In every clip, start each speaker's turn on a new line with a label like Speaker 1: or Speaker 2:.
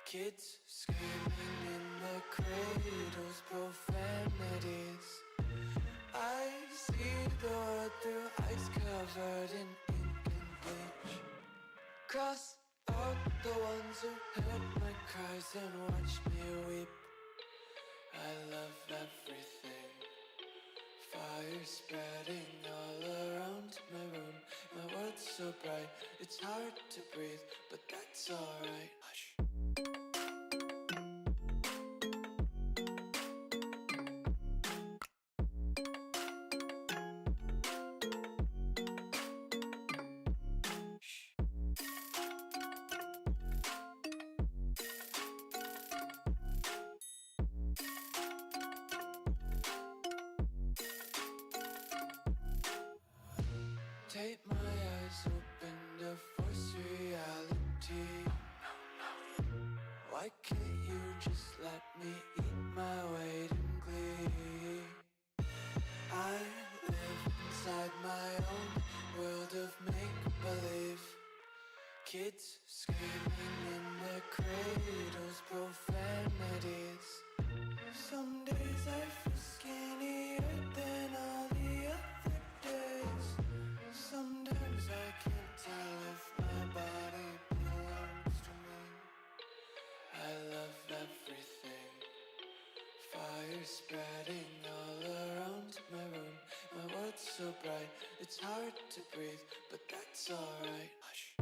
Speaker 1: Kids screaming in the cradles, profanities. I see the world through ice covered in ink and bleach. Cross out the ones who heard my cries and watched me weep. I love everything. Fire spreading all around my room. My world's so bright, it's hard to breathe, but that's alright. Hush. Take my eyes open to force reality. Why can't you just let me eat my weight in glee? I live inside my own world of make-believe. Kids screaming in their cradles, profanities. Some days I feel skinnier than all the other days. Sometimes I can't tell if my body belongs to me. I love everything. Fire spreading all around my room. My world's so bright, it's hard to breathe, but that's alright. Hush.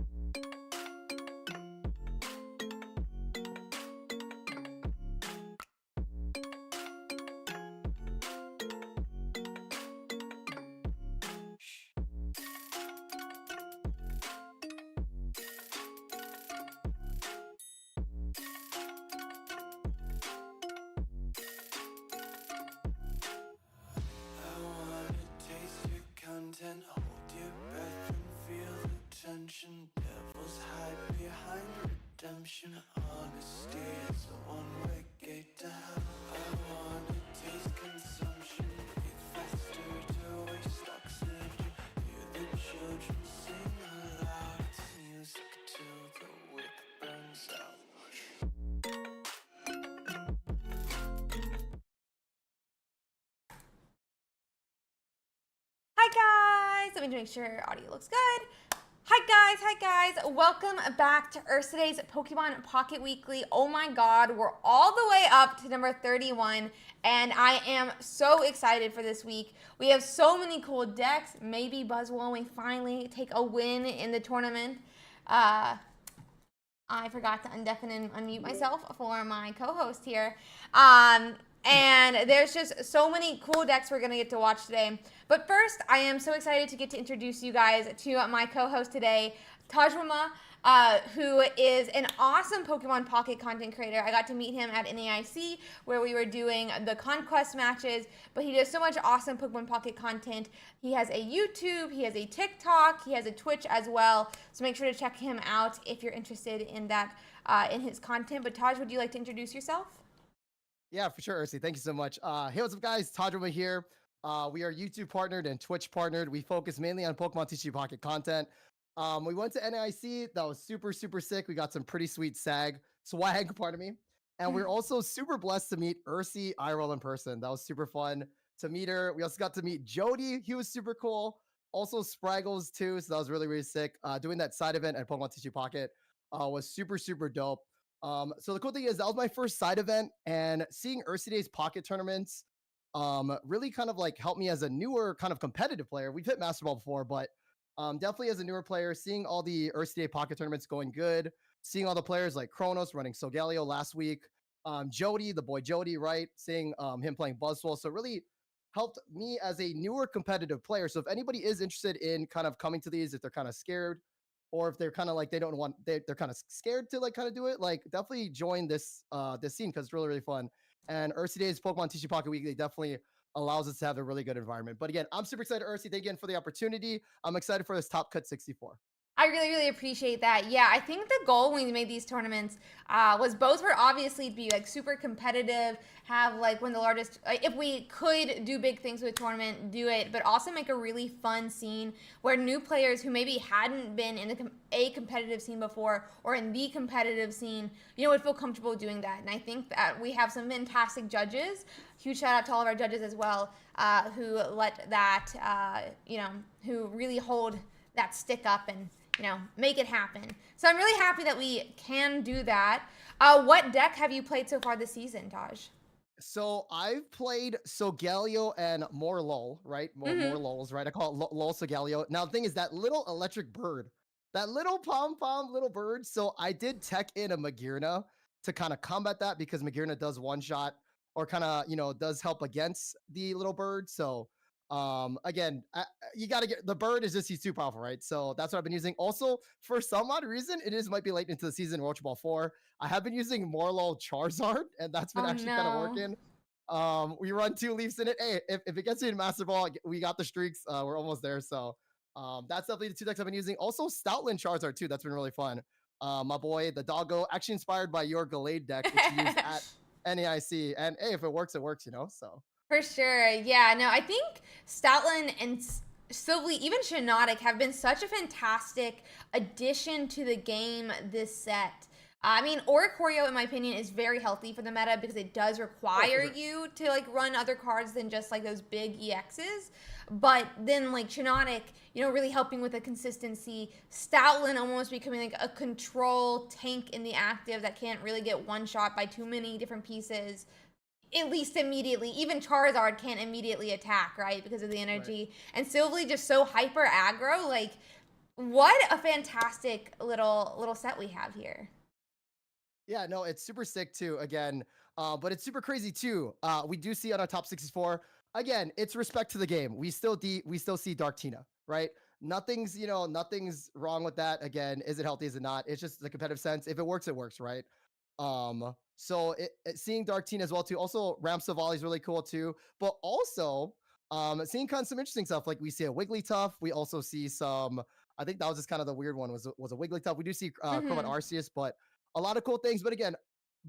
Speaker 1: Content, hold your breath and feel the tension. Devils hide behind redemption. Honesty is a one-way gate to hell. I wanna taste consumption. Breathe faster to waste oxygen. Hear the children sing aloud. It's music till the wick burns out.
Speaker 2: Hi guys, let me make sure audio looks good. Hi guys, welcome back to Ursiiday's Pokemon Pocket Weekly. Oh my god, we're all the way up to number 31 and I am so excited for this week. We have so many cool decks. Maybe Buzzwole and we finally take a win in the tournament. I forgot to undeafen and unmute myself for my co-host here. And there's just so many cool decks we're going to get to watch today. But first, I am so excited to get to introduce you guys to my co-host today, Tajwama, who is an awesome Pokemon Pocket content creator. I got to meet him at NAIC where we were doing the Conquest matches, but he does so much awesome Pokemon Pocket content. He has a YouTube, he has a TikTok, he has a Twitch as well. So make sure to check him out if you're interested in that, in his content. But Taj, would you like to introduce yourself?
Speaker 3: Yeah, for sure, Ursi. Thank you so much. Hey, what's up, guys? Tajwama here. We are YouTube partnered and Twitch partnered. We focus mainly on Pokemon TCG Pocket content. We went to NAIC. That was super, super sick. We got some pretty sweet swag, pardon me. And we're also super blessed to meet Ursi IRL in person. That was super fun to meet her. We also got to meet Jody. He was super cool. Also Spraggles too. So that was really, really sick. Doing that side event at Pokemon TCG Pocket was super, super dope. So the cool thing is that was my first side event, and seeing Ursiiday's Pocket tournaments really kind of like helped me as a newer kind of competitive player. We've hit Master Ball before, but definitely as a newer player, seeing all the Ursiiday Pocket tournaments going good, seeing all the players like Kronos running Solgaleo last week, Jody, the boy Jody, right? Seeing him playing Buzzwole. So it really helped me as a newer competitive player. So if anybody is interested in kind of coming to these, if they're kind of scared, or if they're kind of like they don't want they're kind of scared to like kind of do it, like definitely join this this scene because it's really, really fun. And Ursiiday's Pokemon TCG Pocket Weekly definitely allows us to have a really good environment. But again, I'm super excited, Ursi. Thank you again for the opportunity. I'm excited for this Top Cut 64.
Speaker 2: I really, really appreciate that. Yeah, I think the goal when we made these tournaments was both for obviously to be like super competitive, have like one of the largest. If we could do big things with a tournament, do it, but also make a really fun scene where new players who maybe hadn't been in a competitive scene before or in the competitive scene, would feel comfortable doing that. And I think that we have some fantastic judges. Huge shout out to all of our judges as well, who let that, who really hold that stick up and make it happen. So I'm really happy that we can do that. What deck have you played so far this season, Taj?
Speaker 3: So I've played Sogaleo and more lol, right? More
Speaker 2: Mm-hmm.
Speaker 3: lols, right? I call it lol Sogaleo. Now the thing is that little electric bird, that little pom pom little bird. So I did tech in a Magirna to kind of combat that because Magirna does one shot or kind of does help against the little bird. So again, you got to get the bird is just he's too powerful, right? So that's what I've been using. Also, for some odd reason, it is might be late into the season. Roach Ball 4. I have been using Morlul Charizard, and that's been
Speaker 2: Oh
Speaker 3: actually kind of
Speaker 2: no.
Speaker 3: working. We run 2 leaves in it. Hey, if it gets you in Master Ball, we got the streaks. We're almost there. So that's definitely the 2 decks I've been using. Also, Stoutland Charizard too. That's been really fun. My boy, the doggo, actually inspired by your Gallade deck, which you used at NAIC. And hey, if it works, it works, So
Speaker 2: For sure. Yeah, no, I think Stoutland and Sylvie, even Shinotic, have been such a fantastic addition to the game this set. I mean, Oricorio, in my opinion, is very healthy for the meta because it does
Speaker 3: oh, for
Speaker 2: require
Speaker 3: sure.
Speaker 2: you to like run other cards than just like those big EXs. But then like Shinotic, really helping with the consistency. Stoutland almost becoming like a control tank in the active that can't really get one shot by too many different pieces at least immediately. Even Charizard can't immediately attack, right? Because of the
Speaker 3: Right.
Speaker 2: energy. And Sylvie just so hyper aggro. Like, what a fantastic little set we have here.
Speaker 3: Yeah, no, it's super sick too. Again, but it's super crazy too. We do see on our top 64. Again, it's respect to the game. We still see Dark Tina, right? Nothing's wrong with that. Again, is it healthy? Is it not? It's just the competitive sense. If it works, it works, right? So seeing Dark Tina as well too. Also, Ram Savali is really cool too. But also, seeing kind of some interesting stuff. Like we see a Wigglytuff. We also see some. I think that was just kind of the weird one. Was a Wigglytuff. We do see Chromat
Speaker 2: Mm-hmm.
Speaker 3: Arceus, but a lot of cool things. But again,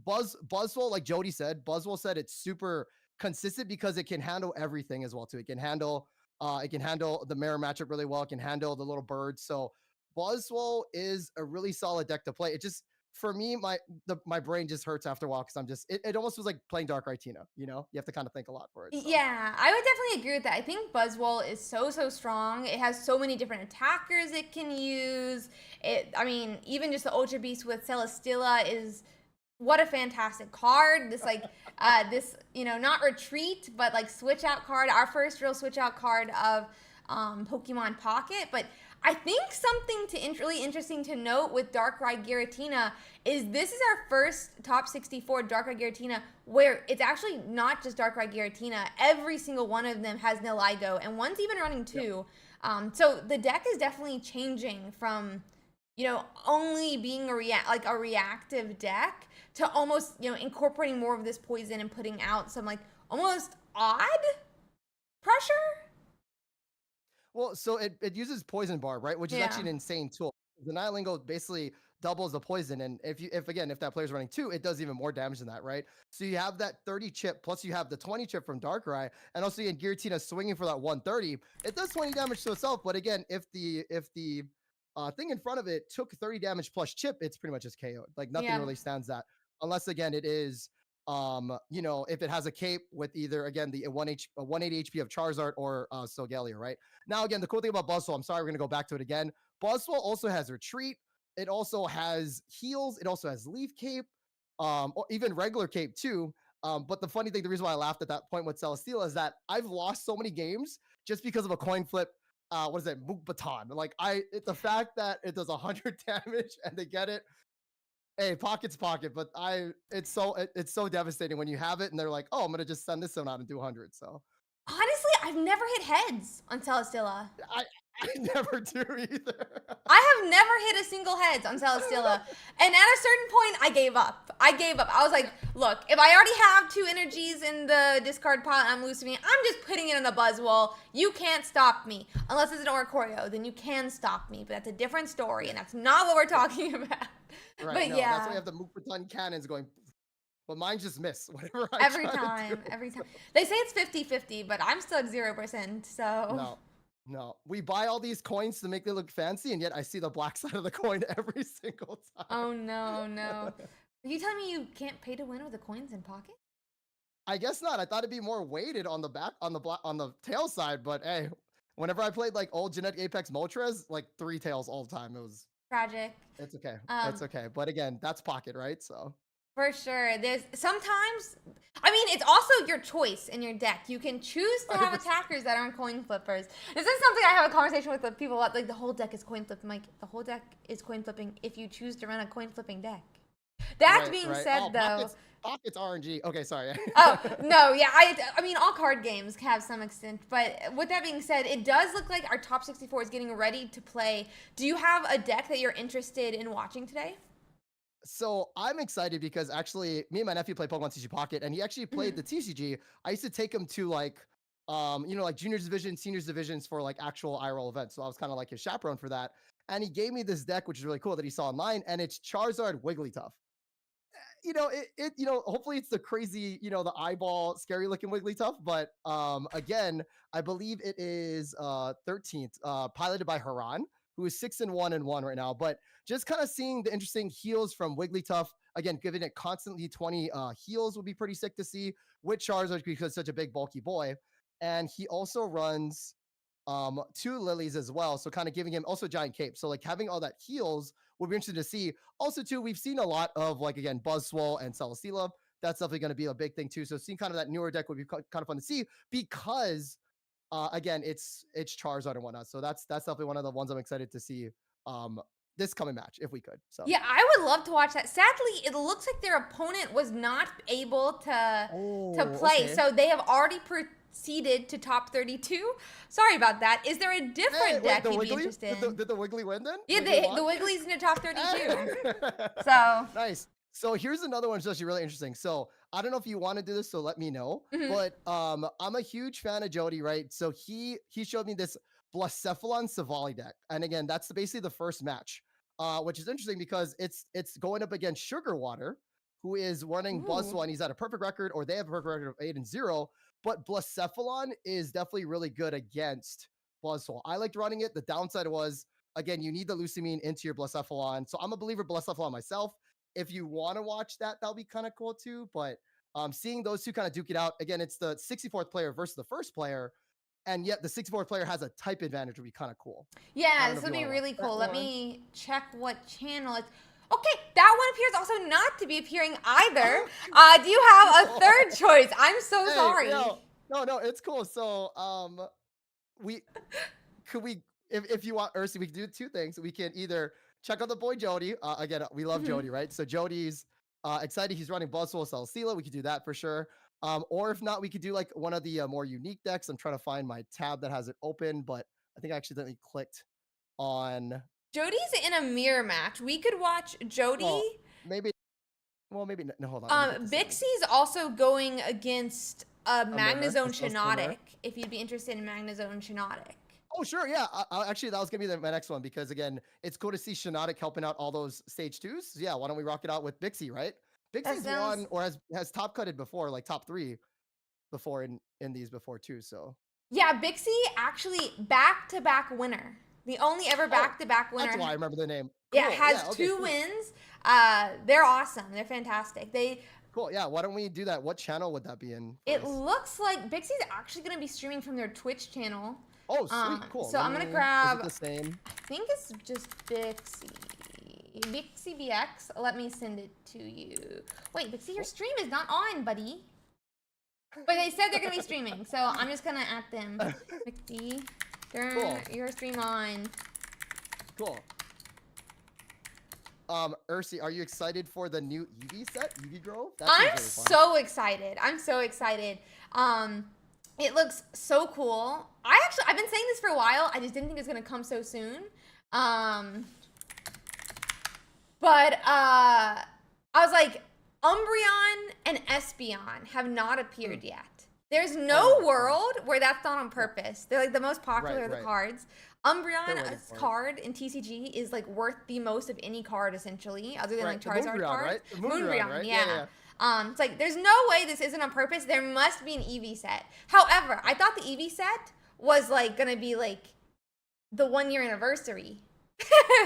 Speaker 3: Buzzwole, like Jody said, Buzzwole said it's super consistent because it can handle everything as well too. It can handle the mirror matchup really well. It can handle the little birds. So Buzzwole is a really solid deck to play. It just for me, my brain just hurts after a while because it almost was like playing Dark Ritina, You have to kind of think a lot for it. So
Speaker 2: Yeah, I would definitely agree with that. I think Buzzwole is so strong. It has so many different attackers it can use. I mean, even just the Ultra Beast with Celesteela is what a fantastic card. This not retreat, but like switch out card. Our first real switch out card of Pokemon Pocket. But I think something really interesting to note with Darkrai Giratina is this is our first top 64 Darkrai Giratina where it's actually not just Darkrai Giratina. Every single one of them has Niligo, and one's even running two.
Speaker 3: yep.
Speaker 2: So the deck is definitely changing from only being a reactive deck to almost incorporating more of this poison and putting out some like almost odd pressure.
Speaker 3: Well, so it uses Poison Barb, right? Which is
Speaker 2: Yeah.
Speaker 3: actually an insane tool. The Nihilingo basically doubles the poison, and if that player's running 2, it does even more damage than that, right? So you have that 30 chip, plus you have the 20 chip from Darkrai, and also you have Giratina swinging for that 130. It does 20 damage to itself, but again, if the thing in front of it took 30 damage plus chip, it's pretty much just KO'd. Like nothing
Speaker 2: Yeah.
Speaker 3: really stands that, unless again it is if it has a cape with either again the 180 HP of Charizard or Solgaleo, right? Now, again, the cool thing about Buzzwole, I'm sorry, we're going to go back to it again. Buzzwole also has Retreat. It also has Heals. It also has Leaf Cape, or even regular Cape too. But the funny thing, the reason why I laughed at that point with Celesteela is that I've lost so many games just because of a coin flip. What is it? Mook Baton. Like the fact that it does 100 damage and they get it. Hey, pocket's pocket, but it's so devastating when you have it and they're like, oh, I'm gonna just send this one out and do 100. So
Speaker 2: Honestly, I've never hit heads on Celesteela.
Speaker 3: I I never do either.
Speaker 2: I have never hit a single heads on Celesteela. And at a certain point, I gave up. I was like, look, if I already have 2 energies in the discard pile and I'm losing it, I'm just putting it in the Buzzwole. You can't stop me. Unless it's an Oricorio, then you can stop me. But that's a different story, and that's not what we're talking about.
Speaker 3: Right,
Speaker 2: But
Speaker 3: no,
Speaker 2: yeah.
Speaker 3: that's why you have the Mukbatan cannons going. But mine just miss whenever I
Speaker 2: Every
Speaker 3: try to do
Speaker 2: time,
Speaker 3: it.
Speaker 2: every time. They say it's 50-50, but I'm still at 0%, so.
Speaker 3: No. We buy all these coins to make them look fancy, and yet I see the black side of the coin every single time.
Speaker 2: Oh, no. Are you telling me you can't pay to win with the coins in pocket?
Speaker 3: I guess not. I thought it'd be more weighted on the back, on the tail side, but hey, whenever I played like old Genetic Apex Moltres, like 3 tails all the time. It was
Speaker 2: Tragic.
Speaker 3: It's okay. It's okay. But again, that's pocket, right? So.
Speaker 2: For sure. There's sometimes, I mean, it's also your choice in your deck. You can choose to have attackers that aren't coin flippers. This is something I have a conversation with the people about. Like, the whole deck is coin flipping. Like, the whole deck is coin flipping if you choose to run a coin flipping deck. That being said, though.
Speaker 3: Pockets RNG. Okay, sorry.
Speaker 2: Oh, no, yeah. I mean, all card games have some extent. But with that being said, it does look like our top 64 is getting ready to play. Do you have a deck that you're interested in watching today?
Speaker 3: So I'm excited because actually me and my nephew play Pokemon TCG Pocket, and he actually played the TCG. I used to take him to like, like juniors division, seniors divisions for like actual IRL events. So I was kind of like his chaperone for that. And he gave me this deck, which is really cool that he saw online, and it's Charizard Wigglytuff. Hopefully it's the crazy, the eyeball, scary looking Wigglytuff. But again, I believe it is 13th, piloted by Haran, who is 6-1-1 right now. But just kind of seeing the interesting heals from Wigglytuff, again, giving it constantly 20 heals would be pretty sick to see with Charizard because it's such a big, bulky boy. And he also runs 2 lilies as well. So kind of giving him also giant cape. So like having all that heals would be interesting to see. Also, too, we've seen a lot of like, again, Buzzwole and Celesteela. That's definitely going to be a big thing too. So seeing kind of that newer deck would be kind of fun to see because again, it's Charizard and whatnot. So that's definitely one of the ones I'm excited to see this coming match if we could. So
Speaker 2: yeah, I would love to watch that. Sadly, it looks like their opponent was not able to play,
Speaker 3: okay.
Speaker 2: so they have already proceeded to top 32. Sorry about that. Is there a different deck you'd be interested in?
Speaker 3: Did the Wiggly win then?
Speaker 2: Yeah, the Wiggly's in the top 32. So
Speaker 3: nice. So here's another one that's actually really interesting. So I don't know if you want to do this, so let me know.
Speaker 2: Mhm.
Speaker 3: But I'm a huge fan of Jody, right? So he showed me this Blacephalon Savali deck, and again, that's basically the first match, which is interesting because it's going up against Sugar Water, who is running Buzzwole, and he's at a perfect record, or they have a perfect record of 8-0. But Blacephalon is definitely really good against Buzzwole. I liked running it. The downside was, again, you need the Lucamine into your Blacephalon. So I'm a believer of Blacephalon myself. If you want to watch that, that'll be kind of cool too. But seeing those two kind of duke it out, again, it's the 64th player versus the first player. And yet the 64th player has a type advantage would be kind of cool.
Speaker 2: yeah, this would be really cool. Let me check what channel it's. Okay, that one appears also not to be appearing either. Do you have a third choice? I'm so sorry.
Speaker 3: No, it's cool. So if you want, Ursi, we can do 2 things. We can either check out the boy Jody. Again, we love Jody, right? So Jody's excited. He's running Buzzwole, Celesteela. We could do that for sure. Or if not, we could do like one of the more unique decks. I'm trying to find my tab that has it open, but I think I accidentally clicked on.
Speaker 2: Jody's in a mirror match. We could watch Jody.
Speaker 3: Well, maybe no. Hold on.
Speaker 2: Bixie's also going against Magnezone
Speaker 3: Mirror?
Speaker 2: Shinotic. If you'd be interested in Magnezone Shinotic.
Speaker 3: Oh, sure. Yeah. Actually, that was going to be my next one because, again, it's cool to see Shinotic helping out all those stage 2s. So, yeah, why don't we rock it out with Bixie, right? Bixie's won or has top cutted before, like top 3 before in these before, too. So,
Speaker 2: yeah, Bixie actually back-to-back winner. The only ever back-to-back winner.
Speaker 3: That's why I remember the name.
Speaker 2: Cool. Yeah, has 2 wins. They're awesome. They're fantastic.
Speaker 3: Cool. Yeah. Why don't we do that? What channel would that be in?
Speaker 2: It looks like Bixie's actually going to be streaming from their Twitch channel.
Speaker 3: Oh, sweet. Cool.
Speaker 2: So I'm going to grab.
Speaker 3: Is it the same?
Speaker 2: I think it's just Bixie. Bixie BX. Let me send it to you. Wait, Bixie, your stream is not on, buddy. But they said they're going to be streaming. So I'm just going to at them. Bixie, turn your stream on.
Speaker 3: Cool. Ursi, are you excited for the new Eevee set, Eevee Grove?
Speaker 2: I'm so excited. I'm so excited. It looks so cool. I've been saying this for a while. I just didn't think it was gonna come so soon. But I was like, Umbreon and Espeon have not appeared yet. There's no world where that's not on purpose. They're like the most popular of the cards. Umbreon's card in TCG is like worth the most of any card essentially, other than like Charizard cards.
Speaker 3: Right?
Speaker 2: Moonbreon,
Speaker 3: right?
Speaker 2: yeah. It's like there's no way this isn't on purpose. There must be an Eevee set. However, I thought the Eevee set was like gonna be like the 1-year anniversary.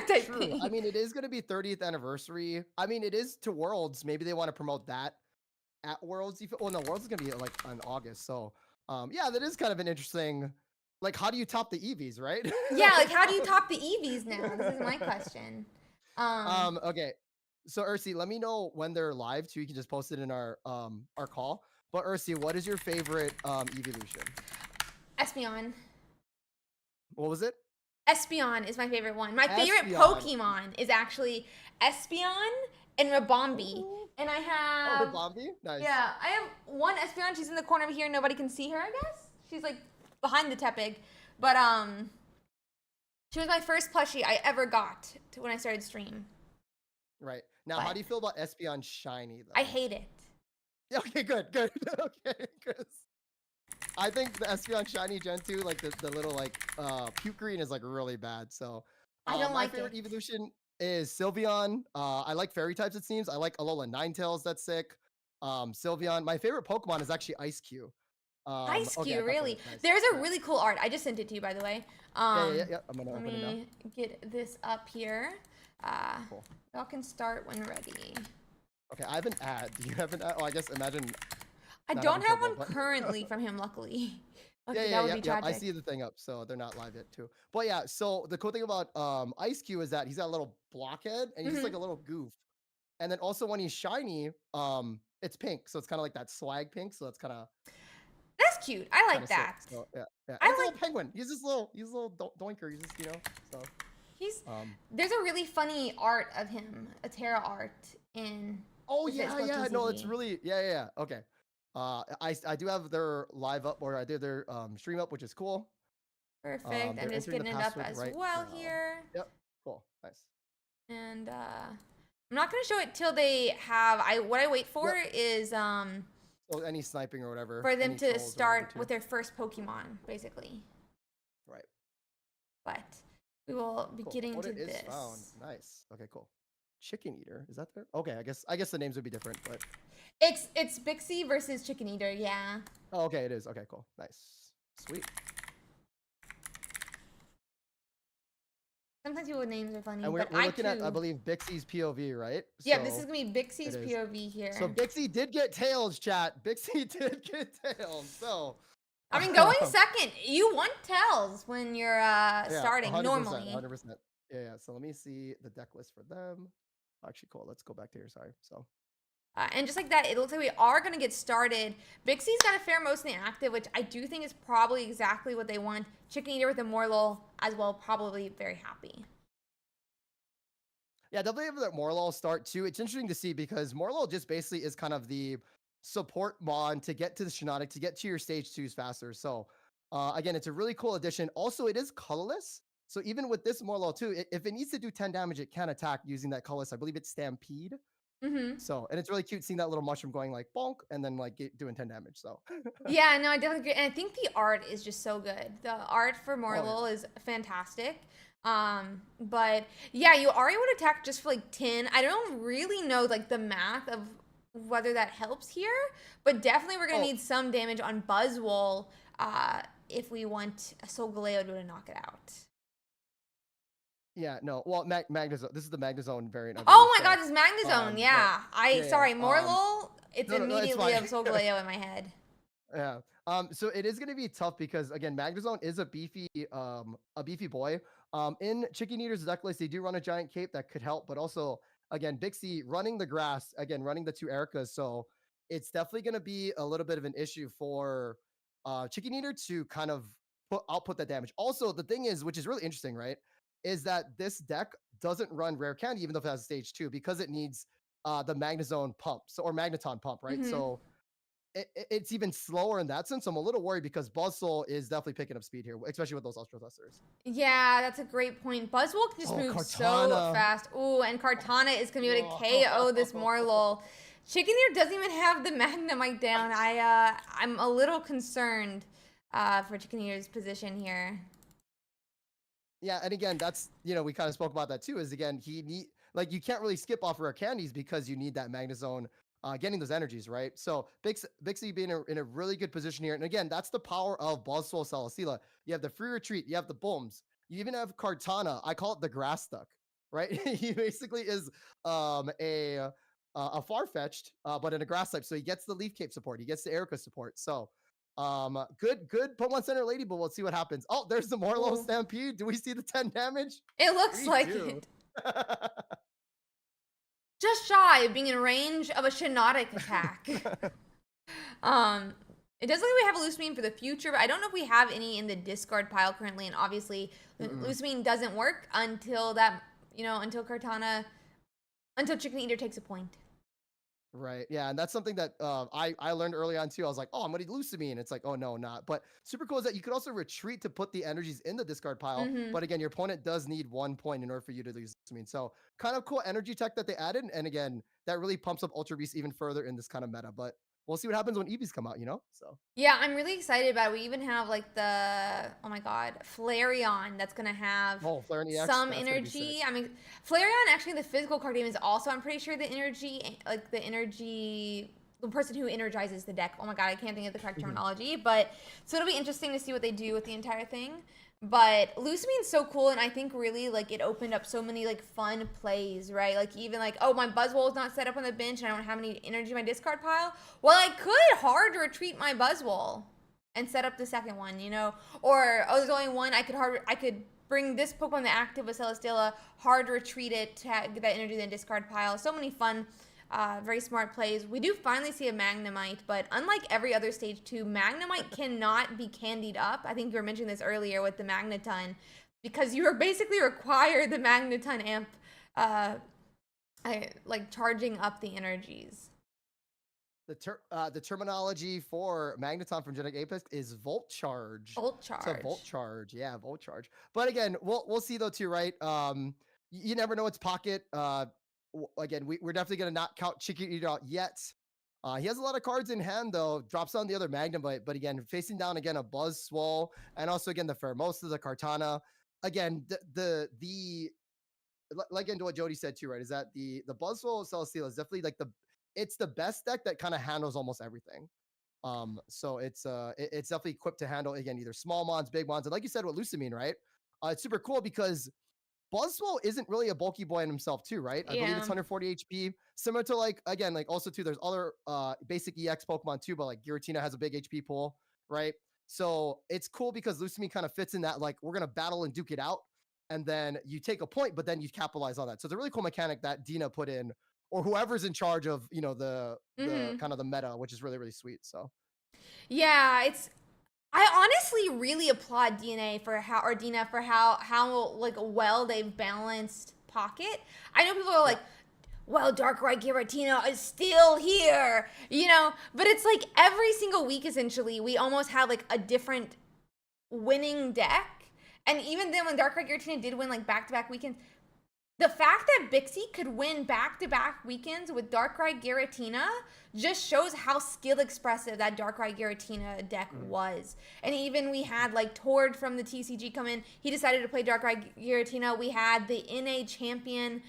Speaker 3: True. Thing. I mean, it is gonna be 30th anniversary. I mean, it is to Worlds. Maybe they want to promote that at Worlds. Well, no, Worlds is gonna be like in August. So, yeah, that is kind of an interesting. Like, how do you top the Eevees, right?
Speaker 2: Yeah, like how do you top the Eevees now? This is my question.
Speaker 3: Okay. So Ursi, let me know when they're live too. You can just post it in our call. But Ursi, what is your favorite evolution?
Speaker 2: Espeon.
Speaker 3: What was it?
Speaker 2: Espeon is my favorite one. My favorite Pokemon is actually Espeon and Rabombi.
Speaker 3: Ooh.
Speaker 2: And I have
Speaker 3: Rabombi? Nice.
Speaker 2: Yeah, I have one Espeon. She's in the corner over here. Nobody can see her, I guess. She's like behind the Tepig. But she was my first plushie I ever got when I started stream.
Speaker 3: Right. Now, how do you feel about Espeon Shiny, though?
Speaker 2: I hate it.
Speaker 3: Yeah, okay, good. Okay, because I think the Espeon Shiny Gen 2, like the little like puke green is like really bad. So
Speaker 2: I don't like
Speaker 3: my favorite
Speaker 2: it.
Speaker 3: evolution is Sylveon. I like fairy types, it seems. I like Alola Ninetales, that's sick. Sylveon. My favorite Pokemon is actually Ice-Q.
Speaker 2: Ice-Q, really?
Speaker 3: Nice.
Speaker 2: There's a really cool art. I just sent it to you, by the way.
Speaker 3: Yeah. I'm gonna
Speaker 2: let
Speaker 3: open it now.
Speaker 2: me get this up here.
Speaker 3: Cool.
Speaker 2: Y'all can start when ready.
Speaker 3: Okay, I have an ad. Do you have an ad? Oh, I guess imagine.
Speaker 2: I don't have one currently from him, luckily.
Speaker 3: Yeah. I see the thing up, so they're not live yet too. But yeah, so the cool thing about Ice-Q is that he's got a little blockhead and he's just like a little goof. And then also when he's shiny, it's pink, so it's kind of like that swag pink. So that's kind of
Speaker 2: that's cute. I like that.
Speaker 3: So, yeah. And
Speaker 2: I
Speaker 3: it's a little penguin. He's this little doinker. He's just so.
Speaker 2: He's there's a really funny art of him, a Terra art in.
Speaker 3: Oh yeah. No, it's really yeah. Okay. I do have their live up, or I did their stream up, which is cool.
Speaker 2: Perfect. I'm just getting it up as well here.
Speaker 3: Yep. Cool. Nice.
Speaker 2: And I'm not gonna show it till they have. What I wait for is
Speaker 3: So any sniping or whatever.
Speaker 2: For them to start with their first Pokemon, basically.
Speaker 3: Right.
Speaker 2: But we will be getting to this.
Speaker 3: Found. Nice. Okay. Cool. Chicken Eater, is that there? Okay, I guess the names would be different, but
Speaker 2: it's Bixie versus Chicken Eater, yeah.
Speaker 3: Oh, okay, it is. Okay, cool, nice, sweet.
Speaker 2: Sometimes people with names are funny,
Speaker 3: and we're looking at, I believe, Bixie's POV, right?
Speaker 2: Yeah, this is gonna be Bixie's POV here.
Speaker 3: So Bixie did get tails, chat. Bixie did get tails. So
Speaker 2: I mean, going second, you want tails when you're starting
Speaker 3: 100%,
Speaker 2: normally.
Speaker 3: 100%. Yeah. So let me see the deck list for them. Actually, cool. Let's go back to here. Sorry. So.
Speaker 2: And just like that, it looks like we are going to get started. Bixie's got a fair most in the active, which I do think is probably exactly what they want. Chicken Eater with a Morlul as well, probably very happy.
Speaker 3: Yeah, definitely have that Morlul start too. It's interesting to see because Morlul just basically is kind of the support mon to get to the Shiinotic, to get to your stage 2s faster. So again, it's a really cool addition. Also, it is colorless. So even with this Morlul too, if it needs to do 10 damage, it can attack using that colorless. I believe it's Stampede. So, and it's really cute seeing that little mushroom going like bonk and then like doing 10 damage. So
Speaker 2: yeah, no, I definitely agree. And I think the art is just so good. The art for Morlul is fantastic. But yeah, you are able to attack just for like 10. I don't really know like the math of whether that helps here, but definitely we're gonna need some damage on Buzzwole if we want a Solgaleo to knock it out.
Speaker 3: Yeah, no. Well, Magnezone. This is the Magnezone variant.
Speaker 2: Oh my God, this is Magnezone. Sorry, Morlul. It's immediately of Solgaleo in my head.
Speaker 3: Yeah. So it is going to be tough because again, Magnezone is a beefy boy. In Chicken Eater's deck list, they do run a giant cape that could help, but also again, Bixie running the grass, again running the 2 Ericas. So it's definitely going to be a little bit of an issue for Chicken Eater to kind of output that damage. Also, the thing is, which is really interesting, right, is that this deck doesn't run Rare Candy, even though it has stage 2, because it needs the Magnezone pump, or Magneton pump, right? So it's even slower in that sense. So I'm a little worried because Buzzsaw is definitely picking up speed here, especially with those Ultra Thrusters.
Speaker 2: Yeah, that's a great point. Buzzwole can just
Speaker 3: Oh,
Speaker 2: move so
Speaker 3: Cortana.
Speaker 2: fast. Ooh, and Cortana is gonna be able to KO this
Speaker 3: Whoa.
Speaker 2: Morlul. Chicken Ear doesn't even have the Magnemite down. I'm a little concerned for Chicken Ear's position here.
Speaker 3: Yeah, and again, that's we kind of spoke about that too. Is again you can't really skip off rare candies because you need that Magnezone, getting those energies right. So Bixie being in a really good position here, and again, that's the power of Buzzwole Celesteela. You have the free retreat, you have the booms, you even have Kartana. I call it the grass stuck, right? He basically is a far fetched, but in a grass type, so he gets the Leaf Cape support, he gets the Erica support. So good Pokemon Center Lady, but we'll see what happens. Oh, there's the Morlo
Speaker 2: Ooh.
Speaker 3: Stampede. Do we see the 10 damage?
Speaker 2: It looks
Speaker 3: We
Speaker 2: like
Speaker 3: do.
Speaker 2: it. Just shy of being in range of a Shiinotic attack. It does look like we have a Lusamine for the future, but I don't know if we have any in the discard pile currently. And obviously, Lusamine doesn't work until until Chicken Eater takes a point.
Speaker 3: Right. Yeah. And that's something that I learned early on too. I was like, oh, I'm going to Lusamine. It's like, oh, no, not. But super cool is that you could also retreat to put the energies in the discard pile. But again, your opponent does need 1 point in order for you to lose Lusamine. So kind of cool energy tech that they added. And again, that really pumps up Ultra Beast even further in this kind of meta. But we'll see what happens when Eevees come out, So.
Speaker 2: Yeah, I'm really excited about it. We even have like oh my god, Flareon that's gonna have
Speaker 3: Flareon EX,
Speaker 2: some energy. I mean, Flareon actually the physical card game is also, I'm pretty sure, the person who energizes the deck. Oh my god, I can't think of the correct terminology, but so it'll be interesting to see what they do with the entire thing. But Lusamine's so cool, and I think really it opened up so many fun plays, right? Even oh, my Buzzwole is not set up on the bench and I don't have any energy in my discard pile. Well, I could hard retreat my Buzzwole and set up the second one, Or there's only one. I could bring this Pokemon, the active with Celesteela, hard retreat it to get that energy in the discard pile. So many fun, very smart plays. We do finally see a Magnemite, but unlike every other stage 2, Magnemite cannot be candied up. I think you were mentioning this earlier with the Magneton, because you are basically required the Magneton amp, charging up the energies.
Speaker 3: The terminology for Magneton from Genetic Apex is Volt Charge.
Speaker 2: Volt Charge.
Speaker 3: So Volt Charge, yeah, Volt Charge. But again, we'll see though too, right? You never know its pocket. Again, we're definitely gonna not count Chicken Eater out yet. He has a lot of cards in hand though. Drops on the other Magnemite, but again, facing down again a Buzzwole, and also again the Pheromosa, the Kartana. Again, like into what Jody said too, right? Is that the Buzzwole Celesteela is definitely it's the best deck that kind of handles almost everything. So it's definitely equipped to handle again either small mons, big mons, and like you said with Lusamine, right? It's super cool because Buzzwole isn't really a bulky boy in himself too, right? I believe it's 140 HP. Similar to also too, there's other basic EX Pokemon too, but Giratina has a big HP pool, right? So it's cool because Lusamine kind of fits in that we're gonna battle and duke it out, and then you take a point, but then you capitalize on that. So it's a really cool mechanic that Dina put in, or whoever's in charge of the kind of the meta, which is really, really sweet. So
Speaker 2: yeah, I honestly really applaud Dina for how well they've balanced Pocket. I know people are well, Darkrai Giratina is still here, but it's every single week essentially we almost have a different winning deck. And even then when Darkrai Giratina did win back-to-back weekends, the fact that Bixie could win back-to-back weekends with Darkrai Giratina just shows how skill expressive that Darkrai Giratina deck was. And even we had Tord from the TCG come in. He decided to play Darkrai Giratina. We had the NA champion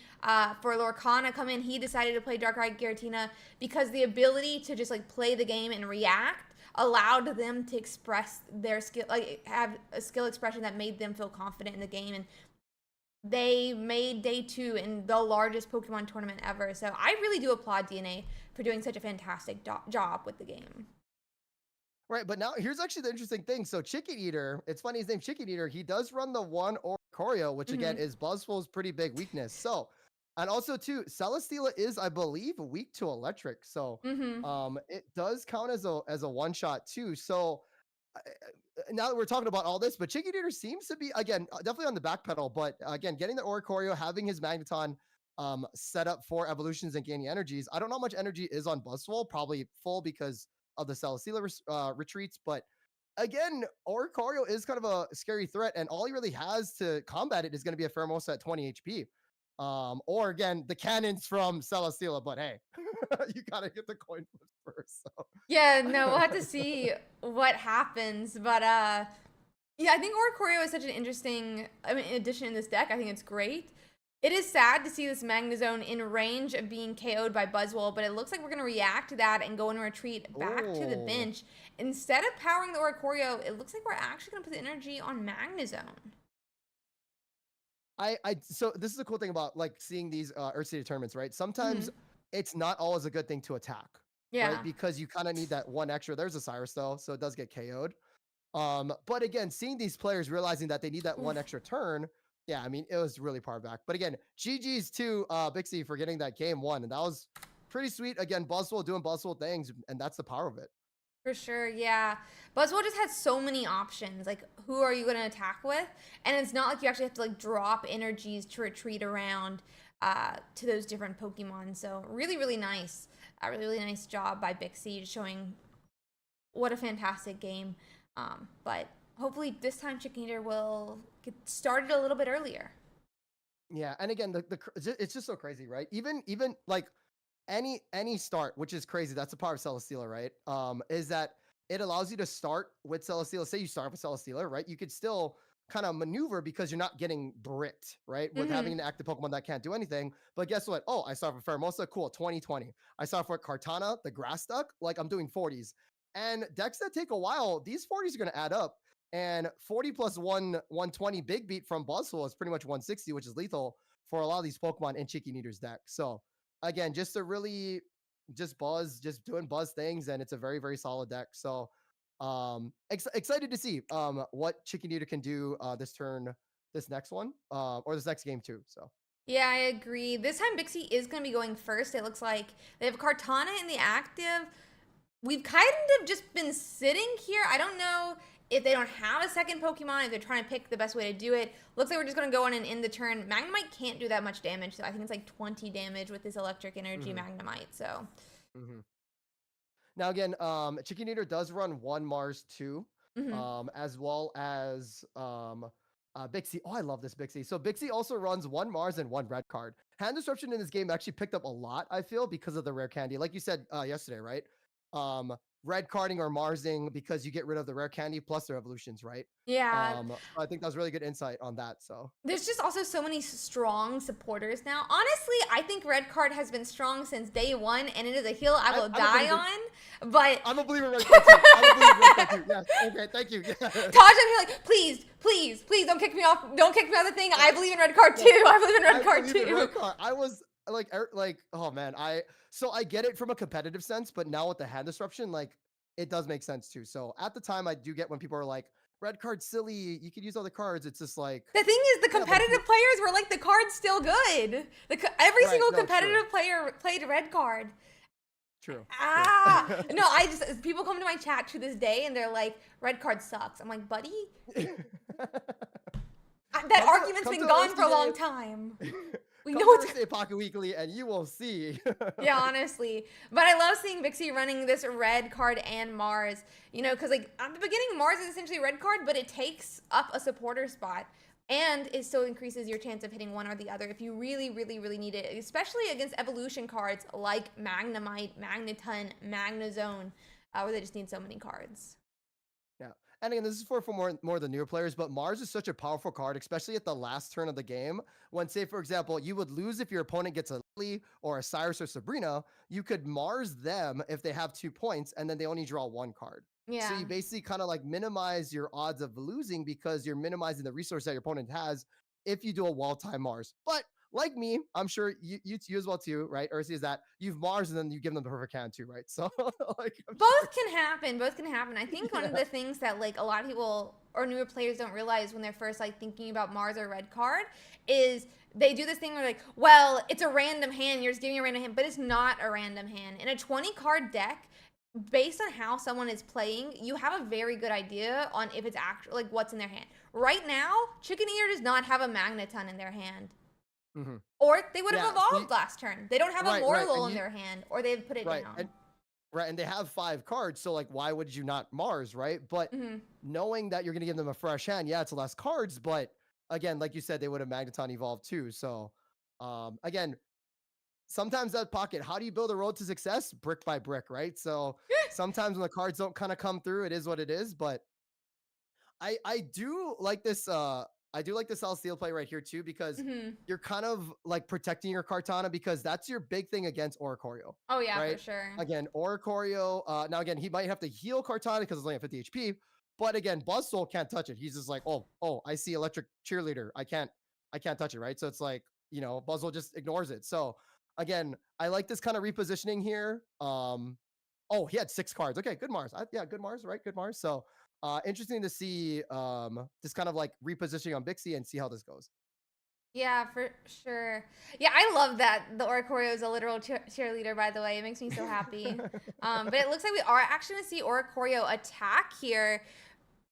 Speaker 2: for Lorcana come in. He decided to play Darkrai Giratina because the ability to just play the game and react allowed them to express their skill, have a skill expression that made them feel confident in the game. And they made day 2 in the largest Pokemon tournament ever. So I really do applaud DNA for doing such a fantastic job with the game.
Speaker 3: Right, but now here's actually the interesting thing. So Chicken Eater, it's funny his name Chicken Eater. He does run the 1 Oricorio, which again is Buzzwole's pretty big weakness. So, and also too, Celesteela is, I believe, weak to electric. So, it does count as a one shot too. So, now that we're talking about all this, but Chicken Eater seems to be again definitely on the back pedal. But again, getting the Oricorio, having his Magneton set up for evolutions and gaining energies. I don't know how much energy is on Buzzwole. Probably full because of the Celesteela retreats, but again, Oricorio is kind of a scary threat, and all he really has to combat it is going to be a Pheromosa at 20 HP. Or again, the cannons from Celesteela, but hey, you gotta get the coin flips first. So.
Speaker 2: Yeah, no, we'll have to see what happens. But yeah, I think Oricorio is such an interesting addition in this deck. I think it's great. It is sad to see this Magnezone in range of being KO'd by Buzzwole, but it looks like we're going to react to that and go in retreat back to the bench. Instead of powering the Oricorio, it looks like we're actually going to put the energy on Magnezone.
Speaker 3: So this is a cool thing about like seeing these Ursiiday tournaments, right? Sometimes it's not always a good thing to attack, right? Because you kind of need that one extra. There's a Cyrus though, so it does get KO'd. But again, seeing these players realizing that they need that one extra turn, yeah, I mean, it was really far back. But again, GG's to Bixie for getting that game won, and that was pretty sweet. Again, Buzzwole doing Buzzwole things, and that's the power of it.
Speaker 2: For sure, yeah. Buzzwole just has so many options. Like, who are you going to attack with? And it's not like you actually have to like drop energies to retreat around to those different Pokemon. So really, really nice. Really nice job by Bixie showing what a fantastic game. But hopefully this time Chicken Eater will get started a little bit earlier.
Speaker 3: Yeah, and again, it's just so crazy, right? Even like any start, which is crazy. That's the power of Celesteela, right? Is that it allows you to start with Celesteela. Say you start with Celesteela, right? You could still kind of maneuver because you're not getting bricked, right? With having an active Pokemon that can't do anything. But guess what? Oh, I start with Pheromosa. Cool, 20-20. I start for Kartana, the Grass Duck. Like I'm doing 40s. And decks that take a while, these 40s are going to add up. And 40 plus 120 big beat from Buzzwole is pretty much 160, which is lethal for a lot of these Pokemon in Chicken Eater's deck. So again, just to really just doing buzz things, and it's a very, very solid deck. So excited to see what Chicken Eater can do this next one, or this next game too. So
Speaker 2: yeah, I agree. This time Bixie is going to be going first. It looks like they have Kartana in the active. We've kind of just been sitting here. I don't know if they don't have a second Pokemon, if they're trying to pick the best way to do it. Looks like we're just going to go on and end the turn. Magnemite can't do that much damage, so I think it's like 20 damage with this electric energy Magnemite. So
Speaker 3: now again, Chicken Eater does run one Mars 2, as well as Bixie. Oh, I love this Bixie. So Bixie also runs one Mars and one red card. Hand disruption in this game actually picked up a lot, I feel, because of the rare candy. Like you said yesterday, right? Red carding or Marsing because you get rid of the rare candy plus their evolutions, right?
Speaker 2: yeah.
Speaker 3: I think that was really good insight on that. So
Speaker 2: There's just also so many strong supporters now. Honestly, I think Red Card has been strong since day one, and it is a hill I will die on. But
Speaker 3: I'm a believer in Red Card too. I'm a believer in Red Card too. Yes. Okay. Thank you.
Speaker 2: Taj, I'm like, please, don't kick me off. Don't kick me off the thing. I believe in Red Card too. I believe in Red Card too.
Speaker 3: Red Card. I was like, oh man, I get it from a competitive sense, but now with the hand disruption, like it does make sense too. So at the time, I do get when people are like, red card silly, you could use all the cards. It's just like
Speaker 2: the thing is, the competitive players were like, the card's still good. Every single competitive player played red card.
Speaker 3: True.
Speaker 2: No, people come to my chat to this day and they're like, red card sucks. I'm like, buddy, that argument's been gone for a long time. We know
Speaker 3: it's Pocket Weekly, and you will see.
Speaker 2: Yeah, honestly. But I love seeing Bixie running this red card and Mars. You know, because like at the beginning, Mars is essentially red card, but it takes up a supporter spot. And it still increases your chance of hitting one or the other if you really, really, really need it, especially against evolution cards like Magnemite, Magneton, Magnezone, where they just need so many cards.
Speaker 3: Yeah. And again, this is for more the newer players, but Mars is such a powerful card, especially at the last turn of the game. When, say, for example, you would lose if your opponent gets a Lily or a Cyrus or Sabrina, you could Mars them if they have 2 points, and then they only draw 1 card.
Speaker 2: Yeah.
Speaker 3: So you basically kind of like minimize your odds of losing because you're minimizing the resource that your opponent has if you do a well-timed Mars. But like me, I'm sure you as well too, right? Ursi, is that you've Mars and then you give them the perfect hand too, right? So like
Speaker 2: both can happen. I think one of the things that like a lot of people or newer players don't realize when they're first like thinking about Mars or red card is they do this thing where like, well, it's a random hand, you're just giving a random hand, but it's not a random hand. In a 20 card deck, based on how someone is playing, you have a very good idea on if it's actually like what's in their hand. Right now, Chicken Eater does not have a Magneton in their hand. Or they would have evolved last turn. They don't have a Morlul in their hand, or they've put it down.
Speaker 3: right? And they have 5 cards, so like, why would you not Mars, right? But
Speaker 2: Hmm.
Speaker 3: knowing that you're gonna give them a fresh hand, yeah, it's less cards, but again, like you said, they would have Magneton evolved too. So, again, sometimes that pocket, how do you build a road to success? Brick by brick, right? So sometimes when the cards don't kind of come through, it is what it is. But I do like this I do like the Celestial play right here too, because
Speaker 2: Hmm.
Speaker 3: you're kind of like protecting your Cartana, because that's your big thing against Oricorio,
Speaker 2: Oh yeah, for
Speaker 3: right?
Speaker 2: sure.
Speaker 3: Again, Oricorio, now again, he might have to heal Cartana because it's only at 50 HP, but again, Buzzsaw can't touch it. He's just like, oh, I see electric cheerleader. I can't touch it, right? So it's like, Buzzsaw just ignores it. So again, I like this kind of repositioning here. Oh, he had 6 cards. Okay, good Mars. Yeah, good Mars, right? Good Mars. So interesting to see this kind of like repositioning on Bixie and see how this goes.
Speaker 2: Yeah, for sure. Yeah, I love that the Oricorio is a literal cheerleader, by the way. It makes me so happy. But it looks like we are actually going to see Oricorio attack here.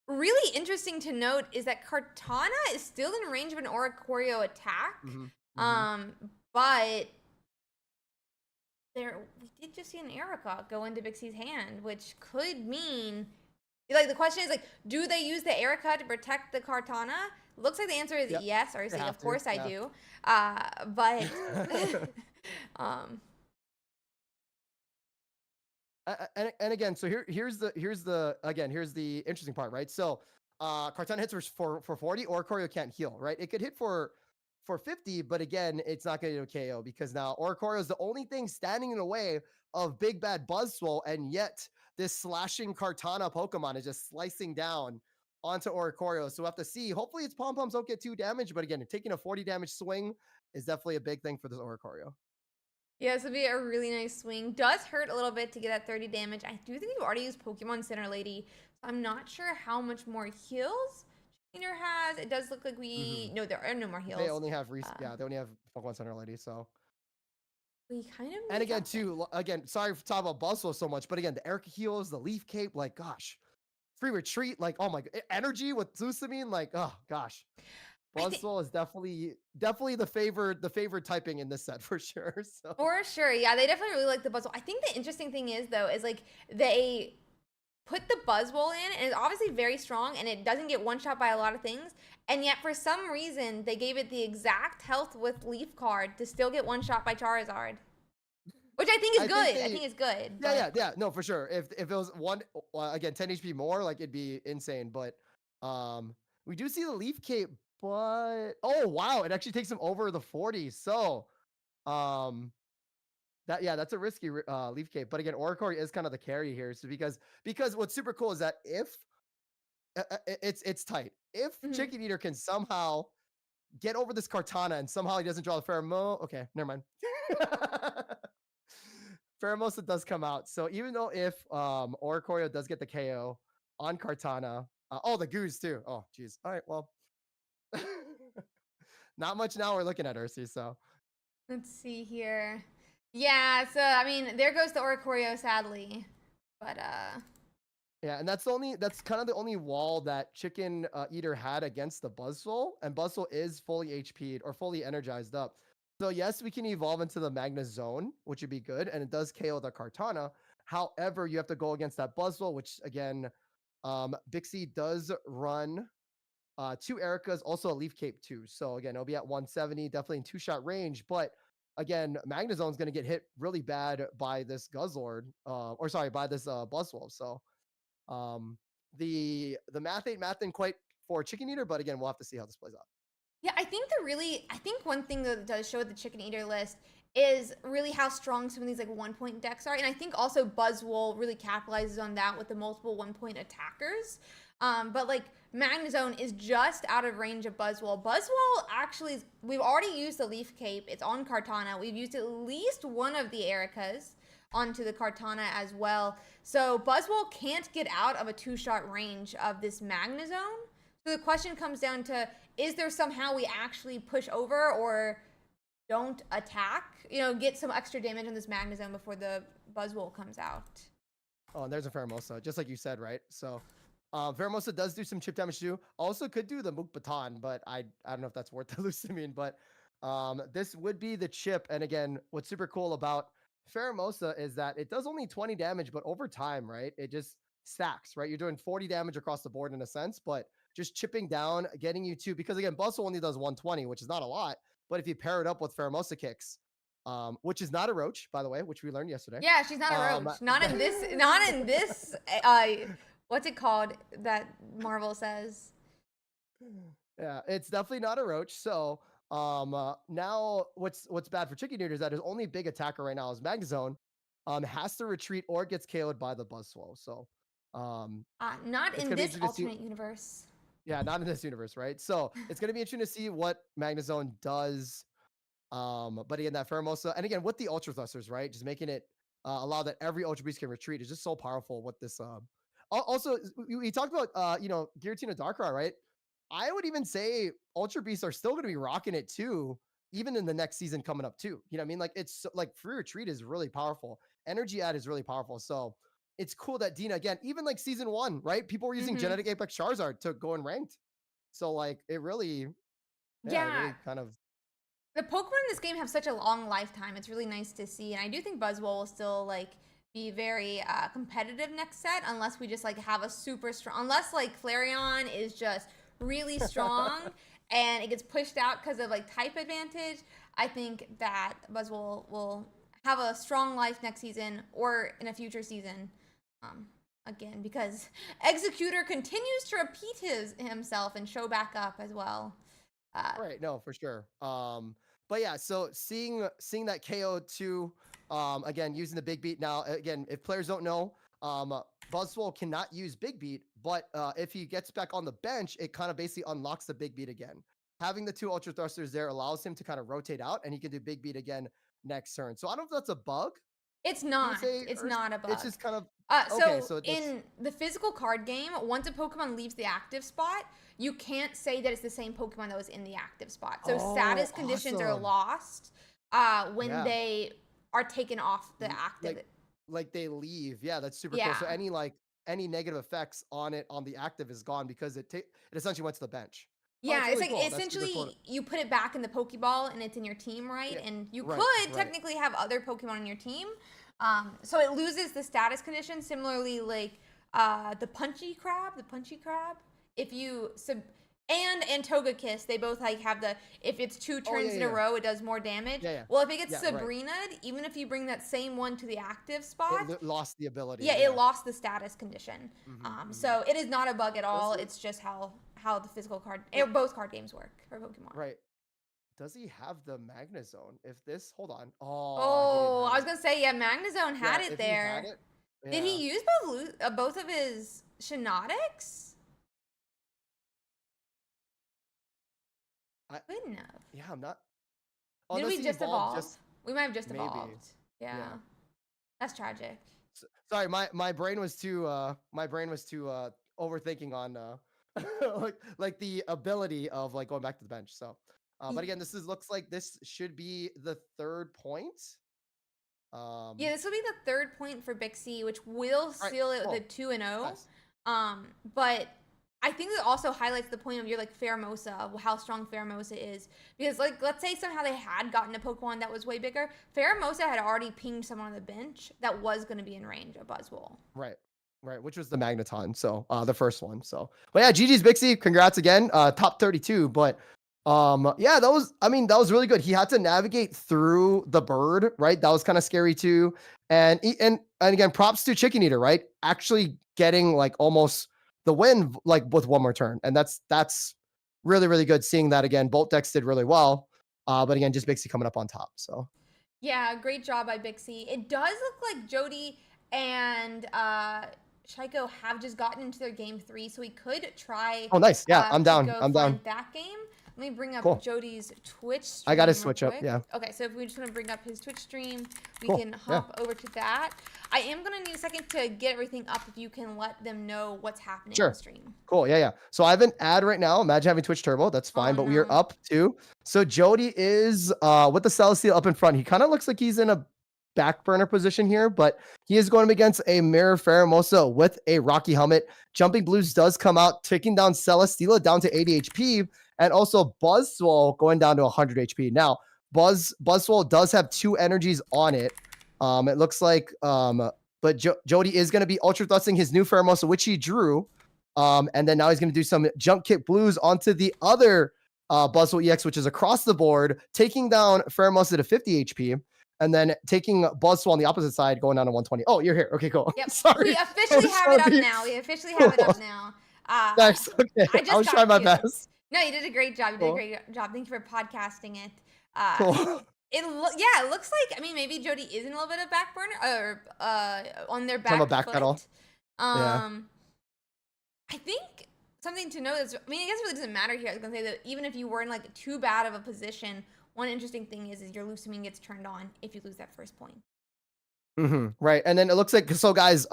Speaker 2: Really interesting to note is that Cartana is still in range of an Oricorio attack.
Speaker 3: Hmm. Hmm.
Speaker 2: Um, but there we did just see an Erica go into Bixie's hand, which could mean like the question is like, do they use the Erica to protect the Cartana? Looks like the answer is
Speaker 3: Yep,
Speaker 2: yes, or
Speaker 3: they
Speaker 2: like,
Speaker 3: have
Speaker 2: of
Speaker 3: to.
Speaker 2: course I
Speaker 3: Yeah.
Speaker 2: do. But um,
Speaker 3: And again, so here's the interesting part, right? So Cartana hits for 40, or Corio can't heal, right? It could hit for 50, but again, it's not going to do a KO, because now Oricorio is the only thing standing in the way of Big Bad Buzzwole, and yet this slashing Cartana Pokemon is just slicing down onto Oricorio. So we'll have to see. Hopefully its pom-poms don't get too damaged, but again, taking a 40 damage swing is definitely a big thing for this Oricorio.
Speaker 2: yeah, this would be a really nice swing. Does hurt a little bit to get that 30 damage. I do think you've already used Pokemon Center Lady, so I'm not sure how much more heals Trainer has. It does look like
Speaker 3: Hmm.
Speaker 2: we no, there are no more
Speaker 3: They
Speaker 2: heals.
Speaker 3: only have
Speaker 2: Uh,
Speaker 3: yeah, they only have Pokemon Center Lady, so.
Speaker 2: we kind of
Speaker 3: And
Speaker 2: need
Speaker 3: again,
Speaker 2: something.
Speaker 3: too, again, sorry for talking about Bustle so much, but again, the Erica heals, the Leaf Cape, like, gosh, free retreat, like, oh my, energy with Lusamine, like, oh gosh,
Speaker 2: I think
Speaker 3: Buzzsaw is definitely the favored typing in this set for sure. So
Speaker 2: for sure, yeah, they definitely really like the Buzzwole. I think the interesting thing is though is like they put the Buzzwole in, and it's obviously very strong, and it doesn't get one shot by a lot of things. And yet, for some reason, they gave it the exact health with Leaf Card to still get one shot by Charizard, which I think is
Speaker 3: I think
Speaker 2: good. I think it's good, but
Speaker 3: yeah, no, for sure. If it was one again 10 HP more, like it'd be insane. But we do see the Leaf Cape, but oh wow, it actually takes him over the 40. So um that's a risky Leaf Cape. But again, Oricorio is kind of the carry here. So because what's super cool is that if it's tight. If
Speaker 2: mhm.
Speaker 3: Chicken Eater can somehow get over this Cartana and somehow he doesn't draw the Pheromone, okay, never mind. Pheromosa does come out. So even though if Oricorio does get the KO on Cartana, oh the Goose too. Oh geez. All right, well, not much now we're looking at Ursi. So
Speaker 2: Let's see here. Yeah, so I mean, there goes the Oricorio, sadly, but
Speaker 3: yeah, and that's kind of the only wall that Chicken Eater had against the Buzzwole, and Buzzwole is fully HP'd or fully energized up. So yes, we can evolve into the Magna Zone, which would be good, and it does KO the Cartana. However, you have to go against that Buzzwole, which again, Bixie does run 2 Ericas, also a Leaf Cape too. So again, it'll be at 170, definitely in 2-shot range. But again, Magnazone's going to get hit really bad by this Guzzlord, or sorry, by this Buzzwole. So um, the math ain't mathing quite for Chicken Eater, but again, we'll have to see how this plays out.
Speaker 2: yeah, I think one thing that does show with the Chicken Eater list is really how strong some of these like 1 point decks are, and I think also Buzzwole really capitalizes on that with the multiple 1 point attackers. But like Magnezone is just out of range of Buzzwole. Buzzwole actually we've already used the Leaf Cape. It's on Cartana. We've used at least one of the Ericas onto the Cartana as well. So Buzzwole can't get out of a 2-shot range of this Magnezone. So the question comes down to, is there somehow we actually push over or don't attack? Get some extra damage on this Magnezone before the Buzzwole comes out.
Speaker 3: Oh, and there's a Pheromosa, just like you said, right? So Pheromosa does do some chip damage too. Also could do the Mook Baton, but I don't know if that's worth the Lusamine. But this would be the chip. And again, what's super cool about Pheromosa is that it does only 20 damage, but over time, right, it just stacks, right? You're doing 40 damage across the board in a sense, but just chipping down, getting you to, because again, Bustle only does 120, which is not a lot, but if you pair it up with Pheromosa kicks, which is not a roach, by the way, which we learned yesterday.
Speaker 2: Yeah, she's not a roach. Not in this. Not in this. What's it called that Marvel says?
Speaker 3: Yeah, it's definitely not a roach. So now what's bad for Chicken Eater is that his only big attacker right now is Magnezone. Has to retreat or gets KO'd by the Buzzwole. So
Speaker 2: Not
Speaker 3: it's
Speaker 2: in
Speaker 3: gonna be
Speaker 2: this
Speaker 3: interesting to
Speaker 2: alternate universe.
Speaker 3: yeah, not in this universe, right? So it's gonna be interesting to see what Magnezone does. But again, that Pheromosa, and again with the Ultra Thrusters, right? Just making it allow that every Ultra Beast can retreat is just so powerful with this. Also, we talked about Giratina Darkrai, right? I would even say Ultra Beasts are still going to be rocking it too, even in the next season coming up too. You know what I mean? Like it's like free retreat is really powerful. Energy add is really powerful. So it's cool that Dina, again, even like season 1, right? People were using Genetic Apex Charizard to go in ranked. So like it really, yeah, it really kind of.
Speaker 2: The Pokemon in this game have such a long lifetime. It's really nice to see, and I do think Buzzwole will still like be very competitive next set, unless we just like have a super strong, unless like Flareon is just really strong and it gets pushed out because of like type advantage. I think that Buzzwole will have a strong life next season or in a future season. Again, because Executor continues to repeat himself and show back up as well.
Speaker 3: Right, no, for sure. But yeah, so seeing that KO too, again using the big beat now. Again, if players don't know, Buzzwole cannot use big beat, but if he gets back on the bench, it kind of basically unlocks the big beat again. Having the 2 Ultra Thrusters there allows him to kind of rotate out, and he can do big beat again next turn. So I don't know if that's a bug.
Speaker 2: It's not. It's not a bug.
Speaker 3: It's just kind of
Speaker 2: okay. So in the physical card game, once a Pokemon leaves the active spot, you can't say that it's the same Pokemon that was in the active spot. So status conditions are lost when they are taken off the active.
Speaker 3: Like they leave. Yeah, that's super cool. So any negative effects on it on the active is gone because it essentially went to the bench.
Speaker 2: Yeah, it's really like cool. Essentially you put it back in the Pokeball and it's in your team, right? Yeah, and you could technically have other Pokemon in your team. So it loses the status condition. Similarly, like the Punchy Crab, if you and Togekiss, they both like have the, if it's 2 turns in a row, it does more damage. Well, if it gets Sabrina'd, even if you bring that same one to the active spot,
Speaker 3: it lost the ability.
Speaker 2: Yeah, it lost the status condition. So it is not a bug at all. It's just how the physical card, both card games work for Pokemon.
Speaker 3: Right. Does he have the Magnezone? If this, hold on.
Speaker 2: Oh, I was gonna say, yeah, Magnezone had it there. Did he use both of his Shenanigans? Couldn't have.
Speaker 3: Yeah, I'm not.
Speaker 2: Did we just evolve? We might have just evolved. Yeah. That's tragic.
Speaker 3: Sorry, my brain was too overthinking on like the ability of like going back to the bench. So but again, looks like this should be the 3rd point.
Speaker 2: Yeah, this will be the 3rd point for Bixie, which will seal it with a 2-0. Nice. But I think it also highlights the point of your like Pheromosa, how strong Pheromosa is. Because like, let's say somehow they had gotten a Pokemon that was way bigger. Pheromosa had already pinged someone on the bench that was going to be in range of Buzzwole.
Speaker 3: Right, which was the Magneton. So the first one. So, but yeah, GG's Bixie. Congrats again. Top 32. But yeah, that was really good. He had to navigate through the bird, right? That was kind of scary too. And again, props to Chicken Eater, right? Actually getting like almost the win like with 1 more turn, and that's really, really good seeing that again. Bolt decks did really well, but again, just Bixie coming up on top. So
Speaker 2: yeah, great job by Bixie. It does look like Jody and Shaiko have just gotten into their game 3, so we could try.
Speaker 3: Oh, nice. Yeah, I'm down.
Speaker 2: That game. Let me bring up Jody's Twitch stream.
Speaker 3: I got to switch up, yeah.
Speaker 2: Okay, so if we just want to bring up his Twitch stream, we can hop over to that. I am going to need a second to get everything up if you can let them know what's happening on the stream.
Speaker 3: Cool, yeah. So I have an ad right now. Imagine having Twitch Turbo. That's fine, but we are up too. So Jody is with the Celesteal up in front. He kind of looks like he's in a back burner position here, but he is going up against a Mirror Pheromosa with a Rocky Helmet. Jumping Blues does come out, taking down Celesteela down to 80 HP, and also Buzzwole going down to 100 HP. Now, Buzzwole does have 2 energies on it. It looks like, but Jody is going to be ultra thrusting his new Pheromosa, which he drew. And then now he's going to do some jump kick blues onto the other Buzzwole EX, which is across the board, taking down Pheromosa to 50 HP. And then taking Buzzwole on the opposite side, going down to 120. Oh, you're here. Okay, cool.
Speaker 2: Yep.
Speaker 3: Sorry.
Speaker 2: We officially have it up now. We officially have it up now.
Speaker 3: Nice. Okay.
Speaker 2: I just
Speaker 3: was trying my best.
Speaker 2: No, you did a great job. You
Speaker 3: Cool.
Speaker 2: did a great job. Thank you for podcasting it.
Speaker 3: Cool.
Speaker 2: It looks like, I mean, maybe Jody is in a little bit of back burner or on their back
Speaker 3: From a back
Speaker 2: foot.
Speaker 3: pedal.
Speaker 2: I think something to note is, I mean, I guess it really doesn't matter here. I was gonna say that even if you were in like too bad of a position, one interesting thing is your loosening gets turned on if you lose that first point.
Speaker 3: Right. And then it looks like, so guys,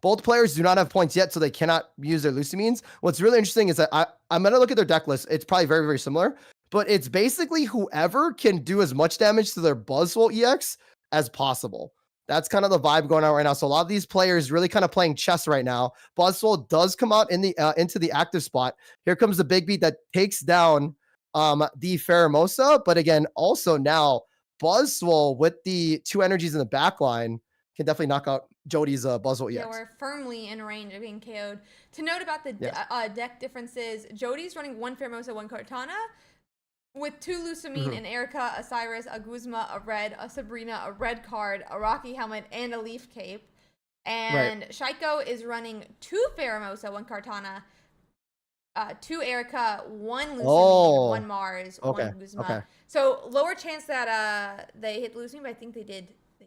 Speaker 3: both players do not have points yet, so they cannot use their Lucamines. What's really interesting is that I'm going to look at their deck list. It's probably very, very similar, but it's basically whoever can do as much damage to their Buzzwole EX as possible. That's kind of the vibe going on right now. So a lot of these players really kind of playing chess right now. Buzzwole does come out in the into the active spot. Here comes the big beat that takes down the Pheromosa, but again, also now Buzzwole with the 2 energies in the back line can definitely knock out Jody's Buzzwole EX.
Speaker 2: Yeah, we're firmly in range of being KO'd. To note about the deck differences, Jody's running 1 Pheromosa, 1 Cortana, with 2 Lusamine, an Erica, a Cyrus, a Guzma, a Red, a Sabrina, a Red card, a Rocky helmet, and a Leaf cape. And Shaiko is running 2 Pheromosa, 1 Cortana, 2 Erica, 1 Lusamine, 1 Mars, 1 Guzma. So lower chance that they hit Lusamine, but I think they did. They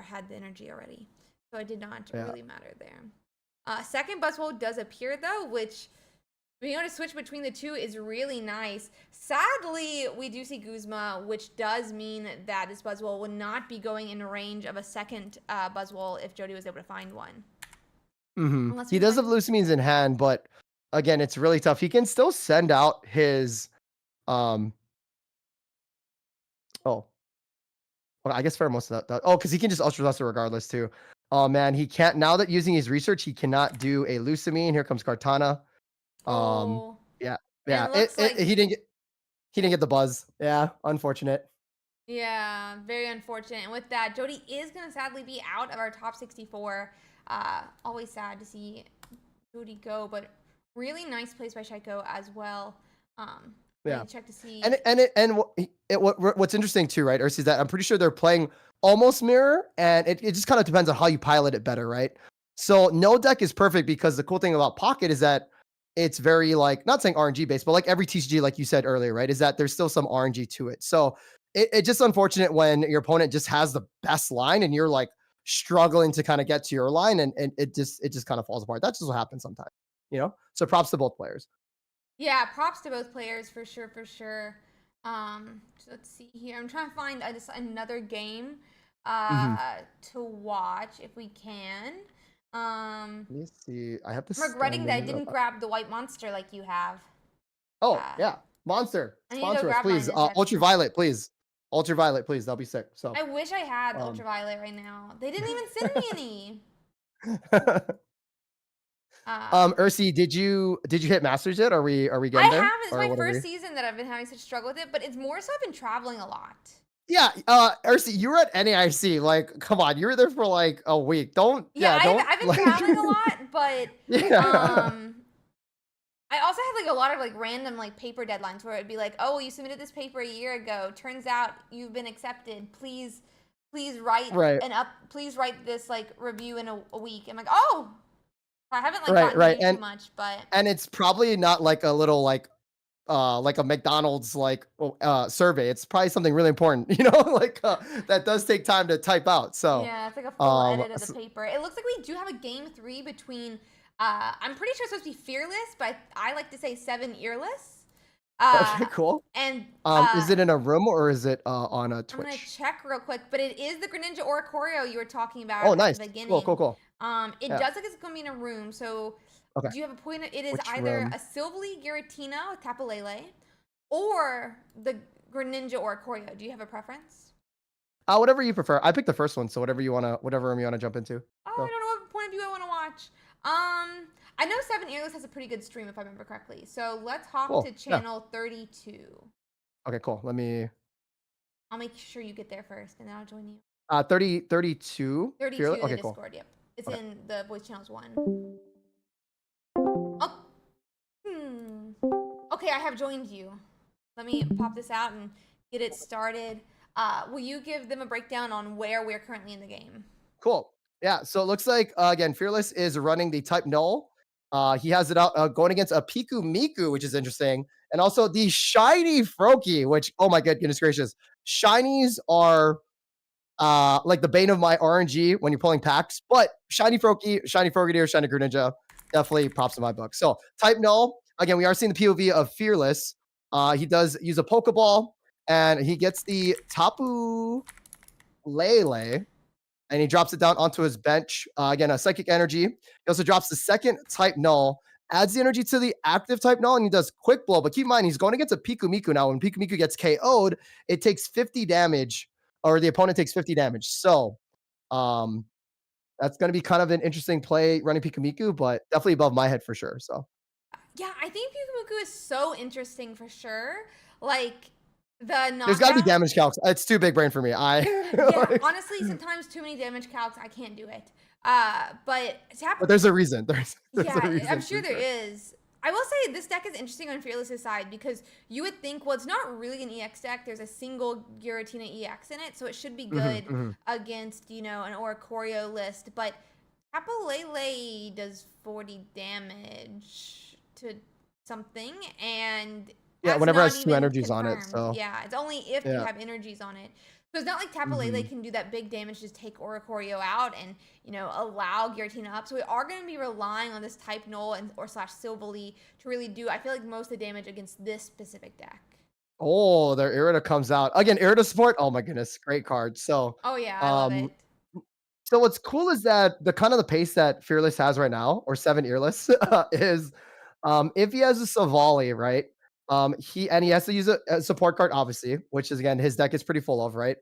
Speaker 2: had the energy already, so it did not really matter there. Second Buzzwole does appear though, which being able to switch between the two is really nice. Sadly, we do see Guzma, which does mean that this Buzzwole would not be going in range of a second Buzzwole if Jody was able to find one.
Speaker 3: He does have Lusamines in hand, but again, it's really tough. He can still send out his I guess Pheromosa. Because he can just Ultra Duster regardless too. Oh man, he can't, now that using his research, he cannot do a Lusamine. Here comes Cortana. Yeah. He didn't get the buzz. Yeah, unfortunate.
Speaker 2: Yeah, very unfortunate. And with that, Jody is gonna sadly be out of our top 64. Always sad to see Jody go, but really nice place by Shaiko as well. Check to see.
Speaker 3: What's interesting too, right, Ursi, is that I'm pretty sure they're playing almost mirror, and it just kind of depends on how you pilot it better, right? So no deck is perfect because the cool thing about Pocket is that it's very, like, not saying RNG based, but like every TCG, like you said earlier, right, is that there's still some RNG to it. So it's just unfortunate when your opponent just has the best line and you're like struggling to kind of get to your line, and it just kind of falls apart. That's just what happens sometimes, you know? So props to both players.
Speaker 2: Yeah, props to both players for sure, for sure. So let's see here. I'm trying to find just another game to watch if we can.
Speaker 3: Let me see. I have to.
Speaker 2: I'm regretting that I didn't grab the white monster like you have.
Speaker 3: Oh yeah, monster. Sponsor us, please. Ultraviolet, please. Ultraviolet, please. That'll be sick. So
Speaker 2: I wish I had ultraviolet right now. They didn't even send me any.
Speaker 3: Ursi, did you hit Masters yet? Are we getting there?
Speaker 2: I haven't. It's my first season that I've been having such struggle with it, but it's more so I've been traveling a lot.
Speaker 3: Yeah, Ursi, you were at NAIC. Like, come on, you were there for like a week. I've
Speaker 2: been traveling a lot, but I also had like a lot of like random like paper deadlines where it'd be like, oh, you submitted this paper a year ago. Turns out you've been accepted. Please write please write this like review in a week. I'm like, oh, I haven't like gotten too much, but
Speaker 3: it's probably not like a little like a McDonald's like survey. It's probably something really important, you know, like that does take time to type out. So
Speaker 2: yeah, it's like a full edit of the paper. It looks like we do have a game 3 between I'm pretty sure it's supposed to be Fearless, but I like to say 7 Earless.
Speaker 3: Okay, cool.
Speaker 2: And
Speaker 3: is it in a room or is it on a Twitch?
Speaker 2: I'm gonna check real quick, but it is the Greninja Oricorio you were talking about
Speaker 3: at
Speaker 2: the beginning.
Speaker 3: Cool.
Speaker 2: It does look like it's gonna be in a room. So do you have a point? It is either a Silvally Giratina with Tapu Lele or the Greninja Oricorio. Do you have a preference?
Speaker 3: Whatever you prefer. I picked the first one, so whatever room you wanna jump into.
Speaker 2: I don't know what point of view I want to watch. I know 7 Earless has a pretty good stream if I remember correctly. So let's hop to channel 32.
Speaker 3: Okay, cool. I'll
Speaker 2: make sure you get there first, and then I'll join you.
Speaker 3: 32.
Speaker 2: 32
Speaker 3: Fearless.
Speaker 2: in the
Speaker 3: Okay, cool.
Speaker 2: Discord. Yep, it's
Speaker 3: Okay.
Speaker 2: in the voice channels one. Oh, okay, I have joined you. Let me pop this out and get it started. Will you give them a breakdown on where we're currently in the game?
Speaker 3: Cool. Yeah. So it looks like again, Fearless is running the type null. He has it out going against a Piku Miku, which is interesting, and also the shiny Froakie, which oh my goodness gracious, shinies are like the bane of my RNG when you're pulling packs. But shiny Froakie, shiny Frogadier, shiny Greninja, definitely props in my book. So type null again, we are seeing the POV of Fearless. He does use a Pokeball, and he gets the Tapu Lele, and he drops it down onto his bench. Again, a psychic energy. He also drops the second type null, adds the energy to the active type null, and he does quick blow. But keep in mind, he's going against a Piku Miku now. When Piku Miku gets KO'd, it takes 50 damage, or the opponent takes 50 damage. So um, that's going to be kind of an interesting play running Piku Miku, but definitely above my head for sure. So
Speaker 2: Yeah, I think Pikachu is so interesting for sure. Like the
Speaker 3: there's got to be
Speaker 2: knockout.
Speaker 3: damage calcs. It's too big brain for me.
Speaker 2: Yeah, honestly, sometimes too many damage calcs, I can't do it. But
Speaker 3: but there's a reason. There's a
Speaker 2: yeah, I'm
Speaker 3: reason
Speaker 2: sure
Speaker 3: for
Speaker 2: there
Speaker 3: sure.
Speaker 2: is. I will say this deck is interesting on Fearless's side because you would think, well, it's not really an EX deck. There's a single Giratina EX in it, so it should be good against, an Oricorio list. But Tapu Lele does 40 damage to something, and
Speaker 3: Yeah,
Speaker 2: that's
Speaker 3: whenever it
Speaker 2: not
Speaker 3: has two
Speaker 2: even
Speaker 3: energies on it.
Speaker 2: confirmed.
Speaker 3: So
Speaker 2: Yeah, it's only if you
Speaker 3: yeah.
Speaker 2: have energies on it. So it's not like Tapu Lele can do that big damage, just take Oricorio out and, allow Giratina up. So we are going to be relying on this type null or slash Silvally to really do, I feel like, most of the damage against this specific deck.
Speaker 3: Oh, their Irida comes out. Again, Irida support. Oh my goodness, great card. So,
Speaker 2: Oh, yeah, I love
Speaker 3: um,
Speaker 2: it.
Speaker 3: so what's cool is that the kind of the pace that Fearless has right now, or Seven Earless, is if he has a Savali, right? He has to use a support card, obviously, which is again his deck is pretty full of, right?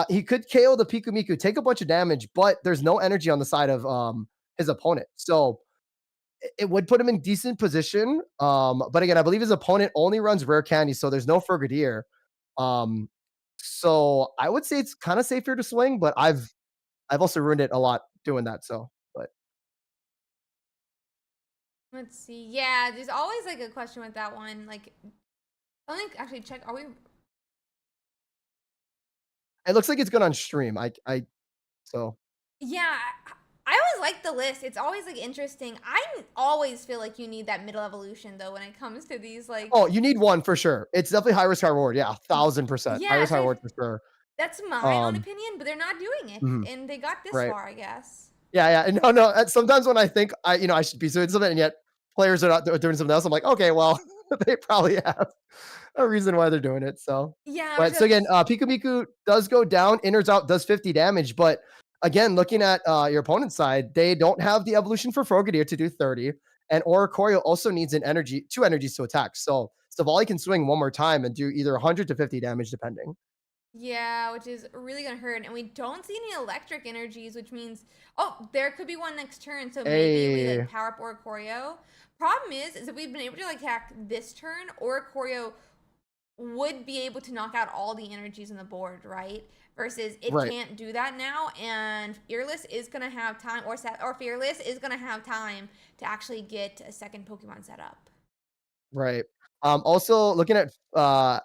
Speaker 3: He could KO the Piku Miku, take a bunch of damage, but there's no energy on the side of his opponent. So it would put him in decent position. But again, I believe his opponent only runs rare candy, so there's no Frigadier. Um, so I would say it's kind of safer to swing, but I've also ruined it a lot doing that. So, but
Speaker 2: Let's see. Yeah, there's always like a question with that one. Like, I think actually check. Are we?
Speaker 3: it looks like it's good on stream. So
Speaker 2: Yeah, I always like the list. It's always like interesting. I always feel like you need that middle evolution though when it comes to these like.
Speaker 3: oh, you need one for sure. It's definitely high risk, high reward. Yeah, 1000% high
Speaker 2: Yeah,
Speaker 3: risk, high
Speaker 2: so
Speaker 3: reward for sure.
Speaker 2: that's my own
Speaker 3: Um,
Speaker 2: opinion, but they're not doing it,
Speaker 3: mhm,
Speaker 2: and they got this
Speaker 3: right.
Speaker 2: far, I guess.
Speaker 3: Yeah, yeah. And no. Sometimes when I think I should be doing something, and yet players are not doing something else, I'm like, okay, well, they probably have a reason why they're doing it. So,
Speaker 2: Yeah, which
Speaker 3: but so again,
Speaker 2: that's
Speaker 3: Piku Miku does go down, inners out, does 50 damage. But again, looking at your opponent's side, they don't have the evolution for Frogadier to do 30, and Oricorio also needs two energies to attack. So Savali can swing one more time and do either 100 to 50 damage, depending.
Speaker 2: yeah, which is really gonna hurt, and we don't see any electric energies, which means there could be one next turn. So maybe we like
Speaker 3: A
Speaker 2: power up Oricorio. Problem is if we've been able to like attack this turn, Oricorio would be able to knock out all the energies on the board, right? Versus it
Speaker 3: right.
Speaker 2: can't do that now, and Fearless is gonna have time, or Fearless is gonna have time to actually get a second Pokemon set up.
Speaker 3: Right. Also looking at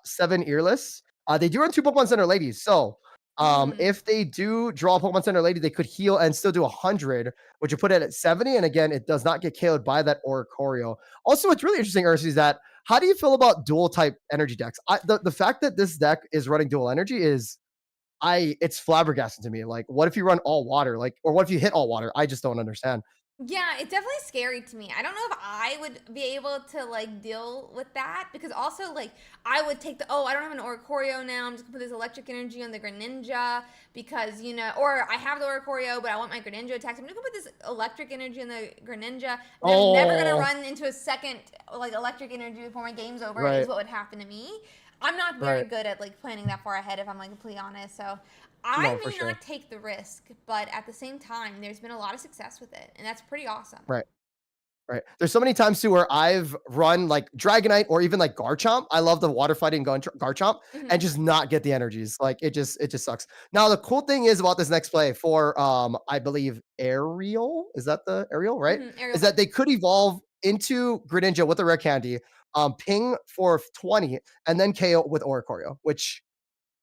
Speaker 3: Seven Earless, they do run two Pokemon Center ladies. So
Speaker 2: Mm.
Speaker 3: if they do draw a Pokemon Center lady, they could heal and still do 100, which would put it at 70. And again, it does not get KO'd by that Oricorio. Also, what's really interesting, Ursi, is that how do you feel about dual type energy decks? The fact that this deck is running dual energy is it's flabbergasting to me. Like, what if you run all water? Like, or what if you hit all water? I just don't understand.
Speaker 2: Yeah, it's definitely scary to me. I don't know if I would be able to like deal with that because also like I would take I don't have an Oricorio now. I'm just gonna put this electric energy on the Greninja because or I have the Oricorio but I want my Greninja attacks. I'm just gonna put this electric energy on the Greninja. And I'm never gonna
Speaker 3: Oh,
Speaker 2: run into a second like electric energy before my game's over. Is
Speaker 3: right,
Speaker 2: what would happen to me. I'm not very
Speaker 3: right.
Speaker 2: good at like planning that far ahead if I'm like completely honest. So I
Speaker 3: No, for
Speaker 2: may
Speaker 3: sure.
Speaker 2: not take the risk, but at the same time, there's been a lot of success with it, and that's pretty awesome.
Speaker 3: Right. Right. There's so many times too where I've run like Dragonite or even like Garchomp. I love the water fighting Garchomp and
Speaker 2: Mhm.
Speaker 3: just not get the energies. Like it just sucks. Now the cool thing is about this next play for I believe Ariel. Is that the Ariel, right?
Speaker 2: Aerial
Speaker 3: Is that
Speaker 2: Pet.
Speaker 3: they could evolve into Greninja with the rare candy, ping for 20, and then KO with Oricorio, which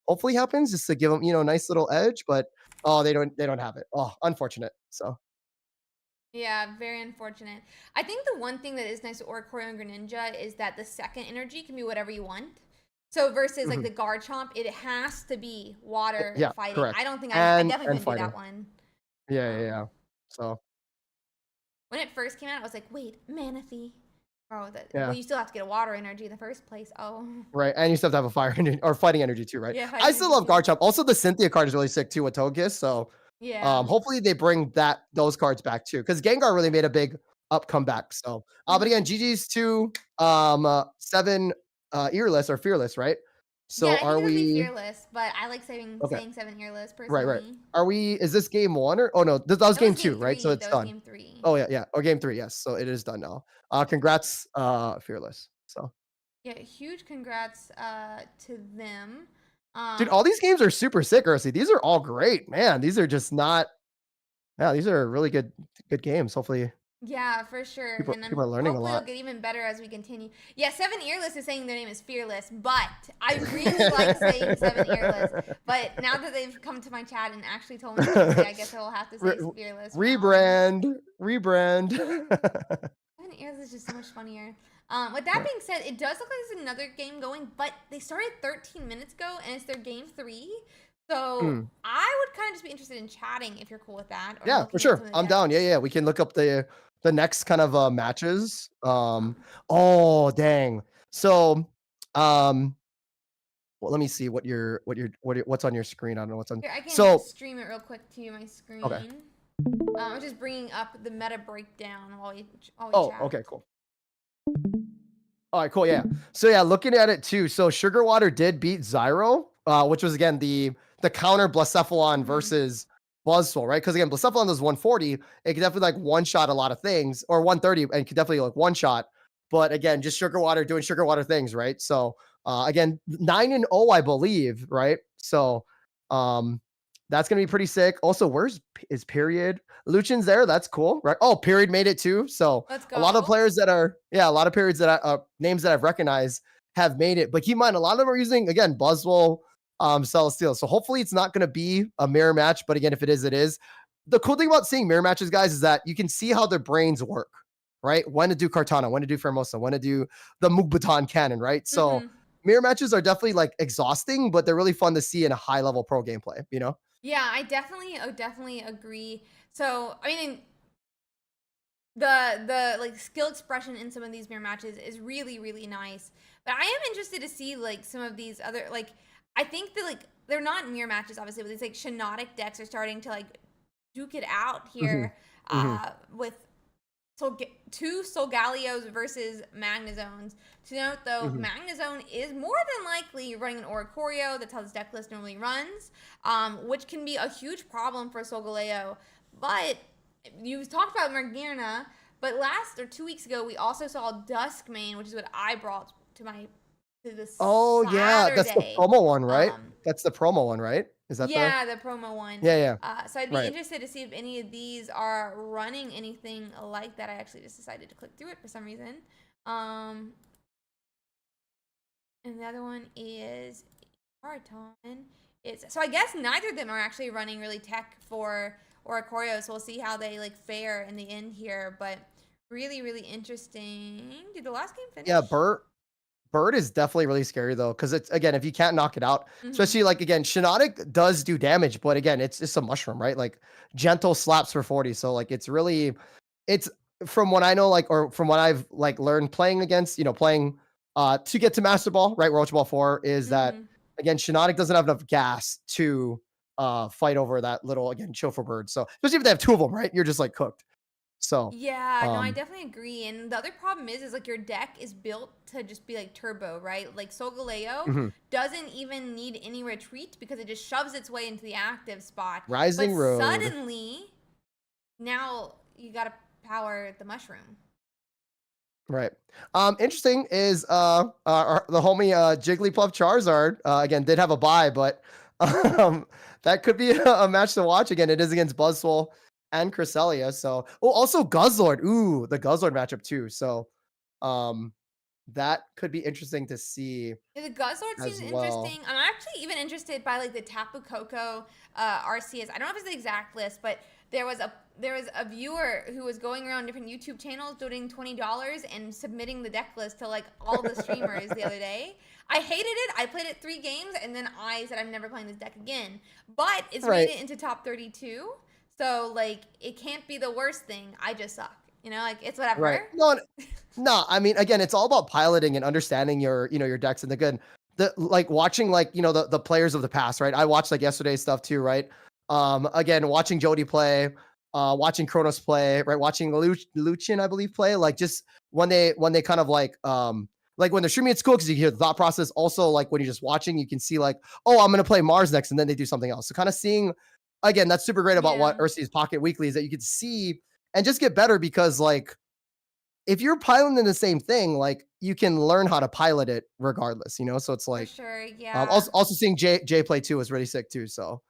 Speaker 3: hopefully happens just to give them, a nice little edge, but oh, they don't have it. Oh, unfortunate. So
Speaker 2: Yeah, very unfortunate. I think the one thing that is nice with Oricorio and Greninja is that the second energy can be whatever you want. So versus like
Speaker 3: mhm.
Speaker 2: the Garchomp, it has to be water
Speaker 3: Yeah,
Speaker 2: fighting. I
Speaker 3: correct.
Speaker 2: don't think I definitely
Speaker 3: And
Speaker 2: couldn't do that
Speaker 3: fighting.
Speaker 2: one.
Speaker 3: Yeah, yeah,
Speaker 2: Um,
Speaker 3: yeah. So
Speaker 2: when it first came out, I was like, wait, Manaphy. Oh, that well,
Speaker 3: yeah.
Speaker 2: you still have to get a water energy in the first place. Oh,
Speaker 3: Right, and you still have to have a fire energy or fighting energy too, right?
Speaker 2: yeah,
Speaker 3: I
Speaker 2: fighting
Speaker 3: still
Speaker 2: energy
Speaker 3: love
Speaker 2: too.
Speaker 3: Garchomp. Also, the Cynthia card is really sick too with Togekiss, so,
Speaker 2: Yeah.
Speaker 3: hopefully they bring those cards back too, because Gengar really made a big comeback, so, but again,
Speaker 2: Hmm.
Speaker 3: GG's to, 7, Earless or Fearless, right?
Speaker 2: Yeah,
Speaker 3: So
Speaker 2: I think
Speaker 3: are
Speaker 2: it'll be
Speaker 3: we
Speaker 2: fearless, but I like
Speaker 3: okay,
Speaker 2: saying seven earless
Speaker 3: right, right.
Speaker 2: personally.
Speaker 3: Is this game 1 or oh, no, that was
Speaker 2: That was
Speaker 3: game
Speaker 2: game
Speaker 3: 2, right? So
Speaker 2: three.
Speaker 3: it's
Speaker 2: That was
Speaker 3: done.
Speaker 2: game three.
Speaker 3: Oh, yeah, yeah, or game 3, yes, so it is done now. Congrats, Fearless, so
Speaker 2: Yeah, huge congrats to them.
Speaker 3: dude, all
Speaker 2: Um,
Speaker 3: these games are super sick, Ursi. These are all great, man. These are just not. Yeah, these are really good games. Hopefully,
Speaker 2: yeah, for sure.
Speaker 3: people
Speaker 2: And
Speaker 3: people
Speaker 2: then
Speaker 3: are learning a
Speaker 2: hopefully it'll
Speaker 3: lot.
Speaker 2: get even better as we continue. Yeah, Seven Earless is saying their name is Fearless, but I really like saying Seven Earless. But now that they've come to my chat and actually told me what to say, I guess I will have to say
Speaker 3: Re-
Speaker 2: Fearless from now on.
Speaker 3: rebrand.
Speaker 2: Seven Earless is just so much funnier. With that
Speaker 3: Right.
Speaker 2: being said, it does look like there's another game going, but they started 13 minutes ago and it's their game three. So
Speaker 3: Mm.
Speaker 2: I would kind of just be interested in chatting if you're cool with that, or
Speaker 3: Yeah, for
Speaker 2: looking at
Speaker 3: sure.
Speaker 2: some of the
Speaker 3: I'm down. Yeah,
Speaker 2: decks.
Speaker 3: yeah. We can look up the next kind of matches.
Speaker 2: Um,
Speaker 3: Oh dang. So um well, let me see what's on your screen. I don't know what's on.
Speaker 2: Here, I can
Speaker 3: So
Speaker 2: stream it real quick to my
Speaker 3: okay.
Speaker 2: screen. I'm just bringing up the meta breakdown while we
Speaker 3: Oh,
Speaker 2: chat.
Speaker 3: okay, cool. All right, cool. Yeah. So yeah, looking at it too. So Sugar Water did beat Zyro, which was again the counter Blacephalon
Speaker 2: Hmm.
Speaker 3: versus Buzzwole, right? Because again, Blacephalon does 140. It could definitely like one shot a lot of things, or 130, and could definitely like one shot. But again, just Sugar Water doing Sugar Water things, right? So again, 9-0, I believe, right? So that's gonna be pretty sick. Also, is Period? Lucian's there. That's cool, right? Oh, Period made it too. So
Speaker 2: Let's
Speaker 3: a lot of
Speaker 2: go.
Speaker 3: players a lot of periods names that I've recognized have made it. But keep in mind, a lot of them are using again Buzzwole, Celesteal. So hopefully it's not going to be a mirror match. But again, if it is, it is. The cool thing about seeing mirror matches, guys, is that you can see how their brains work, right? When to do Cartana, when to do Fermosa, when to do the Mugbaton cannon, right? So
Speaker 2: Hmm.
Speaker 3: mirror matches are definitely like exhausting, but they're really fun to see in a high level pro gameplay.
Speaker 2: Yeah, I definitely agree. So I mean, the like skill expression in some of these mirror matches is really nice. But I am interested to see like some of these other like I think that like they're not mirror matches obviously, but these like Shinodic decks are starting to like duke it out
Speaker 3: hmm
Speaker 2: here
Speaker 3: hmm
Speaker 2: with two Solgalios versus Magnezones. To note though,
Speaker 3: hmm
Speaker 2: Magnezone is more than likely running an Oricorio. That's how this deck list normally runs, which can be a huge problem for Solgaleo. But you talked about Mergirna, but last or 2 weeks ago, we also saw Duskmane, which is what I brought to this
Speaker 3: Oh yeah, that's the
Speaker 2: Saturday.
Speaker 3: promo one, right?
Speaker 2: Um,
Speaker 3: That's the promo one, right? Is that the
Speaker 2: yeah, the promo one.
Speaker 3: Yeah, yeah.
Speaker 2: So I'd be
Speaker 3: Right.
Speaker 2: interested to see if any of these are running anything like that. I actually just decided to click through it for some reason. Um, and the other one is Marathon. So I guess neither of them are actually running really tech for Oricorio. So we'll see how they like fare in the end here. But really interesting. Did the last game
Speaker 3: Yeah,
Speaker 2: finish?
Speaker 3: Bird is definitely really scary though, because it's again, if you can't knock it out,
Speaker 2: Mm-hmm.
Speaker 3: especially like again, Shinodic does do damage, but again, it's just a mushroom, right? Like gentle slaps for 40. So like it's from what I know, like or from what I've like learned playing against, playing to get to Master Ball, right? Roach Ball 4 is that
Speaker 2: Mm-hmm.
Speaker 3: again, Shinodic doesn't have enough gas to fight over that little again Chauffeur Bird. So especially if they have two of them, right? You're just like cooked. So
Speaker 2: Yeah, no, I
Speaker 3: um
Speaker 2: definitely agree. And the other problem is like your deck is built to just be like turbo, right? Like Solgaleo
Speaker 3: mhm.
Speaker 2: doesn't even need any retreat because it just shoves its way into the active spot. But
Speaker 3: Rising Road.
Speaker 2: suddenly, now you gotta power the mushroom.
Speaker 3: Right. Interesting is the homie Jigglypuff Charizard again did have a bye, but um that could be a match to watch again. It is against Buzzwole and Cresselia. So also Guzzlord. Ooh, the Guzzlord matchup too. So um that could be interesting to see
Speaker 2: Yeah, the Guzzlord seems
Speaker 3: as well.
Speaker 2: interesting. I'm actually even interested by like the Tapu Koko RCS. I don't know if it's the exact list, but there was a viewer who was going around different YouTube channels donating $20 and submitting the deck list to like all the streamers the other day. I hated it. I played it 3 games and then I said I'm never playing this deck again. But it's made
Speaker 3: Right.
Speaker 2: it into top 32, so like it can't be the worst thing. I just suck. You know, like it's
Speaker 3: Right.
Speaker 2: whatever.
Speaker 3: No, no, I mean, again, it's all about piloting and understanding your, your decks and the good, like watching like, the players of the past, right? I watched like yesterday's stuff too, right? Again, watching Jody play, watching Kronos play, right? Watching Lucian, I believe, play, like just when they kind of like when they're streaming, it's cool because you hear the thought process. Also, like when you're just watching, you can see like, oh, I'm gonna play Mars next, and then they do something else. So kind of seeing, again, that's super great about
Speaker 2: Yeah.
Speaker 3: what Ursii's Pocket Weekly is that you can see and just get better because like if you're piloting the same thing, like you can learn how to pilot it regardless, So it's
Speaker 2: For
Speaker 3: like
Speaker 2: sure. Yeah.
Speaker 3: also seeing Jay play too was really sick too. So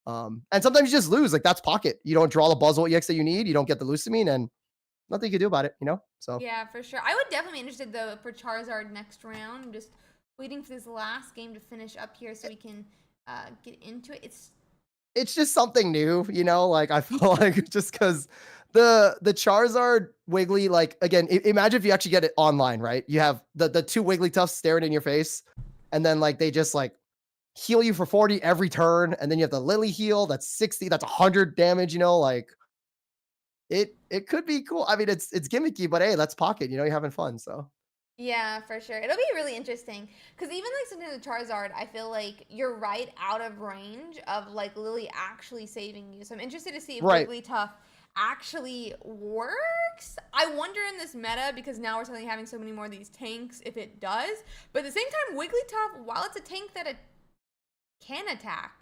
Speaker 3: and sometimes you just lose, like that's pocket. You don't draw the Buzzwole EX that you need, you don't get the Lusamine, and nothing you can do about it. So
Speaker 2: Yeah, for sure. I would definitely be interested though for Charizard next round. I'm just waiting for this last game to finish up here so we can get into it.
Speaker 3: it's just something new. Like I feel like just because the Charizard Wiggly, like again, imagine if you actually get it online, right? You have the two Wigglytuffs staring in your face, and then like they just like heal you for 40 every turn, and then you have the Lily heal, that's 60, that's 100 damage, like it could be cool. I mean, it's gimmicky, but hey, that's pocket, you're having fun, so
Speaker 2: Yeah, for sure. It'll be really interesting because even like something with Charizard, I feel like you're right out of range of like Lily actually saving you. So I'm interested to see if
Speaker 3: right.
Speaker 2: Wigglytuff actually works. I wonder in this meta because now we're suddenly having so many more of these tanks if it does. But at the same time, Wigglytuff, while it's a tank that it can attack,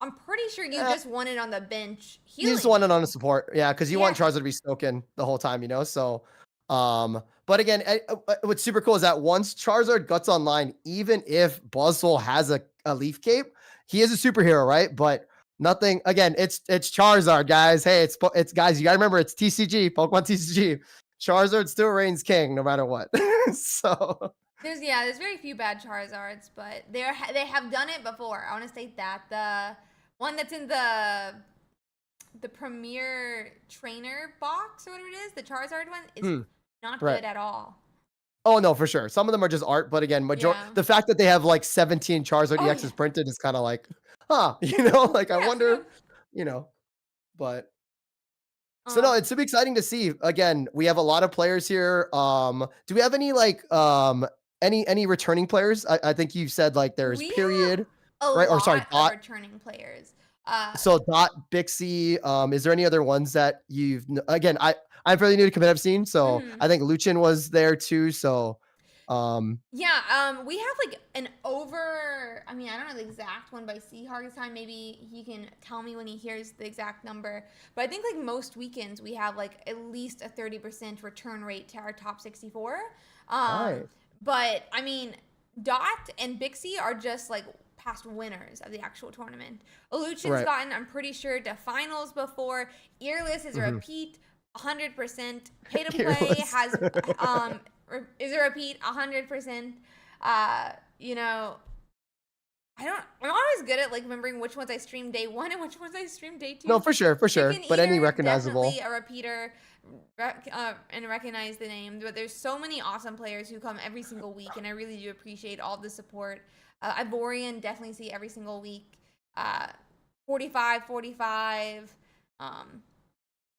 Speaker 2: I'm pretty sure you
Speaker 3: Eh,
Speaker 2: just want it on the bench
Speaker 3: you just
Speaker 2: healing
Speaker 3: want it on
Speaker 2: you.
Speaker 3: the support, yeah, because you
Speaker 2: Yeah.
Speaker 3: want Charizard to be soaking the whole time, so but again, what's super cool is that once Charizard guts online, even if Buzzwole has a leaf cape, he is a superhero, right? But nothing, again, it's Charizard, guys. Hey, it's guys, you gotta remember it's TCG, Pokemon TCG. Charizard still reigns king no matter what. So
Speaker 2: There's very few bad Charizards, but they have done it before. I want to state that the one that's in the premier trainer box or whatever it is, the Charizard one is not
Speaker 3: right.
Speaker 2: good at all.
Speaker 3: Oh no, for sure. Some of them are just art, but again,
Speaker 2: Yeah.
Speaker 3: the fact that they have like 17 Charizard
Speaker 2: Oh yeah.
Speaker 3: EXs printed is kind of like, huh, like I
Speaker 2: Yeah.
Speaker 3: wonder, you know, but so no,
Speaker 2: Um.
Speaker 3: it's super exciting to see. Again, we have a lot of players here. Do we have any like any returning players? I think you said like there's
Speaker 2: We have
Speaker 3: period,
Speaker 2: a
Speaker 3: right? Or sorry,
Speaker 2: lot of
Speaker 3: dot.
Speaker 2: returning players. Uh.
Speaker 3: So dot Bixie. Is there any other ones that again, I'm fairly new to competitive scene, so
Speaker 2: Mhm.
Speaker 3: I think Lucian was there too. So
Speaker 2: Yeah, we have like an over. I mean, I don't know the exact one by Seahawk this time. Maybe he can tell me when he hears the exact number. But I think like most weekends we have like at least a 30% return rate to our top 64.
Speaker 3: nice.
Speaker 2: But I mean, Dot and Bixie are just like past winners of the actual tournament. Lucian's
Speaker 3: Right.
Speaker 2: gotten, I'm pretty sure, to finals before. Earless is a
Speaker 3: Mhm.
Speaker 2: repeat, 100%. Pay to play
Speaker 3: Earless.
Speaker 2: has is a repeat 100%. You know, I'm always good at like remembering which ones I streamed day 1 and which ones I streamed day 2.
Speaker 3: No, for sure, for sure.
Speaker 2: Chicken
Speaker 3: But any
Speaker 2: Eater,
Speaker 3: recognizable.
Speaker 2: definitely a repeater, and recognize the name. But there's so many awesome players who come every single week, and I really do appreciate all the support. Ivorian, definitely see every single week. 45.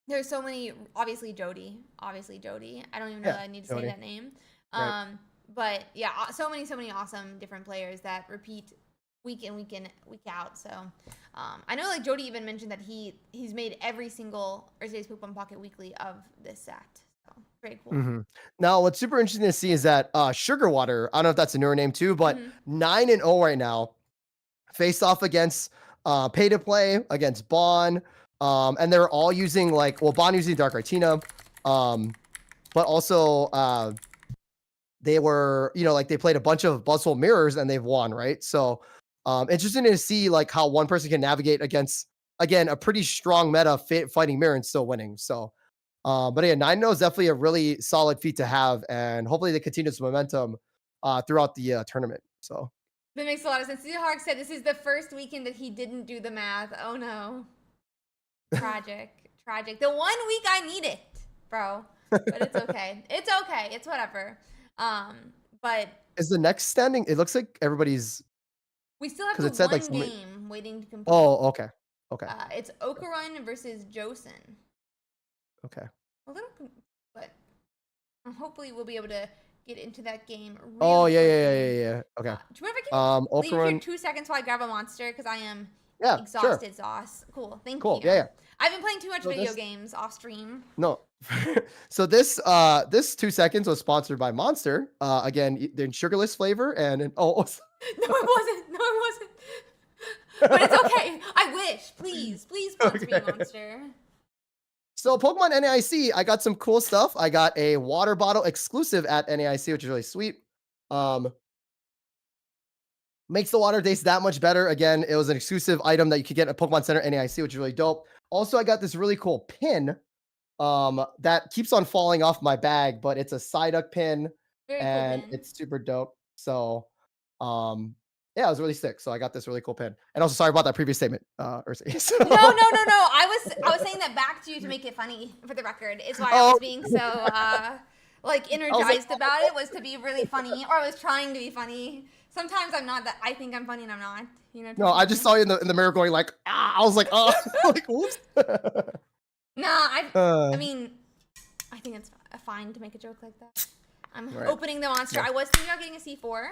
Speaker 2: There's so many. Obviously Jody. I don't even know that I need to say
Speaker 3: Jody.
Speaker 2: that name.
Speaker 3: Right.
Speaker 2: But yeah, so many awesome different players that repeat week in, week out. So I know like Jody even mentioned that he's made every single Ursiiday's Poop on Pocket Weekly of this set. So very cool.
Speaker 3: Mhm. Now, what's super interesting to see is that Sugar Water, I don't know if that's a newer name too, but 9-0 right now, faced off against Pay to Play, against Bon, and they're all using like, well, Bon using Dark Artina, but also they were, like they played a bunch of Buzzhole mirrors and they've won, right? So interesting to see like how one person can navigate against, again, a pretty strong meta fighting mirror and still winning. So but yeah, 9-0 is definitely a really solid feat to have, and hopefully they continue this momentum throughout the tournament. So
Speaker 2: that makes a lot of sense. Hawk said this is the first weekend that he didn't do the math. Oh no. Tragic. Tragic. The 1 week I need it, bro. But it's okay. It's okay. It's whatever. But
Speaker 3: is the next standing? It looks like everybody's.
Speaker 2: We still have the
Speaker 3: it said,
Speaker 2: one
Speaker 3: like,
Speaker 2: game waiting to complete.
Speaker 3: Oh, okay. Okay.
Speaker 2: It's Okarun versus Josen.
Speaker 3: Okay.
Speaker 2: A little, but hopefully we'll be able to get into that game. Really
Speaker 3: Oh yeah.
Speaker 2: do
Speaker 3: Okay.
Speaker 2: you mind if I can leave
Speaker 3: Okarun.
Speaker 2: here 2 seconds while I grab a monster because I am
Speaker 3: Sure.
Speaker 2: exhausted, Sauce. Cool. Thank you.
Speaker 3: Yeah.
Speaker 2: I've been playing too much video games off stream.
Speaker 3: No. So this 2 seconds was sponsored by Monster. Again, the sugarless flavor and
Speaker 2: No, it wasn't. No, it wasn't. But it's okay. I wish. Please sponsor me, Monster.
Speaker 3: So Pokemon NAIC, I got some cool stuff. I got a water bottle exclusive at NAIC, which is really sweet. Makes the water taste that much better. Again, it was an exclusive item that you could get at Pokemon Center NAIC, which is really dope. Also, I got this really cool pin that keeps on falling off my bag, but it's a Psyduck pin.
Speaker 2: Very
Speaker 3: and
Speaker 2: cool pin.
Speaker 3: It's super dope. So yeah, it was really sick. So I got this really cool pin. And also, sorry about that previous statement, Ursi. So...
Speaker 2: No. I was saying that back to you to make it funny for the record. Is why I was being so energized about it, was to be really funny, or I was trying to be funny. Sometimes I'm not that. I think I'm funny and I'm not. No,
Speaker 3: I just saw you in the mirror going like, I was like, oh, like, whoops.
Speaker 2: I mean, I think it's fine to make a joke like that. I'm opening the monster. I was thinking about getting a C4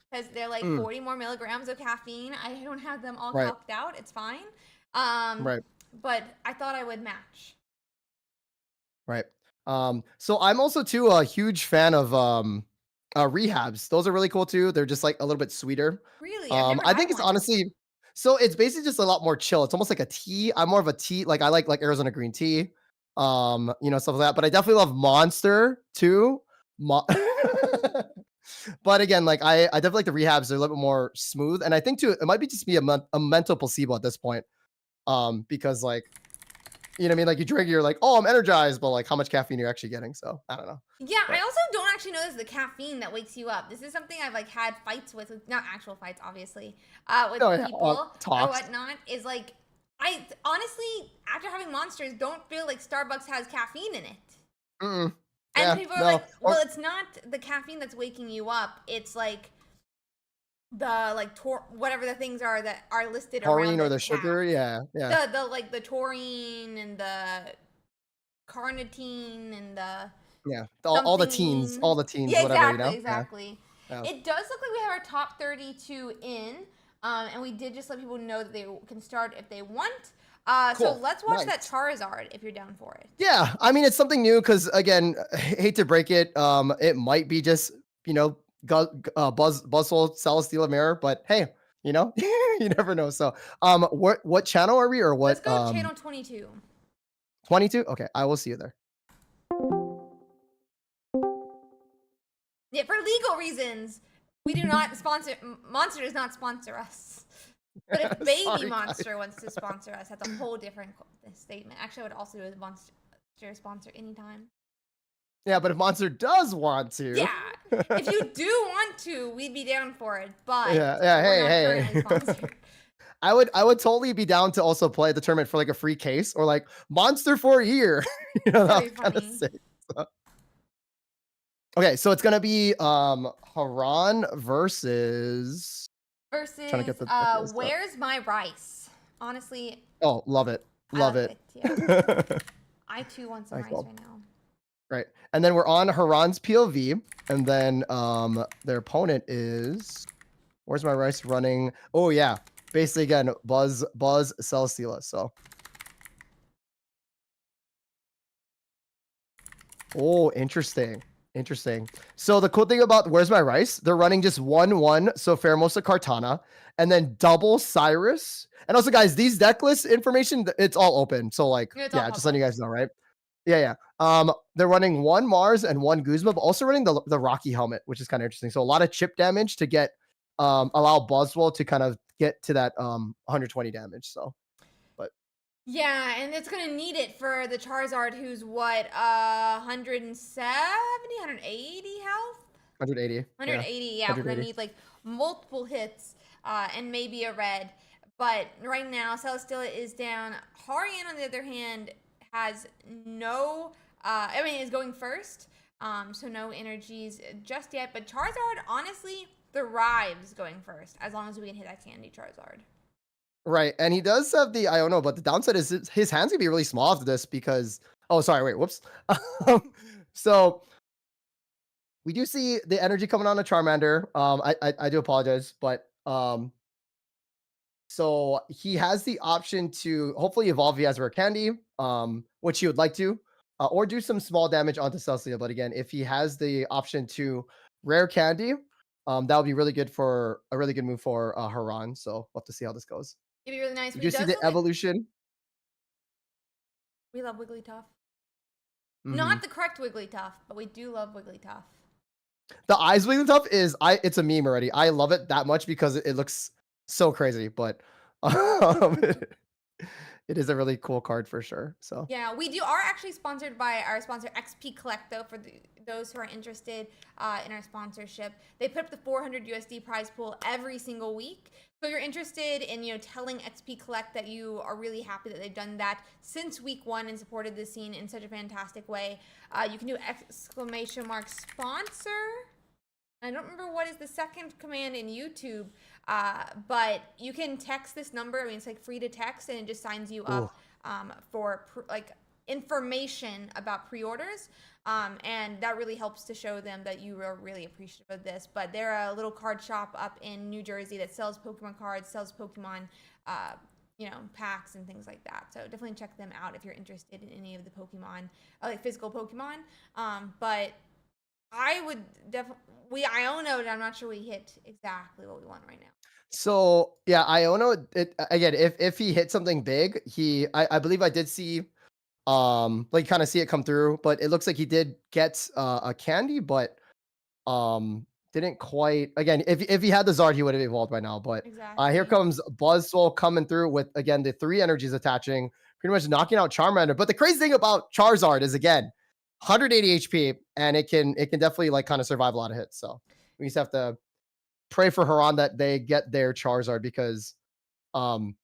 Speaker 2: because they're like 40 more milligrams of caffeine. I don't have them all calked out. It's fine. But I thought I would match.
Speaker 3: Right. So I'm also too a huge fan of rehabs. Those are really cool too. They're just like a little bit sweeter.
Speaker 2: Really?
Speaker 3: I think it's honestly, so it's basically just a lot more chill. It's almost like a tea. I'm more of a tea. Like I like Arizona green tea. Stuff like that. But I definitely love Monster too. But again, like I definitely like the rehabs. They're a little bit more smooth. And I think too, it might be just be a mental placebo at this point. Because like, you know what I mean? Like you drink, you're like, oh, I'm energized, but like how much caffeine you're actually getting. So I don't know.
Speaker 2: Yeah, I also don't actually know this is the caffeine that wakes you up. This is something I've like had fights with not actual fights, obviously, with people or whatnot. Is like, I honestly, after having Monsters, don't feel like Starbucks has caffeine in it. And people are like, well, it's not the caffeine that's waking you up. It's like the whatever the things are that are listed
Speaker 3: taurine
Speaker 2: around
Speaker 3: or the sugar,
Speaker 2: the taurine and the carnitine and
Speaker 3: all the teens,
Speaker 2: exactly. It does look like we have our top 32 in, and we did just let people know that they can start if they want. Cool. So let's watch that Charizard if you're down for it.
Speaker 3: Yeah, I mean it's something new because again, hate to break it, it might be just Buzzhole Celesteela mirror, but hey, you never know. So what channel are we, or what?
Speaker 2: Let's go channel 22.
Speaker 3: 22? Okay, I will see you there.
Speaker 2: Yeah, for legal reasons, we do not sponsor. Monster does not sponsor us. But if Baby Monster wants to sponsor us, that's a whole different statement. Actually, I would also do a Monster sponsor anytime.
Speaker 3: Yeah, but if Monster does want to.
Speaker 2: Yeah, if you do want to, we'd be down for it. But
Speaker 3: hey. I would totally be down to also play the tournament for like a free case or like Monster for a year. That's kind of sick. So. Okay, so it's gonna be Haran versus trying to get the
Speaker 2: Where's My Rice? Honestly.
Speaker 3: Oh, love it. Love it.
Speaker 2: Yeah. I too want some rice right now.
Speaker 3: Right. And then we're on Haran's POV. And then their opponent is Where's My Rice running? Oh yeah. Basically again, Buzz Celesteela. So oh, interesting. So the cool thing about Where's My Rice, they're running just 1/1, so Pheromosa Kartana, and then double Cyrus. And also, guys, these deck list information, it's all open. So like, just letting you guys know, right? Yeah, yeah. They're running one Mars and one Guzma, but also running the Rocky helmet, which is kind of interesting. So a lot of chip damage to get allow Buzzwole to kind of get to that 120 damage. So, but
Speaker 2: Yeah, and it's gonna need it for the Charizard, who's what, 170, 180 health?
Speaker 3: 180. Yeah,
Speaker 2: 180, yeah, we're gonna
Speaker 3: 180.
Speaker 2: need like multiple hits and maybe a red. But right now, Celesteela is down. Harian, on the other hand, has no, I mean, is going first. So no energies just yet. But Charizard, honestly, thrives going first as long as we can hit that candy Charizard.
Speaker 3: Right, and he does have the Iono, but the downside is his hands gonna be really small after this because. Oh, sorry. Wait. Whoops. So we do see the energy coming on a Charmander. I do apologize, but so he has the option to hopefully evolve if he has rare candy, which he would like to, or do some small damage onto Celsius. But again, if he has the option to rare candy, that would be really good for a really good move for Haran. So we'll have to see how this goes.
Speaker 2: It'd be really nice.
Speaker 3: We
Speaker 2: We
Speaker 3: do see
Speaker 2: does
Speaker 3: the evolution.
Speaker 2: we love Wigglytuff.
Speaker 3: Mhm.
Speaker 2: Not the correct Wigglytuff, but we do love Wigglytuff.
Speaker 3: The eyes Wigglytuff is it's a meme already. I love it that much because it looks so crazy, but um, it is a really cool card for sure. So
Speaker 2: Yeah, we are actually sponsored by our sponsor XP Collect, though, for those who are interested in our sponsorship. They put up the 400 USD prize pool every single week. So if you're interested in, telling XP Collect that you are really happy that they've done that since week one and supported the scene in such a fantastic way, you can do !sponsor. I don't remember what is the second command in YouTube, but you can text this number. I mean, it's like free to text, and it just signs you
Speaker 3: ooh.
Speaker 2: up for like information about pre-orders, and that really helps to show them that you are really appreciative of this. But they're a little card shop up in New Jersey that sells Pokemon cards, sells Pokemon, packs and things like that. So definitely check them out if you're interested in any of the Pokemon, like physical Pokemon. But I would definitely Iono, and I'm not sure we hit exactly what we want right now.
Speaker 3: So yeah, Iono. It again. If he hit something big, I believe I did see like kind of see it come through, but it looks like he did get a candy, but didn't quite. Again, if he had the Zard, he would have evolved by now. But here
Speaker 2: Exactly.
Speaker 3: comes Buzzwole coming through with again the 3 energies attaching, pretty much knocking out Charmander. But the crazy thing about Charizard is again 180 HP, and it can definitely like kind of survive a lot of hits. So we just have to pray for Haran that they get their Charizard because um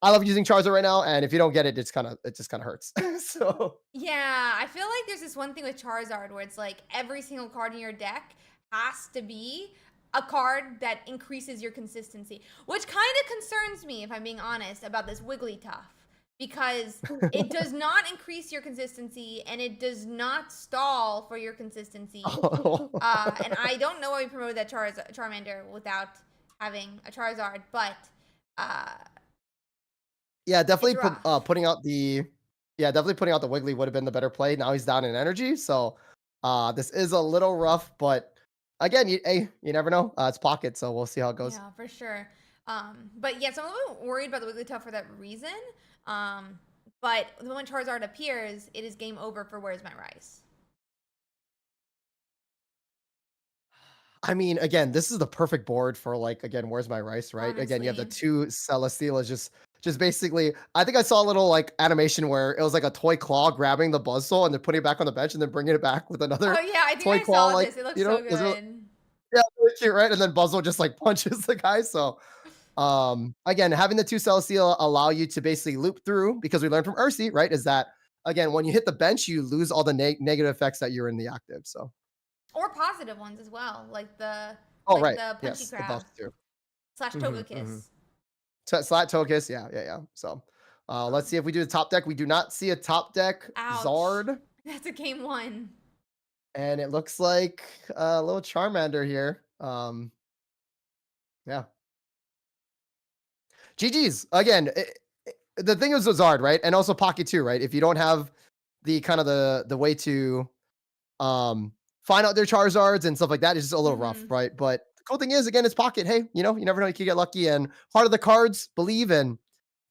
Speaker 3: I love using Charizard right now, and if you don't get it, it just kind of hurts. So
Speaker 2: Yeah, I feel like there's this one thing with Charizard where it's like every single card in your deck has to be a card that increases your consistency, which kind of concerns me, if I'm being honest, about this Wigglytuff. Because it does not increase your consistency and it does not stall for your consistency. And I don't know why we promoted that Charmander without having a Charizard, but
Speaker 3: yeah,
Speaker 2: it's
Speaker 3: definitely
Speaker 2: rough.
Speaker 3: definitely putting out the Wiggly would have been the better play. Now he's down in energy, so this is a little rough, but again, you never know. It's pocket, so we'll see how it goes.
Speaker 2: Yeah, for sure. But yeah, so I'm a little worried about the Wigglytuff for that reason. Um, but the moment Charizard appears, it is game over for Where's My Rice.
Speaker 3: I mean, again, this is the perfect board for like again, where's my rice, right? Again, you have the
Speaker 2: Honestly.
Speaker 3: 2 Celesteelas just basically. I think I saw a little like animation where it was like a toy claw grabbing the Buzzsaw and then putting it back on the bench and then bringing it back with
Speaker 2: Oh
Speaker 3: another
Speaker 2: yeah, I think
Speaker 3: toy
Speaker 2: I
Speaker 3: claw,
Speaker 2: saw
Speaker 3: like
Speaker 2: this. It looks so
Speaker 3: it was really,
Speaker 2: good.
Speaker 3: yeah, really cute, right? And then Buzzsaw just like punches the guy. So again, having the 2 Celesteela allow you to basically loop through because we learned from Ursi, right? Is that again when you hit the bench, you lose all the negative effects that you're in the active. So
Speaker 2: Or positive ones as well, like the
Speaker 3: oh right,
Speaker 2: punchy
Speaker 3: yes, the
Speaker 2: crab
Speaker 3: buffs too.
Speaker 2: slash
Speaker 3: Hmm.
Speaker 2: Togekiss.
Speaker 3: Slat Tokus, yeah. So, let's
Speaker 2: Um,
Speaker 3: see if we do the top deck. We do not see a top deck
Speaker 2: ouch.
Speaker 3: Zard,
Speaker 2: That's a game one.
Speaker 3: and it looks like a little Charmander here. Yeah, GG's again. The thing is with Zard, right, and also Pocket too, right? If you don't have the kind of the way to um find out their Charizards and stuff like that, it's just a little rough,
Speaker 2: Mm-hmm.
Speaker 3: right? But the cool thing is, again, it's Pocket. Hey, you never know, you could get lucky. And heart of the cards, believe in.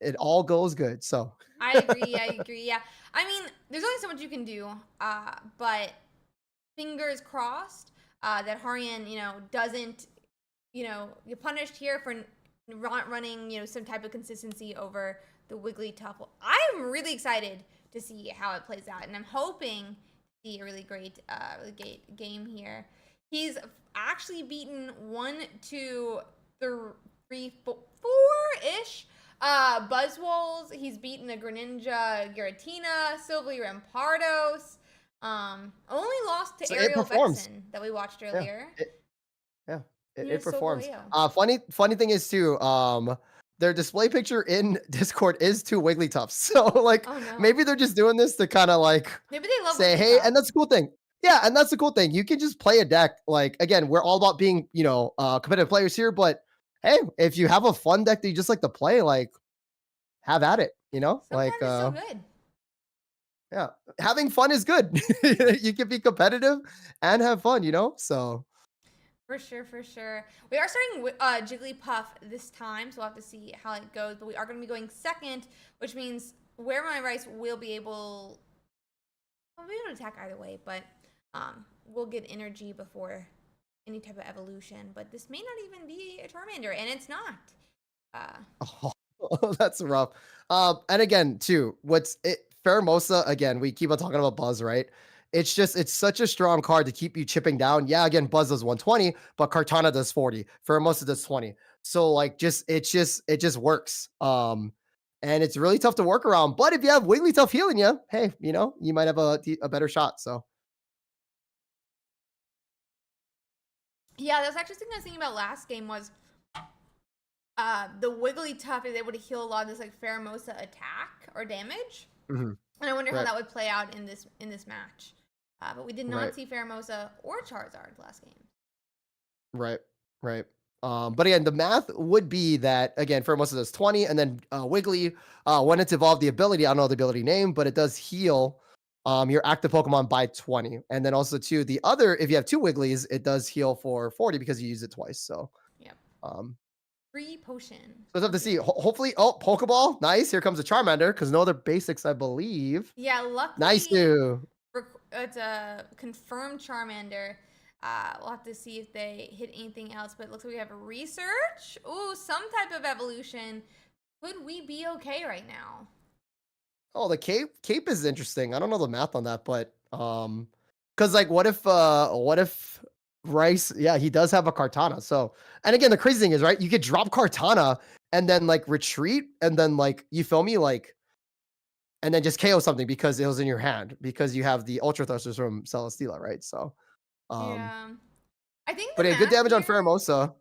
Speaker 3: it all goes good. So
Speaker 2: I agree. I agree. Yeah. I mean, there's only so much you can do. But fingers crossed that Harian, doesn't, get punished here for running, some type of consistency over the Wigglytuff. I'm really excited to see how it plays out, and I'm hoping to see a really great game here. He's actually beaten 1, 2, 3, 4-ish Buzzwoles. He's beaten a Greninja, Giratina, Silvally Rampardos. Only lost to
Speaker 3: So
Speaker 2: Ariel Vexen that we watched earlier.
Speaker 3: Yeah,
Speaker 2: Yeah,
Speaker 3: it performs.
Speaker 2: Solgaleo.
Speaker 3: Funny thing is too, their display picture in Discord is 2 Wigglytuffs. So like
Speaker 2: Oh no.
Speaker 3: maybe they're just doing this to kind of like
Speaker 2: Maybe they love
Speaker 3: say, hey,
Speaker 2: Wigglytuff.
Speaker 3: and that's the cool thing. Yeah, and that's the cool thing. You can just play a deck. Like again, we're all about being, competitive players here, but hey, if you have a fun deck that you just like to play, like have at it,
Speaker 2: Sometimes
Speaker 3: like
Speaker 2: it's so good.
Speaker 3: yeah, having fun is good. You can be competitive and have fun, so
Speaker 2: For sure, for sure. We are starting with Jigglypuff this time, so we'll have to see how it goes. But we are going to be going second, which means Where My Rice will be able... Well, we don't attack either way, but we'll get energy before any type of evolution. But this may not even be a Charmander, and it's not.
Speaker 3: Oh, that's rough. And again, too, Pheromosa, again, we keep on talking about Buzz, right? It's such a strong card to keep you chipping down. Yeah, again, Buzz does 120, but Kartana does 40. Pheromosa does 20. So like it just works. And it's really tough to work around. But if you have Wigglytuff healing you, hey, you might have a better shot. So
Speaker 2: Yeah, that's actually something I was thinking about last game was the Wigglytuff is able to heal a lot of this like Pheromosa attack or damage.
Speaker 3: mhm,
Speaker 2: And I wonder how
Speaker 3: right,
Speaker 2: that would play out in this match. But we did not
Speaker 3: right.
Speaker 2: see Pheromosa or Charizard last game.
Speaker 3: Right, right. But again, the math would be that again, for most of those 20, and then Wiggly, when it's evolved the ability, I don't know the ability name, but it does heal your active Pokemon by 20. And then also too, the other, if you have 2 Wigglies, it does heal for 40 because you use it twice. So
Speaker 2: Yep.
Speaker 3: um
Speaker 2: Free potion.
Speaker 3: so we'll have to see.
Speaker 2: Okay.
Speaker 3: Hopefully, oh, Pokeball, nice. Here comes a Charmander, because no other basics, I believe.
Speaker 2: Yeah,
Speaker 3: Nice
Speaker 2: luckily
Speaker 3: too.
Speaker 2: it's a confirmed Charmander. We'll have to see if they hit anything else, but it looks like we have a research. Ooh, some type of evolution. Could we be okay right now?
Speaker 3: Oh, the cape is interesting. I don't know the math on that, but because like what if Rice, yeah, he does have a Kartana. So and again, the crazy thing is, right, you could drop Kartana and then like retreat and then like you feel me, like and then just KO something because it was in your hand because you have the Ultra Thrusters from Celesteela, right? So
Speaker 2: Yeah. I think
Speaker 3: but
Speaker 2: the
Speaker 3: yeah, good
Speaker 2: math
Speaker 3: damage on
Speaker 2: here.
Speaker 3: Pheromosa.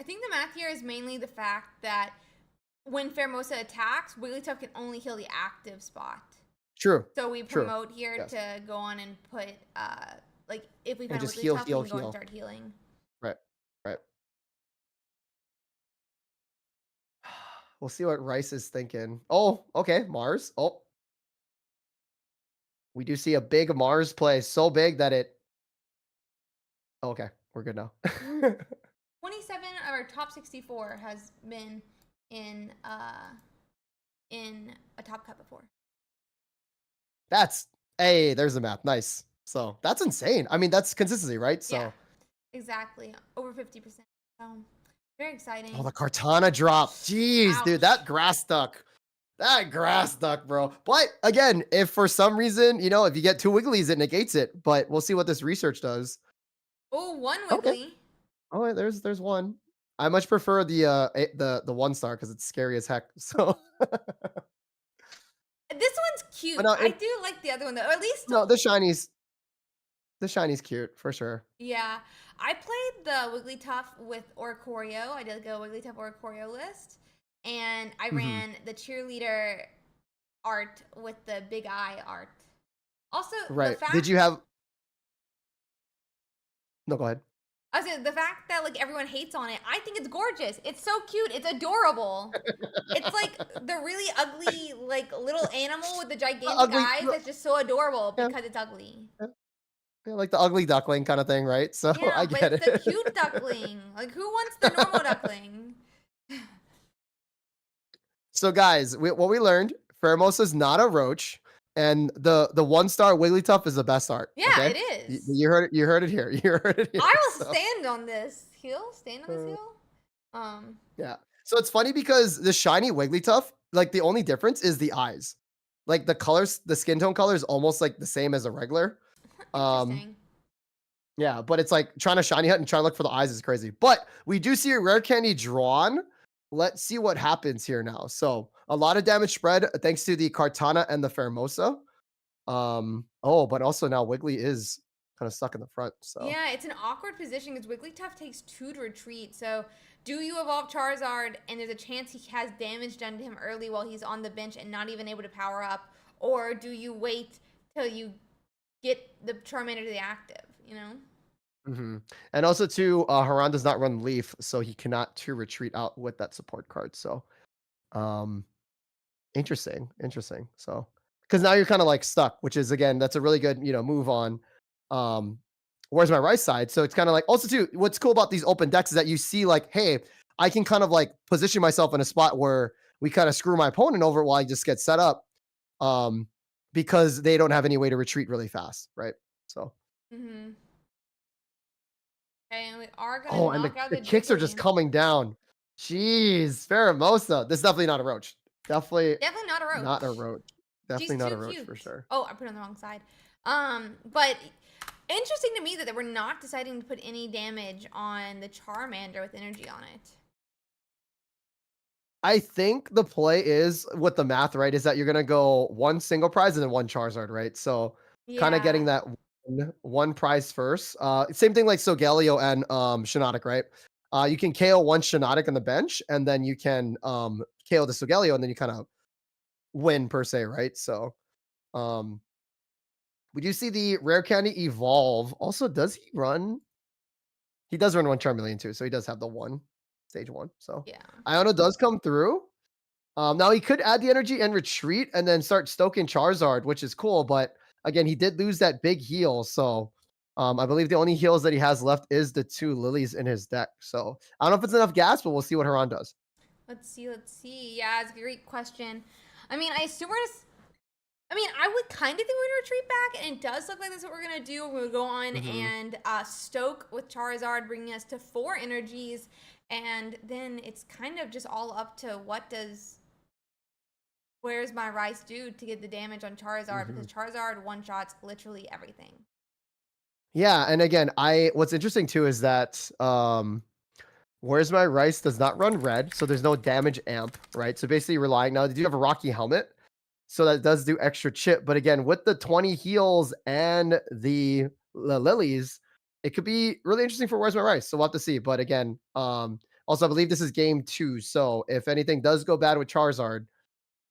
Speaker 2: I think the math here is mainly the fact that when Pheromosa attacks, Wigglytuff can only heal the active spot.
Speaker 3: True.
Speaker 2: So we
Speaker 3: True.
Speaker 2: promote here
Speaker 3: Yes.
Speaker 2: to go on and put like if we
Speaker 3: And
Speaker 2: find a
Speaker 3: just heal,
Speaker 2: Wigglytuff, we
Speaker 3: heal,
Speaker 2: can go and
Speaker 3: heal.
Speaker 2: start healing.
Speaker 3: Right. Right. We'll see what Rice is thinking. Oh, okay, Mars. Oh, we do see a big Mars play, so big that it. Oh, okay, we're good now.
Speaker 2: 27 of our top 64 has been in a top cut before.
Speaker 3: That's hey, there's the math. Nice. So that's insane. I mean, that's consistency, right? So
Speaker 2: Yeah, exactly. Over 50%. So very exciting.
Speaker 3: oh, the Kartana drop. Jeez, dude,
Speaker 2: Ouch.
Speaker 3: that grass duck. That grass duck, bro. But again, if for some reason, if you get 2 Wigglies, it negates it. But we'll see what this research does.
Speaker 2: Oh, one
Speaker 3: Okay.
Speaker 2: Wiggly.
Speaker 3: Oh, wait, there's one. I much prefer the 1-star because it's scary as heck. So
Speaker 2: This one's cute.
Speaker 3: no,
Speaker 2: I do like the other one though. Or at least
Speaker 3: no, the shiny's cute for sure.
Speaker 2: yeah. I played the Wigglytuff with Oricorio. I did like a Wigglytuff Oricorio list. And I
Speaker 3: Mhm.
Speaker 2: ran the cheerleader art with the big eye art. Also,
Speaker 3: Right.
Speaker 2: the fact
Speaker 3: Did you have No, go ahead.
Speaker 2: I was saying, the fact that like everyone hates on it, I think it's gorgeous. It's so cute. It's adorable. It's like the really ugly like little animal with the gigantic
Speaker 3: ugly
Speaker 2: eyes that's just so adorable
Speaker 3: yeah,
Speaker 2: because it's ugly.
Speaker 3: yeah, yeah, like the ugly duckling kind of thing, right? So
Speaker 2: Yeah,
Speaker 3: I
Speaker 2: but
Speaker 3: get
Speaker 2: it's the
Speaker 3: it.
Speaker 2: cute duckling. Like who wants the normal duckling?
Speaker 3: So guys, what we learned, Pheromosa is not a roach, and the 1-star Wigglytuff is the best art.
Speaker 2: Yeah,
Speaker 3: Okay,
Speaker 2: it is.
Speaker 3: you heard it. You heard it here. You heard it here.
Speaker 2: I will
Speaker 3: So,
Speaker 2: stand on this hill. Stand on this hill.
Speaker 3: yeah. So it's funny because the shiny Wigglytuff, like the only difference is the eyes. Like the colors, the skin tone color is almost like the same as a regular. Um,
Speaker 2: Interesting.
Speaker 3: yeah, but it's like trying to shiny hunt and trying to look for the eyes is crazy. But we do see a rare candy drawn. Let's see what happens here now. So a lot of damage spread thanks to the Kartana and the Pheromosa. Oh, but also now Wiggly is kind of stuck in the front. So
Speaker 2: Yeah, it's an awkward position because Wigglytuff takes 2 to retreat. So, do you evolve Charizard and there's a chance he has damage done to him early while he's on the bench and not even able to power up? Or do you wait till you get the Charmander to the active, you know?
Speaker 3: mhm. And also too, Haran does not run Leaf, so he cannot to retreat out with that support card. So um interesting. So because now you're kind of like stuck, which is again, that's a really good, move on. Um, where's my right side? So it's kind of like also too, what's cool about these open decks is that you see like, hey, I can kind of like position myself in a spot where we kind of screw my opponent over while I just get set up. Um, because they don't have any way to retreat really fast, right? So
Speaker 2: Mm-hmm. Okay, and we are going to
Speaker 3: oh, and
Speaker 2: knock out
Speaker 3: the
Speaker 2: the
Speaker 3: kicks are just
Speaker 2: Jiggly.
Speaker 3: coming down. Jeez, Pheromosa. This is definitely not a roach. Definitely
Speaker 2: Definitely not a
Speaker 3: not a
Speaker 2: roach.
Speaker 3: roach.
Speaker 2: She's
Speaker 3: Definitely not
Speaker 2: too
Speaker 3: a roach
Speaker 2: cute.
Speaker 3: for sure.
Speaker 2: Oh, I put it on the wrong side. But interesting to me that they were not deciding to put any damage on the Charmander with energy on it.
Speaker 3: I think the play is with the math, right? Is that you're gonna go one single prize and then one Charizard, right? So kind of getting
Speaker 2: Yeah.
Speaker 3: that one prize first. Same thing like Sogaleo and Shiinotic, right? You can KO one Shiinotic on the bench, and then you can KO the Sogaleo, and then you kind of win per se, right? So um we do see the rare candy evolve. Also, does he run? He does run one Charmeleon too, so he does have the one stage one. So
Speaker 2: Yeah.
Speaker 3: Iono does come through. Now he could add the energy and retreat and then start stoking Charizard, which is cool. But again, he did lose that big heal. So I believe the only heals that he has left is the 2 lilies in his deck. So I don't know if it's enough gas, but we'll see what Haran does.
Speaker 2: Let's see. Let's see. Yeah, it's a great question. I mean, I assume we're just. I mean, I would kind of think we're gonna retreat back, and it does look like that's what we're gonna do. We'll go on
Speaker 3: Mhm.
Speaker 2: and stoke with Charizard, bringing us to 4 energies, and then it's kind of just all up to what does Where's My Rice do to get the damage on Charizard, because
Speaker 3: Mhm.
Speaker 2: Charizard one shots literally everything.
Speaker 3: Yeah, and again, I what's interesting too is that Where's My Rice does not run red, so there's no damage amp, right? So basically relying now they do have a rocky helmet, so that does do extra chip. But again, with the 20 heals and the lilies, it could be really interesting for Where's My Rice. So we'll have to see. But again, also I believe this is game 2. So if anything does go bad with Charizard,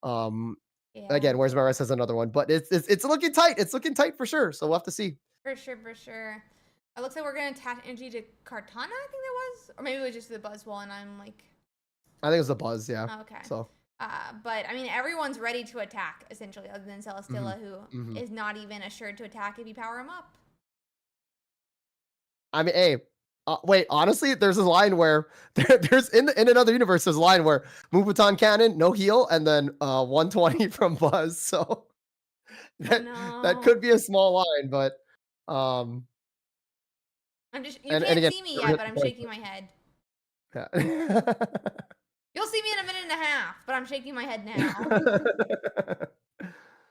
Speaker 3: um,
Speaker 2: Yeah,
Speaker 3: again, Where's My Rice has another one. But it's looking tight. It's looking tight for sure. So we'll have to see.
Speaker 2: for sure, for sure. It looks like we're gonna attach energy to Kartana. I think that was, or maybe it was just the Buzzwole, and I'm like,
Speaker 3: I think it's a buzz, yeah.
Speaker 2: okay.
Speaker 3: So
Speaker 2: But I mean, everyone's ready to attack essentially, other than
Speaker 3: mhm,
Speaker 2: Celesteela, who
Speaker 3: mhm.
Speaker 2: is not even assured to attack if you power him up.
Speaker 3: I mean, hey, wait. Honestly, there's a line where there's in another universe. There's a line where Mubutan Cannon, no heal, and then 120 from Buzz. So
Speaker 2: Oh
Speaker 3: that could
Speaker 2: no!
Speaker 3: be a small line, but um,
Speaker 2: I'm just, you
Speaker 3: and
Speaker 2: can't
Speaker 3: again,
Speaker 2: see me yet, but I'm shaking my head.
Speaker 3: yeah.
Speaker 2: You'll see me in a minute and a half, but I'm shaking my head now.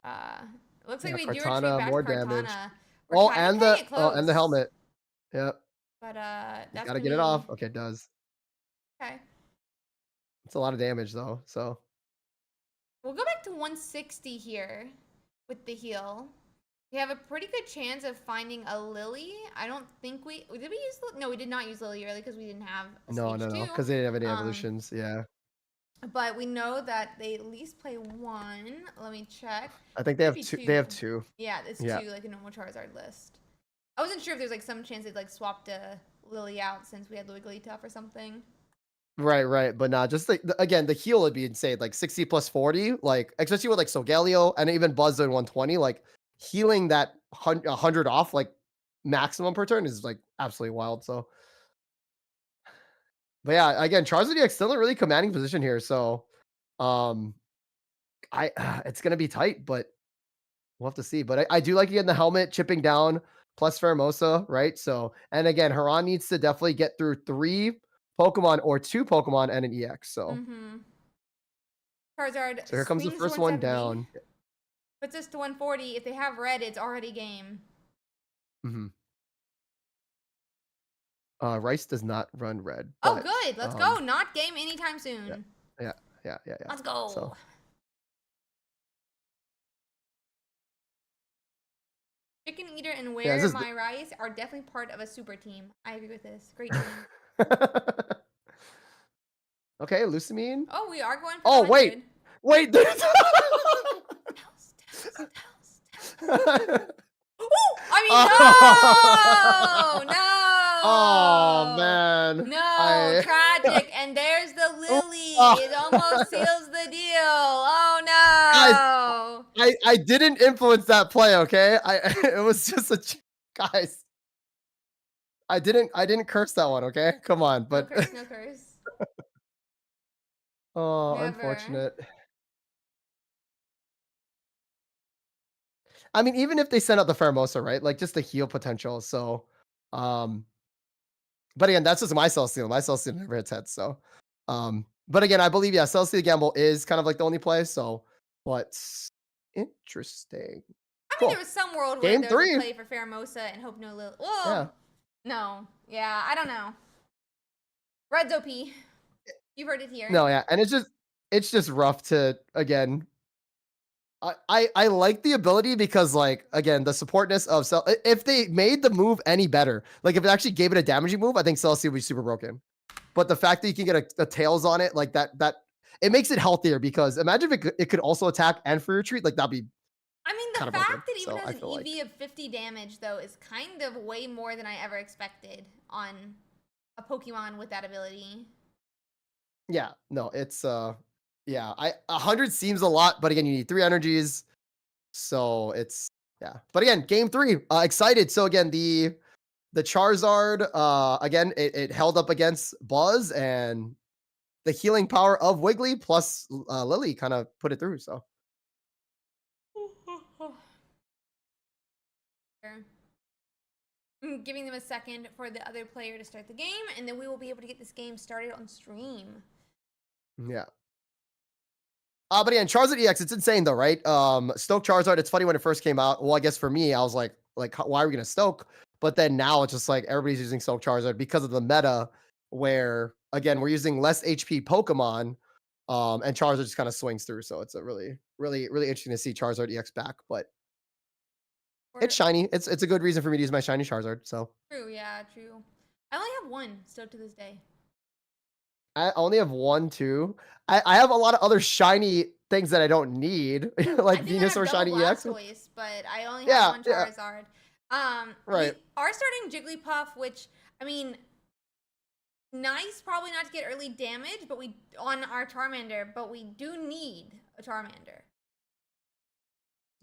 Speaker 2: Uh, Looks like
Speaker 3: Yeah,
Speaker 2: we do retreat
Speaker 3: Cortana,
Speaker 2: back to
Speaker 3: more damage.
Speaker 2: Kartana. We're
Speaker 3: Oh,
Speaker 2: kind of cutting it
Speaker 3: and the
Speaker 2: close,
Speaker 3: helmet. Yep,
Speaker 2: but
Speaker 3: he's
Speaker 2: that's
Speaker 3: got to
Speaker 2: gonna
Speaker 3: get it
Speaker 2: be
Speaker 3: off. Okay, it does.
Speaker 2: okay.
Speaker 3: It's a lot of damage though. So
Speaker 2: We'll go back to 160 here with the heal. We have a pretty good chance of finding a Lily. I don't think we did. We use no, we did not use Lily early because we didn't have a
Speaker 3: no,
Speaker 2: stage two.
Speaker 3: because they didn't have any
Speaker 2: Um,
Speaker 3: evolutions. Yeah,
Speaker 2: but we know that they at least play one. Let me check.
Speaker 3: I think they
Speaker 2: Could
Speaker 3: have
Speaker 2: be
Speaker 3: two. They have
Speaker 2: two.
Speaker 3: two.
Speaker 2: Yeah, it's
Speaker 3: Yeah.
Speaker 2: two, like a normal Charizard list. I wasn't sure if there's like some chance they'd like swapped a Lily out since we had the Wigglytuff or something.
Speaker 3: Right. But not just again, the heal would be insane. Like 60 plus 40, like especially with like Sogaleo and even Buzz in 120, like healing that 100 off like maximum per turn is like absolutely wild. So, but yeah, again, Charizard DX still in a really commanding position here. So, Um, I it's gonna be tight, but we'll have to see. But I do like getting the helmet chipping down plus Pheromosa, right? So, and again, Haran needs to definitely get through 3 Pokemon or 2 Pokemon and an EX. So,
Speaker 2: Mm-hmm. Charizard
Speaker 3: so here comes the
Speaker 2: swings to
Speaker 3: first one
Speaker 2: 170.
Speaker 3: down.
Speaker 2: Puts us to 140. If they have red, it's already game.
Speaker 3: Hmm. Rice does not run red,
Speaker 2: Oh,
Speaker 3: but
Speaker 2: good. Let's go. Not game anytime
Speaker 3: yeah,
Speaker 2: soon.
Speaker 3: yeah.
Speaker 2: Let's go.
Speaker 3: So
Speaker 2: Chicken Eater and
Speaker 3: yeah,
Speaker 2: Where
Speaker 3: this is.
Speaker 2: My Rice are definitely part of a super team. I agree with this. Great team.
Speaker 3: Okay, Lusamine.
Speaker 2: Oh, we are going for
Speaker 3: Oh
Speaker 2: the 100.
Speaker 3: wait, there's.
Speaker 2: Tels. Ooh,
Speaker 3: Oh.
Speaker 2: I mean,
Speaker 3: Oh
Speaker 2: no.
Speaker 3: man.
Speaker 2: No, tragic. And there's the Lily. It almost seals the deal. Oh,
Speaker 3: Guys,
Speaker 2: no.
Speaker 3: I didn't influence that play, okay? I it was just guys. I didn't curse that one, okay? Come on,
Speaker 2: No
Speaker 3: but
Speaker 2: curse, no curse.
Speaker 3: oh,
Speaker 2: Never.
Speaker 3: unfortunate. I mean, even if they send out the Pheromosa, right? Like just the heal potential. So, um, but again, that's just my Celesteal. My Celesteal never hits heads. So, but again, I believe yeah, Celesteal Gamble is kind of like the only play. So, what's interesting?
Speaker 2: I mean, there
Speaker 3: Cool.
Speaker 2: was some world where
Speaker 3: Game
Speaker 2: there was a
Speaker 3: three.
Speaker 2: play for Pheromosa and Hope No Lil.
Speaker 3: Yeah.
Speaker 2: Whoa. No. Yeah, I don't know. Red's OP. You've heard it here.
Speaker 3: No, yeah, and it's just rough to again. I like the ability because like again the supportness of if they made the move any better, like if it actually gave it a damaging move, I think Celestia would be super broken. But the fact that you can get a tails on it like that it makes it healthier because imagine if it could also attack and free retreat, like that'd be
Speaker 2: I mean,
Speaker 3: kind
Speaker 2: the
Speaker 3: of broken.
Speaker 2: fact that even
Speaker 3: So
Speaker 2: has
Speaker 3: I
Speaker 2: an
Speaker 3: feel like
Speaker 2: EV of 50 damage, though, is kind of way more than I ever expected on a Pokemon with that ability.
Speaker 3: yeah, no, it's yeah, 100 seems a lot, but again, you need 3 energies. So it's yeah. But again, game 3, excited. So again, the Charizard, again, it held up against Buzz and the healing power of Wiggly plus Lily kind of put it through. So
Speaker 2: I'm giving them a second for the other player to start the game, and then we will be able to get this game started on stream.
Speaker 3: yeah. But again, Charizard EX, it's insane though, right? Stoke Charizard, it's funny when it first came out. Well, I guess for me, I was like, why are we gonna Stoke? But then now it's just like everybody's using Stoke Charizard because of the meta, where again we're using less HP Pokemon, and Charizard just kind of swings through. So it's a really, really, really interesting to see Charizard EX back. But it's shiny. It's a good reason for me to use my shiny Charizard. So
Speaker 2: True, yeah, true. I only have one still to this day.
Speaker 3: I only have one, two. I have a lot of other shiny things that I don't need, like
Speaker 2: I think I have
Speaker 3: Venusaur
Speaker 2: double
Speaker 3: shiny EX.
Speaker 2: Blastoise, but I only have
Speaker 3: Yeah,
Speaker 2: one
Speaker 3: yeah,
Speaker 2: Charizard. We
Speaker 3: right.
Speaker 2: are starting Jigglypuff, which I mean, nice probably not to get early damage, but we on our Charmander, but we do need a Charmander.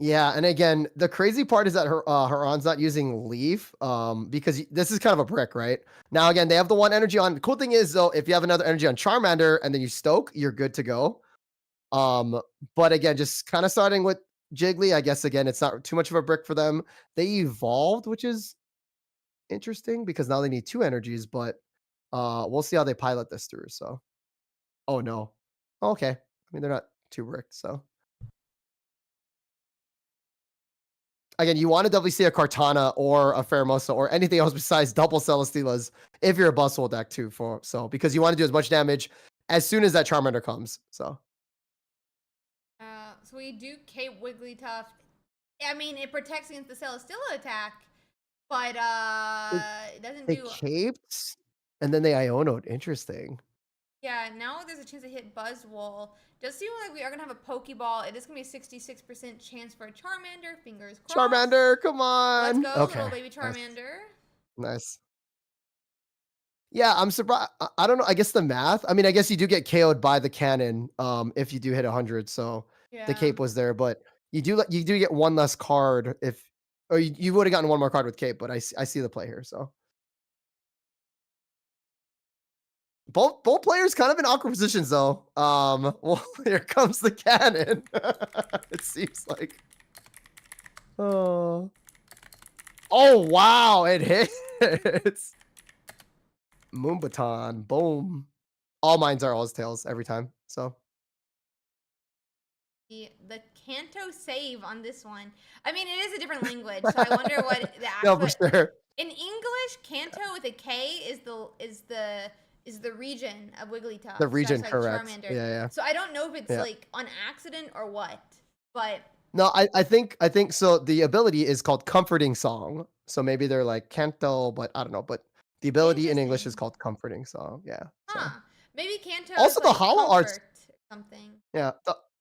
Speaker 3: Yeah, and again, the crazy part is that Haran's not using Leaf, because this is kind of a brick, right? Now, again, they have the one energy on. The cool thing is though, if you have another energy on Charmander and then you Stoke, you're good to go. But again, just kind of starting with Jiggly, I guess again, it's not too much of a brick for them. They evolved, which is interesting because now they need 2 energies, but we'll see how they pilot this through. So, oh no, okay. I mean, they're not too bricked, so. Again, you want to definitely see a Cartana or a Pheromosa or anything else besides double Celesteelas if you're a Bustle deck too. Because you want to do as much damage as soon as that Charmander comes. So
Speaker 2: So we do Cape Wigglytuff. I mean, it protects against the Celesteela attack, but
Speaker 3: they,
Speaker 2: it doesn't
Speaker 3: they
Speaker 2: do.
Speaker 3: caped and then they Ionoed. Interesting.
Speaker 2: Yeah, now there's a chance to hit Buzzwole. Does seem like we are gonna have a Pokeball. It is gonna be a 66% chance for a Charmander. Fingers crossed.
Speaker 3: Charmander, come
Speaker 2: Let's
Speaker 3: on.
Speaker 2: go,
Speaker 3: Okay.
Speaker 2: little baby Charmander.
Speaker 3: Nice. Yeah, I'm surprised. I don't know. I guess the math. I mean, I guess you do get KO'd by the cannon if you do hit 100. So the
Speaker 2: Yeah.
Speaker 3: cape was there, but you do get one less card if or you would have gotten one more card with cape, but I see the play here. So both players kind of in awkward positions though. Well, here comes the cannon. It seems like. Oh. Oh wow, it hits. Moonbaton, boom. All mines are always tails every time. So
Speaker 2: The Kanto save on this one. I mean, it is a different language, so I wonder what the
Speaker 3: no,
Speaker 2: actual.
Speaker 3: for sure.
Speaker 2: In English, Kanto with a K is the region of Wigglytuff.
Speaker 3: The region,
Speaker 2: /
Speaker 3: correct.
Speaker 2: Charmander.
Speaker 3: Yeah.
Speaker 2: So I don't know if it's
Speaker 3: Yeah.
Speaker 2: like on accident or what, but
Speaker 3: No, I think so. The ability is called Comforting Song. So maybe they're like Kanto, but I don't know. But the ability in English is
Speaker 2: Interesting.
Speaker 3: called Comforting Song. Yeah. So
Speaker 2: huh? Maybe Kanto
Speaker 3: also
Speaker 2: is
Speaker 3: the
Speaker 2: like
Speaker 3: hollow arts.
Speaker 2: comfort something.
Speaker 3: Yeah.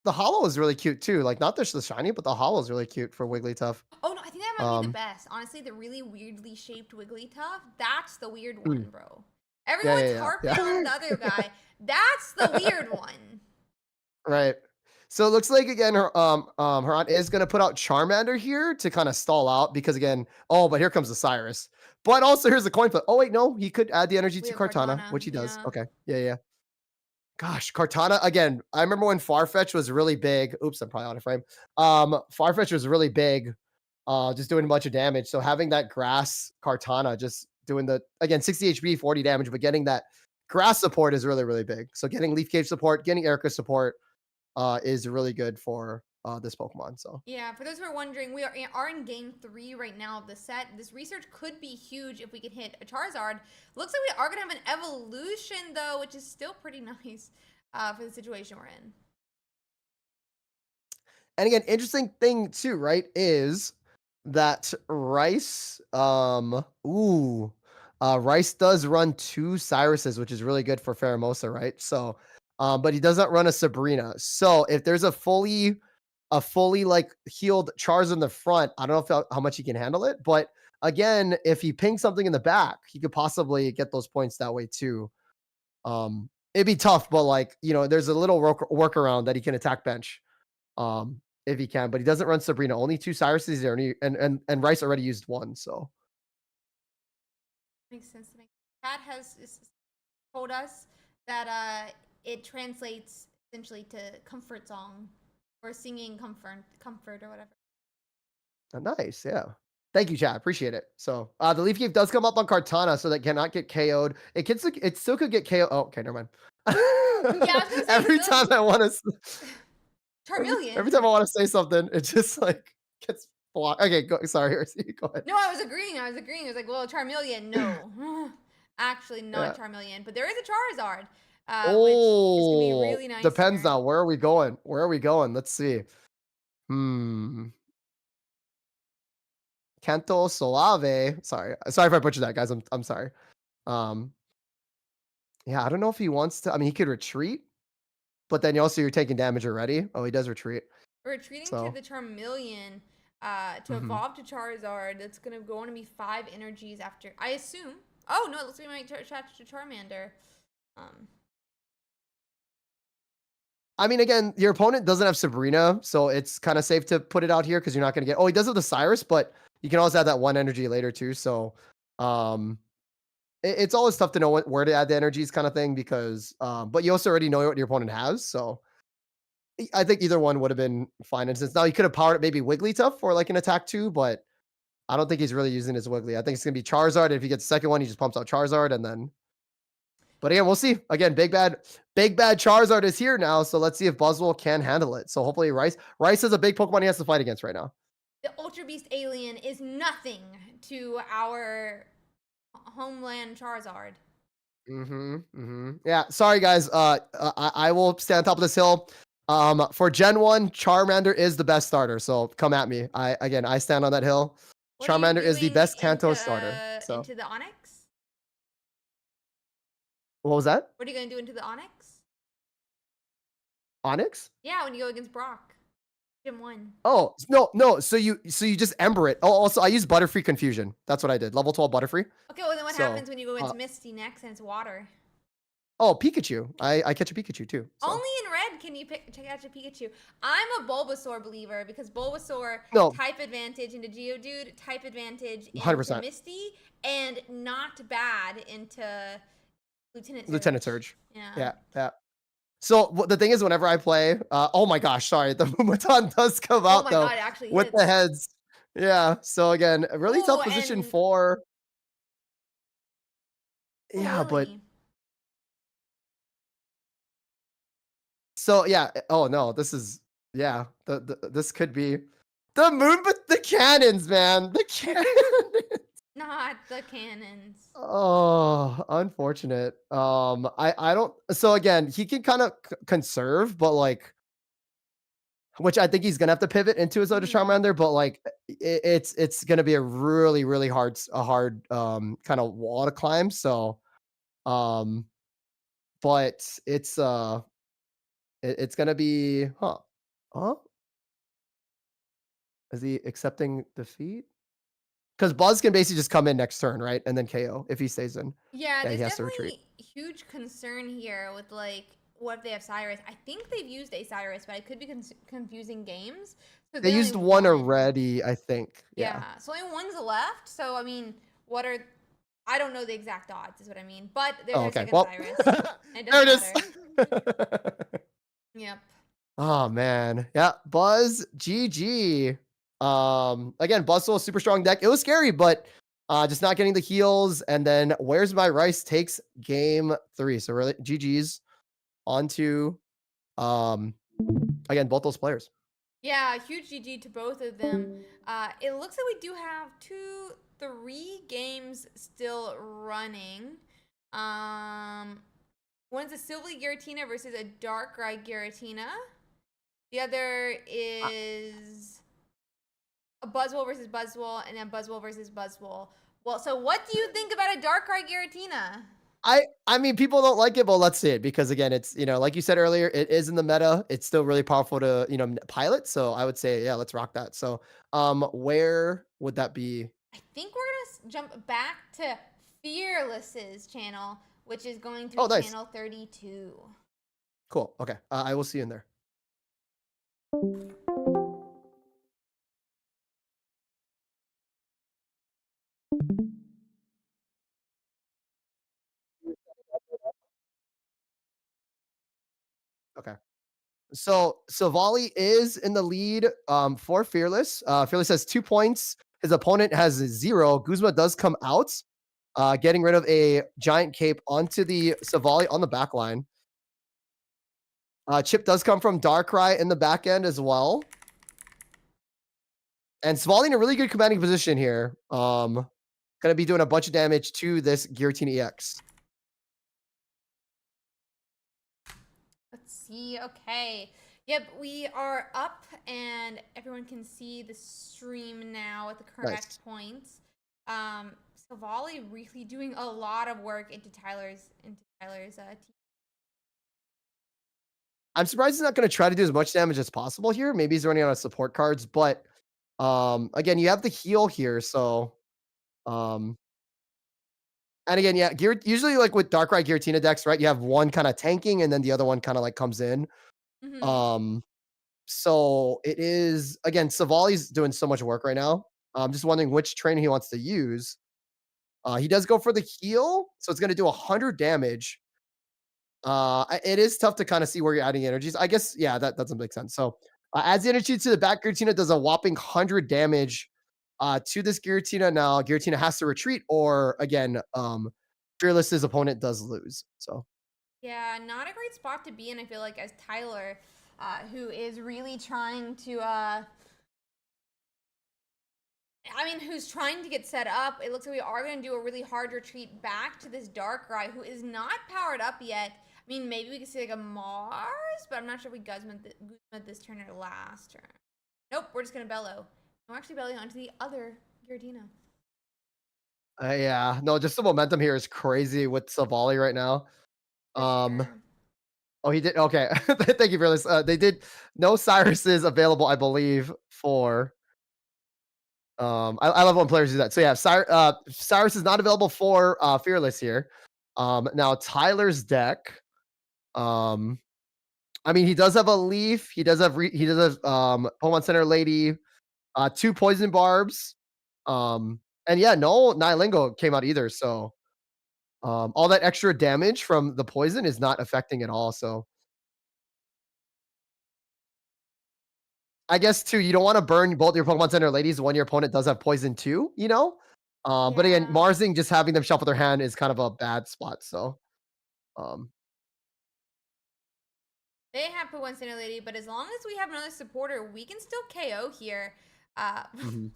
Speaker 3: The hollow is really cute too. Like not just the shiny, but the hollow is really cute for Wigglytuff.
Speaker 2: Oh no, I think that might be the best. Honestly, the really weirdly shaped Wigglytuff, that's the weird one, bro. Everyone's harping on the other guy. That's the weird one.
Speaker 3: Right. So it looks like again her aunt is gonna put out Charmander here to kind of stall out because again, oh, but here comes the Cyrus. But also here's the coin flip. Oh wait, no, he could add the energy
Speaker 2: We
Speaker 3: to
Speaker 2: have
Speaker 3: Kartana,
Speaker 2: Cortana,
Speaker 3: which he does.
Speaker 2: yeah.
Speaker 3: Okay. Yeah. Gosh, Kartana again. I remember when Farfetch was really big. Oops, I'm probably out of frame. Farfetch was really big, just doing a bunch of damage. So having that grass Kartana just doing the again 60 HP, 40 damage, but getting that grass support is really, really big. So getting Leaf Cave support, getting Erica support is really good for this Pokemon. So
Speaker 2: yeah, for those who are wondering, we are in game 3 right now of the set. This research could be huge if we can hit a Charizard. Looks like we are going to have an evolution, though, which is still pretty nice for the situation we're in.
Speaker 3: And again, interesting thing too, right, is that Rice, Rice does run 2 Cyruses, which is really good for Pheromosa, right? So, but he doesn't run a Sabrina. So if there's a fully like healed Charizard in the front, I don't know how much he can handle it, but again, if he pings something in the back, he could possibly get those points that way too. It'd be tough, but like, there's a little workaround that he can attack bench. If he can, but he doesn't run Sabrina. Only 2 Cyruses there, and Rice already used 1. So
Speaker 2: makes sense to me. Pat has told us that it translates essentially to comfort song or singing comfort or whatever.
Speaker 3: Nice, yeah. Thank you, chat. Appreciate it. So the Leaf Cave does come up on Kartana, so that cannot get KO'd. It still could get KO'd. Oh, okay, never mind.
Speaker 2: Yeah,
Speaker 3: every time I want to.
Speaker 2: Charmeleon.
Speaker 3: Every time I want to say something, it just like gets blocked. Okay, sorry, go ahead.
Speaker 2: No, I was agreeing. I was like, well, Charmeleon, no. Actually, not Charmeleon, but there is a Charizard. Which is going to be really nice.
Speaker 3: Depends now. Where are we going? Let's see. Canto Solave. Sorry if I butchered that, guys. I'm sorry. Yeah, I don't know if he wants to. I mean, he could retreat, but then you're taking damage already. Oh, he does retreat.
Speaker 2: Retreating to the Charmeleon to evolve to Charizard. That's going to go on to be 5 energies after, I assume. Oh, no, it looks like we might attach to Charmander.
Speaker 3: I mean, again, your opponent doesn't have Sabrina, so it's kind of safe to put it out here because you're not going to get. Oh, he does have the Cyrus, but you can also add that 1 energy later too. So, it's always tough to know where to add the energies, kind of thing, because. But you also already know what your opponent has, so I think either one would have been fine. And since now he could have powered up maybe Wigglytuff for like an attack too, but I don't think he's really using his Wiggly. I think it's gonna be Charizard. If he gets the second one, he just pumps out Charizard and then. But again, we'll see. Again, big bad Charizard is here now. So let's see if Buzzwole can handle it. So hopefully Rice is a big Pokemon he has to fight against right now.
Speaker 2: The Ultra Beast Alien is nothing to our homeland Charizard.
Speaker 3: Yeah. Sorry, guys. I will stand on top of this hill. For Gen 1, Charmander is the best starter. So come at me. I stand on that hill. Charmander is the best Kanto starter. So.
Speaker 2: Into the Onyx?
Speaker 3: What was that?
Speaker 2: What are you going to do into the Onyx?
Speaker 3: Onyx?
Speaker 2: Yeah, when you go against Brock. Gym 1.
Speaker 3: Oh, no. So you just Ember it. Oh, also, I use Butterfree Confusion. That's what I did. Level 12 Butterfree.
Speaker 2: Okay, well, then what happens when you go into Misty next and it's water?
Speaker 3: Oh, Pikachu. I catch a Pikachu too. So.
Speaker 2: Only in red can you catch a Pikachu. I'm a Bulbasaur believer because Bulbasaur type advantage into Geodude, type advantage into
Speaker 3: 100%.
Speaker 2: Misty, and not bad into Lieutenant
Speaker 3: Lieutenant
Speaker 2: Surge.
Speaker 3: Surge.
Speaker 2: Yeah.
Speaker 3: Yeah, yeah. So the thing is, whenever I play, oh my gosh, sorry, the Muton does come
Speaker 2: Oh
Speaker 3: out
Speaker 2: my
Speaker 3: though
Speaker 2: god, it actually
Speaker 3: with the
Speaker 2: hits.
Speaker 3: heads. Yeah. So again, a really
Speaker 2: Oh,
Speaker 3: tough position
Speaker 2: and
Speaker 3: for.
Speaker 2: oh
Speaker 3: Yeah, but
Speaker 2: really?
Speaker 3: so yeah. Oh no, this is yeah. This could be the moon, but the cannons, man, the cannons.
Speaker 2: Not the cannons.
Speaker 3: Oh, unfortunate. I don't. So again, he can kind of conserve, but like, which I think he's gonna have to pivot into his other charm
Speaker 2: Mhm.
Speaker 3: around there. But like, it's gonna be a really hard hard kind of wall to climb. So um, but it's gonna be huh. Is he accepting defeat? Because Buzz can basically just come in next turn, right, and then KO if he stays in.
Speaker 2: Yeah,
Speaker 3: Yeah, he
Speaker 2: there's
Speaker 3: has to retreat.
Speaker 2: definitely huge concern here with like what if they have Cyrus. I think they've used a Cyrus, but I could be confusing games. So
Speaker 3: They
Speaker 2: they only
Speaker 3: used
Speaker 2: have
Speaker 3: one
Speaker 2: one.
Speaker 3: already, I think. Yeah.
Speaker 2: Yeah, so only one's left. So I mean, what are I don't know the exact odds, is what I mean. But there's
Speaker 3: Oh,
Speaker 2: our
Speaker 3: okay.
Speaker 2: second
Speaker 3: Well,
Speaker 2: Cyrus. And it
Speaker 3: there
Speaker 2: doesn't
Speaker 3: it is.
Speaker 2: matter. Yep.
Speaker 3: Oh man. Yeah. Buzz GG. Again, Buzz still a super strong deck. It was scary, but just not getting the heals. And then Where's My Rice takes game 3. So really GG's onto um again both those players.
Speaker 2: Yeah, huge GG to both of them. It looks like we do have 3 games still running. Um, One's a Sylvie Giratina versus a Darkrai Giratina. The other
Speaker 3: I,
Speaker 2: is a Buzzwole versus Buzzwole, and then Buzzwole versus Buzzwole. Well, so what do you think about a Darkrai Giratina?
Speaker 3: I mean, people don't like it, but let's see it because again, it's like you said earlier, it is in the meta. It's still really powerful to pilot. So I would say, yeah, let's rock that. So, where would that be?
Speaker 2: I think we're gonna jump back to Fearless's channel, which is going to be
Speaker 3: Oh, nice,
Speaker 2: channel 32.
Speaker 3: cool. Okay, I will see you in there. Okay. So Savali is in the lead for Fearless. Fearless has 2 points. His opponent has 0. Guzma does come out, getting rid of a giant cape onto the Savali on the back line. Chip does come from Darkrai in the back end as well. And Savali in a really good commanding position here. Gonna be doing a bunch of damage to this Giratina EX.
Speaker 2: Let's see. Okay. Yep, we are up, and everyone can see the stream now at the correct
Speaker 3: Nice.
Speaker 2: points. Savali really doing a lot of work into Tyler's team.
Speaker 3: I'm surprised he's not gonna try to do as much damage as possible here. Maybe he's running out of support cards, but again, you have the heal here, so um and again, yeah, usually like with Darkrai Giratina decks, right? You have one kind of tanking and then the other one kind of like comes in.
Speaker 2: Mm-hmm.
Speaker 3: Um so it is again, Savali's doing so much work right now. I'm just wondering which trainer he wants to use. He does go for the heal, so it's gonna do 100 damage. It is tough to kind of see where you're adding energies. I guess, yeah, that doesn't make sense. So, adds the energy to the back Giratina, does a whopping 100 damage to this Giratina. Now, Giratina has to retreat, or again, Fearless's opponent does lose. So,
Speaker 2: Yeah, not a great spot to be in, I feel like, as Tyler, who is really trying to, who's trying to get set up. It looks like we are going to do a really hard retreat back to this Darkrai, who is not powered up yet. I mean, maybe we could see like a Mars, but I'm not sure if we Guzma this turn or last turn. Nope, we're just going to Bellow. I'm actually belling onto the other Giratina.
Speaker 3: yeah, no, just the momentum here is crazy with Savali right now.
Speaker 2: For
Speaker 3: Um,
Speaker 2: sure.
Speaker 3: oh, he did. Okay, thank you for this. They did no Cyrus is available, I believe, for. I love when players do that. So yeah, Cyrus is not available for Fearless here. Now Tyler's deck. Um, I mean, he does have a leaf. He does have Pokemon Center Lady, 2 poison barbs. And yeah, no Nihilingo came out either. So All that extra damage from the poison is not affecting at all. So I guess too, you don't want to burn both your Pokemon Center ladies when your opponent does have poison too, you know? But again,
Speaker 2: Yeah.
Speaker 3: Marsing just having them shuffle their hand is kind of a bad spot. So um
Speaker 2: They have put one Center Lady, but as long as we have another supporter, we can still KO here.
Speaker 3: mhm.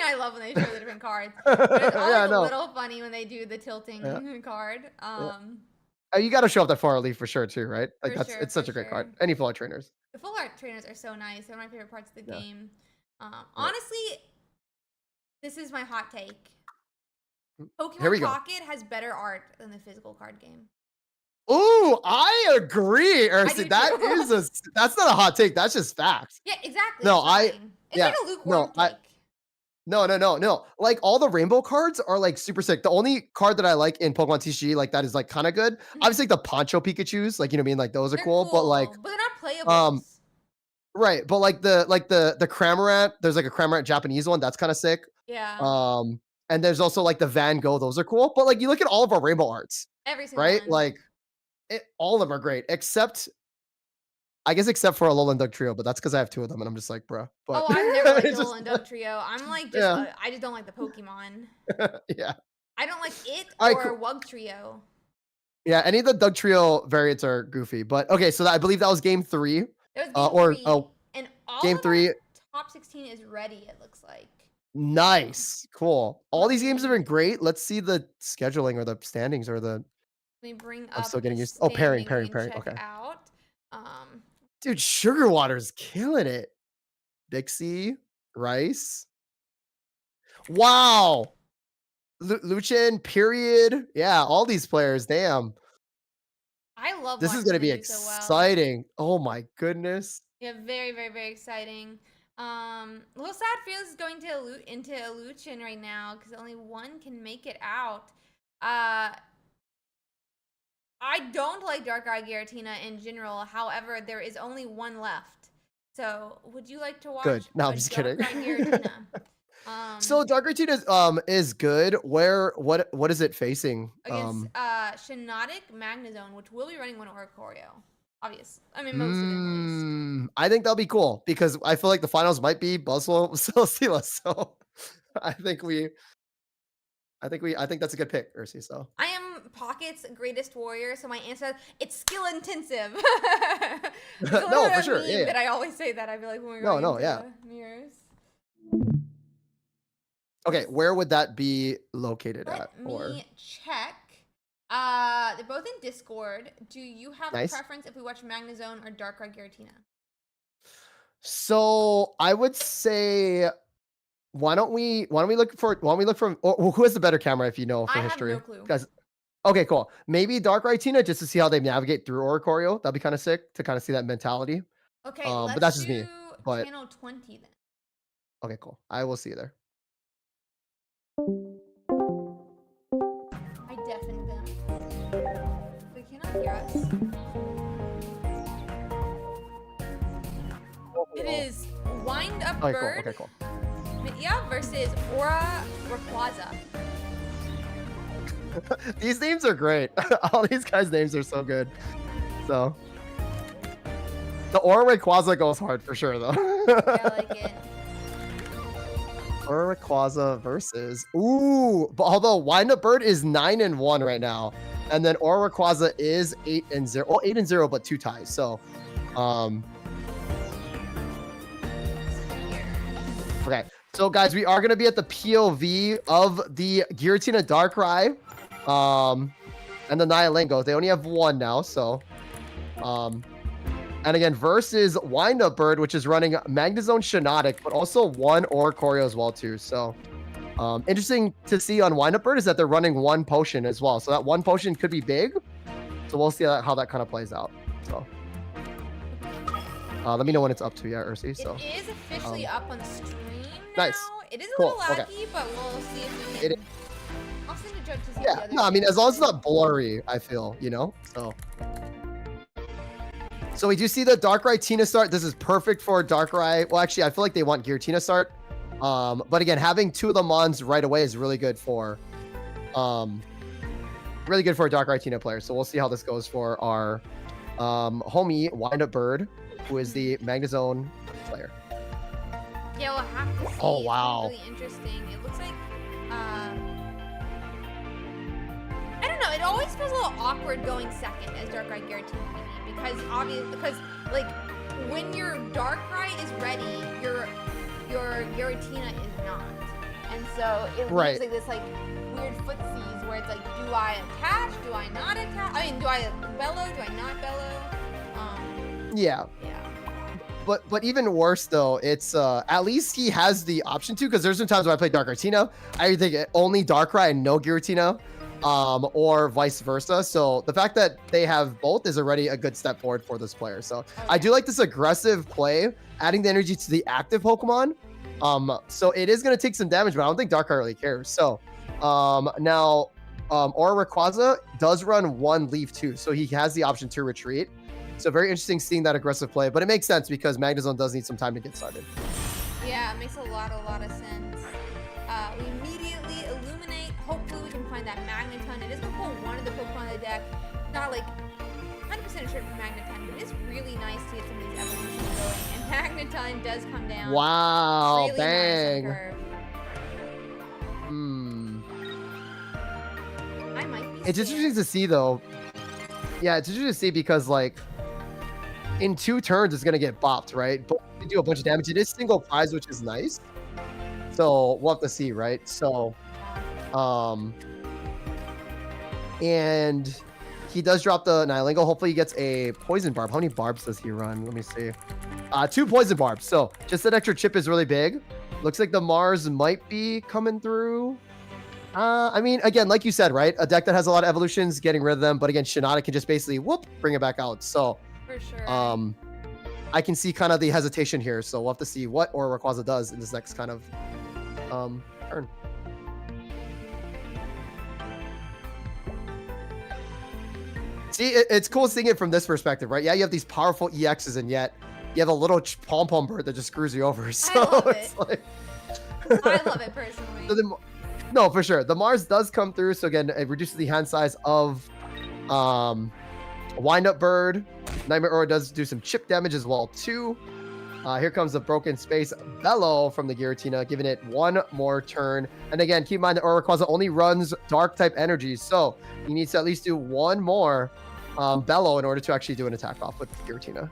Speaker 2: I love when they show the different cards. But it's always
Speaker 3: Yeah,
Speaker 2: a
Speaker 3: no.
Speaker 2: little funny when they do the tilting
Speaker 3: Yeah.
Speaker 2: card.
Speaker 3: You got to show up that far early for sure too, right? Like
Speaker 2: For sure,
Speaker 3: it's
Speaker 2: for
Speaker 3: such a great card.
Speaker 2: sure.
Speaker 3: Any full art trainers.
Speaker 2: The full art trainers are so nice. They're my favorite parts of the
Speaker 3: Yeah.
Speaker 2: game.
Speaker 3: Yeah.
Speaker 2: Honestly, this is my hot take.
Speaker 3: Here
Speaker 2: Pokemon
Speaker 3: we go.
Speaker 2: Pocket has better art than the physical card game.
Speaker 3: Ooh, I agree, Ursi.
Speaker 2: do
Speaker 3: That
Speaker 2: too.
Speaker 3: is that's not a hot take. That's just facts.
Speaker 2: Yeah, exactly.
Speaker 3: No,
Speaker 2: it's fine. It's
Speaker 3: yeah,
Speaker 2: like a lukewarm
Speaker 3: no,
Speaker 2: take.
Speaker 3: No. Like all the rainbow cards are like super sick. The only card that I like in Pokemon TCG, like that is like kind of good. Obviously, like the Poncho Pikachu's, like you know what I mean, like those are
Speaker 2: They're
Speaker 3: cool. But like,
Speaker 2: but they're not
Speaker 3: um,
Speaker 2: playables.
Speaker 3: right. But like the Cramorant, there's like a Cramorant Japanese one that's kind of sick.
Speaker 2: Yeah.
Speaker 3: And there's also like the Van Gogh, those are cool. But like you look at all of our rainbow arts,
Speaker 2: Every single
Speaker 3: right?
Speaker 2: one.
Speaker 3: Like all of them are great, except I guess except for Alolan Doug Trio, but that's because I have two of them, and I'm just like, bruh. But
Speaker 2: Oh, I've never liked
Speaker 3: it's
Speaker 2: the
Speaker 3: just,
Speaker 2: Alolan Doug Trio. I'm like, just
Speaker 3: yeah,
Speaker 2: I just don't like the Pokemon.
Speaker 3: yeah.
Speaker 2: I don't like it
Speaker 3: All right,
Speaker 2: or
Speaker 3: cool.
Speaker 2: Wug Trio.
Speaker 3: Yeah, any of the Doug Trio variants are goofy, but okay. So I believe that was game 3.
Speaker 2: It was game 3, and all
Speaker 3: game
Speaker 2: of
Speaker 3: 3.
Speaker 2: our top 16 is ready. It looks like.
Speaker 3: Nice, cool. All these games have been great. Let's see the scheduling or the standings or the.
Speaker 2: Let me bring up.
Speaker 3: I'm still getting
Speaker 2: the
Speaker 3: used. Oh, pairing.
Speaker 2: standings and check
Speaker 3: Okay.
Speaker 2: out.
Speaker 3: Dude, Sugar Water's killing it. Bixie, Rice. Wow. Luchin, period. Yeah, all these players. Damn.
Speaker 2: I love
Speaker 3: This is
Speaker 2: watching
Speaker 3: going to
Speaker 2: them
Speaker 3: be
Speaker 2: do so well.
Speaker 3: exciting. Oh my goodness.
Speaker 2: Yeah, very, very, very exciting. A little sad feels is going to into Luchin right now because only one can make it out. I don't like Dark Eye Giratina in general. However, there is only one left. So, would you like to watch?
Speaker 3: Good. No, I'm just kidding.
Speaker 2: Dark Eye Giratina?
Speaker 3: So Dark Giratina is good. What is it facing?
Speaker 2: Against Shiinotic Magnezone, which will be running one Oricorio. Obvious. I mean, most of them. At least.
Speaker 3: I think that'll be cool because I feel like the finals might be Buzzwole Celesteela. So I think that's a good pick, Ursi. So
Speaker 2: I am Pocket's greatest warrior, so my answer it's skill intensive.
Speaker 3: No, for sure. Yeah.
Speaker 2: That I always say that. I feel like when we're
Speaker 3: No, yeah.
Speaker 2: mirrors.
Speaker 3: Okay, where would that be located
Speaker 2: Let
Speaker 3: at?
Speaker 2: me check. They're both in Discord. Do you have a preference if we watch Magnezone or Dark Eye Giratina?
Speaker 3: So I would say, why don't we look for who has the better camera if you know for history?
Speaker 2: I have no clue.
Speaker 3: Guys, okay, cool. Maybe Dark Eye Tina just to see how they navigate through Oricorio. That'd be kind of sick to kind of see that mentality.
Speaker 2: Okay,
Speaker 3: but that's just me. But
Speaker 2: channel 20 then.
Speaker 3: Okay, cool. I will see you there.
Speaker 2: I deafened them. They cannot hear us. It is Wind Up Bird.
Speaker 3: Okay, cool.
Speaker 2: Yeah, versus Aura Rayquaza.
Speaker 3: These names are great. All these guys' names are so good. So the Aura Rayquaza goes hard for sure, though.
Speaker 2: Yeah, I like it.
Speaker 3: Aura Rayquaza versus but although Wind Up Bird is 9-1 right now, and then Aura Rayquaza is 8-0. Well, 8-0, but 2 ties. So, okay. So guys, we are gonna be at the POV of the Giratina Darkrai, and the Nihilingo. They only have one now, so, and again, versus Wind Up Bird, which is running Magnezone Shiinotic, but also one Oricorio as well too. So, interesting to see on Wind Up Bird is that they're running one potion as well. So that one potion could be big. So we'll see how that kind of plays out. So, let me know when it's up to, Ursi. So
Speaker 2: it is officially up on the stream now.
Speaker 3: Nice.
Speaker 2: It is a
Speaker 3: Cool.
Speaker 2: little laggy,
Speaker 3: Okay.
Speaker 2: but we'll see if we can. I'll send a joke to see.
Speaker 3: Yeah. No, I mean, as long as it's not blurry, I feel, so. So we do see the Darkrai Tina start. This is perfect for Darkrai. Well, actually, I feel like they want Giratina start. But again, having 2 of the Mons right away is really good for Really good for a Darkrai Tina player. So we'll see how this goes for our homie Wind Up Bird, who is the Magnezone player.
Speaker 2: Yeah, we'll have to see.
Speaker 3: Oh,
Speaker 2: It's
Speaker 3: wow.
Speaker 2: really interesting. It looks like, I don't know. It always feels a little awkward going second as Darkrai Giratina because like when your Darkrai is ready, your Giratina is not, and so it leaves like this weird footsies where it's like, do I attach? Do I not attach? I mean, do I bellow? Do I not bellow?
Speaker 3: Yeah. But even worse though, it's at least he has the option to, because there's some times when I play Dark Giratina, I think only Darkrai and no Giratina, or vice versa. So the fact that they have both is already a good step forward for this player. So I do like this aggressive play, adding the energy to the active Pokemon. So it is going to take some damage, but I don't think Darkrai really cares. So now Aura Rayquaza does run one Leaf too, so he has the option to retreat. So very interesting seeing that aggressive play, but it makes sense because Magnezone does need some time to get started.
Speaker 2: Yeah, it makes a lot of sense. We immediately illuminate. Hopefully we can find that Magneton. It is going to pull one of the Pokemon in the deck. Not like 100% sure for Magneton, but it's really nice to get some of these evolutions going. And Magneton does come down.
Speaker 3: Wow,
Speaker 2: really
Speaker 3: bang.
Speaker 2: Nice I might be
Speaker 3: It's interesting to see though. Yeah, it's interesting to see because like in 2 turns it's gonna get bopped, right? But they do a bunch of damage. It is single prize, which is nice. So we'll have to see, right? So and he does drop the Nihilingo. Hopefully he gets a poison barb. How many barbs does he run? Let me see. 2 poison barbs. So just that extra chip is really big. Looks like the Mars might be coming through. I mean, again, like you said, right? A deck that has a lot of evolutions, getting rid of them. But again, Shinada can just basically whoop, bring it back out. So
Speaker 2: for sure.
Speaker 3: I can see kind of the hesitation here. So we'll have to see what Aura Rayquaza does in this next kind of turn. See, it's cool seeing it from this perspective, right? Yeah, you have these powerful EXs, and yet you have a little pom-pom bird that just screws you over. So
Speaker 2: I love
Speaker 3: it's
Speaker 2: it.
Speaker 3: like
Speaker 2: I love it personally.
Speaker 3: So no, for sure. The Mars does come through. So again, it reduces the hand size of Wind Up Bird. Nightmare Aura does do some chip damage as well too. Here comes the Broken Space Bellow from the Giratina, giving it one more turn. And again, keep in mind that Aura Rayquaza only runs dark type energies, so he needs to at least do one more Bellow in order to actually do an attack off with Giratina.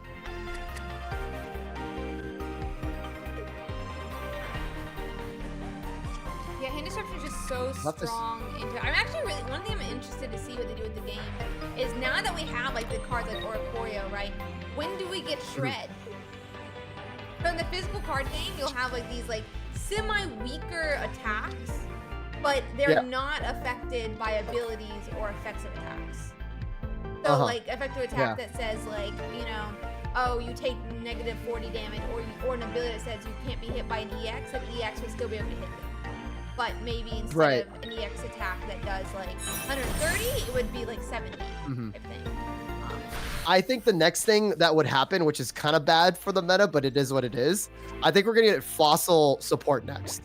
Speaker 2: Yeah, hand disruption is just so strong. I'm actually really, one thing I'm interested to see what they do with the game is now that we have like the cards like Oricorio, right? When do we get Shred? So in the physical card game, you'll have like these like semi-weaker attacks, but they're not affected by abilities or effects of attacks. So like effective attack that says like, you know, oh, you take negative 40 damage, or an ability that says you can't be hit by an EX, that EX would still be able to hit them. But maybe instead of an EX attack that does like 130, it would be like 70, I think.
Speaker 3: I think the next thing that would happen, which is kind of bad for the meta, but it is what it is, I think we're going to get fossil support next.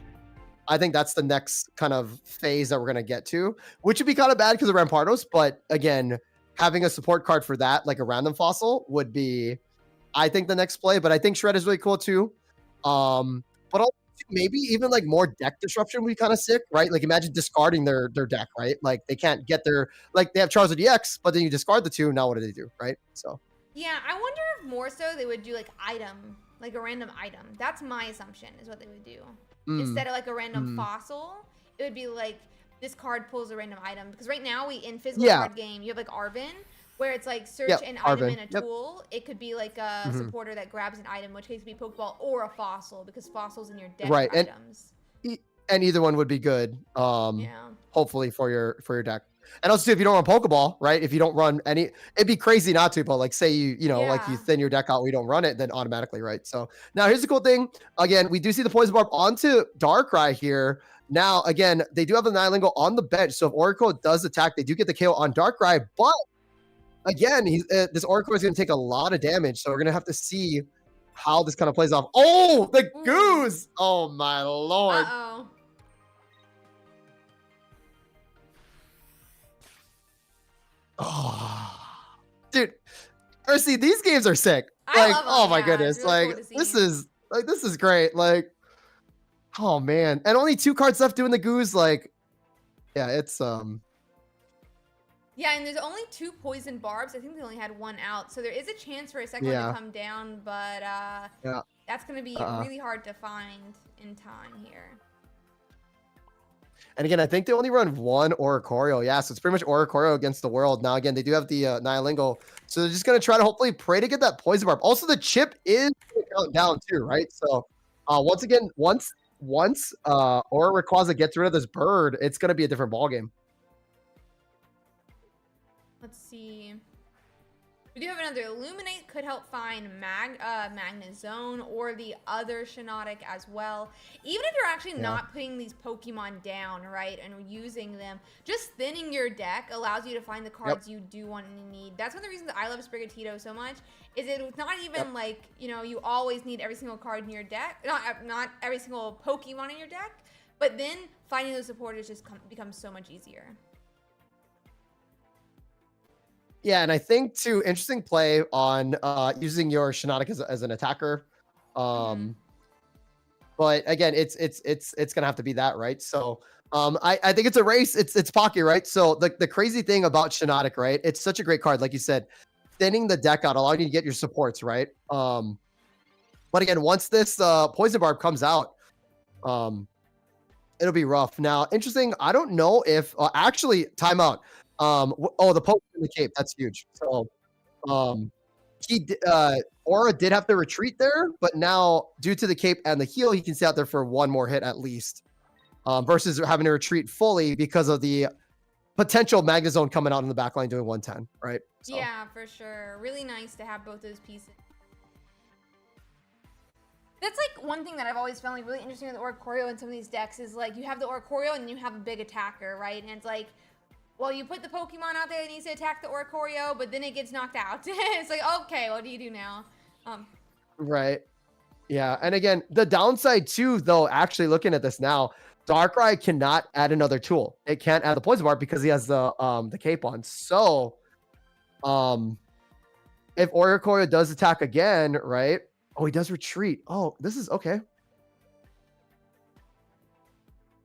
Speaker 3: I think that's the next kind of phase that we're going to get to, which would be kind of bad because of Rampardos. But again, having a support card for that, like a random fossil, would be, I think, the next play. But I think Shred is really cool too. But also maybe even like more deck disruption would be kind of sick, right? Like imagine discarding their deck, right? Like they can't get their, like they have Charizard EX, but then you discard the 2. Now what do they do, right? So
Speaker 2: yeah, I wonder if more so they would do like item, like a random item. That's my assumption is what they would do. Instead of like a random fossil, it would be like this card pulls a random item. Because right now in physical card game, you have like Arvin, where it's like search an item in a tool. It could be like a supporter that grabs an item, which case could be Pokeball or a fossil, because fossils in your deck are items.
Speaker 3: And either one would be good. Hopefully for your deck. And also, if you don't run Pokeball, right? If you don't run any, it'd be crazy not to. But like, say you know, like you thin your deck out, we don't run it, then automatically, right? So now here's the cool thing. Again, we do see the Poison Barb onto Darkrai here. Now, again, they do have the Nihilingo on the bench. So if Oracle does attack, they do get the KO on Darkrai. But again, this Oracle is going to take a lot of damage. So we're going to have to see how this kind of plays off. Oh, the Goose! Oh my lord! Oh, dude, Ursi, these games are sick.
Speaker 2: I
Speaker 3: Like,
Speaker 2: love
Speaker 3: oh
Speaker 2: them.
Speaker 3: my
Speaker 2: Yeah,
Speaker 3: goodness,
Speaker 2: it's really
Speaker 3: like
Speaker 2: cool to see.
Speaker 3: this is great. Like, oh man, and only 2 cards left doing the goose. Like, yeah, it's
Speaker 2: Yeah, and there's only 2 poison barbs. I think they only had 1 out, so there is a chance for a second one to
Speaker 3: yeah,
Speaker 2: come down, but
Speaker 3: yeah.
Speaker 2: that's gonna be really hard to find in time here.
Speaker 3: And again, I think they only run 1 Oricorio. Yeah, so it's pretty much Oricorio against the world. Now, again, they do have the Nihilingo. So they're just going to try to hopefully pray to get that Poison Barb. Also, the chip is down too, right? So once again, once Aura Rayquaza gets rid of this bird, it's going to be a different ballgame.
Speaker 2: Let's see. We do have another Illuminate, could help find Magnezone or the other Shiinotic as well. Even if you're actually not putting these Pokemon down, right, and using them, just thinning your deck allows you to find the cards you do want and need. That's one of the reasons that I love Sprigatito so much, is it's not even like, you know, you always need every single card in your deck, not every single Pokemon in your deck, but then finding those supporters just becomes so much easier.
Speaker 3: Yeah, and I think too, interesting play on using your Shiinotic as an attacker. But again, it's gonna have to be that, right? So I think it's a race. It's Pocky, right? So the crazy thing about Shiinotic, right? It's such a great card, like you said, thinning the deck out, allowing you to get your supports, right? But again, once this Poison Barb comes out, it'll be rough. Now, interesting. I don't know if actually timeout. The poke in the cape, that's huge. So Aura did have to retreat there, but now due to the cape and the heal, he can stay out there for 1 more hit at least. Versus having to retreat fully because of the potential Magnezone coming out in the back line doing 110, right? So.
Speaker 2: Yeah, for sure. Really nice to have both those pieces. That's like one thing that I've always found like really interesting with the Oricorio in some of these decks is like you have the Oricorio and you have a big attacker, right? And it's like, well, you put the Pokemon out there that needs to attack the Oricorio, but then it gets knocked out. It's like, okay, what do you do now?
Speaker 3: Right. Yeah. And again, the downside too, though, actually looking at this now, Darkrai cannot add another tool. It can't add the Poison Barb because he has the cape on. So if Oricorio does attack again, right? Oh, he does retreat. Oh, this is okay.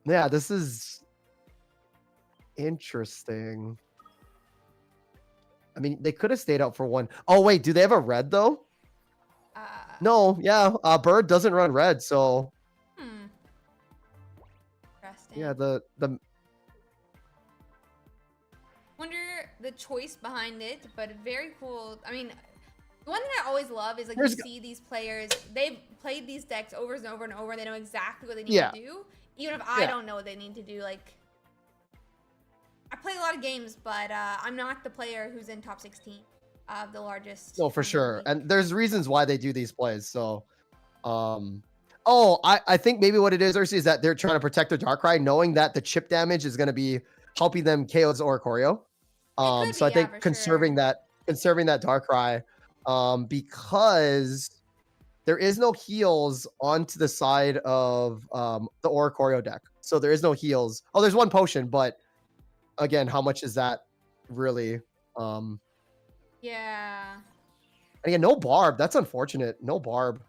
Speaker 3: Yeah, this is interesting. I mean, they could have stayed out for 1. Oh, wait, do they have a red though? No, yeah. Bird doesn't run red, so
Speaker 2: Interesting.
Speaker 3: yeah, the
Speaker 2: wonder the choice behind it, but very cool. I mean, the one thing I always love is like you see these players, they've played these decks over and over and over. They know exactly what they need to do, even if I don't know what they need to do. Like, I play a lot of games, but I'm not the player who's in top 16 of the largest.
Speaker 3: No, for sure. And there's reasons why they do these plays. So, I think maybe what it is, Ursi, is that they're trying to protect their Darkrai, knowing that the chip damage is going to be helping them KO the Oricorio. So I think conserving that Darkrai, because there is no heals onto the side of the Oricorio deck. So there is no heals. Oh, there's 1 potion, but again, how much is that really?
Speaker 2: Yeah.
Speaker 3: Again, no Barb. That's unfortunate. No Barb.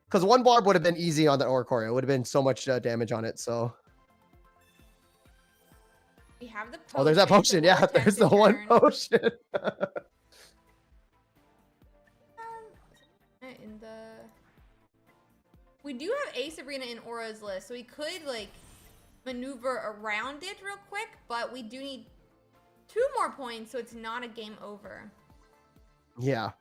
Speaker 3: Because 1 Barb would have been easy on the Oricorio. It would have been so much damage on it. So.
Speaker 2: We have the potion.
Speaker 3: Oh, there's that potion. Yeah, there's the 1 potion.
Speaker 2: We do have Ace Sabrina in Aura's list, so we could like maneuver around it real quick, but we do need 2 more points, so it's not a game over.
Speaker 3: Yeah.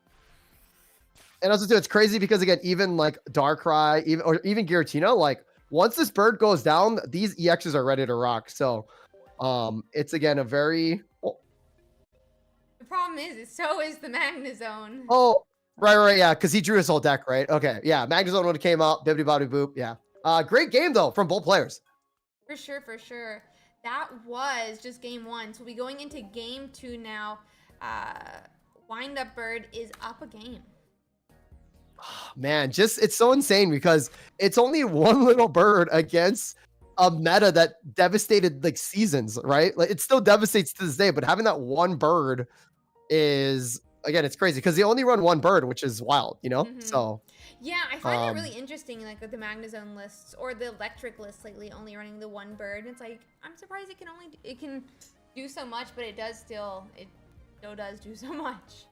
Speaker 3: And also too, it's crazy because again, even like Darkrai, even Giratina, like once this bird goes down, these EXs are ready to rock. So it's again a very
Speaker 2: The problem is so is the Magnezone.
Speaker 3: Oh, right, yeah, because he drew his whole deck, right? Okay, yeah, Magnezone would have came out, bibbidi bobbidi boop, yeah. Great game though from both players.
Speaker 2: For sure. That was just game 1. So we're going into game 2 now. Wind Up Bird is up a game.
Speaker 3: Man, just it's so insane because it's only 1 little bird against a meta that devastated like seasons, right? Like it still devastates to this day, but having that one bird is again, it's crazy because they only run one bird, which is wild, you know? So
Speaker 2: Yeah, I find it really interesting, like with the Magnezone lists or the electric lists lately, only running the one bird. It's like I'm surprised it can do so much, but it still does do so much.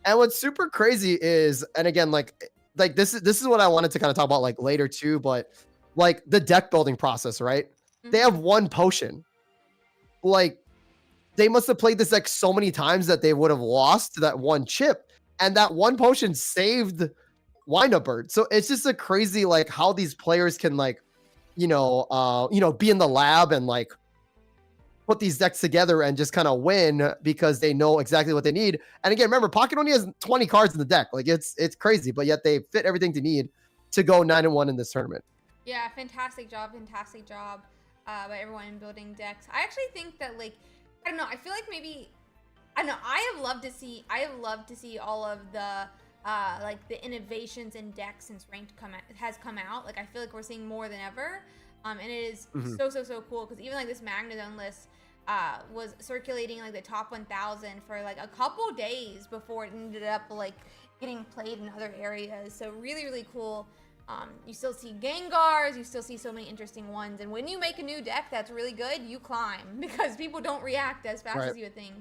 Speaker 3: and what's super crazy is, and again, like this is what I wanted to kind of talk about like later too, but like the deck building process, right? They have one potion. Like they must have played this deck so many times that they would have lost to that one chip, and that one potion saved Wind Up Bird. So it's just a crazy like how these players can like, be in the lab and like put these decks together and just kind of win because they know exactly what they need. And again, remember, Pocket only has 20 cards in the deck. Like it's crazy, but yet they fit everything to need to go 9-1 in this tournament.
Speaker 2: Yeah, fantastic job by everyone in building decks. I actually think that like I don't know. I feel like maybe I don't know. I have loved to see all of the like the innovations in decks since ranked has come out. Like I feel like we're seeing more than ever. And it is so cool because even like this Magnezone list was circulating like the top 1,000 for like a couple days before it ended up like getting played in other areas. So really cool. You still see Gengars, you still see so many interesting ones, and when you make a new deck that's really good, you climb because people don't react as fast as you would think.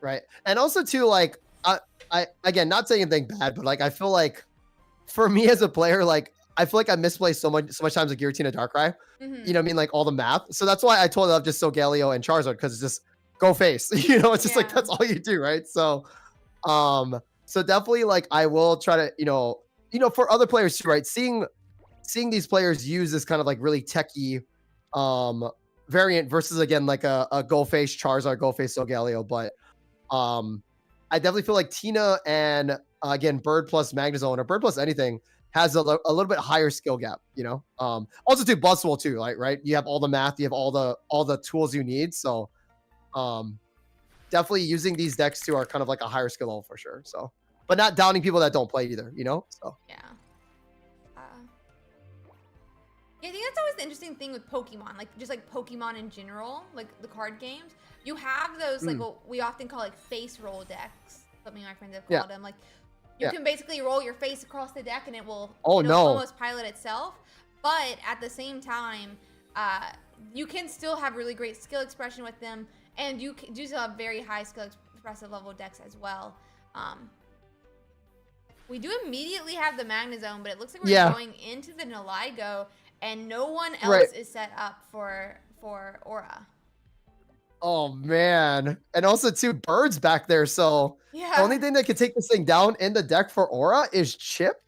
Speaker 3: Right, and also too, like I again, not saying anything bad, but like I feel like for me as a player, like I feel like I misplaced so much times with Giratina Darkrai. You know what I mean? Like all the math. So that's why I totally love just Solgaleo and Charizard because it's just go face. It's just like that's all you do, right? So so definitely like I will try to, for other players too, right? Seeing these players use this kind of like really techie variant versus again like a go face Charizard, go face Solgaleo. But I definitely feel like Tina and again Bird plus Magnezone or Bird plus anything has a little bit higher skill gap, also too Buzzwole too, like right? You have all the math, you have all the tools you need. So definitely using these decks too are kind of like a higher skill level for sure. So but not downing people that don't play either, So
Speaker 2: yeah. I think that's always the interesting thing with Pokemon, like just like Pokemon in general, like the card games. You have those like what we often call like face roll decks. Something my friends have called them. Like you can basically roll your face across the deck and it will almost pilot itself. But at the same time, you can still have really great skill expression with them, and you do still have very high skill expressive level decks as well. We do immediately have the Magnezone, but it looks like we're going into the Naligo, and no one else is set up for Aura.
Speaker 3: Oh man. And also two birds back there. So the only thing that can take this thing down in the deck for Aura is Chip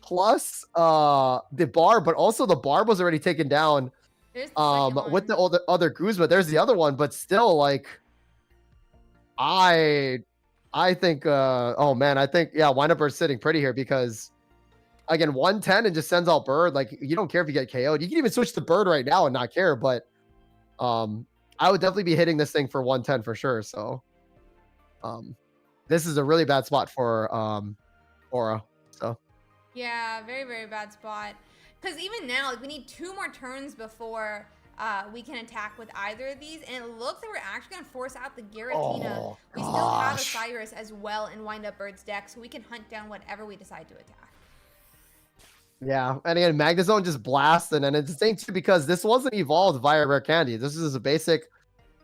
Speaker 3: plus the Barb, but also the Barb was already taken down with the other Guzma. There's the other one, but still like I think Wind Up Bird's sitting pretty here because again 110 and just sends out Bird. Like you don't care if you get KO'd. You can even switch to Bird right now and not care, but I would definitely be hitting this thing for 110 for sure. So this is a really bad spot for Aura. So
Speaker 2: yeah, very bad spot. Because even now, like we need 2 more turns before we can attack with either of these, and it looks like we're actually gonna force out the Giratina. We still have a Cyrus as well in Wind Up Bird's deck, so we can hunt down whatever we decide to attack.
Speaker 3: Yeah, and again, Magnezone just blasted, and it's the same too because this wasn't evolved via Rare Candy. This is a basic,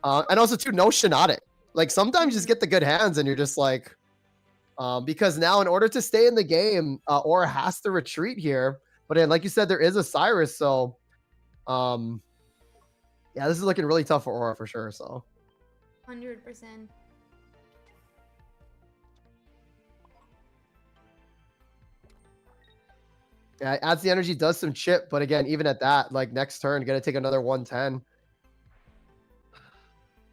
Speaker 3: and also too no Shiinotic. Like sometimes you just get the good hands, and you're just like, because now in order to stay in the game, Aura has to retreat here. But then, like you said, there is a Cyrus, so yeah, this is looking really tough for Aura for sure. So
Speaker 2: 100%.
Speaker 3: Yeah, adds the energy, does some chip, but again, even at that, like next turn, gonna take another 110.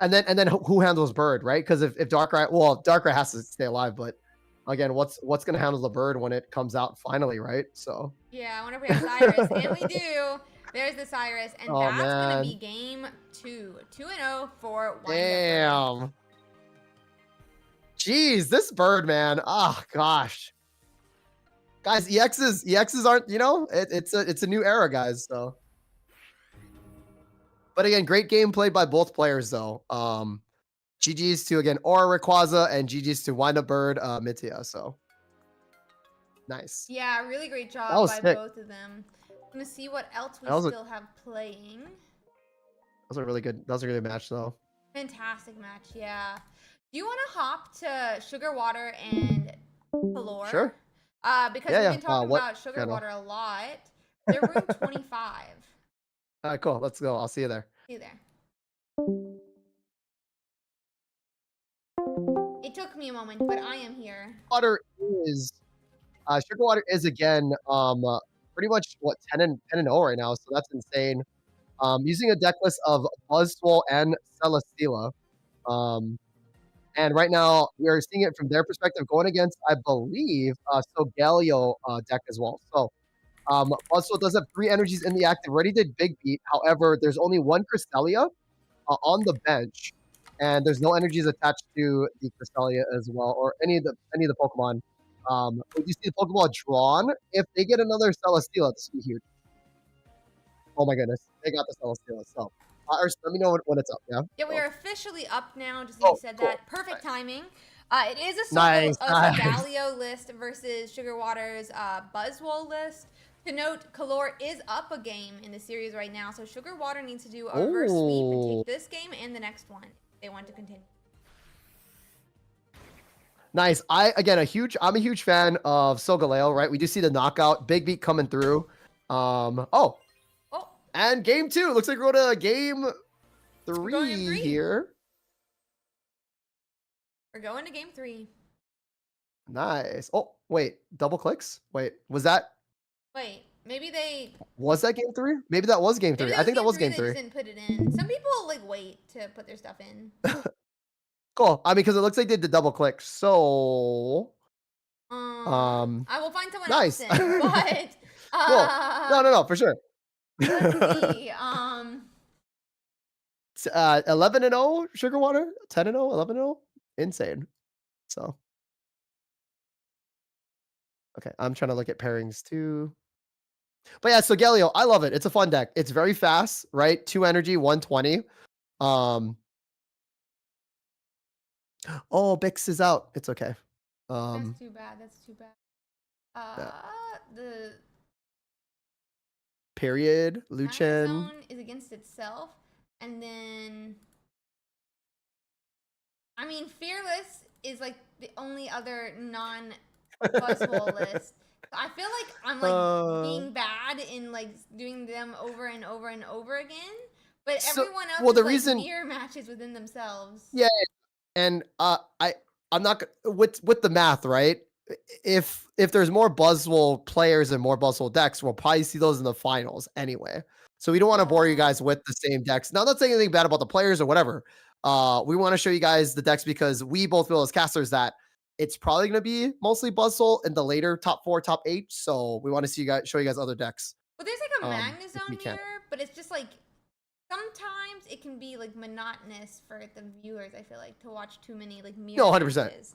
Speaker 3: And then who handles Bird, right? Because if Darkrai has to stay alive, but again, what's gonna handle the Bird when it comes out finally, right? So
Speaker 2: yeah, I wonder if we have Cyrus, and we do. There's the Cyrus, and that's gonna be game 2, 2-0 for Wind Up Bird.
Speaker 3: Damn. Jeez, this Bird, man. Oh gosh. Guys, EXs aren't, it's a new era, guys. So But again, great game played by both players though. GG's to again Aura Rayquaza and GG's to Wind Up Bird Mitia. So nice.
Speaker 2: Yeah, really great
Speaker 3: That
Speaker 2: job
Speaker 3: was
Speaker 2: by
Speaker 3: sick.
Speaker 2: both of them. I'm gonna see what else we
Speaker 3: That was
Speaker 2: still have playing.
Speaker 3: a really good. That was a really good match though.
Speaker 2: Fantastic match, yeah. Do you want to hop to Sugar Water and Color?
Speaker 3: Sure.
Speaker 2: Because
Speaker 3: Yeah,
Speaker 2: we've been talking
Speaker 3: what
Speaker 2: about Sugar
Speaker 3: channel?
Speaker 2: Water a lot. They're room 25.
Speaker 3: All right, cool. Let's go. I'll see you there.
Speaker 2: See you there. It took me a moment, but I am here.
Speaker 3: Water is Sugar Water is again pretty much what 10-0 right now, so that's insane. Using a deck list of Buzzwole and Celesteela. And right now we are seeing it from their perspective going against, I believe, Solgaleo deck as well. So Buzzwole does have 3 energies in the active. Already did Big Beat. However, there's only 1 Cresselia on the bench, and there's no energies attached to the Cresselia as well, or any of the Pokemon. Would you see the Pokeball drawn? If they get another Celesteela, this would be huge. Oh my goodness, they got the Celesteela. So, let me know when it's up. Yeah.
Speaker 2: Yeah, we are officially up now. Just like you said,
Speaker 3: cool.
Speaker 2: that perfect timing. It is a
Speaker 3: Nice.
Speaker 2: Solgaleo list versus Sugar Water's Buzzwole list. To note, Color is up a game in the series right now, so Sugar Water needs to do a reverse sweep and take this game and the next one if they want to continue.
Speaker 3: Nice. I'm a huge fan of Solgaleo, right? We do see the knockout, Big Beat coming through. And game 2. Looks like we're going to game 3 here.
Speaker 2: We're going to game 3.
Speaker 3: Nice. Oh, wait. Double clicks? Wait, was that?
Speaker 2: Wait, maybe they...
Speaker 3: Was that game 3? Maybe that was game 3. I think that was game 3.
Speaker 2: They didn't put it in. Some people, like, wait to put their stuff in.
Speaker 3: Cool. I mean, because it looks like they did double click. So...
Speaker 2: I will find someone
Speaker 3: nice.
Speaker 2: else in, but...
Speaker 3: Cool. No, for sure.
Speaker 2: Let's see.
Speaker 3: 11-0 Sugar Water, 10-0, 11-0, insane. So, okay, I'm trying to look at pairings too. But yeah, so Galio, I love it. It's a fun deck. It's very fast, right? 2 energy, 120. Oh, Bix is out. It's okay.
Speaker 2: That's too bad. That's too bad. The
Speaker 3: period, Luchin
Speaker 2: zone is against itself, and then I mean, Fearless is like the only other non-Buzzwole list. I feel like I'm like being bad in like doing them over and over and over again, but everyone else is like mirror matches within themselves.
Speaker 3: Yeah, and I'm not with the math, right? If there's more Buzzwole players and more Buzzwole decks, we'll probably see those in the finals anyway. So we don't want to bore you guys with the same decks. Now, not saying anything bad about the players or whatever. We want to show you guys the decks because we both feel as casters that it's probably going to be mostly Buzzwole in the later top 4, top 8. So we want to show you guys other decks.
Speaker 2: Well, there's like a Magnezone here, but it's just like sometimes it can be like monotonous for the viewers. I feel like to watch too many like mirror.
Speaker 3: No, 100%.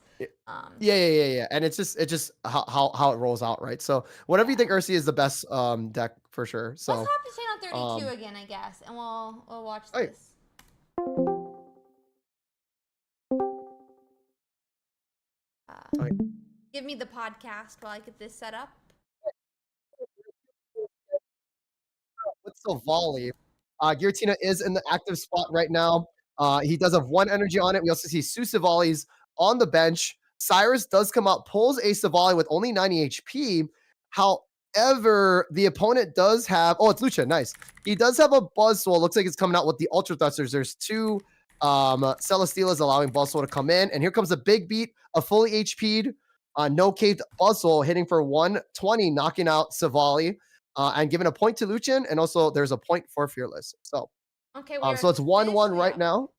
Speaker 3: Yeah. And it's just how it rolls out, right? So whatever you think Ursiiday is the best deck for sure. So
Speaker 2: let's hop to channel 32 again, I guess, and we'll watch this. Give me the podcast while I get this set up.
Speaker 3: With Silvally, Giratina is in the active spot right now. He does have 1 energy on it. We also see Silvally's on the bench. Cyrus does come out, pulls a Silvally with only 90 HP. However, the opponent does have... Oh, it's Lucha. Nice. He does have a Buzzwole. Looks like it's coming out with the Ultra Thrusters. There's 2 Celesteelas allowing Buzzwole to come in. And here comes a Big Beat, a fully HP'd, no caved Buzzwole hitting for 120, knocking out Silvally. And giving a point to Luchin, and also there's a point for Fearless. So,
Speaker 2: okay,
Speaker 3: so it's 1-1 right now.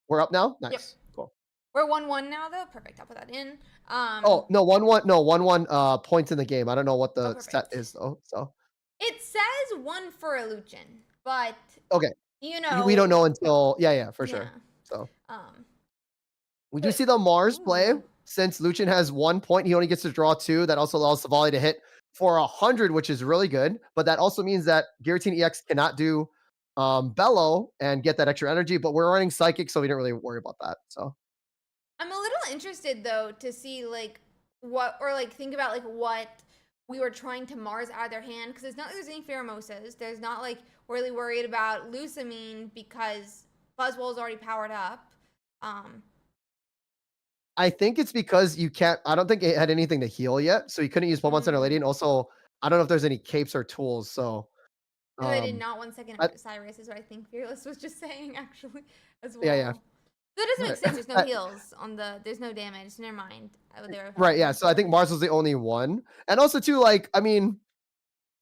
Speaker 3: We're up now. Nice,
Speaker 2: yep.
Speaker 3: Cool.
Speaker 2: We're 1-1 now, though. Perfect. I'll put that in.
Speaker 3: Oh no, 1-1. No, 1-1. Points in the game. I don't know what the stat is though. So
Speaker 2: it says 1 for a Luchin, but
Speaker 3: okay,
Speaker 2: you know
Speaker 3: we don't know until for sure. So we do see the Mars play. Since Luchin has 1 point, he only gets to draw 2. That also allows Silvally to hit for 100, which is really good. But that also means that Giratina EX cannot do Bellow and get that extra energy. But we're running Psychic, so we didn't really worry about that. So
Speaker 2: I'm a little interested though to see like what or like think about like what we were trying to Mars out of their hand because it's not like there's any Pheromoses. There's not like really worried about Lusamine because Buzzwole is already powered up. Um,
Speaker 3: I think it's because you can't. I don't think it had anything to heal yet, so you couldn't use Pokemon Center Lady.
Speaker 2: mm.
Speaker 3: And also, I don't know if there's any capes or tools. So
Speaker 2: No, I did not 1 second
Speaker 3: I,
Speaker 2: Cyrus is what I think Fearless was just saying actually as
Speaker 3: yeah, yeah.
Speaker 2: well. So it doesn't make
Speaker 3: Right.
Speaker 2: sense. There's no heals on the. There's no damage. So never mind. They were
Speaker 3: Right, yeah.
Speaker 2: having.
Speaker 3: So I think Mars was the only one. And also too, like, I mean,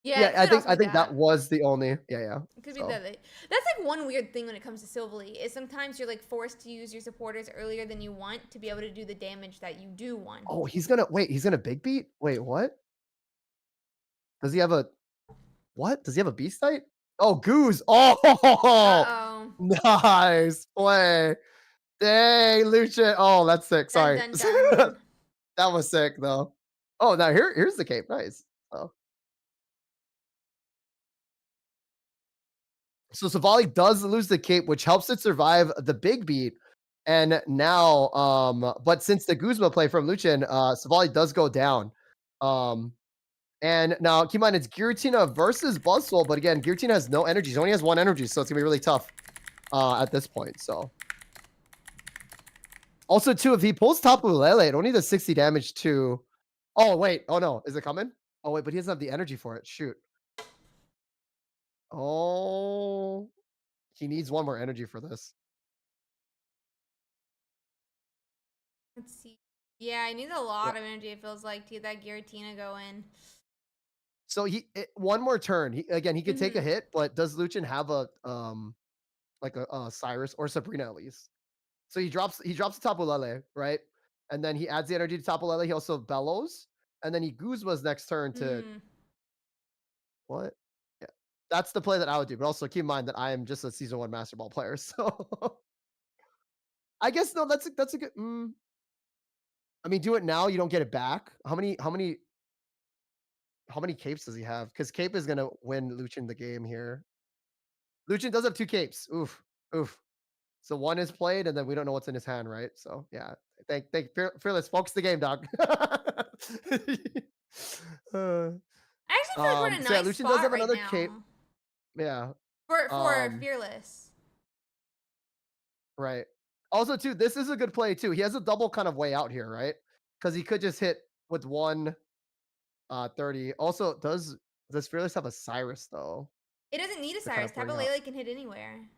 Speaker 2: Yeah,
Speaker 3: yeah,
Speaker 2: it could also
Speaker 3: I
Speaker 2: be
Speaker 3: think
Speaker 2: that.
Speaker 3: that was the only yeah.
Speaker 2: It could be
Speaker 3: So
Speaker 2: that. That's like one weird thing when it comes to Silvally is sometimes you're like forced to use your supporters earlier than you want to be able to do the damage that you do want.
Speaker 3: oh, he's gonna big beat? Wait, what? Does he have a what? Does he have a beast type? Oh, Goose.
Speaker 2: Uh
Speaker 3: Oh,
Speaker 2: oh.
Speaker 3: nice play. Dang, Lucian. Oh, that's sick.
Speaker 2: Dun
Speaker 3: Sorry.
Speaker 2: dun dun.
Speaker 3: That was sick though. Oh, now here's the cape. Nice. Oh. So Savali does lose the cape, which helps it survive the big beat. And now, but since the Guzma play from Lucian, Savali does go down. And now keep in mind it's Giratina versus Buzzwole, but again, Giratina has no energy. He only has one energy, so it's gonna be really tough at this point. So also too, if he pulls Tapu Lele, it only does 60 damage to. Oh wait, oh no, is it coming? Oh wait, but he doesn't have the energy for it. Shoot. Oh, he needs one more energy for this.
Speaker 2: Let's see. Yeah, I need a lot of energy. It feels like to get that Giratina going.
Speaker 3: So one more turn. He could take a
Speaker 2: Mm-hmm.
Speaker 3: hit, but does Lucian have a like a Cyrus or Sabrina at least? So he drops the Tapu Lele, right? And then he adds the energy to Tapu Lele. He also bellows, and then he Guzma's next turn to
Speaker 2: Mm.
Speaker 3: what? Yeah, that's the play that I would do. But also keep in mind that I am just a season one Master Ball player, so I guess no, that's a good. I mean, do it now. You don't get it back. How many capes does he have? Because cape is gonna win Lucian the game here. Lucian does have two capes. Oof, oof. So one is played, and then we don't know what's in his hand, right? So yeah, Fearless. Focus the game, dog. Uh,
Speaker 2: I actually feel like we're in a
Speaker 3: so yeah,
Speaker 2: nice
Speaker 3: Lucian does
Speaker 2: spot
Speaker 3: have
Speaker 2: right
Speaker 3: another cape.
Speaker 2: now
Speaker 3: Yeah.
Speaker 2: for
Speaker 3: Um,
Speaker 2: Fearless.
Speaker 3: right. Also, too, this is a good play too. He has a double kind of way out here, right? Because he could just hit with one 30. Also, does Fearless have a Cyrus though
Speaker 2: It doesn't need a
Speaker 3: to kind
Speaker 2: Cyrus.
Speaker 3: of bring
Speaker 2: Tapu
Speaker 3: out?
Speaker 2: Lele can hit anywhere.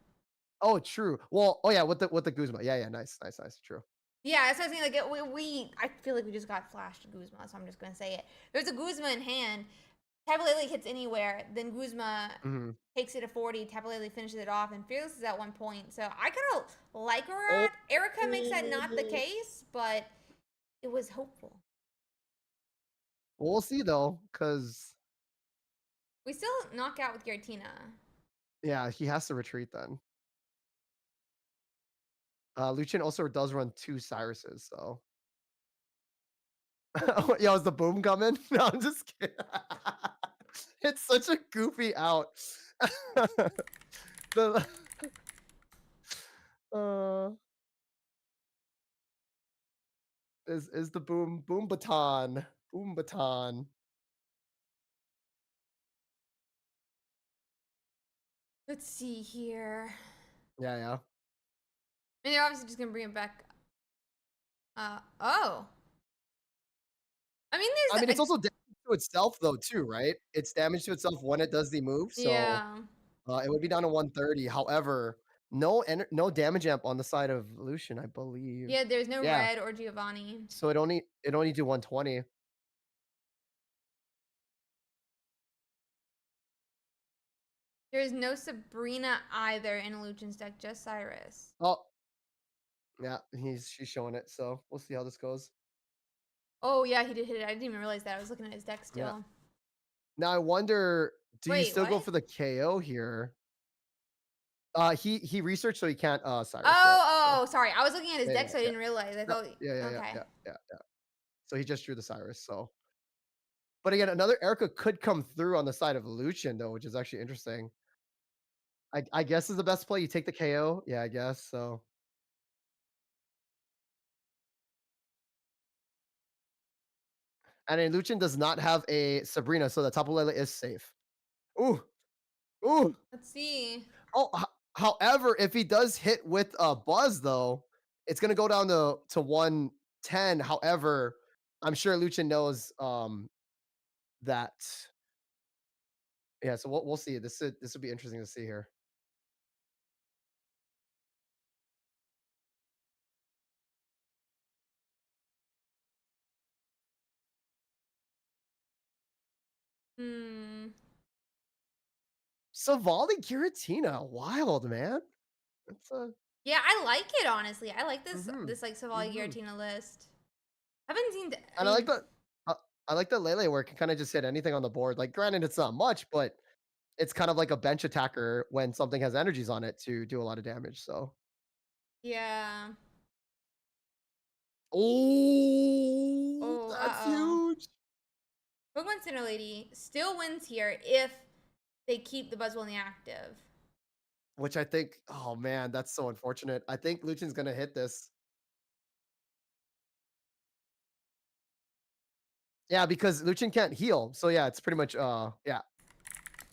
Speaker 3: Oh, true. Well, oh yeah, with the Guzma. Yeah, nice. True.
Speaker 2: Yeah, that's what I was saying. Like I feel like we just got flashed Guzma, so I'm just gonna say it. There's a Guzma in hand. Tapu Lele hits anywhere, then Guzma
Speaker 3: Hmm.
Speaker 2: takes it to 40. Tapu Lele finishes it off, and Fearless is at 1 point. So I kind of like where we're
Speaker 3: Oh,
Speaker 2: at. Erica makes that not the case, but it was hopeful.
Speaker 3: we'll see though, because
Speaker 2: We still knock out with Giratina.
Speaker 3: yeah, he has to retreat then. Lucian also does run two Cyruses, so. Yo, is the boom coming? No, I'm just kidding. It's such a goofy out. the uh, is the boom baton.
Speaker 2: Let's see here.
Speaker 3: Yeah.
Speaker 2: And they're obviously just gonna bring it back. Oh. I mean,
Speaker 3: I mean,
Speaker 2: there's
Speaker 3: it's also damage to itself though, too, right? It's damage to itself when it does the move, so
Speaker 2: yeah.
Speaker 3: it would be down to 130. However, no damage amp on the side of Lucian, I believe.
Speaker 2: Yeah, there's no
Speaker 3: Yeah,
Speaker 2: red or Giovanni.
Speaker 3: so it only do 120.
Speaker 2: There's no Sabrina either in Lucian's deck, just Cyrus.
Speaker 3: Oh, yeah, she's showing it, so we'll see how this goes.
Speaker 2: Oh yeah, he did hit it. I didn't even realize that. I was looking at his deck
Speaker 3: Yeah.
Speaker 2: still.
Speaker 3: Now I wonder, do you
Speaker 2: Wait,
Speaker 3: still go
Speaker 2: what?
Speaker 3: for the KO here? He researched, so he can't Cyrus yet.
Speaker 2: Oh, sorry. I was looking at his deck, so I
Speaker 3: Yeah.
Speaker 2: didn't realize. I
Speaker 3: No,
Speaker 2: thought. Okay.
Speaker 3: yeah. So he just drew the Cyrus. So, but again, another Erica could come through on the side of Lucian though, which is actually interesting. I guess is the best play. You take the KO. Yeah, I guess so. And then Luchin does not have a Sabrina, so the Tapu Lele is safe. Ooh, ooh.
Speaker 2: Let's see.
Speaker 3: Oh, however, if he does hit with a Buzz, though, it's gonna go down to 110. However, I'm sure Luchin knows that. Yeah, so we'll see. This would be interesting to see here.
Speaker 2: Hmm.
Speaker 3: Savali Giratina, wild man. That's a
Speaker 2: Yeah, I like it honestly. I like
Speaker 3: mm-hmm,
Speaker 2: this like Savali
Speaker 3: mm-hmm.
Speaker 2: Giratina list. Haven't seen. I
Speaker 3: And I like
Speaker 2: mean,
Speaker 3: the uh, I like the Lele where it can kind of just hit anything on the board. Like, granted, it's not much, but it's kind of like a bench attacker when something has energies on it to do a lot of damage. So,
Speaker 2: yeah.
Speaker 3: oh,
Speaker 2: Oh,
Speaker 3: that's
Speaker 2: uh-oh.
Speaker 3: huge.
Speaker 2: Pokemon Center Lady still wins here if they keep the Buzzwole in the active.
Speaker 3: Which I think, oh man, that's so unfortunate. I think Luchin's gonna hit this. Yeah, because Luchin can't heal. So yeah, it's pretty much yeah.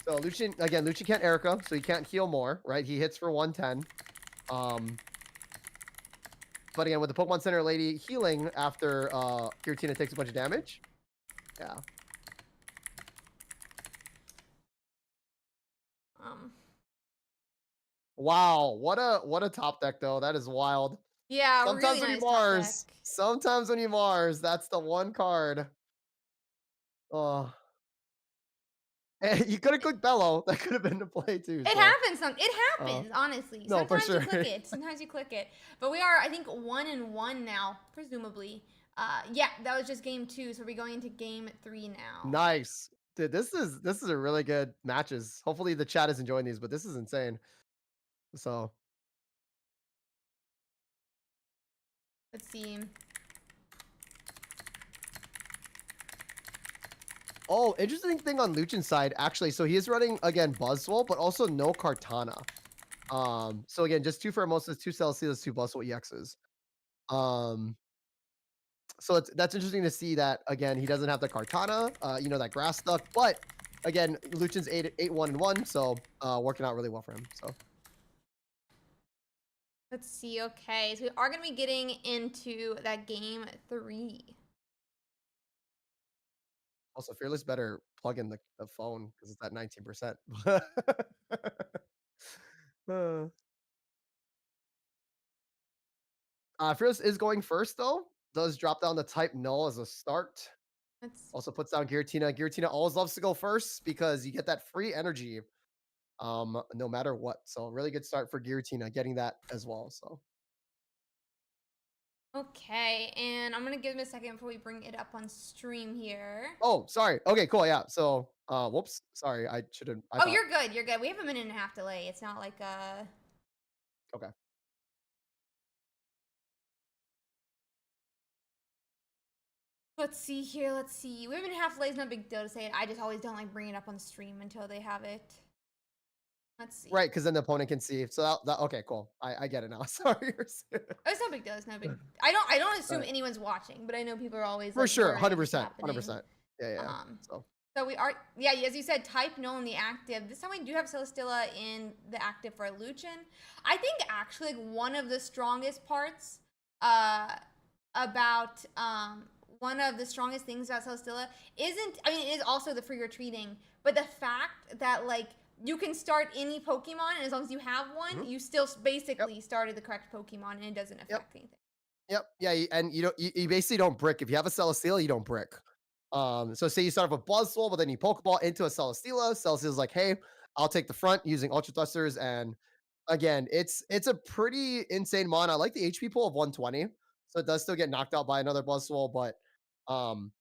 Speaker 3: So Luchin can't Erica, so he can't heal more, right? He hits for 110. Um but again with the Pokemon Center Lady healing after Giratina takes a bunch of damage. Yeah.
Speaker 2: Um,
Speaker 3: Wow, what a top deck though. That is wild.
Speaker 2: yeah, really
Speaker 3: Sometimes when you
Speaker 2: nice top deck.
Speaker 3: Mars, sometimes when you Mars, that's the one card. Oh, you could have clicked Bellow. That could have been the play too.
Speaker 2: It
Speaker 3: So,
Speaker 2: happens. It
Speaker 3: uh,
Speaker 2: happens. Honestly,
Speaker 3: no, for
Speaker 2: sometimes you
Speaker 3: sure.
Speaker 2: click it. Sometimes you click it. But we are, I think, 1-1 now, presumably. Yeah, that was just game 2, so we're going into game 3 now.
Speaker 3: Nice, dude. This is a really good matches. Hopefully the chat is enjoying these, but this is insane. So,
Speaker 2: Let's see.
Speaker 3: oh, interesting thing on Luchin's side actually. So he is running again Buzzwole, but also no Kartana. So again, just 2 Pheromosas, 2 Celesteelas, 2 Buzzwole EXs. Um, so that's interesting to see that again. He doesn't have the Kartana, that grass stuck, but again, Luchin's 8-1-1, so working out really well for him. So
Speaker 2: Let's see. Okay, so we are going to be getting into that game 3.
Speaker 3: also Fearless better plug in the phone because it's at 19%. uh, Fearless is going first though. Does drop down the type null as a start.
Speaker 2: Let's.
Speaker 3: Also puts down Giratina. Giratina always loves to go first because you get that free energy no matter what. So really good start for Giratina getting that as well. So
Speaker 2: Okay, and I'm going to give him a second before we bring it up on stream here.
Speaker 3: oh, sorry. Okay, cool. Yeah. So whoops. Sorry. I should have I
Speaker 2: Oh,
Speaker 3: thought
Speaker 2: you're good. You're good. We have a minute and a half delay. It's not like
Speaker 3: okay.
Speaker 2: Let's see here. Let's see. We have a minute and a half delay. It's no big deal to say it. I just always don't like bringing it up on stream until they have it. Let's see.
Speaker 3: Right, because then the opponent can see. So okay, cool. I get it now. Sorry.
Speaker 2: Oh, it's no big deal. It's no big. I don't assume
Speaker 3: Right.
Speaker 2: anyone's watching, but I know people are always
Speaker 3: For
Speaker 2: like,
Speaker 3: sure,
Speaker 2: worried what's
Speaker 3: 100%,
Speaker 2: happening.
Speaker 3: 100%. Yeah.
Speaker 2: Um,
Speaker 3: So
Speaker 2: So we are, yeah, as you said, type null in the active. This time we do have Celesteela in the active for Luchin. I think actually like one of the strongest parts about one of the strongest things about Celesteela isn't, I mean, it is also the free retreating, but the fact that like you can start any Pokemon, and as long as you have one, you still basically started the correct Pokemon, and it doesn't affect anything.
Speaker 3: Yep. Yeah, and you basically don't brick. If you have a Celesteela, you don't brick. So say you start off with Buzzwole, but then you Pokeball into a Celesteela. Celesteela's like, hey, I'll take the front using Ultra Thrusters. And again, it's a pretty insane mon. I like the HP pool of 120. So it does still get knocked out by another Buzzwole, but um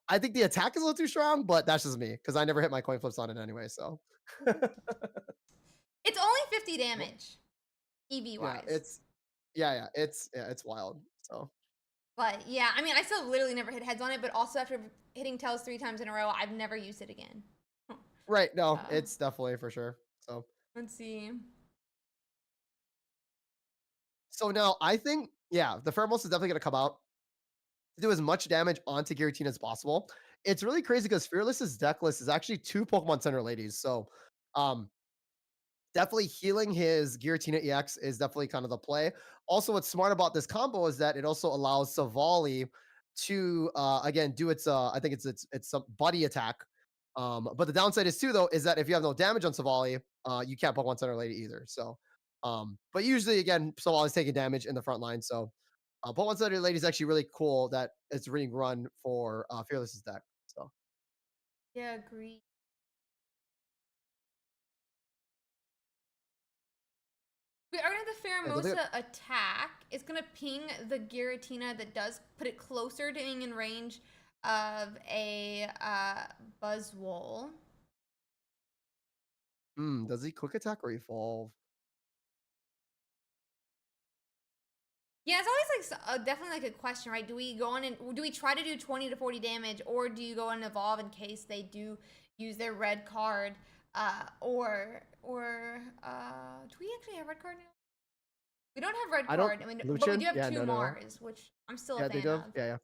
Speaker 3: I think the attack is a little too strong, but that's just me because I never hit my coin flips on it anyway. So
Speaker 2: It's only 50 damage, EV
Speaker 3: yeah,
Speaker 2: wise.
Speaker 3: it's wild. So
Speaker 2: But yeah, I mean, I still literally never hit heads on it, but also after hitting tails 3 times in a row, I've never used it again.
Speaker 3: right, no,
Speaker 2: Uh,
Speaker 3: it's definitely for sure. So
Speaker 2: Let's see.
Speaker 3: So now I think, yeah, the Pheromones is definitely going to come out to do as much damage onto Giratina as possible. It's really crazy because Fearless's deck list is actually two Pokemon Center ladies. So um, definitely healing his Giratina EX is definitely kind of the play. Also, what's smart about this combo is that it also allows Savali to again do its I think it's a buddy attack. But the downside is too though is that if you have no damage on Savali, you can't Pokemon Center Lady either. So but usually again, Savali's taking damage in the front line. So Pokemon Center Lady is actually really cool that it's being run for Fearless's deck. So
Speaker 2: Yeah, agree. We already have the
Speaker 3: yeah, they'll
Speaker 2: Pheromosa attack. It's gonna ping the Giratina that does put it closer to being in range of a Buzzwole.
Speaker 3: does he quick attack or evolve?
Speaker 2: Yeah, it's always like definitely like a question, right? Do we go on and do we try to do 20 to 40 damage, or do you go and evolve in case they do use their red card, do we actually have red card now? We don't have red
Speaker 3: I don't
Speaker 2: card, I mean, but we do
Speaker 3: Lucian?
Speaker 2: have
Speaker 3: Yeah,
Speaker 2: two
Speaker 3: no, no, no.
Speaker 2: Mars, which I'm still a
Speaker 3: Yeah, they
Speaker 2: fan
Speaker 3: do.
Speaker 2: of.
Speaker 3: Yeah, yeah.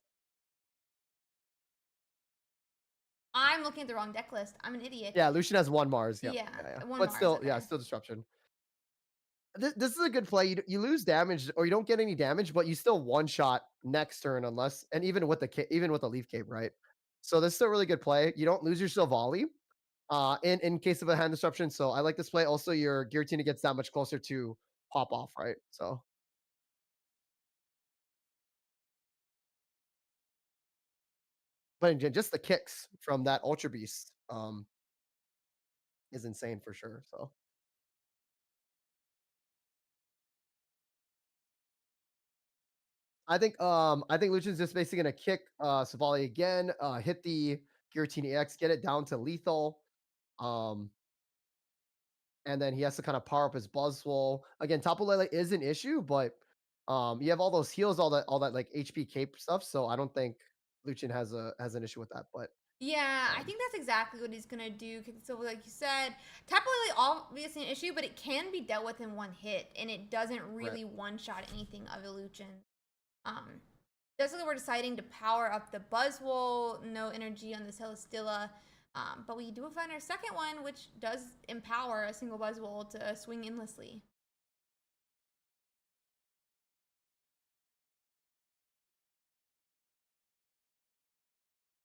Speaker 2: I'm looking at the wrong deck list. I'm an idiot.
Speaker 3: Yeah, Lucian has 1 Mars. Yep.
Speaker 2: Yeah,
Speaker 3: Yeah, yeah.
Speaker 2: one
Speaker 3: But
Speaker 2: Mars.
Speaker 3: still,
Speaker 2: Okay.
Speaker 3: yeah, still disruption. This is a good play. You lose damage or you don't get any damage, but you still one shot next turn unless and even with even with the leaf cape, right? So that's still a really good play. You don't lose your Silvally in case of a hand disruption. So I like this play. Also, your Giratina gets that much closer to pop off, right? So but again, just the kicks from that Ultra Beast is insane for sure. So I think Lucian's just basically gonna kick Savali again, hit the Giratina X, get it down to lethal. Um, and then he has to kind of power up his Buzzwole. Again, Tapu Lele is an issue, but you have all those heals, all that like HP cape stuff. So I don't think Lucian has an issue with that. But
Speaker 2: Yeah, I
Speaker 3: um,
Speaker 2: think that's exactly what he's gonna do. So, like you said, Tapu Lele obviously an issue, but it can be dealt with in one hit, and it doesn't
Speaker 3: right.
Speaker 2: really one shot anything of Illusion. Um, Basically, we're deciding to power up the Buzzwole, no energy on the Celesteela. But we do find our second one, which does empower a single Buzzwole to swing endlessly.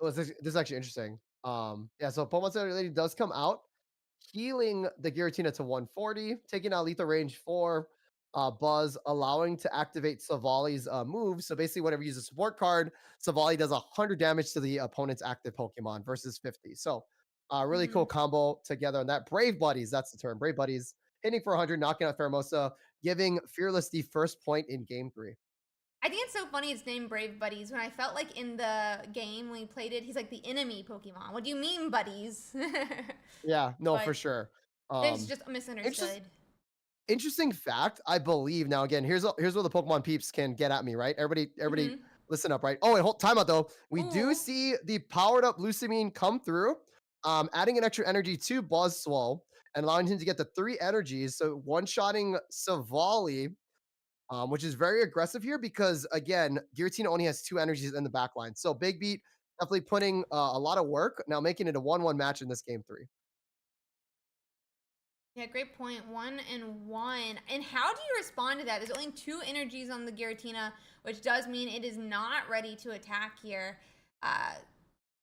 Speaker 3: Well, this is actually interesting. Yeah, so Pokemon Center Lady does come out, healing the Giratina to 140, taking out lethal range for Buzz, allowing to activate Savali's move. So basically, whenever you use a support card, Savali does 100 damage to the opponent's active Pokemon versus 50. So really
Speaker 2: Mm-hmm.
Speaker 3: cool combo together on that. Brave Buddies, that's the term. Brave Buddies hitting for 100, knocking out Pheromosa, giving Fearless the first point in game 3.
Speaker 2: I think it's so funny it's named Brave Buddies when I felt like in the game when we played it, he's like the enemy Pokemon. What do you mean, buddies?
Speaker 3: Yeah, no,
Speaker 2: But
Speaker 3: for sure.
Speaker 2: it's
Speaker 3: Um,
Speaker 2: just
Speaker 3: interest,
Speaker 2: misunderstood.
Speaker 3: interesting fact, I believe. Now, again, here's where the Pokemon peeps can get at me, right? Everybody,
Speaker 2: Mm-hmm.
Speaker 3: listen up, right? Oh, wait, hold time out though. We do
Speaker 2: Ooh.
Speaker 3: see the powered up Lucamine come through, adding an extra energy to Buzzwole and allowing him to get the 3 energies. So one-shotting Savali, which is very aggressive here because again, Giratina only has 2 energies in the back line. So Big Beat definitely putting a lot of work now, making it a 1-1 match in this game 3.
Speaker 2: Yeah, great point. 1-1. And how do you respond to that? There's only 2 energies on the Giratina, which does mean it is not ready to attack here. Uh,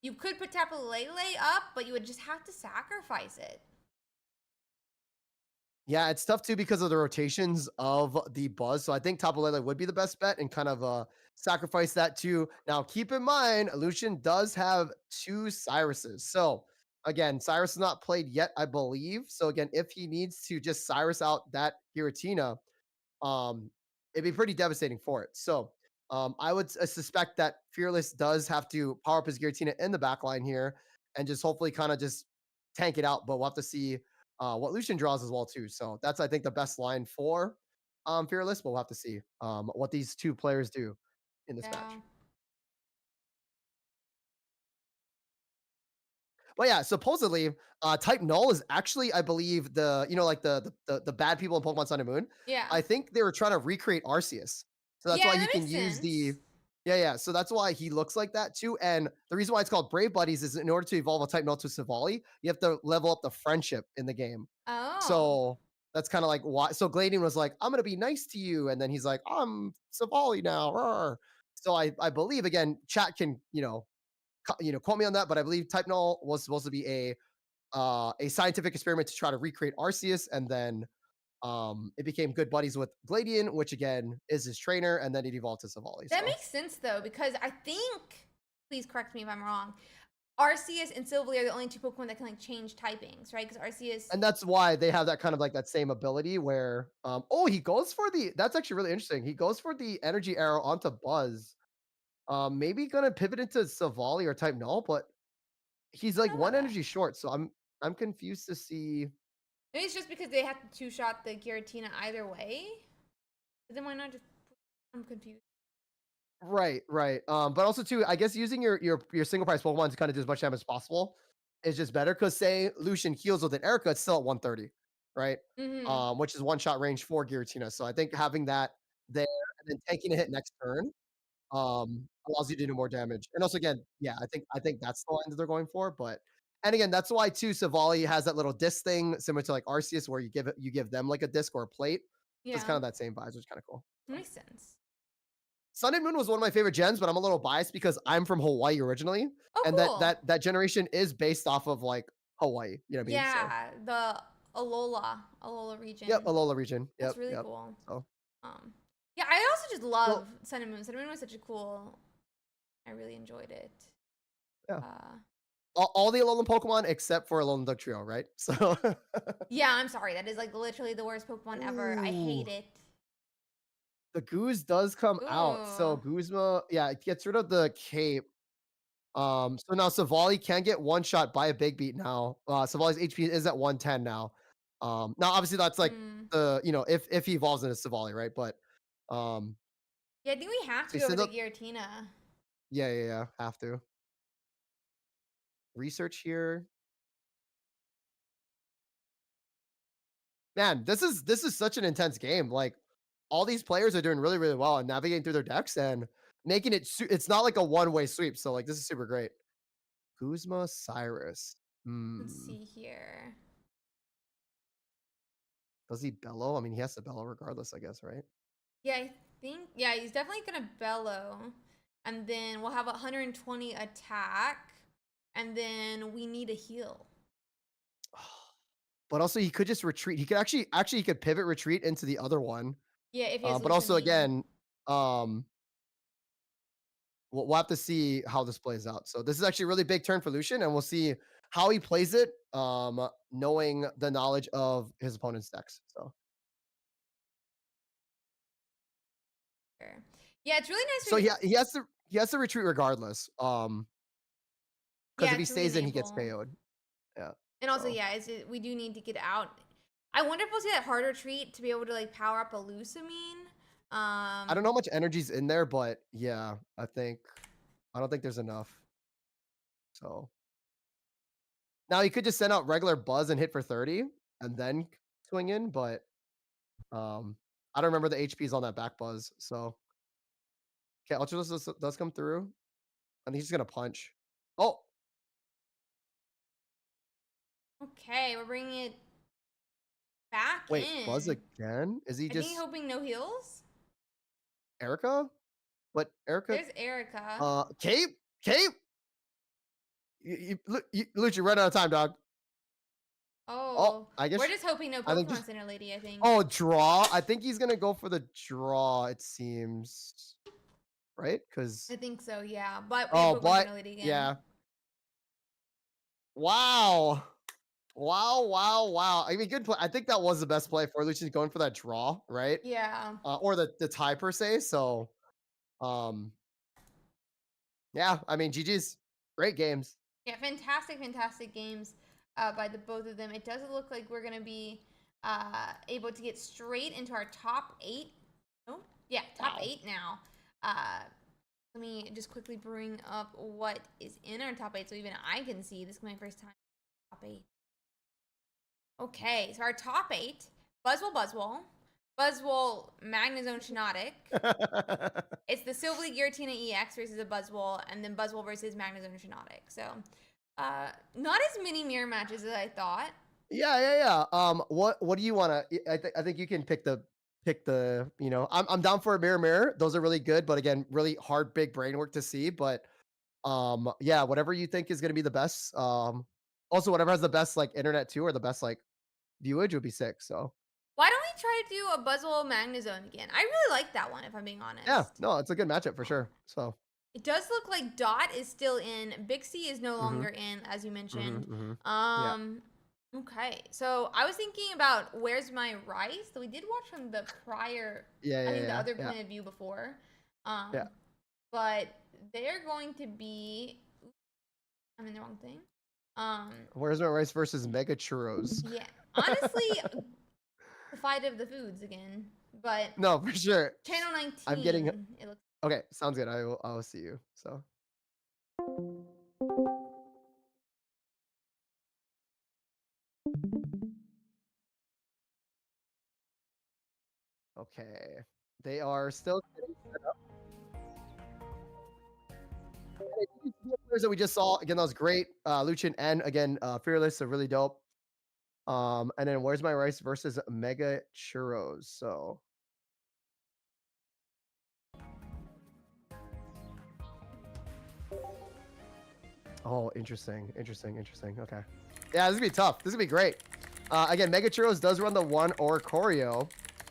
Speaker 2: you could put Tapu Lele up, but you would just have to sacrifice it.
Speaker 3: Yeah, it's tough too because of the rotations of the Buzz. So I think Tapu Lele would be the best bet and kind of sacrifice that too. Now, keep in mind, Lucian does have 2 Cyruses. So again, Cyrus is not played yet, I believe. So again, if he needs to just Cyrus out that Giratina, um, it'd be pretty devastating for it. So I would suspect that Fearless does have to power up his Giratina in the back line here and just hopefully kind of just tank it out. But we'll have to see what Lucian draws as well too. So that's I think the best line for Fearless. But we'll have to see what these 2 players do in this
Speaker 2: Yeah.
Speaker 3: match. But yeah, supposedly, Type Null is actually, I believe, like the bad people in Pokemon Sun and Moon.
Speaker 2: Yeah.
Speaker 3: I think they were trying to recreate Arceus, so that's
Speaker 2: Yeah,
Speaker 3: why he
Speaker 2: that
Speaker 3: can
Speaker 2: makes
Speaker 3: use
Speaker 2: sense.
Speaker 3: the. Yeah. So that's why he looks like that too. And the reason why it's called Brave Buddies is in order to evolve a Type Null to Savali, you have to level up the friendship in the game.
Speaker 2: Oh.
Speaker 3: So that's kind of like why. So Gladian was like, "I'm gonna be nice to you," and then he's like, "I'm Savali now." Rawr. So I believe again, chat can quote me on that, but I believe Type Null was supposed to be a scientific experiment to try to recreate Arceus, and then it became good buddies with Gladian, which again is his trainer, and then it evolved to Savali.
Speaker 2: That
Speaker 3: So
Speaker 2: makes sense though, because I think, please correct me if I'm wrong, Arceus and Silvally are the only two Pokemon that can like change typings, right? Because Arceus.
Speaker 3: and that's why they have that kind of like that same ability where he goes for the that's actually really interesting. He goes for the energy arrow onto Buzz. Maybe gonna pivot into Savali or Type Null, but he's
Speaker 2: I
Speaker 3: like
Speaker 2: don't know
Speaker 3: one
Speaker 2: about that.
Speaker 3: energy short, so I'm confused to see.
Speaker 2: Maybe it's just because they have to two-shot the Giratina either way. But then why not just? I'm confused.
Speaker 3: Right, right. But also too, I guess using your single price Pokemon to kind of do as much damage as possible is just better. Cause say Lucian heals with an Erica, it's still at 130, right?
Speaker 2: Mm-hmm.
Speaker 3: Which is one shot range for Giratina. So I think having that there and then taking a hit next turn allows you to do more damage. And also again, yeah, I think that's the line that they're going for. But and again, that's why too Savali has that little disc thing similar to like Arceus, where you give them like a disc or a plate. So it's
Speaker 2: Yeah,
Speaker 3: kind of that same vibes, which is kind of cool.
Speaker 2: that
Speaker 3: So.
Speaker 2: makes sense.
Speaker 3: Sun and Moon was one of my favorite gens, but I'm a little biased because I'm from Hawaii originally,
Speaker 2: Oh,
Speaker 3: and that
Speaker 2: cool.
Speaker 3: that that generation is based off of like Hawaii. You know what I mean? So
Speaker 2: Yeah, the Alola
Speaker 3: yep,
Speaker 2: region.
Speaker 3: Alola region.
Speaker 2: That's
Speaker 3: Yep,
Speaker 2: really
Speaker 3: yep.
Speaker 2: cool.
Speaker 3: So
Speaker 2: Yeah, I also just love
Speaker 3: well,
Speaker 2: Sun and Moon. Sun and Moon was such a cool. I really enjoyed it.
Speaker 3: yeah.
Speaker 2: Uh,
Speaker 3: All the Alolan Pokemon except for Alolan Dugtrio, right? So
Speaker 2: yeah, I'm sorry. That is like literally the worst Pokemon ever. I hate
Speaker 3: ooh,
Speaker 2: it.
Speaker 3: the Goose does come out. So
Speaker 2: Ooh.
Speaker 3: Guzma, yeah, it gets rid of the cape. So now Savali can get one shot by a big beat now. Savali's HP is at 110 now. Now obviously that's like
Speaker 2: Hmm.
Speaker 3: if he evolves into Savali, right? But um
Speaker 2: Yeah, I think we have
Speaker 3: so
Speaker 2: to
Speaker 3: he
Speaker 2: go over
Speaker 3: sends
Speaker 2: the
Speaker 3: up
Speaker 2: Giratina.
Speaker 3: yeah, have to. Research here. Man, this is such an intense game. Like all these players are doing really, really well and navigating through their decks and making it's not like a one-way sweep. So like this is super great. Guzma Cyrus.
Speaker 2: Let's
Speaker 3: Hmm.
Speaker 2: see here.
Speaker 3: Does he bellow? I mean, he has to bellow regardless, I guess, right?
Speaker 2: Yeah, I think. Yeah, he's definitely gonna bellow, and then we'll have 120 attack, and then we need a heal.
Speaker 3: But also he could just retreat. He could actually he could pivot retreat into the other one.
Speaker 2: Yeah, if he has
Speaker 3: But
Speaker 2: Lucian
Speaker 3: also
Speaker 2: Mane.
Speaker 3: again, um, we'll have to see how this plays out. So this is actually a really big turn for Lucian, and we'll see how he plays it, knowing the knowledge of his opponent's decks. So
Speaker 2: Sure. Yeah, it's really nice
Speaker 3: so
Speaker 2: for.
Speaker 3: he has to retreat regardless. Because
Speaker 2: Yeah,
Speaker 3: if he
Speaker 2: it's
Speaker 3: stays in, he gets
Speaker 2: reasonable.
Speaker 3: KO'd. Yeah.
Speaker 2: And also,
Speaker 3: So
Speaker 2: yeah, we do need to get out. I wonder if we'll see that hard retreat to be able to like power up a Lusamine.
Speaker 3: I don't know how much energy's in there, but yeah, I don't think there's enough. So now he could just send out regular Buzz and hit for 30 and then swing in, but I don't remember the HPs on that back Buzz. So okay, Ultra does come through. And he's just gonna punch. Oh,
Speaker 2: Okay, we're bringing it back
Speaker 3: wait, Buzz
Speaker 2: in.
Speaker 3: again? Is he
Speaker 2: I think
Speaker 3: just
Speaker 2: hoping no heals.
Speaker 3: Erica? But Erica,
Speaker 2: There's Erica.
Speaker 3: Cape. Lucha, run out of time, dog. Oh,
Speaker 2: Oh,
Speaker 3: I guess
Speaker 2: we're just hoping no
Speaker 3: I think
Speaker 2: Pokemon
Speaker 3: just
Speaker 2: Center lady. I think.
Speaker 3: oh draw. I think he's gonna go for the draw. It seems right because
Speaker 2: I think so. Yeah, but we have
Speaker 3: oh,
Speaker 2: Pokemon
Speaker 3: but
Speaker 2: Center lady again.
Speaker 3: yeah. Wow. Wow. I mean, good play. I think that was the best play for Lucian going for that draw, right?
Speaker 2: Yeah.
Speaker 3: Or the tie per se. So, um, yeah. I mean, GG's great games.
Speaker 2: Yeah, fantastic games by the both of them. It does look like we're gonna be able to get straight into our top 8. Oh, yeah, top
Speaker 3: Wow.
Speaker 2: 8 now. Uh, Let me just quickly bring up what is in our top 8 so even I can see. This is my first time top 8. Okay, so our top 8, Buzzwole, Magnezone Shiinotic. It's the Silvally Giratina EX versus a Buzzwole, and then Buzzwole versus Magnezone Shiinotic. So, not as many mirror matches as I thought.
Speaker 3: Yeah. What do you want to? I think you can pick the. You know, I'm down for a mirror. Those are really good, but again, really hard, big brain work to see. But yeah, whatever you think is gonna be the best. Also whatever has the best like internet too, or the best like viewage would be sick. So
Speaker 2: Why don't we try to do a Buzzwole Magnezone again? I really like that one, if I'm being honest.
Speaker 3: yeah, no, it's a good matchup for sure. So
Speaker 2: it does look like Dot is still in. Bixie is no longer in, as you mentioned.
Speaker 3: Yeah.
Speaker 2: Okay, so I was thinking about Where's My Rice? So we did watch from the prior, I think the other point of view before.
Speaker 3: Yeah.
Speaker 2: But they're going to be, I'm in the wrong thing.
Speaker 3: Where's My Rice versus Mega Churros?
Speaker 2: Yeah, honestly, the fight of the foods again. But
Speaker 3: no, for sure.
Speaker 2: Channel 19.
Speaker 3: I'm getting.
Speaker 2: It looks.
Speaker 3: Okay, sounds good. I will see you. So. Okay, they are still getting set up. Players that we just saw again, that was great. Luchin N again, Fearless, so really dope. And then Where's My Rice versus Mega Churros. So oh, interesting. Okay. Yeah, this is gonna be tough. This is gonna be great. Again, Mega Churros does run the one Oricorio.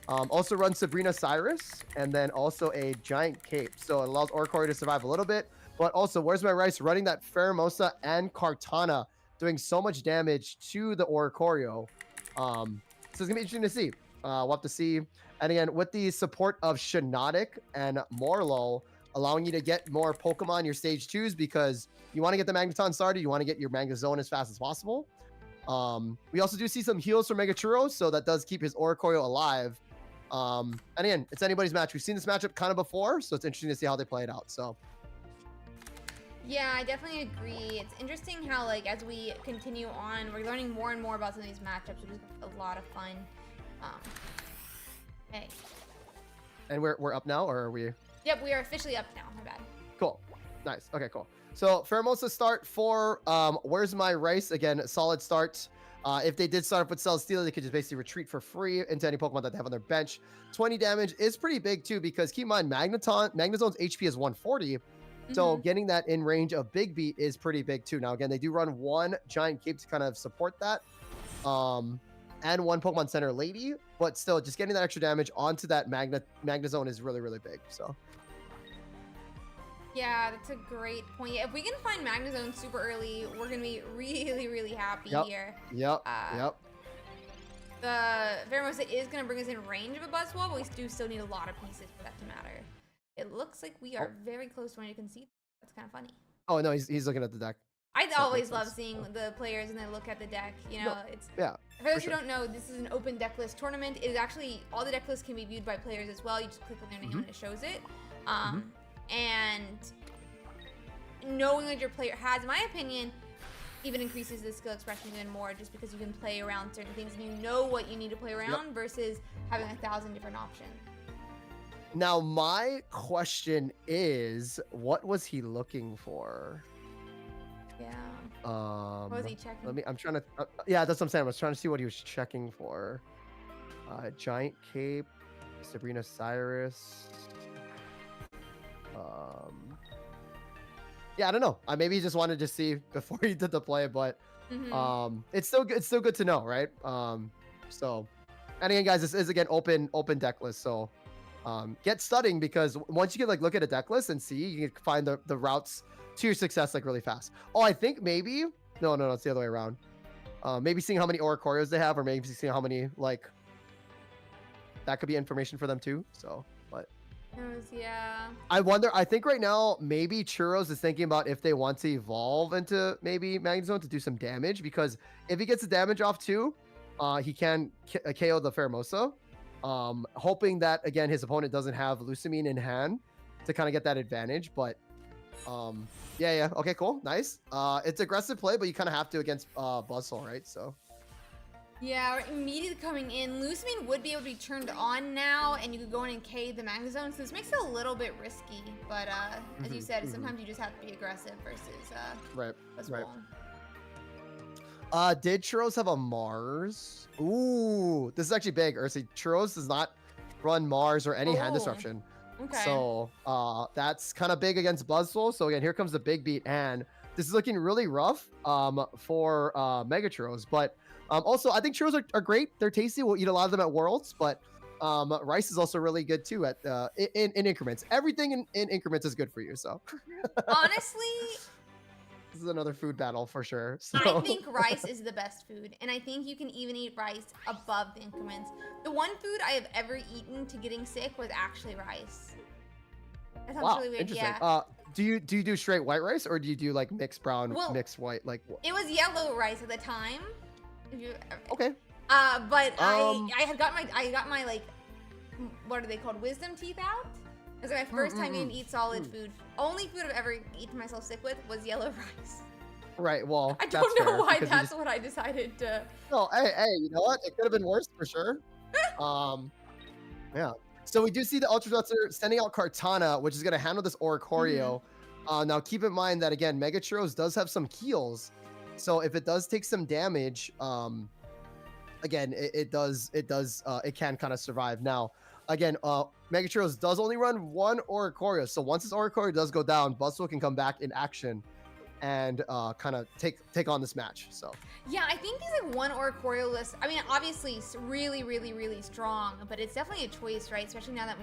Speaker 3: Also runs Sabrina Cyrus, and then also a Giant Cape. So it allows Oricorio to survive a little bit. But also, Where's My Rice running that Pheromosa and Kartana, doing so much damage to the Oricorio. So it's gonna be interesting to see. We'll have to see. And again, with the support of Shiinotic and Morlo, allowing you to get more Pokemon your stage 2s, because you want to get the Magneton started, you want to get your Magnezone as fast as possible. We also do see some heals from Mega Churros, so that does keep his Oricorio alive. And again, it's anybody's match. We've seen this matchup kind of before, so it's interesting to see how they play it out. So
Speaker 2: yeah, I definitely agree. It's interesting how, like, as we continue on, we're learning more and more about some of these matchups, which is a lot of fun. Okay.
Speaker 3: And we're up now, or are we?
Speaker 2: Yep, we are officially up now. My bad.
Speaker 3: Cool. Nice. Okay, cool. So Pheromosa start for Where's My Rice? Again, solid start. If they did start off with Celesteela, they could just basically retreat for free into any Pokemon that they have on their bench. 20 damage is pretty big too, because keep in mind, Magnezone's HP is 140. So getting that in range of Big Beat is pretty big too. Now, again, they do run one Giant Cape to kind of support that. And one Pokemon Center Lady, but still just getting that extra damage onto that Magnezone is really, really big. So
Speaker 2: yeah, that's a great point. Yeah, if we can find Magnezone super early, we're gonna be really, really happy here.
Speaker 3: Yep.
Speaker 2: The Pheromosa is gonna bring us in range of a Buzzwole, but we do still need a lot of pieces for that to matter. It looks like we are very close to when you can see. That's kind of funny.
Speaker 3: Oh no, he's looking at the deck.
Speaker 2: I always love seeing the players and then look at the deck. You know, it's For those who don't know, this is an open deck list tournament. It is actually, all the deck lists can be viewed by players as well. You just click on their name and it shows it. And knowing what your player has, in my opinion, even increases the skill expression even more, just because you can play around certain things and you know what you need to play around versus having 1,000 different options.
Speaker 3: Now, my question is, what was he looking for?
Speaker 2: Yeah. What was he checking?
Speaker 3: I'm trying to. Yeah, that's what I'm saying. I was trying to see what he was checking for. Giant Cape, Sabrina Cyrus. Yeah, I don't know. Maybe he just wanted to see before he did the play, but it's still good. It's still good to know, right? So, and again, guys, this is again open deck list. So, get studying, because once you can like look at a deck list and see, you can find the routes to your success like really fast. Oh, I think maybe no, it's the other way around. Maybe seeing how many Oricorios they have, or maybe seeing how many, like, that could be information for them too. So, but
Speaker 2: yeah,
Speaker 3: I wonder. I think right now maybe Churros is thinking about if they want to evolve into maybe Magnezone to do some damage, because if he gets the damage off too, he can KO the Pheromosa. Hoping that again his opponent doesn't have Lucamine in hand. to kind of get that advantage. But yeah, okay, cool, nice. It's aggressive play, but you kind of have to against Buzzsaw, right? So
Speaker 2: Yeah, we're immediately coming in. Loose Beam would be able to be turned on now, and you could go in and K the Magna Zone, so this makes it a little bit risky. But as you said, sometimes you just have to be aggressive versus
Speaker 3: right.
Speaker 2: Buzzball.
Speaker 3: Did Churros have a Mars? Ooh, this is actually big. Ursi, Churros does not run Mars or any hand disruption.
Speaker 2: Okay.
Speaker 3: So that's kind of big against Buzzsaw. So again, here comes the big beat, and this is looking really rough for Mega Churros. But also, I think churros are great. They're tasty. We'll eat a lot of them at Worlds, but rice is also really good too at in increments. Everything in increments is good for you. So
Speaker 2: honestly,
Speaker 3: this is another food battle for sure. So.
Speaker 2: I think rice is the best food, and I think you can even eat rice above the increments. The one food I have ever eaten to getting sick was actually rice. That sounds really weird.
Speaker 3: Interesting.
Speaker 2: Yeah.
Speaker 3: Do you do straight white rice, or do you do like mixed brown, mixed white? Like
Speaker 2: it was yellow rice at the time. If you,
Speaker 3: okay.
Speaker 2: But I got my like, what are they called? Wisdom teeth out. It was like my first time getting to eat solid food. Only food I've ever eaten myself sick with was yellow rice.
Speaker 3: Right. Well,
Speaker 2: I don't know why that's what I decided to.
Speaker 3: Oh, hey, you know what? It could have been worse for sure. Yeah. So we do see the Ultra Seltzer sending out Kartana, which is going to handle this Oricorio. Now keep in mind that again, Mega Churros does have some heals. So if it does take some damage, again, it can kind of survive. Now, again, Mega Churros does only run one Oricorio. So once this Oricorio does go down, Buzzsaw can come back in action and kind of take on this match. So
Speaker 2: yeah, I think these like one Oricorio list. I mean, obviously it's really, really, really strong, but it's definitely a choice, right? Especially now that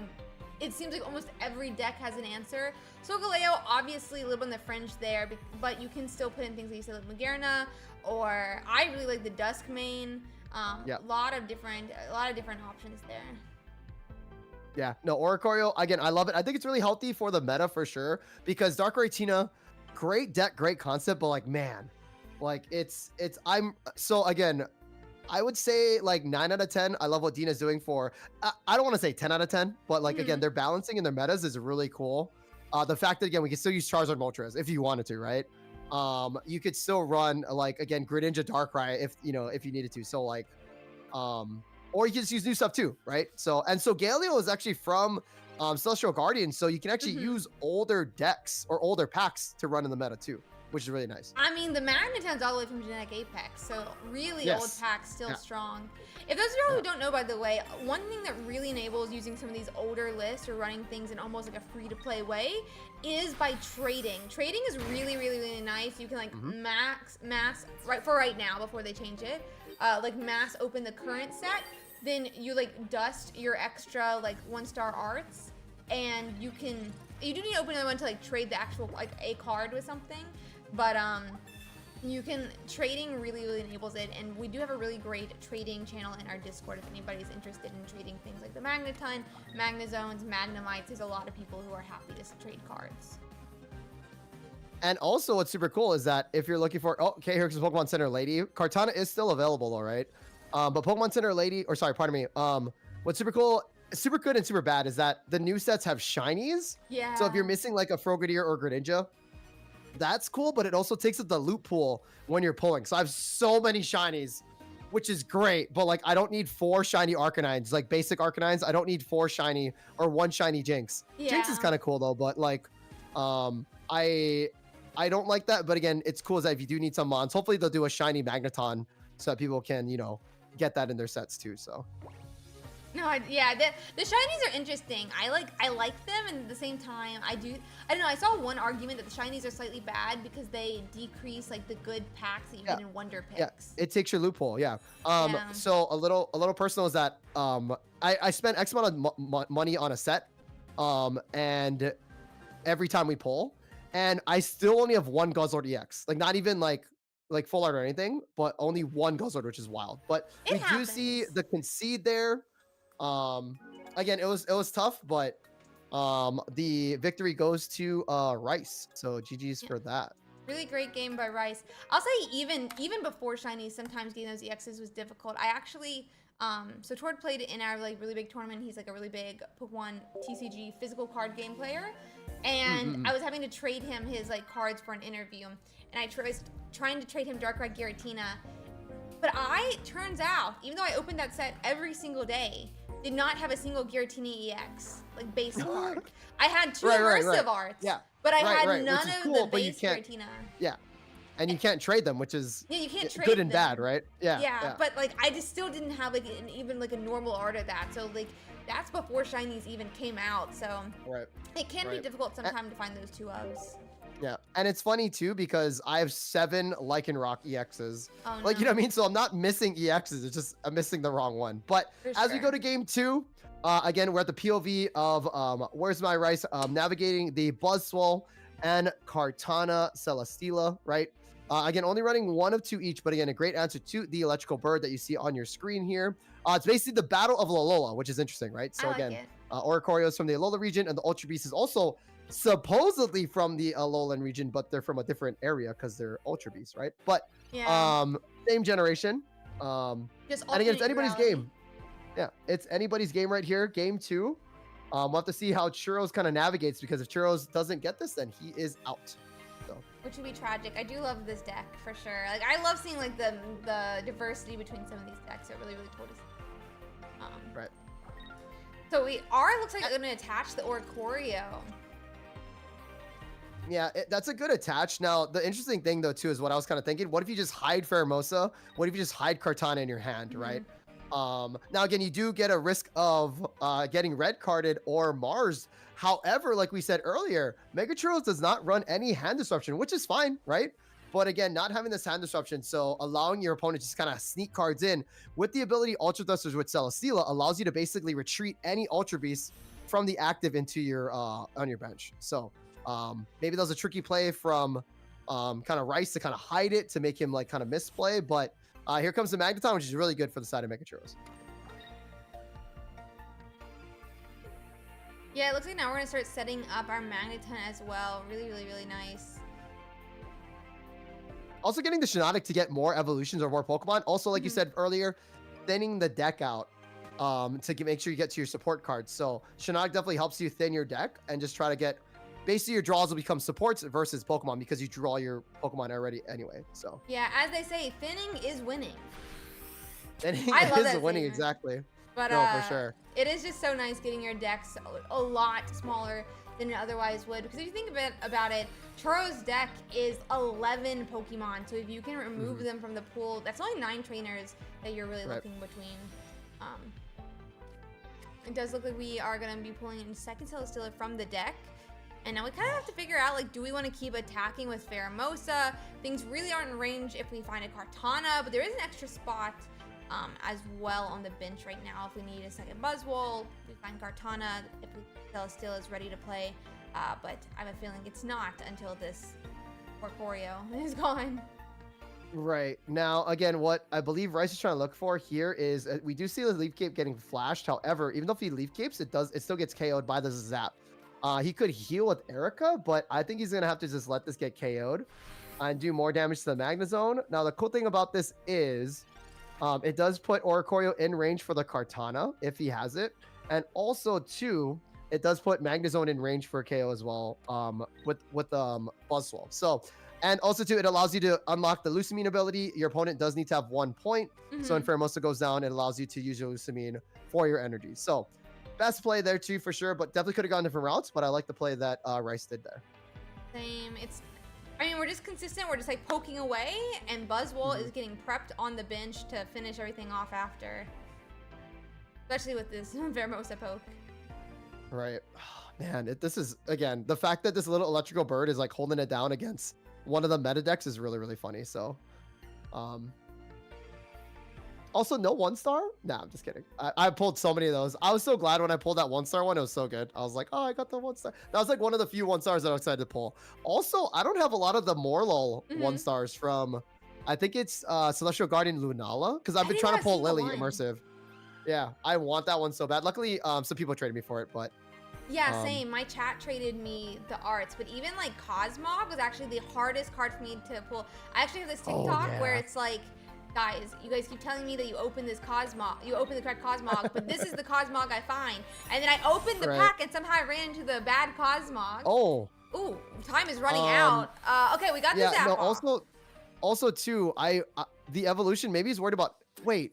Speaker 2: it seems like almost every deck has an answer. Solgaleo, obviously a little bit on the fringe there, but you can still put in things like you said, like Magerna, or I really like the Dusk main. A lot of different options there.
Speaker 3: Yeah, no, Oricorio, again, I love it. I think it's really healthy for the meta for sure, because Dark Retina, great deck, great concept, but like, man, like again, I would say like 9 out of 10. I love what Dina's doing for, I don't want to say 10 out of 10, but like, again, they're balancing in their metas is really cool. The fact that, again, we can still use Charizard Moltres if you wanted to, right? You could still run like, again, Greninja Darkrai if you needed to. So like, or you can just use new stuff too, right? So Galio is actually from Celestial Guardian, so you can actually use older decks or older packs to run in the meta too, which is really nice.
Speaker 2: I mean, the Magneton's all the way from Genetic Apex, so really old packs still strong. If those of y'all who don't know, by the way, one thing that really enables using some of these older lists or running things in almost like a free-to-play way is by trading. Trading is really, really, really nice. You can like mass, right now before they change it, like mass open the current set. Then you like dust your extra like 1-star arts, and you do need to open another one to like trade the actual like a card with something, but you can, trading really, really enables it, and we do have a really great trading channel in our Discord if anybody's interested in trading things like the Magneton, Magnazones, Magnemites. There's a lot of people who are happy to trade cards.
Speaker 3: And also what's super cool is that if you're looking for, here comes Pokemon Center Lady. Kartana is still available though, right? But Pokemon Center Lady, or sorry, pardon me. What's super cool, super good and super bad is that the new sets have shinies.
Speaker 2: Yeah.
Speaker 3: So if you're missing like a Frogadier or Greninja, that's cool, but it also takes up the loot pool when you're pulling. So I have so many shinies, which is great, but like I don't need 4 shiny Arcanines, like basic Arcanines. I don't need 4 shiny or 1 shiny Jinx.
Speaker 2: Yeah.
Speaker 3: Jinx is kind of cool though, but like I don't like that. But again, it's cool that if you do need some mons, hopefully they'll do a shiny Magneton so that people can, get that in their sets too. So
Speaker 2: no, the shinies are interesting. I like them, and at the same time, I don't know. I saw one argument that the shinies are slightly bad because they decrease like the good packs that you get in Wonder Picks.
Speaker 3: Yeah, it takes your loophole. Yeah. So a little personal is that I spent X amount of money on a set, and every time we pull, and I still only have 1 Guzzlord EX. Like not even like full art or anything, but only 1 Guzzlord, which is wild. But we do see the concede there. Again, it was tough, but the victory goes to Rice. So GG's for that.
Speaker 2: Really great game by Rice. I'll say even before shinies, sometimes getting those EXs was difficult. I actually So Tord played in our like really big tournament. He's like a really big Pokemon TCG physical card game player, and I was having to trade him his like cards for an interview, and I was trying to trade him Darkrai Giratina, but turns out, even though I opened that set every single day, did not have a single Giratina EX like base card. I had two immersive arts, but I had none of the base Giratina.
Speaker 3: Yeah. And you can't trade them, which is
Speaker 2: you can't trade
Speaker 3: good and
Speaker 2: them.
Speaker 3: bad, right? Yeah.
Speaker 2: But like I just still didn't have like even like a normal art of that. So like that's before shinies even came out. So it can be difficult sometimes to find those two ofs.
Speaker 3: Yeah, and it's funny too because I have 7 Lycanroc EXs.
Speaker 2: Oh,
Speaker 3: like, you know what I mean? So I'm not missing EXs. It's just I'm missing the wrong one. But as we go to game 2, again, we're at the POV of Where's My Rice, navigating the Buzzwole and Kartana Celesteela, right? Again, only running 1 of 2 each, but again, a great answer to the electrical bird that you see on your screen here. It's basically the Battle of Alola, which is interesting, right? So again, Oricorio is from the Alola region, and the Ultra Beast is also supposedly from the Alolan region, but they're from a different area because they're Ultra Beasts, right? But same generation. And again, it's anybody's game. Yeah, it's anybody's game right here. Game 2. We'll have to see how Churros kind of navigates, because if Churros doesn't get this, then he is out. So.
Speaker 2: Which would be tragic. I do love this deck for sure. Like I love seeing like the diversity between some of these decks. It really cool to see.
Speaker 3: Right.
Speaker 2: So looks like I'm gonna attach the Oricorio.
Speaker 3: Yeah, that's a good attach. Now, the interesting thing though too is what I was kind of thinking. What if you just hide Pheromosa? What if you just hide Kartana in your hand, right? Now again, you do get a risk of getting red carded or Mars. However, like we said earlier, Mega Churros does not run any hand disruption, which is fine, right? But again, not having this hand disruption, so allowing your opponent to just kind of sneak cards in with the ability Ultra Thrusters with Celesteela allows you to basically retreat any Ultra Beast from the active into your on your bench. So maybe that was a tricky play from kind of Rice to kind of hide it to make him like kind of misplay, but here comes the Magneton, which is really good for the side of Mega Churros.
Speaker 2: Yeah, it looks like now we're gonna start setting up our Magneton as well. Really nice.
Speaker 3: Also getting the Shiinotic to get more evolutions or more Pokemon. Also, like you said earlier, thinning the deck out to make sure you get to your support cards. So Shiinotic definitely helps you thin your deck and just try to get, basically your draws will become supports versus Pokemon because you draw your Pokemon already anyway. So
Speaker 2: yeah, as they say, thinning is winning.
Speaker 3: Thinning is winning, exactly.
Speaker 2: But
Speaker 3: no, for sure.
Speaker 2: It is just so nice getting your decks a lot smaller than it otherwise would. Because if you think about it, Churros' deck is 11 Pokemon. So if you can remove them from the pool, that's only 9 trainers that you're really looking between. It does look like we are going to be pulling in second Celesteela from the deck. And now we kind of have to figure out, like, do we want to keep attacking with Pheromosa? Things really aren't in range if we find a Kartana, but there is an extra spot as well on the bench right now. If we need a second Buzzwole, we find Kartana. If Celesteela is ready to play, but I have a feeling it's not until this Oricorio is gone.
Speaker 3: Right. Now, again, what I believe Rice is trying to look for here is we do see the Leaf Cape getting flashed. However, even though if he Leaf Capes, it still gets KO'd by the Zap. He could heal with Erica, but I think he's going to have to just let this get KO'd and do more damage to the Magnezone. Now, the cool thing about this is it does put Oricorio in range for the Kartana if he has it. And also, too, it does put Magnezone in range for KO as well with Buzzwole. So, and also, too, it allows you to unlock the Lusamine ability. Your opponent does need to have 1 point. So when Pheromosa goes down, it allows you to use your Lusamine for your energy. So best play there, too, for sure. But definitely could have gone different routes. But I like the play that Rice did there.
Speaker 2: Same. I mean, we're just consistent. We're just like poking away, and Buzzwole is getting prepped on the bench to finish everything off after. Especially with this Pheromosa poke.
Speaker 3: Right. Oh, man, this is, again, the fact that this little electrical bird is like holding it down against one of the meta decks is really funny. So, also no 1-star. Nah, I'm just kidding. I pulled so many of those. I was so glad when I pulled that 1-star one. It was so good. I was like, oh, I got the 1-star. That was like one of the few 1-stars that I was excited to pull. Also, I don't have a lot of the Morlul 1-stars from, I think it's Celestial Guardian Lunala, because I've been trying to pull Lily immersive. Yeah, I want that one so bad. Luckily, some people traded me for it, but
Speaker 2: yeah, same. My chat traded me the arts, but even like Cosmog was actually the hardest card for me to pull. I actually have this TikTok where it's like Guys, you guys keep telling me that you opened this Cosmog, you opened the correct Cosmog, but this is the Cosmog I find. And then I opened the pack and somehow I ran into the bad Cosmog.
Speaker 3: Oh.
Speaker 2: Ooh, time is running out. Okay, we got this
Speaker 3: Yeah, no,
Speaker 2: Zappa.
Speaker 3: also too, the evolution, maybe he's worried about, wait.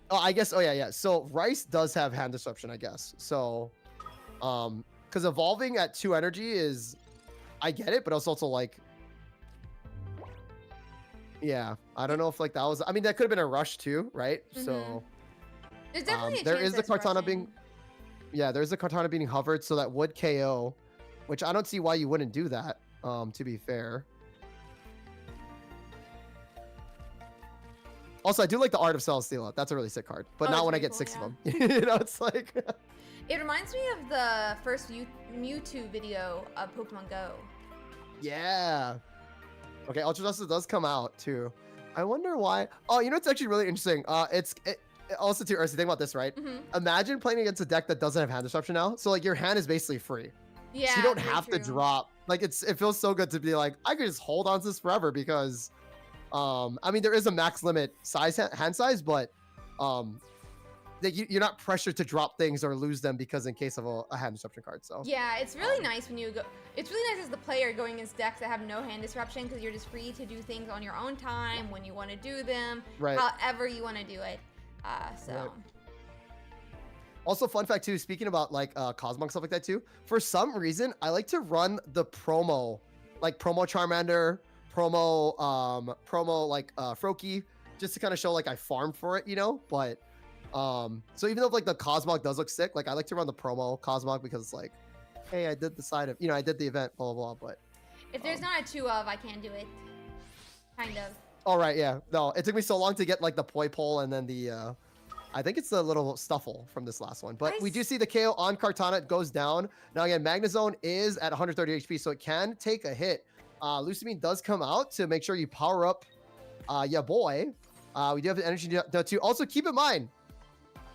Speaker 3: Oh, I guess, oh yeah. So Rice does have hand disruption, I guess. So, because evolving at 2 energy is, I get it, but it's also like, yeah, I don't know if like that was, I mean, that could have been a rush too, right? So,
Speaker 2: there's definitely
Speaker 3: there is the Kartana being, there's the Kartana being hovered, so that would KO, which I don't see why you wouldn't do that, to be fair. Also, I do like the art of Celesteela. That's a really sick card, but not when I get
Speaker 2: cool,
Speaker 3: 6 of them. You know, it's like...
Speaker 2: It reminds me of the first Mewtwo video of Pokemon Go.
Speaker 3: Yeah. Okay, Ultra Justice does come out too. I wonder why. Oh, you know what's actually really interesting? Also too, Ursi, think about this, right? Imagine playing against a deck that doesn't have hand disruption now. So like your hand is basically free.
Speaker 2: Yeah.
Speaker 3: So you don't have to drop. Like it feels so good to be like, I could just hold on to this forever because I mean there is a max limit size hand size, but you're not pressured to drop things or lose them because in case of a hand disruption card. So
Speaker 2: yeah, it's really nice when you go. It's really nice as the player going against decks that have no hand disruption because you're just free to do things on your own time when you want to do them, however you want to do it.
Speaker 3: Also, fun fact too, speaking about like Cosmog stuff like that too, for some reason I like to run the promo, like promo Charmander, promo like Froakie, just to kind of show like I farmed for it, you know. But so even though like the Cosmog does look sick, like I like to run the promo Cosmog because it's like, hey, I did the side of, you know, I did the event, blah blah blah. But
Speaker 2: if there's not a 2 of, I can't do it. Kind of.
Speaker 3: All right, yeah. No, it took me so long to get like the poi pole and then the I think it's the little Stuffle from this last one. But we do see the KO on Kartana. It goes down. Now again, Magnezone is at 130 HP, so it can take a hit. Lusamine does come out to make sure you power up yeah, boy. We do have the energy to also keep in mind,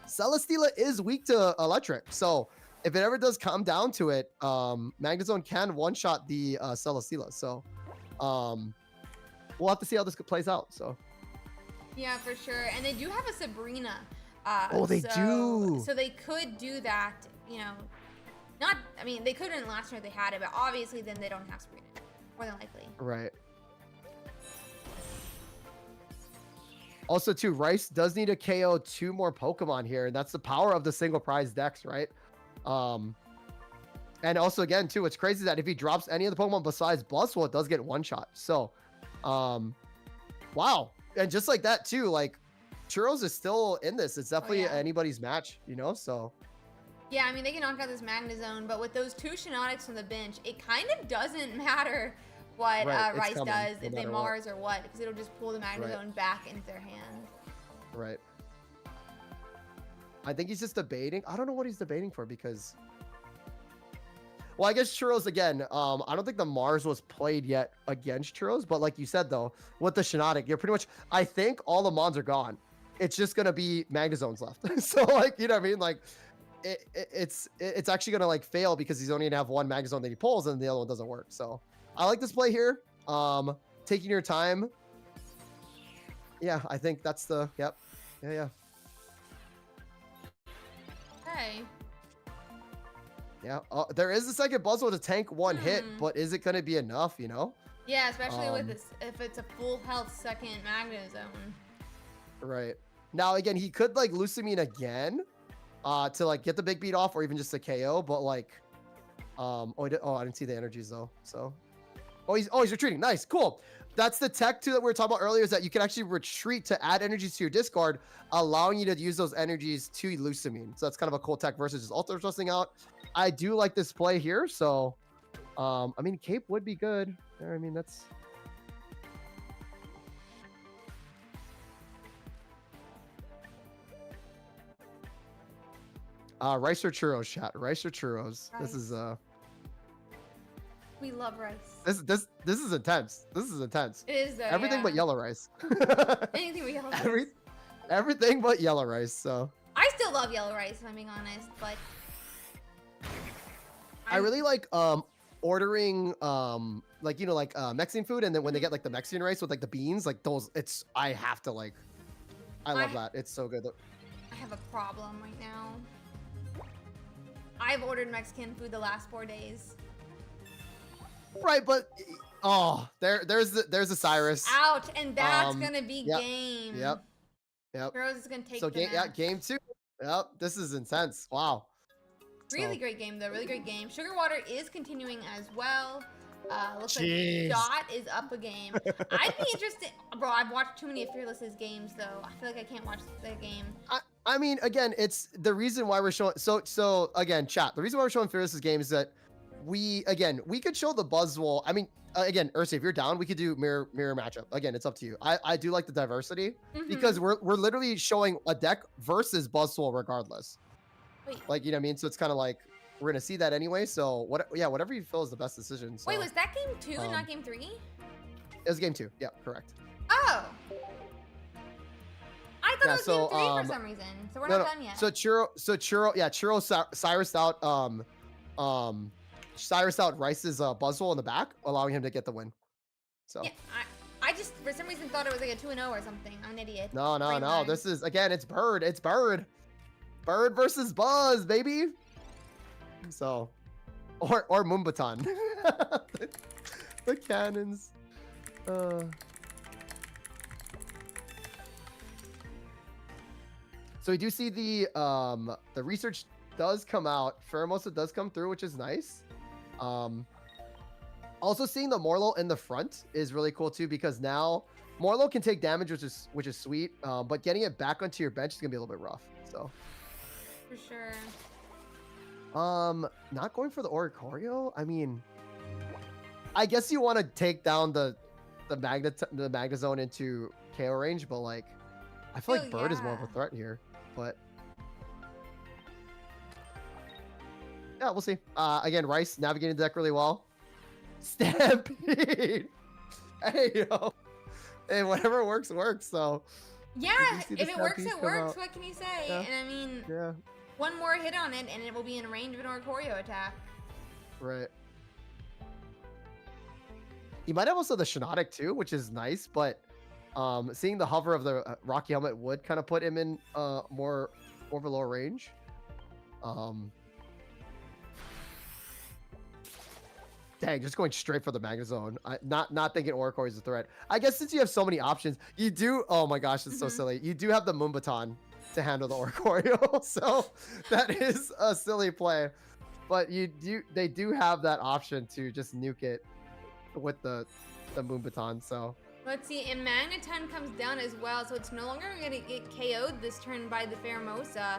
Speaker 3: Celesteela is weak to electric. So if it ever does come down to it, Magnezone can one-shot the Celesteela. So we'll have to see how this plays out. So
Speaker 2: yeah, for sure. And they do have a Sabrina.
Speaker 3: Oh, they do.
Speaker 2: So they could do that, you know. Not, I mean, they couldn't last year if they had it, but obviously then they don't have Sabrina. More than likely.
Speaker 3: Right. Also, too, Rice does need to KO 2 more Pokemon here, and that's the power of the single prize decks, right? And also, again, too, what's crazy is that if he drops any of the Pokemon besides Bluswell, it does get one-shot. So, wow. And just like that, too, like, Churros is still in this. It's definitely anybody's match, you know? So,
Speaker 2: yeah, I mean, they can knock out this Magnezone, but with those 2 Shiinotics from the bench, it kind of doesn't matter what Rice does, if they Mars or what, because it'll just pull the Magnezone back into their hand.
Speaker 3: Right. I think he's just debating. I don't know what he's debating for because... Well, I guess Churros, again, I don't think the Mars was played yet against Churros, but like you said, though, with the Shiinotic, you're pretty much... I think all the Mons are gone. It's just going to be Magnezones left. So, like, you know what I mean? Like, it's actually going to, like, fail because he's only going to have one Magnezone that he pulls and the other one doesn't work. So, I like this play here. Taking your time. Yeah, I think that's the... Yep. Yeah.
Speaker 2: Okay.
Speaker 3: Yeah, there is a second Buzzwole to tank 1 hit, but is it going to be enough, you know?
Speaker 2: Yeah, especially with this, if it's a full health second Magnezone.
Speaker 3: Right. Now, again, he could, like, Lusamine again to, like, get the big beat off or even just a KO, but, like, I didn't see the energies, though, so. Oh, he's retreating. Nice, cool. That's the tech, too, that we were talking about earlier, is that you can actually retreat to add energies to your discard, allowing you to use those energies to Lusamine. So that's kind of a cool tech versus just ultra trusting out. I do like this play here, so I mean, Cape would be good. I mean, that's... Rice or Churros, chat. Rice or Churros.
Speaker 2: Rice.
Speaker 3: This is
Speaker 2: We love Rice.
Speaker 3: This is intense. This is intense.
Speaker 2: It is though.
Speaker 3: Everything but yellow rice.
Speaker 2: Anything but yellow rice.
Speaker 3: Everything but yellow rice. So
Speaker 2: I still love yellow rice, if I'm being honest, but
Speaker 3: I really like ordering like Mexican food, and then when they get like the Mexican rice with like the beans, like those, I have to like, I love that. It's so good.
Speaker 2: I have a problem right now. I've ordered Mexican food the last 4 days.
Speaker 3: Right, but oh, there's the Cyrus.
Speaker 2: Ouch, and that's gonna be
Speaker 3: yep,
Speaker 2: game.
Speaker 3: Yep.
Speaker 2: Rose is gonna take
Speaker 3: So
Speaker 2: the match.
Speaker 3: game 2. Yep, this is intense. Wow.
Speaker 2: Really great game though, really great game. Sugar Water is continuing as well. Looks like Dot is up a game. I'd be interested, bro. I've watched too many of Fearless's games though. I feel like I can't watch the game.
Speaker 3: I mean, again, it's the reason why we're showing. So again, chat. The reason why we're showing Fearless's game is that we could show the Buzzwole. I mean, again, Ursi, if you're down, we could do mirror matchup. Again, it's up to you. I do like the diversity because we're literally showing a deck versus Buzzwole regardless.
Speaker 2: Wait.
Speaker 3: Like, you know what I mean? So it's kind of like we're gonna see that anyway. So whatever you feel is the best decision. So,
Speaker 2: wait, was that game 2 and not game 3?
Speaker 3: It was game 2. Yeah, correct.
Speaker 2: Oh. I thought it was game 3 for some reason. So we're not done yet.
Speaker 3: So Churro Cyrus out Cyrus out Rice's Buzzwole in the back, allowing him to get the win. So
Speaker 2: yeah, I just for some reason thought it was like a 2-0 or something. I'm an idiot.
Speaker 3: No. This is, again, it's Bird. It's Bird. Bird versus Buzz, baby. So, or Moonbaton. the cannons. So we do see the research does come out. Pheromosa does come through, which is nice. Also seeing the Morlo in the front is really cool too, because now Morlo can take damage, which is sweet. But getting it back onto your bench is gonna be a little bit rough. So
Speaker 2: for sure.
Speaker 3: Not going for the Oricorio. I mean, I guess you want to take down the Magnezone into KO range, but like, I feel like Bird is more of a threat here. But yeah, we'll see. Again, Rice navigating the deck really well. Stampede. Hey, yo. Hey, whatever works. So
Speaker 2: yeah, if it works, it works. What can you say?
Speaker 3: Yeah.
Speaker 2: And I mean,
Speaker 3: yeah.
Speaker 2: One more hit on it, and it will be in range of an Oricorio attack.
Speaker 3: Right. You might have also the Shinotic too, which is nice, but seeing the hover of the Rocky Helmet would kind of put him in more of a lower range. Dang, just going straight for the Magnezone. Not thinking Oricorio is a threat. I guess since you have so many options, you do. Oh my gosh, it's so silly. You do have the Moonbaton to handle the Oricorio, so that is a silly play. But they do have that option to just nuke it with the Moonbaton. So
Speaker 2: let's see, and Magneton comes down as well, so it's no longer going to get KO'd this turn by the Pheromosa.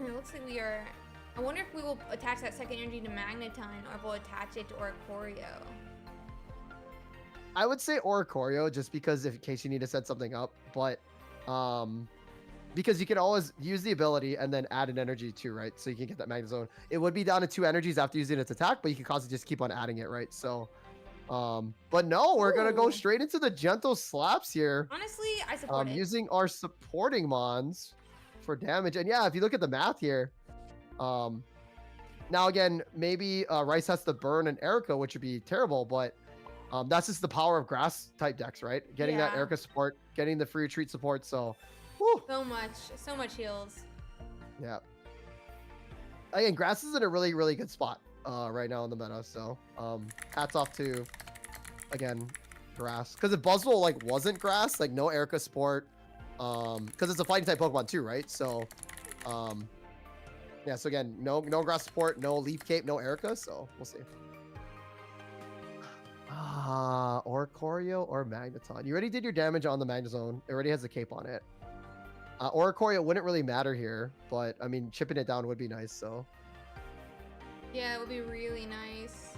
Speaker 2: It looks like we are. I wonder if we will attach that second energy to Magneton, or if we'll attach it to Oricorio.
Speaker 3: I would say Oricorio, just because in case you need to set something up, but because you can always use the ability and then add an energy too, right? So you can get that Magnezone. It would be down to 2 energies after using its attack, but you can constantly just keep on adding it, right? So, but no, we're gonna go straight into the gentle slaps here.
Speaker 2: Honestly, I support it.
Speaker 3: Using our supporting mons for damage, and yeah, if you look at the math here, now again, maybe Rice has to burn an Erica, which would be terrible, but that's just the power of grass type decks, right? Getting that Erica support, getting the free retreat support. So, whew.
Speaker 2: so much heals.
Speaker 3: Yeah. Again, grass is in a really, really good spot right now in the meta. So, hats off to, again, grass. Because if Buzzwole like wasn't grass, like no Erica support, because it's a fighting type Pokemon too, right? So, yeah. So again, no grass support, no leaf cape, no Erica. So we'll see. Oricorio or Magneton. You already did your damage on the Magnezone. It already has a cape on it. Oricorio wouldn't really matter here, but I mean, chipping it down would be nice. So
Speaker 2: yeah, it would be really nice.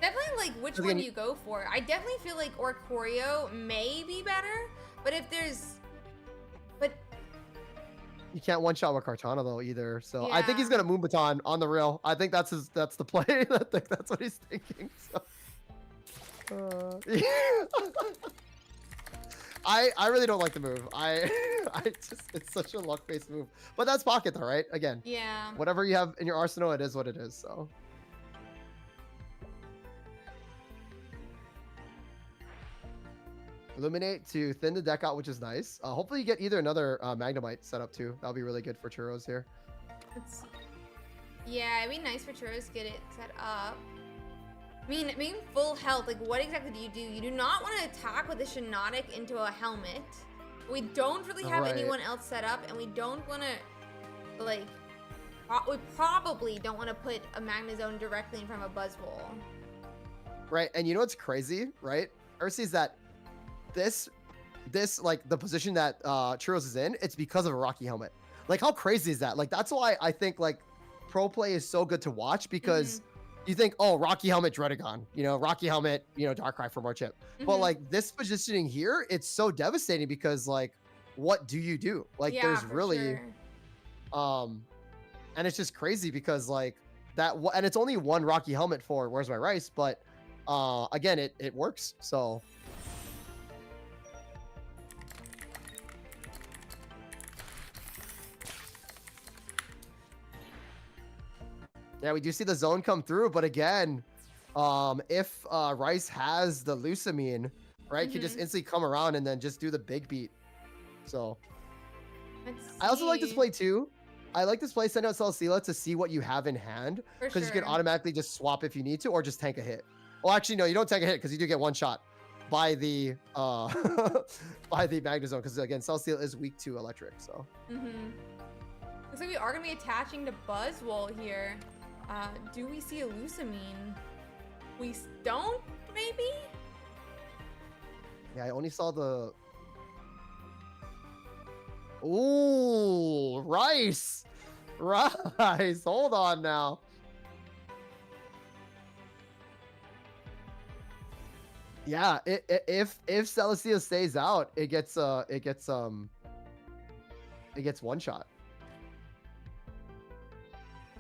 Speaker 2: Definitely, like, which one you go for. I definitely feel like Oricorio may be better, but if there's,
Speaker 3: you can't one shot with Kartana though either. So I think he's gonna Moonbaton on the real. I think that's the play. I think that's what he's thinking. So. I really don't like the move. I just, it's such a luck-based move. But that's pocket though, right? Again.
Speaker 2: Yeah.
Speaker 3: Whatever you have in your arsenal, it is what it is. So. Illuminate to thin the deck out, which is nice. Hopefully you get either another Magnemite set up too. That'll be really good for Churros here.
Speaker 2: Let's see. Yeah, it'd be nice for Churros to get it set up. I mean, being full health, like what exactly do you do? You do not want to attack with a Shiinotic into a helmet. We don't really have anyone else set up, and we don't want to, like, we probably don't want to put a Magnezone directly in front of a Buzzwole.
Speaker 3: Right, and you know what's crazy, right? Ursi, is that this like the position that Churros is in, it's because of a Rocky helmet. Like, how crazy is that? Like, that's why I think like pro play is so good to watch, because you think, oh, Rocky helmet Dredagon, you know, Rocky helmet, you know, Darkrai for more chip. But like this positioning here, it's so devastating because like, what do you do? Like, there's really, and it's just crazy because like that, and it's only one Rocky helmet for Where's My Rice, but again, it works. So. Yeah, we do see the zone come through, but again, if Rice has the Lusamine, right, can just instantly come around and then just do the big beat. So, I also like this play too. I like this play, send out Celesteela to see what you have in hand, because you can automatically just swap if you need to, or just tank a hit. Well, actually, no, you don't tank a hit because you do get one shot by the by the Magnezone, because again, Celesteela is weak to electric. So,
Speaker 2: looks like we are gonna be attaching to Buzzwole here. Do we see a Lusamine? We don't, maybe?
Speaker 3: Yeah, I only saw the... Ooh, Rice! Rice, hold on now. Yeah, if Celestia stays out, it gets one shot.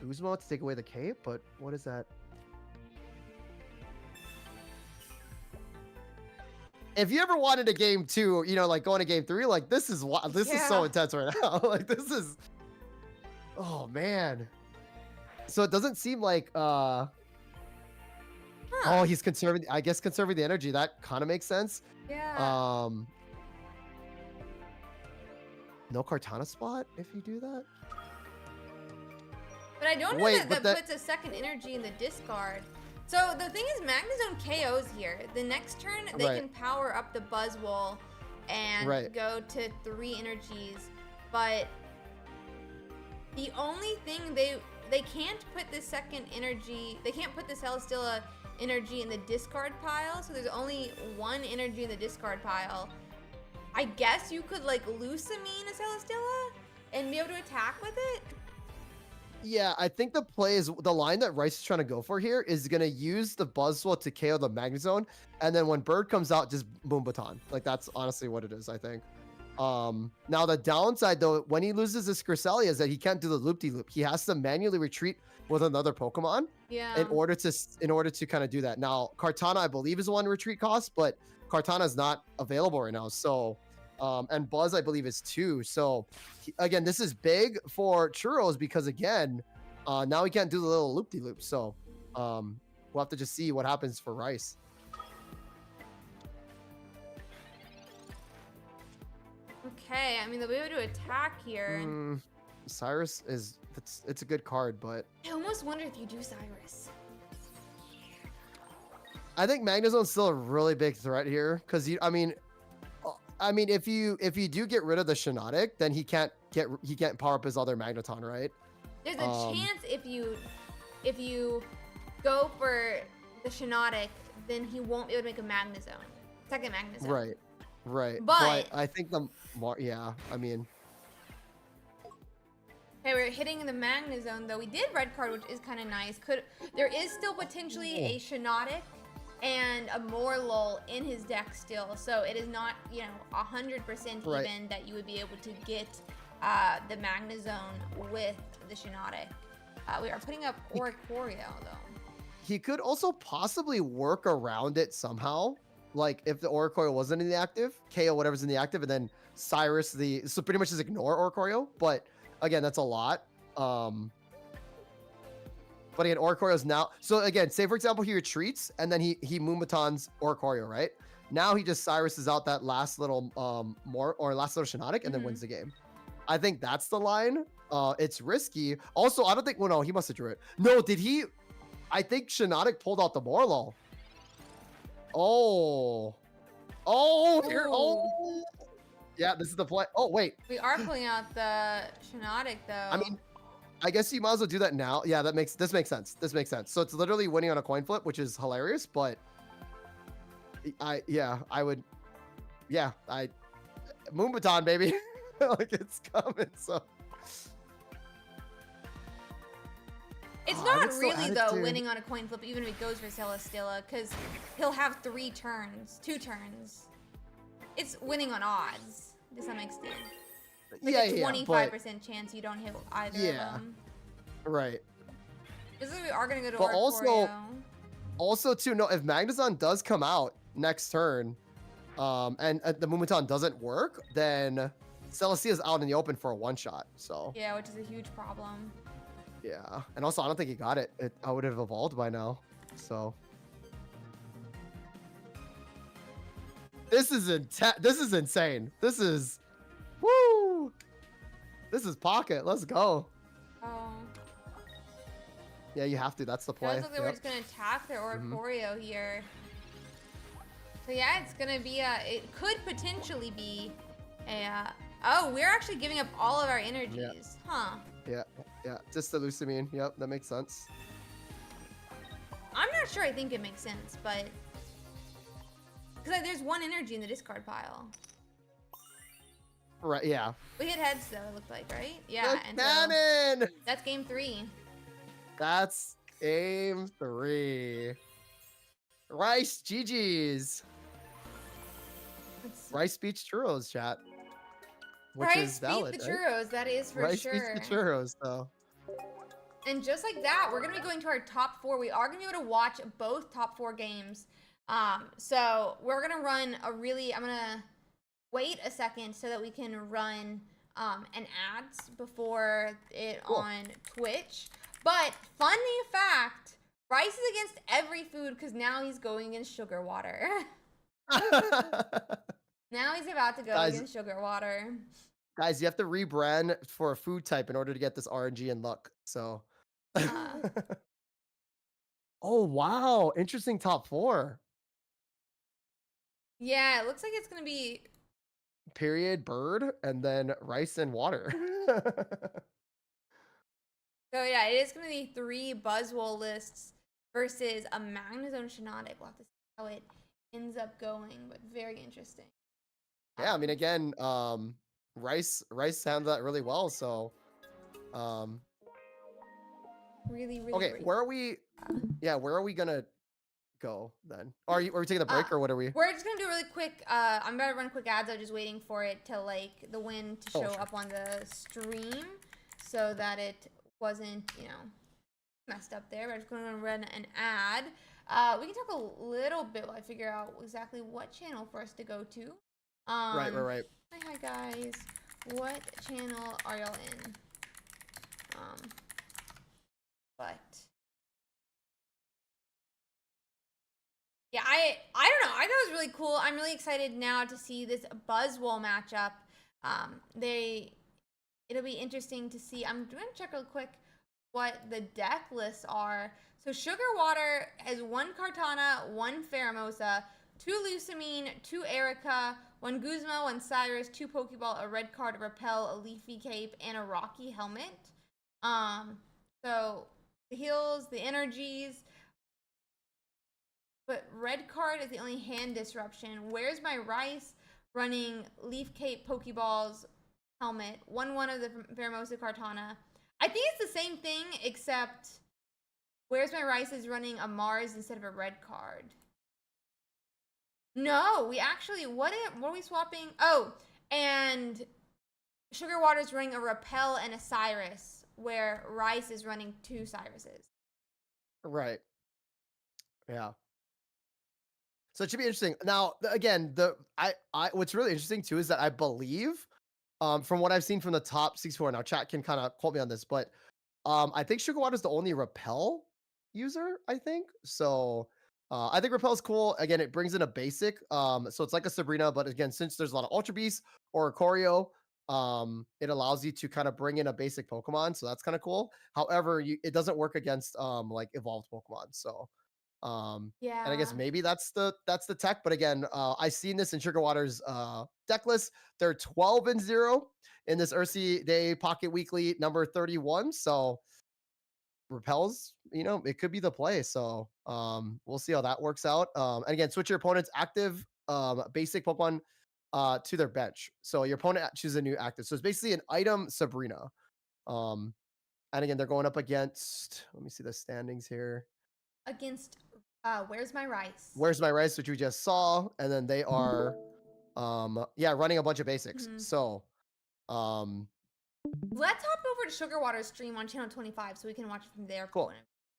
Speaker 3: Guzmo to take away the cape, but what is that? If you ever wanted a game 2, you know, like going to game 3, like this is so intense right now. Like this is, oh man. So it doesn't seem like oh, he's conserving, I guess conserving the energy. That kind of makes sense.
Speaker 2: Yeah.
Speaker 3: No Kartana spot if you do that.
Speaker 2: But I don't know that puts a second energy in the discard. So the thing is, Magnezone KOs here. The next turn, they can power up the Buzzwole and go to 3 energies. But the only thing they can't put the second energy, they can't put the Celesteela energy in the discard pile. So there's only 1 energy in the discard pile. I guess you could like Lusamine a Celesteela and be able to attack with it.
Speaker 3: Yeah, I think the play is the line that Rice is trying to go for here is going to use the Buzzwole to KO the Magnezone, and then when Bird comes out, just boom baton. Like that's honestly what it is, I think. Now the downside though, when he loses his Cresselia, is that he can't do the loop-de-loop. He has to manually retreat with another Pokemon in order to kind of do that. Now Kartana, I believe, is 1 retreat cost, but Kartana is not available right now. So. And Buzz, I believe, is 2. So, again, this is big for Churros because, again, now he can't do the little loop-de-loop. So, we'll have to just see what happens for Rice.
Speaker 2: Okay, I mean, they'll be able to attack here.
Speaker 3: Cyrus is, it's a good card, but...
Speaker 2: I almost wonder if you do Cyrus.
Speaker 3: I think Magnezone's still a really big threat here because, I mean, if you do get rid of the Shiinotic, then he can't power up his other Magneton, right?
Speaker 2: There's a chance if you go for the Shiinotic, then he won't be able to make a Magnezone, second Magnezone.
Speaker 3: Right. But I think I mean.
Speaker 2: Okay, we're hitting the Magnezone though. We did red card, which is kind of nice. There is still potentially a Shiinotic and a Morlul in his deck still, so it is not 100% even that you would be able to get the Magnezone with the Shiinotic. We are putting up Oricorio though.
Speaker 3: He could also possibly work around it somehow, like if the Oricorio wasn't in the active, KO whatever's in the active, and then Cyrus so pretty much just ignore Oricorio. But again, that's a lot. But again, Oricorio's now... So again, say for example, he retreats, and then he Moonbatons Oricorio, right? Now he just Cyruses out that last little last little Shinodic and then wins the game. I think that's the line. It's risky. Also, I don't think. Well, no, he must have drew it. No, did he? I think Shinodic pulled out the Morlo. Oh. Oh, here. Oh. Yeah, this is the play. Oh, wait.
Speaker 2: We are pulling out the Shinodic though.
Speaker 3: I mean, I guess you might as well do that now. Yeah, this makes sense. This makes sense. So it's literally winning on a coin flip, which is hilarious, but I would Moon Baton, baby. Like it's coming, so
Speaker 2: it's not really though winning on a coin flip, even if it goes for Celesteela, because he'll have 2 turns. It's winning on odds to some extent. Like a 25% chance you don't hit either of them.
Speaker 3: Right.
Speaker 2: This is we are gonna go to
Speaker 3: but
Speaker 2: Oricorio.
Speaker 3: Also too, no, if Magnezon does come out next turn, and the Moon Baton doesn't work, then Celestea's out in the open for a one-shot. So
Speaker 2: yeah, which is a huge problem.
Speaker 3: Yeah, and also I don't think he got it. I would have evolved by now. So this is insane. This is woo. This is pocket. Let's go.
Speaker 2: Oh.
Speaker 3: Yeah, you have to. That's the play.
Speaker 2: It looks like we're just gonna attack their Oricorio here. So yeah, it's gonna be it could potentially be a. Oh, we're actually giving up all of our energies, huh?
Speaker 3: Yeah. Just the Lusamine. Yep, that makes sense.
Speaker 2: I'm not sure. I think it makes sense, but because there's 1 energy in the discard pile.
Speaker 3: Right. Yeah.
Speaker 2: We hit heads though. It looked like, right? Yeah.
Speaker 3: The
Speaker 2: and
Speaker 3: cannon.
Speaker 2: So that's game 3.
Speaker 3: That's game 3. Rice GG's. Rice beats churros, chat. Which is valid,
Speaker 2: beat the
Speaker 3: right?
Speaker 2: churros. That is for
Speaker 3: Rice
Speaker 2: sure.
Speaker 3: beats the churros, though.
Speaker 2: And just like that, we're gonna be going to our top 4. We are gonna be able to watch both top 4 games. So we're gonna run I'm gonna wait a second so that we can run an ads before it on Twitch. But funny fact, Rice is against every food because now he's going against sugar water. Now he's about to go against sugar water.
Speaker 3: Guys, you have to rebrand for a food type in order to get this RNG and luck. So. Oh, wow. Interesting top 4.
Speaker 2: Yeah, it looks like it's going to be...
Speaker 3: Period, bird, and then rice and water.
Speaker 2: So yeah, it is going to be 3 Buzzwole lists versus a Magnezone Shinodic. We'll have to see how it ends up going, but very interesting.
Speaker 3: Yeah, I mean, again, Rice handled that really well, so...
Speaker 2: Really,
Speaker 3: okay,
Speaker 2: great.
Speaker 3: where are we gonna go then? Are we taking a break or what are we?
Speaker 2: We're just gonna do a really quick. I'm about to run quick ads. I'm just waiting for it to the win to show up on the stream, so that it wasn't messed up there. We're just gonna run an ad. We can talk a little bit while I figure out exactly what channel for us to go to.
Speaker 3: Right.
Speaker 2: Hi guys. What channel are y'all in? But yeah, I don't know. I thought it was really cool. I'm really excited now to see this Buzzwole matchup. It'll be interesting to see. I'm going to check real quick what the deck lists are. So Sugar Water has 1 Kartana, 1 Pheromosa, 2 Lusamine, 2 Erica, 1 Guzma, 1 Cyrus, 2 Pokeball, a red card, a Repel, a Leafy Cape, and a Rocky Helmet. So the heals, the energies, but red card is the only hand disruption. Where's my Rice running Leaf Cape, Pokeballs, Helmet, 1/1 of the Pheromosa Kartana. I think it's the same thing, except Where's My Rice is running a Mars instead of a red card. No, we actually, what are we swapping? Oh, and Sugar Water's running a Repel and a Cyrus, where Rice is running 2 Cyruses.
Speaker 3: Right. Yeah. So it should be interesting. Now, again, what's really interesting too is that I believe, from what I've seen from the top 64, now chat can kind of quote me on this, but I think Sugar Water is the only Repel user, I think. So I think Repel's cool. Again, it brings in a basic. So it's like a Sabrina, but again, since there's a lot of Ultra Beasts or a Choreo, it allows you to kind of bring in a basic Pokemon. So that's kind of cool. However, it doesn't work against like evolved Pokemon. So and I guess
Speaker 2: Yeah.
Speaker 3: maybe that's the tech. But again, I've seen this in Sugar Water's deck list. They're 12-0 in this Ursiiday Pocket Weekly number 31. So Repels, it could be the play. So we'll see how that works out. And again, switch your opponent's active basic Pokemon to their bench. So your opponent chooses a new active. So it's basically an item Sabrina. Um, and again, they're going up against, let me see the standings here.
Speaker 2: Against Where's My Rice?
Speaker 3: Where's My Rice, which we just saw, and then they are running a bunch of basics. So
Speaker 2: let's hop over to Sugar Water's stream on channel 25 so we can watch it from there.
Speaker 3: Cool.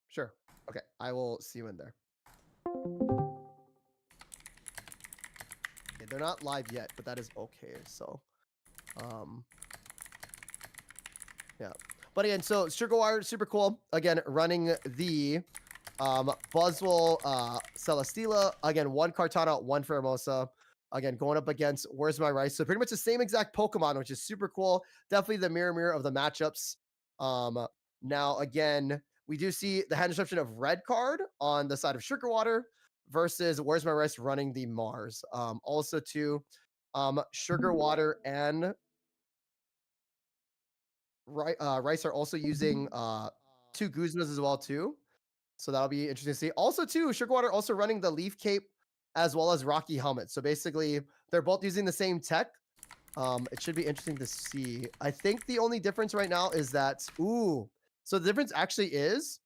Speaker 3: Sure. Okay, I will see you in there. Okay, they're not live yet, but that is okay. So yeah. But again, so Sugar Water, super cool. Again, running the Buzzwole Celesteela. Again, one Kartana, one Pheromosa. Again, going up against Where's My Rice. So pretty much the same exact Pokemon, which is super cool. Definitely the mirror of the matchups. Now, again, we do see the hand disruption of red card on the side of Sugar Water versus Where's My Rice running the Mars. Also, too, Sugar Water and Rice are also using two Guzmas as well, too. So that'll be interesting to see. Also, too, Sugar Water also running the Leaf Cape as well as Rocky Helmet. So basically, they're both using the same tech. It should be interesting to see. I think the only difference right now is that, so the difference actually is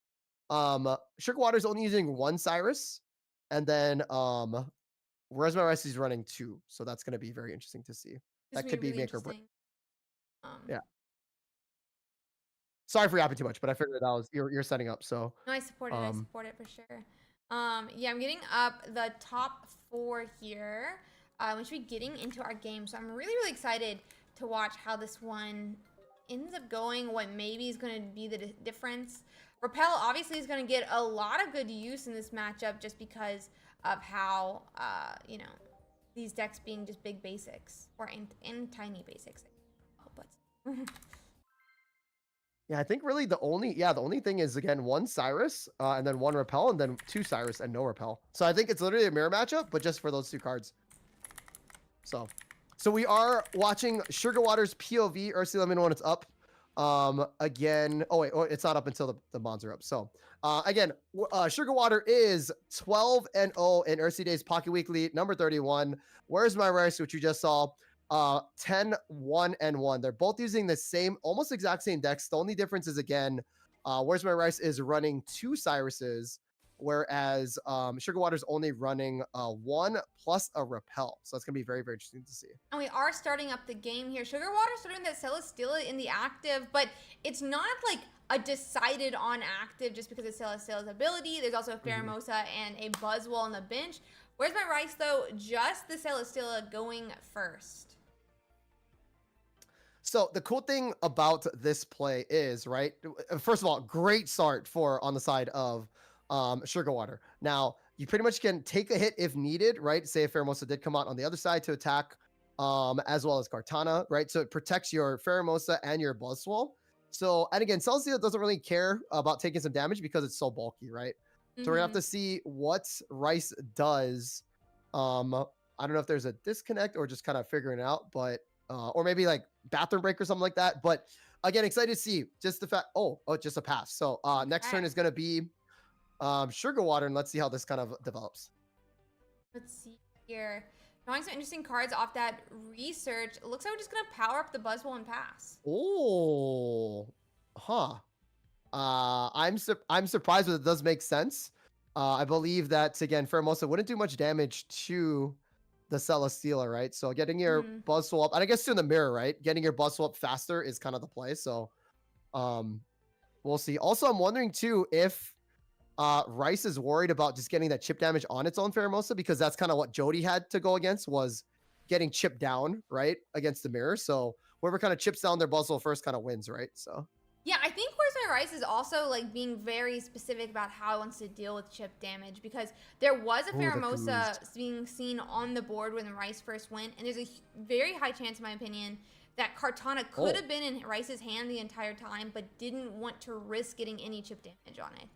Speaker 3: Sugar Water is only using one Cyrus, and then Where's My Rice is running two. So that's going to be very interesting to see. That could be
Speaker 2: really
Speaker 3: make or break.
Speaker 2: Yeah.
Speaker 3: Sorry for yapping too much, but I figured that was you're setting up. So
Speaker 2: no, I support it. I support it for sure. Yeah, I'm getting up the top 4 here. We should be getting into our game, so I'm really excited to watch how this one ends up going. What maybe is going to be the difference. Repel obviously is going to get a lot of good use in this matchup just because of how these decks being just big basics or in tiny basics. But
Speaker 3: yeah, I think really the only thing is, again, one Cyrus and then one Repel and then two Cyrus and no Repel. So I think it's literally a mirror matchup, but just for those two cards. So we are watching Sugar Water's POV. Ursi, let me know when it's up. Again, it's not up until the mods are up. So again, Sugar Water is 12-0 in Ursiiday's Pocket Weekly number 31. Where's My Rice, which you just saw? 10-1-1. They're both using the same, almost exact same decks. The only difference is, again, Where's My Rice is running two Cyruses, whereas Sugar Water's only running one plus a Repel. So it's gonna be very interesting to see.
Speaker 2: And we are starting up the game here. Sugar Water starting that Celesteela in the active, but it's not like a decided on active just because of Celesteela's ability. There's also a Pheromosa and a Buzzwole on the bench. Where's My Rice, though? Just the Celesteela going first.
Speaker 3: So the cool thing about this play is, right, first of all, great start on the side of Sugar Water. Now, you pretty much can take a hit if needed, right? Say if Pheromosa did come out on the other side to attack, as well as Kartana, right? So it protects your Pheromosa and your Buzzwole. So, and again, Celesteela doesn't really care about taking some damage because it's so bulky, right? So we're gonna have to see what Rice does. I don't know if there's a disconnect or just kind of figuring it out, but or maybe like bathroom break or something like that. But again, excited to see just the fact. Oh, just a pass. So next turn is gonna be Sugar Water, and let's see how this kind of develops.
Speaker 2: Let's see here. Drawing some interesting cards off that research. It looks like we're just gonna power up the Buzzwole and pass.
Speaker 3: Oh, huh. I'm surprised, but it does make sense. I believe that, again, Pheromosa wouldn't do much damage to the Celesteela, right? So getting your Buzzwole up, and I guess in the mirror, right? Getting your Buzzwole up faster is kind of the play. So we'll see. Also, I'm wondering too if Rice is worried about just getting that chip damage on its own Pheromosa, because that's kind of what Jody had to go against, was getting chipped down, right, against the mirror. So whoever kind of chips down their Buzzwole first kind of wins, right? So
Speaker 2: yeah, I think Where's why Rice is also like being very specific about how he wants to deal with chip damage, because there was a
Speaker 3: Ooh, the
Speaker 2: Pheromosa
Speaker 3: goose.
Speaker 2: being seen on the board when Rice first went, and there's a very high chance, in my opinion, that Kartana could have been in Rice's hand the entire time, but didn't want to risk getting any chip damage on it.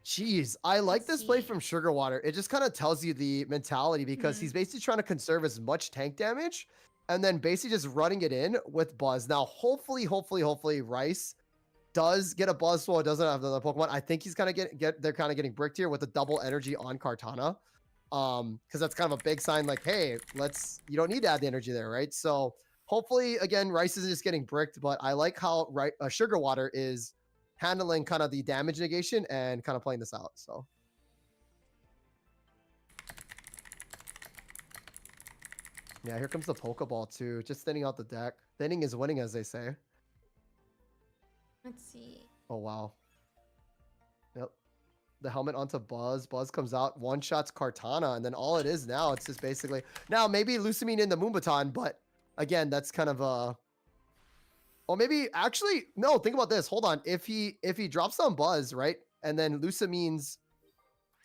Speaker 3: Jeez, I like
Speaker 2: Let's
Speaker 3: this play
Speaker 2: see.
Speaker 3: from Sugar Water. It just kind of tells you the mentality because
Speaker 2: Mhm.
Speaker 3: he's basically trying to conserve as much tank damage and then basically just running it in with Buzz. Now, hopefully, Rice does get a Buzz while it doesn't have the Pokemon. I think he's kind of they're kind of getting bricked here with the double energy on Kartana. Because that's kind of a big sign like, hey, you don't need to add the energy there, right? So hopefully, again, Rice isn't just getting bricked, but I like how Sugar Water is handling kind of the damage negation and kind of playing this out. So yeah, here comes the Pokeball too. Just thinning out the deck. Thinning is winning, as they say.
Speaker 2: Let's see.
Speaker 3: Oh wow. Yep. The helmet onto Buzz. Buzz comes out, one shots Kartana, and then all it is now, it's just basically now maybe Lusamine in the Moonbaton, but again, that's kind of a. Or maybe actually no. Think about this. Hold on. If he drops down Buzz, right, and then Lusamine's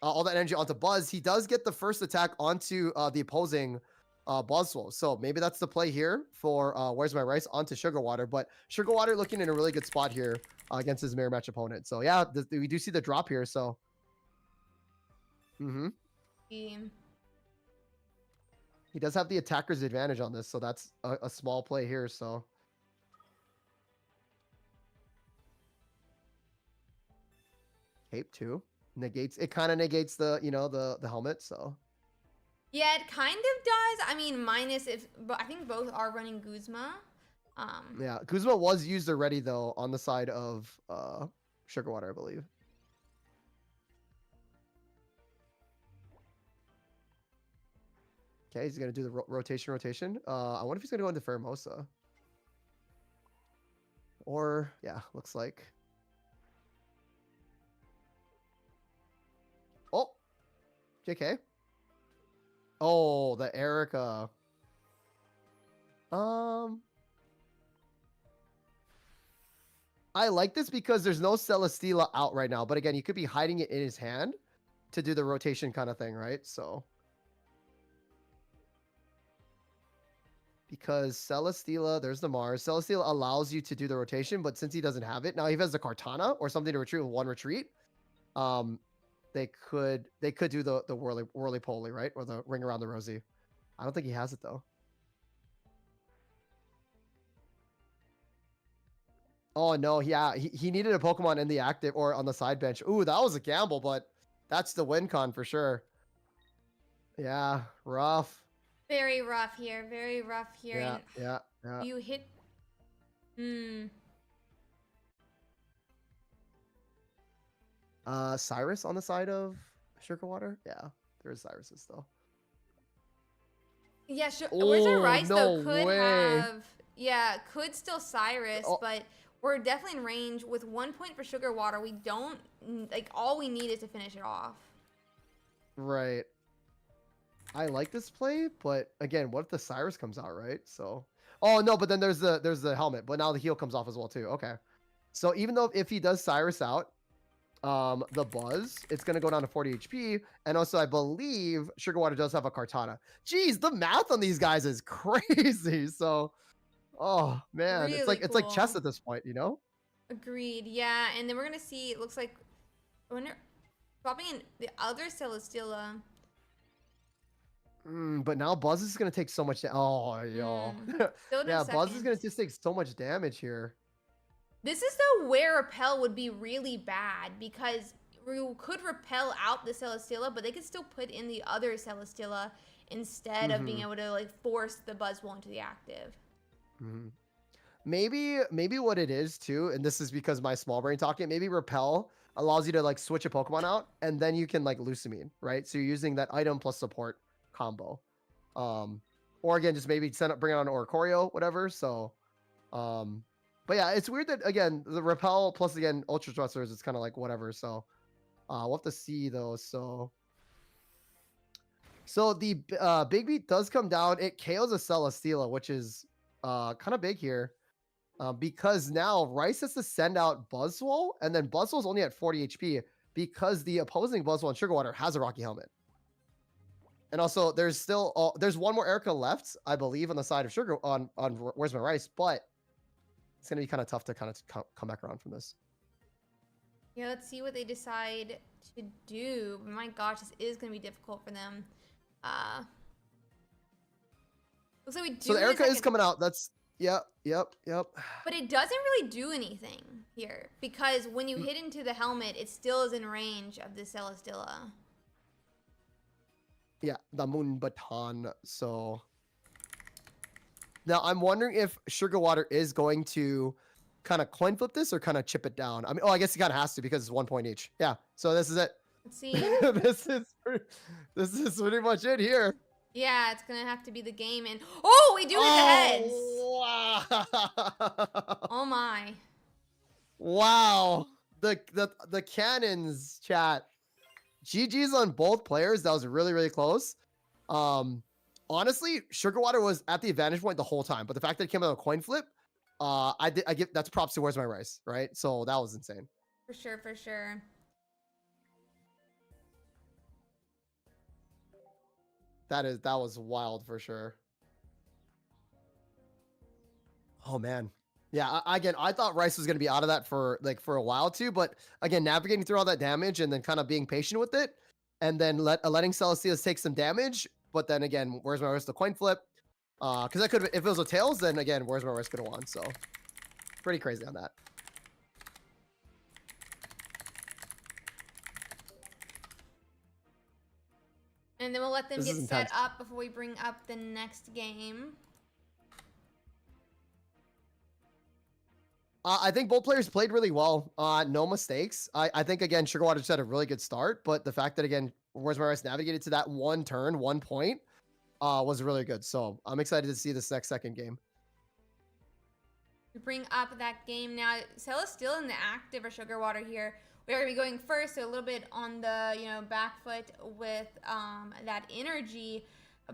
Speaker 3: all that energy onto Buzz, he does get the first attack onto the opposing Buzzwole. So maybe that's the play here for Where's My Rice onto Sugar Water. But Sugar Water looking in a really good spot here against his mirror match opponent. So yeah, we do see the drop here. So. He does have the attacker's advantage on this, so that's a small play here. So. Cape 2 negates it, kind of negates the the helmet. So
Speaker 2: Yeah, it kind of does. I mean, minus if, but I think both are running Guzma.
Speaker 3: yeah, Kuzma was used already though on the side of Sugar Water, I believe. Okay, he's gonna do the rotation. I wonder if he's gonna go into Pheromosa. Or yeah, looks like. Oh, JK. Oh, the Erica. I like this because there's no Celesteela out right now, but again, you could be hiding it in his hand to do the rotation kind of thing, right? So because Celesteela, there's the Mars. Celesteela allows you to do the rotation, but since he doesn't have it, now he has the Kartana or something to retreat with one retreat. They could do the whirly poly, right? Or the ring around the rosy. I don't think he has it though. Oh no, yeah, he needed a Pokemon in the active or on the side bench. Ooh, that was a gamble, but that's the win con for sure. Yeah, rough.
Speaker 2: Very rough here. Very rough here.
Speaker 3: Yeah,
Speaker 2: And
Speaker 3: yeah.
Speaker 2: you hit.
Speaker 3: Cyrus on the side of Sugar Water. Yeah, there's Cyrus's still.
Speaker 2: Yeah, sure.
Speaker 3: Oh,
Speaker 2: Where's our Rice though?
Speaker 3: no
Speaker 2: Could
Speaker 3: way.
Speaker 2: have. Yeah, could still Cyrus,
Speaker 3: Oh.
Speaker 2: but we're definitely in range with 1 point for Sugar Water. We don't like, all we need is to finish it off.
Speaker 3: Right. I like this play, but again, what if the Cyrus comes out, right? So, oh no, but then there's the helmet, but now the heal comes off as well too. Okay, so even though if he does Cyrus out, the Buzz, it's gonna go down to 40 HP, and also I believe Sugar Water does have a Kartana. Jeez, the math on these guys is crazy. So, oh man,
Speaker 2: Really
Speaker 3: it's like chess
Speaker 2: cool.
Speaker 3: at this point, you know?
Speaker 2: Agreed. Yeah, and then we're gonna see. It looks like I wonder, swapping in the other Celesteela.
Speaker 3: But now Buzz is gonna take so much. Oh, yo,
Speaker 2: Still
Speaker 3: yeah,
Speaker 2: no
Speaker 3: Buzz is gonna
Speaker 2: second.
Speaker 3: just take so much damage here.
Speaker 2: This is though where Repel would be really bad, because you could repel out the Celesteela, but they could still put in the other Celesteela instead of being able to like force the Buzzwole into the active.
Speaker 3: Maybe what it is too, and this is because my small brain talking. Maybe Repel allows you to like switch a Pokemon out, and then you can like Lusamine, right? So you're using that item plus support combo. Or again, just maybe bring it on Oricorio, whatever. So, but yeah, it's weird that again the Repel plus again Ultra Thrusters, it's kind of like whatever. So, we'll have to see though. So the Big Beat does come down. It KOs a Celesteela, which is kind of big here. because now Rice has to send out Buzzwole, and then Buzzwole's only at 40 HP because the opposing Buzzwole and Sugarwater has a Rocky Helmet. And also, there's still there's one more Erica left, I believe, on the side of Sugar on Where's My Rice, but it's gonna be kind of tough to kind of come back around from this.
Speaker 2: Yeah, let's see what they decide to do. My gosh, this is gonna be difficult for them. Looks like we do.
Speaker 3: So Erica is coming out. That's yep.
Speaker 2: But it doesn't really do anything here because when you hit into the helmet, it still is in range of the Celesteela.
Speaker 3: Yeah, the Moon Baton. So now I'm wondering if Sugarwater is going to kind of coin flip this or kind of chip it down. I mean, I guess he kind of has to because it's 1 point each. Yeah. So this is it.
Speaker 2: Let's see.
Speaker 3: this is pretty much it here.
Speaker 2: Yeah, it's gonna have to be the game, and we do hit the heads.
Speaker 3: Wow.
Speaker 2: Oh my.
Speaker 3: Wow. The cannons, chat. GG's on both players. That was really, really close. Honestly, Sugarwater was at the advantage point the whole time, but the fact that it came out of a coin flip, I give that's props to Where's My Rice, right? So that was insane.
Speaker 2: For sure.
Speaker 3: That was wild for sure. Oh man. Yeah, again, I thought Rice was going to be out of that for a while too, but again, navigating through all that damage and then kind of being patient with it, and then letting Celesteela take some damage, but then again, Where's My Rice the coin flip? Because I could, if it was a tails, then again, Where's My Rice could have won. So pretty crazy on that.
Speaker 2: And then we'll let them get set up before we bring up the next game.
Speaker 3: I think both players played really well. No mistakes. I think, again, Sugarwater just had a really good start, but the fact that, again, Where's My Rice navigated to that 1 turn, 1 point, was really good. So I'm excited to see this second game.
Speaker 2: We bring up that game now. Cella's still in the active or Sugarwater here. We're going to be going first, so a little bit on the, back foot with that energy.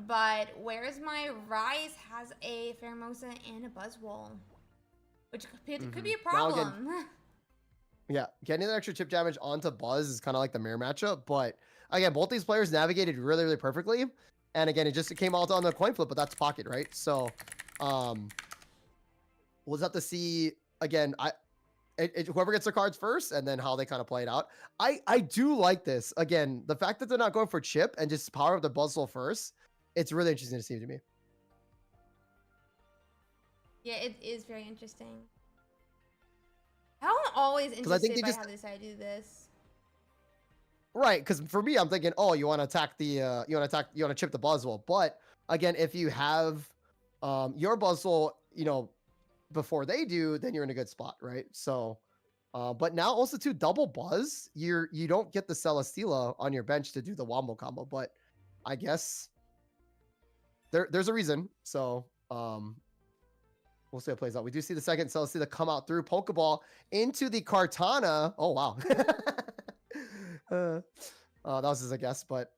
Speaker 2: But Where's My Rice has a Pheromosa and a Buzzwole, which could be a problem.
Speaker 3: Yeah, getting the extra chip damage onto Buzz is kind of like the mirror matchup. But again, both these players navigated really, really perfectly. And again, it came out on the coin flip, but that's pocket, right? So we'll just have to see, again, whoever gets their cards first and then how they kind of play it out. I do like this. Again, the fact that they're not going for chip and just power of the Buzzwole first, it's really interesting to see to me.
Speaker 2: Yeah, it is very interesting. I'm always interested by how they decide to do this.
Speaker 3: Right, because for me, I'm thinking, oh, you want to attack the, you want to chip the Buzzwole. But again, if you have your Buzzwole, before they do, then you're in a good spot, right? So, but now also to double Buzz, you don't get the Celesteela on your bench to do the Wombo combo. But I guess there's a reason. So, we'll see how it plays out. We do see the second Celesteela come out through Pokeball into the Kartana. Oh, wow. That was just a guess, but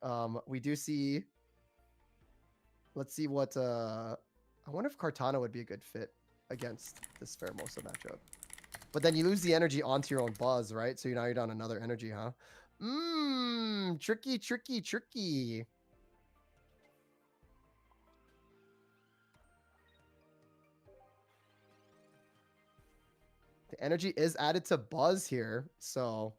Speaker 3: we do see. Let's see what. I wonder if Kartana would be a good fit against this Pheromosa matchup. But then you lose the energy onto your own Buzz, right? So now you're down another energy, huh? Tricky. The energy is added to Buzz here, so.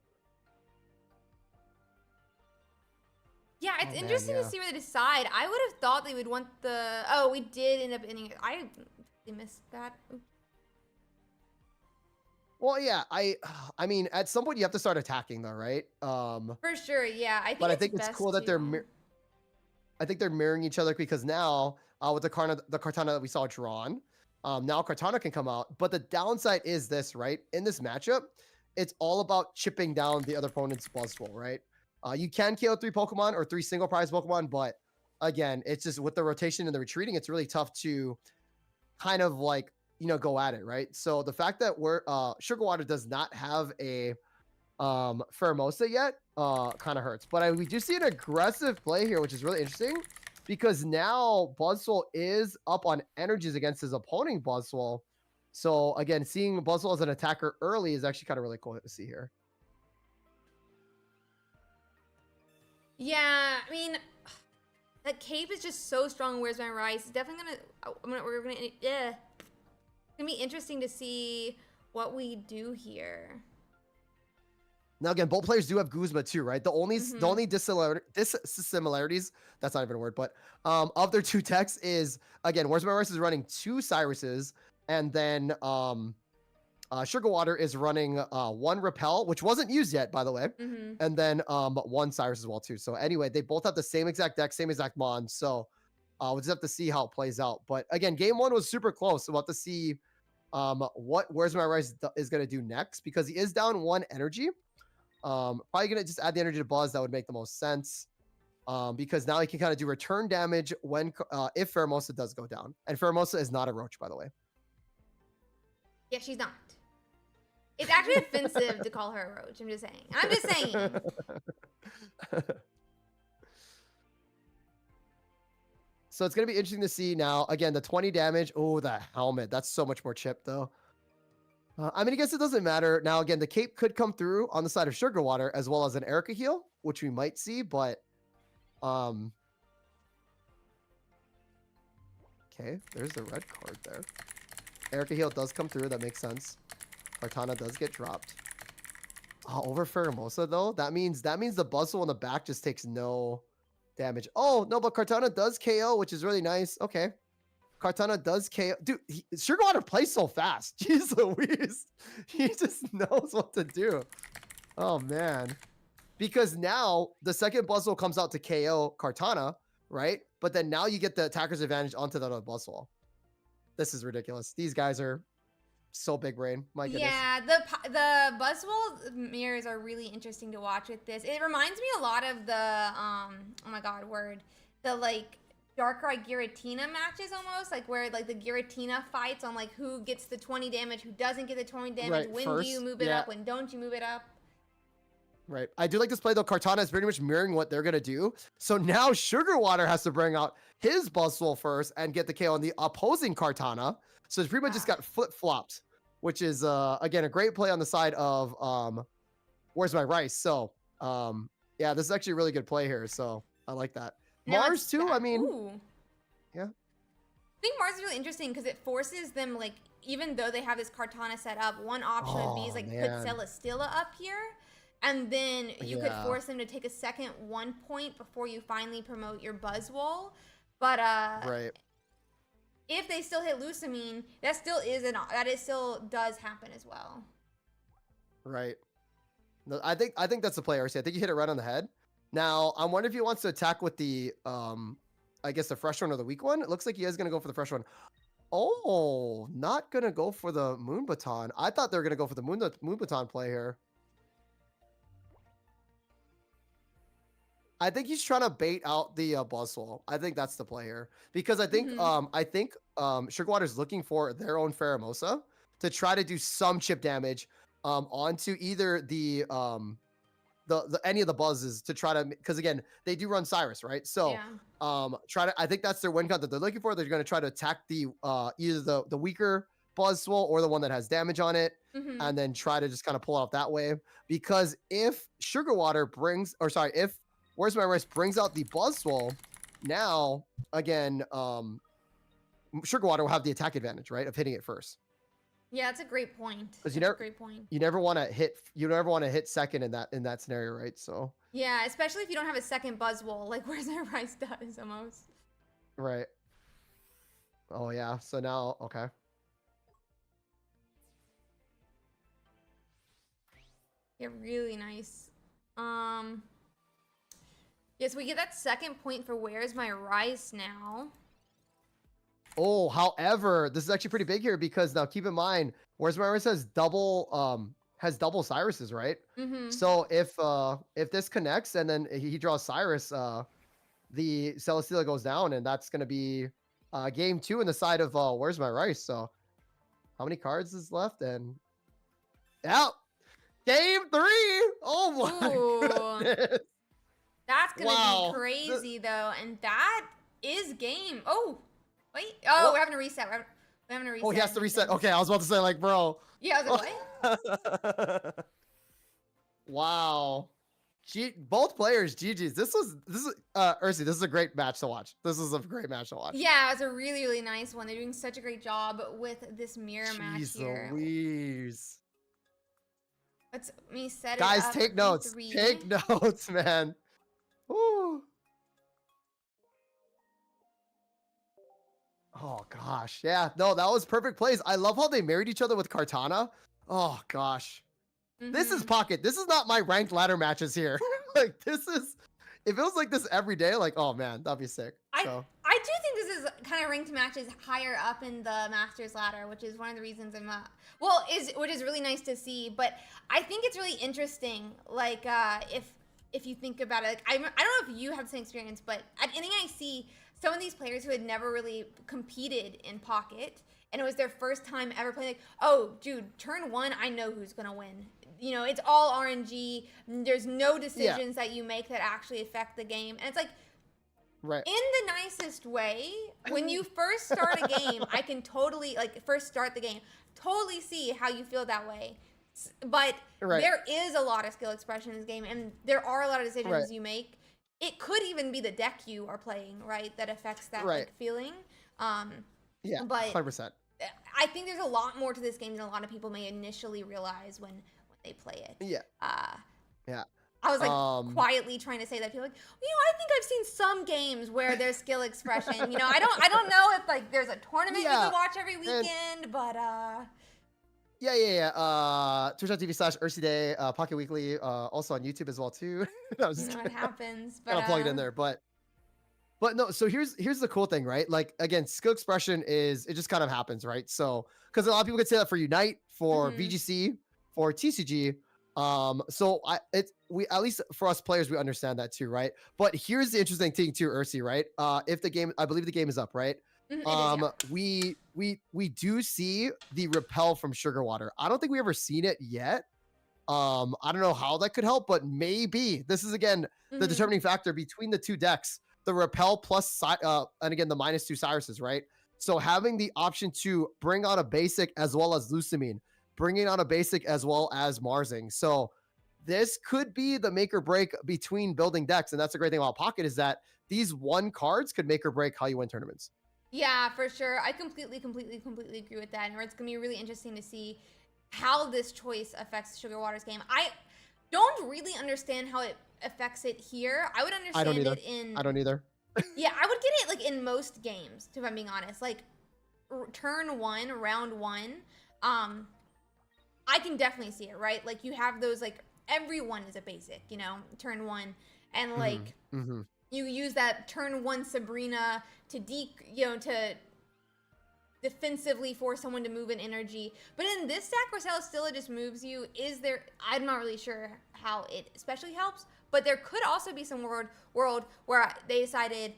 Speaker 2: Yeah, it's interesting to see where they decide. I would have thought they would want the. Oh, we did end up ending. I missed that. Oops.
Speaker 3: Well, yeah, I mean, at some point you have to start attacking, though, right?
Speaker 2: For sure, yeah.
Speaker 3: I think it's cool that I think they're mirroring each other because now with the Kartana that we saw drawn, now Kartana can come out. But the downside is this, right? In this matchup, it's all about chipping down the other opponent's Buzzwole, right? You can KO 3 Pokemon or 3 single prize Pokemon, but again, it's just with the rotation and the retreating, it's really tough to kind of like, go at it, right? So the fact that Sugarwater does not have a Pheromosa yet kind of hurts. But we do see an aggressive play here, which is really interesting because now Buzzwole is up on energies against his opponent Buzzwole. So again, seeing Buzzwole as an attacker early is actually kind of really cool to see here.
Speaker 2: Yeah, I mean, that cape is just so strong. Where's my rice? It's definitely yeah. It's gonna be interesting to see what we do here.
Speaker 3: Now again, both players do have Guzma too, right? The only dissimilarities, that's not even a word, but of their two techs is, again, Where's My Rice is running 2 Cyruses, and then Sugar Water is running 1 Repel, which wasn't used yet, by the way, and then 1 Cyrus as well too. So anyway, they both have the same exact deck, same exact mon. So we'll just have to see how it plays out. But again, game 1 was super close. So we'll have to see what Where's My Rice is going to do next, because he is down 1 energy. Probably gonna just add the energy to Buzz. That would make the most sense, because now he can kind of do return damage when if Pheromosa does go down. And Pheromosa is not a roach, by the way.
Speaker 2: Yeah, she's not. It's actually offensive to call her a roach. I'm just saying. I'm just saying.
Speaker 3: So it's gonna be interesting to see now. Again, the 20 damage. Oh, the helmet. That's so much more chip though. I mean, I guess it doesn't matter. Now, again, the cape could come through on the side of Sugar Water as well as an Erica heal, which we might see, but okay, there's the red card there. Erica heal does come through. That makes sense. Kartana does get dropped. Oh, over Pheromosa though. That means the Buzzwole in the back just takes no damage. Oh no, but Kartana does KO, which is really nice. Okay. Kartana does KO. Dude, Sugar Water plays so fast. Jeez Louise. He just knows what to do. Oh, man. Because now the second Buzzwole comes out to KO Kartana, right? But then now you get the attacker's advantage onto the other Buzzwole. This is ridiculous. These guys are so big brain. My goodness.
Speaker 2: Yeah, the Buzzwole mirrors are really interesting to watch with this. It reminds me a lot of the, oh my god, the like, Darkrai Giratina matches almost, like where like the Giratina fights on like who gets the 20 damage, who doesn't get the 20 damage,
Speaker 3: right,
Speaker 2: when
Speaker 3: first,
Speaker 2: do you move it up, when don't you move it up.
Speaker 3: Right. I do like this play though. Kartana is pretty much mirroring what they're going to do. So now Sugar Water has to bring out his Buzzwole first and get the KO on the opposing Kartana. So it's pretty much just got flip-flopped, which is, again, a great play on the side of Where's My Rice. So, yeah, this is actually a really good play here. So I like that.
Speaker 2: Now
Speaker 3: Mars too, I mean, yeah.
Speaker 2: I think Mars is really interesting because it forces them, like, even though they have this Kartana set up, one option would be is like put Celesteela up here, and then you could force them to take a second 1 point before you finally promote your Buzzwole. But
Speaker 3: right.
Speaker 2: if they still hit Lusamine, that still does happen as well.
Speaker 3: Right. No, I think that's the play, RC. I think you hit it right on the head. Now, I'm wondering if he wants to attack with the, I guess the fresh one or the weak one. It looks like he is going to go for the fresh one. Oh, not going to go for the Moon Baton. I thought they were going to go for the Moon Baton play here. I think he's trying to bait out the Buzzwole. I think that's the play here. Because I think, Sugar Water's looking for their own Pheromosa to try to do some chip damage onto either the any of the buzzes to try to, because again they do run Cyrus, right? So I think that's their win cut that they're looking for. They're going to try to attack the either the weaker Buzzwole or the one that has damage on it, and then try to just kind of pull out that way. Because if Sugar Water if Where's My Rice brings out the Buzzwole, now again Sugar Water will have the attack advantage, right, of hitting it first.
Speaker 2: Yeah, that's a great point.
Speaker 3: Because
Speaker 2: great point.
Speaker 3: You never want to hit second in that scenario, right? So
Speaker 2: yeah, especially if you don't have a second Buzzwole, like Where's My Rice does almost.
Speaker 3: Right. Oh yeah. So now, okay.
Speaker 2: Yeah, really nice. Yes, we get that second point for Where's My Rice now.
Speaker 3: Oh, however, this is actually pretty big here because now keep in mind, Where's My Rice has double Cyruses, right? So if this connects and then he draws Cyrus, the Celesteela goes down, and that's gonna be game 2 in the side of Where's My Rice. So how many cards is left? And game 3. Oh my goodness.
Speaker 2: That's gonna be crazy though, and that is game. Oh. Wait. Oh, we're having to reset. I'm gonna reset.
Speaker 3: Oh, he has to reset. Okay, I was about to say, like, bro.
Speaker 2: Yeah, I was like, what?
Speaker 3: Wow. Both players, GG's. This is Ursi, this is a great match to watch. This is a great match to watch.
Speaker 2: Yeah, it's a really, really nice one. They're doing such a great job with this mirror match here.
Speaker 3: Louise.
Speaker 2: Let's me set
Speaker 3: Guys,
Speaker 2: it up.
Speaker 3: take notes.
Speaker 2: 3.
Speaker 3: Take notes, man. Woo. Oh gosh, yeah. No, that was perfect plays. I love how they married each other with Kartana. Oh gosh. This is Pocket. This is not my ranked ladder matches here. Like, this is, if it was like this every day, like, oh man, that'd be sick.
Speaker 2: I do think this is kind of ranked matches higher up in the Masters ladder, which is one of the reasons I'm which is really nice to see. But I think it's really interesting, like if you think about it, like, I don't know if you have the same experience, but at NAIC, some of these players who had never really competed in Pocket, and it was their first time ever playing, like, oh, dude, turn 1, I know who's gonna win. You know, it's all RNG. There's no decisions that you make that actually affect the game. And it's like,
Speaker 3: right.
Speaker 2: in the nicest way, when you first start a game, I can totally, like, first start the game, totally see how you feel that way. But there is a lot of skill expression in this game, and there are a lot of decisions you make. It could even be the deck you are playing, right, that affects that like, feeling.
Speaker 3: Yeah,
Speaker 2: but
Speaker 3: 100%.
Speaker 2: I think there's a lot more to this game than a lot of people may initially realize when they play it.
Speaker 3: Yeah. Yeah.
Speaker 2: I was like quietly trying to say that, people like, you know, I think I've seen some games where there's skill expression. You know, I don't know if like there's a tournament you can watch every weekend, but
Speaker 3: Twitch.tv/Ursiiday, Pocket Weekly, also on YouTube as well too. I was
Speaker 2: you know, it happens. But
Speaker 3: I'll plug it in there, but no. So here's the cool thing, right? Like again, skill expression is it just kind of happens, right? So because a lot of people could say that for Unite, for VGC, for TCG. So we at least for us players we understand that too, right? But here's the interesting thing too, Ursi, right? If the game, I believe the game is up, right? We do see the repel from Sugar Water. I don't think we ever seen it yet. I don't know how that could help, but maybe this is again the determining factor between the two decks, the repel plus and again the -2 Cyruses, right? So having the option to bring on a basic as well as Lusamine, bringing on a basic as well as Marsing. So this could be the make or break between building decks. And that's the great thing about Pocket is that these one cards could make or break how you win tournaments.
Speaker 2: Yeah, for sure. I completely agree with that. And it's going to be really interesting to see how this choice affects Sugar Water's game. I don't really understand how it affects it here. I would understand it in...
Speaker 3: I don't either.
Speaker 2: Yeah, I would get it like in most games, if I'm being honest. Like turn 1, round 1, I can definitely see it, right? Like you have those, like everyone is a basic, you know, turn 1, and like you use that turn 1 Sabrina to to defensively force someone to move an energy. But in this deck where Celesteela just moves you, I'm not really sure how it especially helps, but there could also be some world where they decided,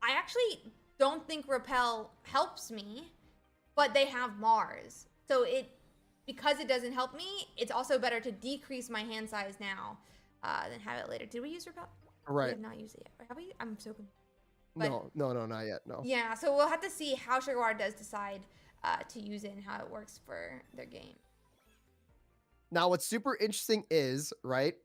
Speaker 2: I actually don't think Repel helps me, but they have Mars. So because it doesn't help me, it's also better to decrease my hand size now than have it later. Did we use Repel?
Speaker 3: Right.
Speaker 2: We have not used it yet. Have we? I'm so confused.
Speaker 3: No, not yet. No.
Speaker 2: Yeah, so we'll have to see how Sugar Water does decide to use it and how it works for their game.
Speaker 3: Now, what's super interesting is, right,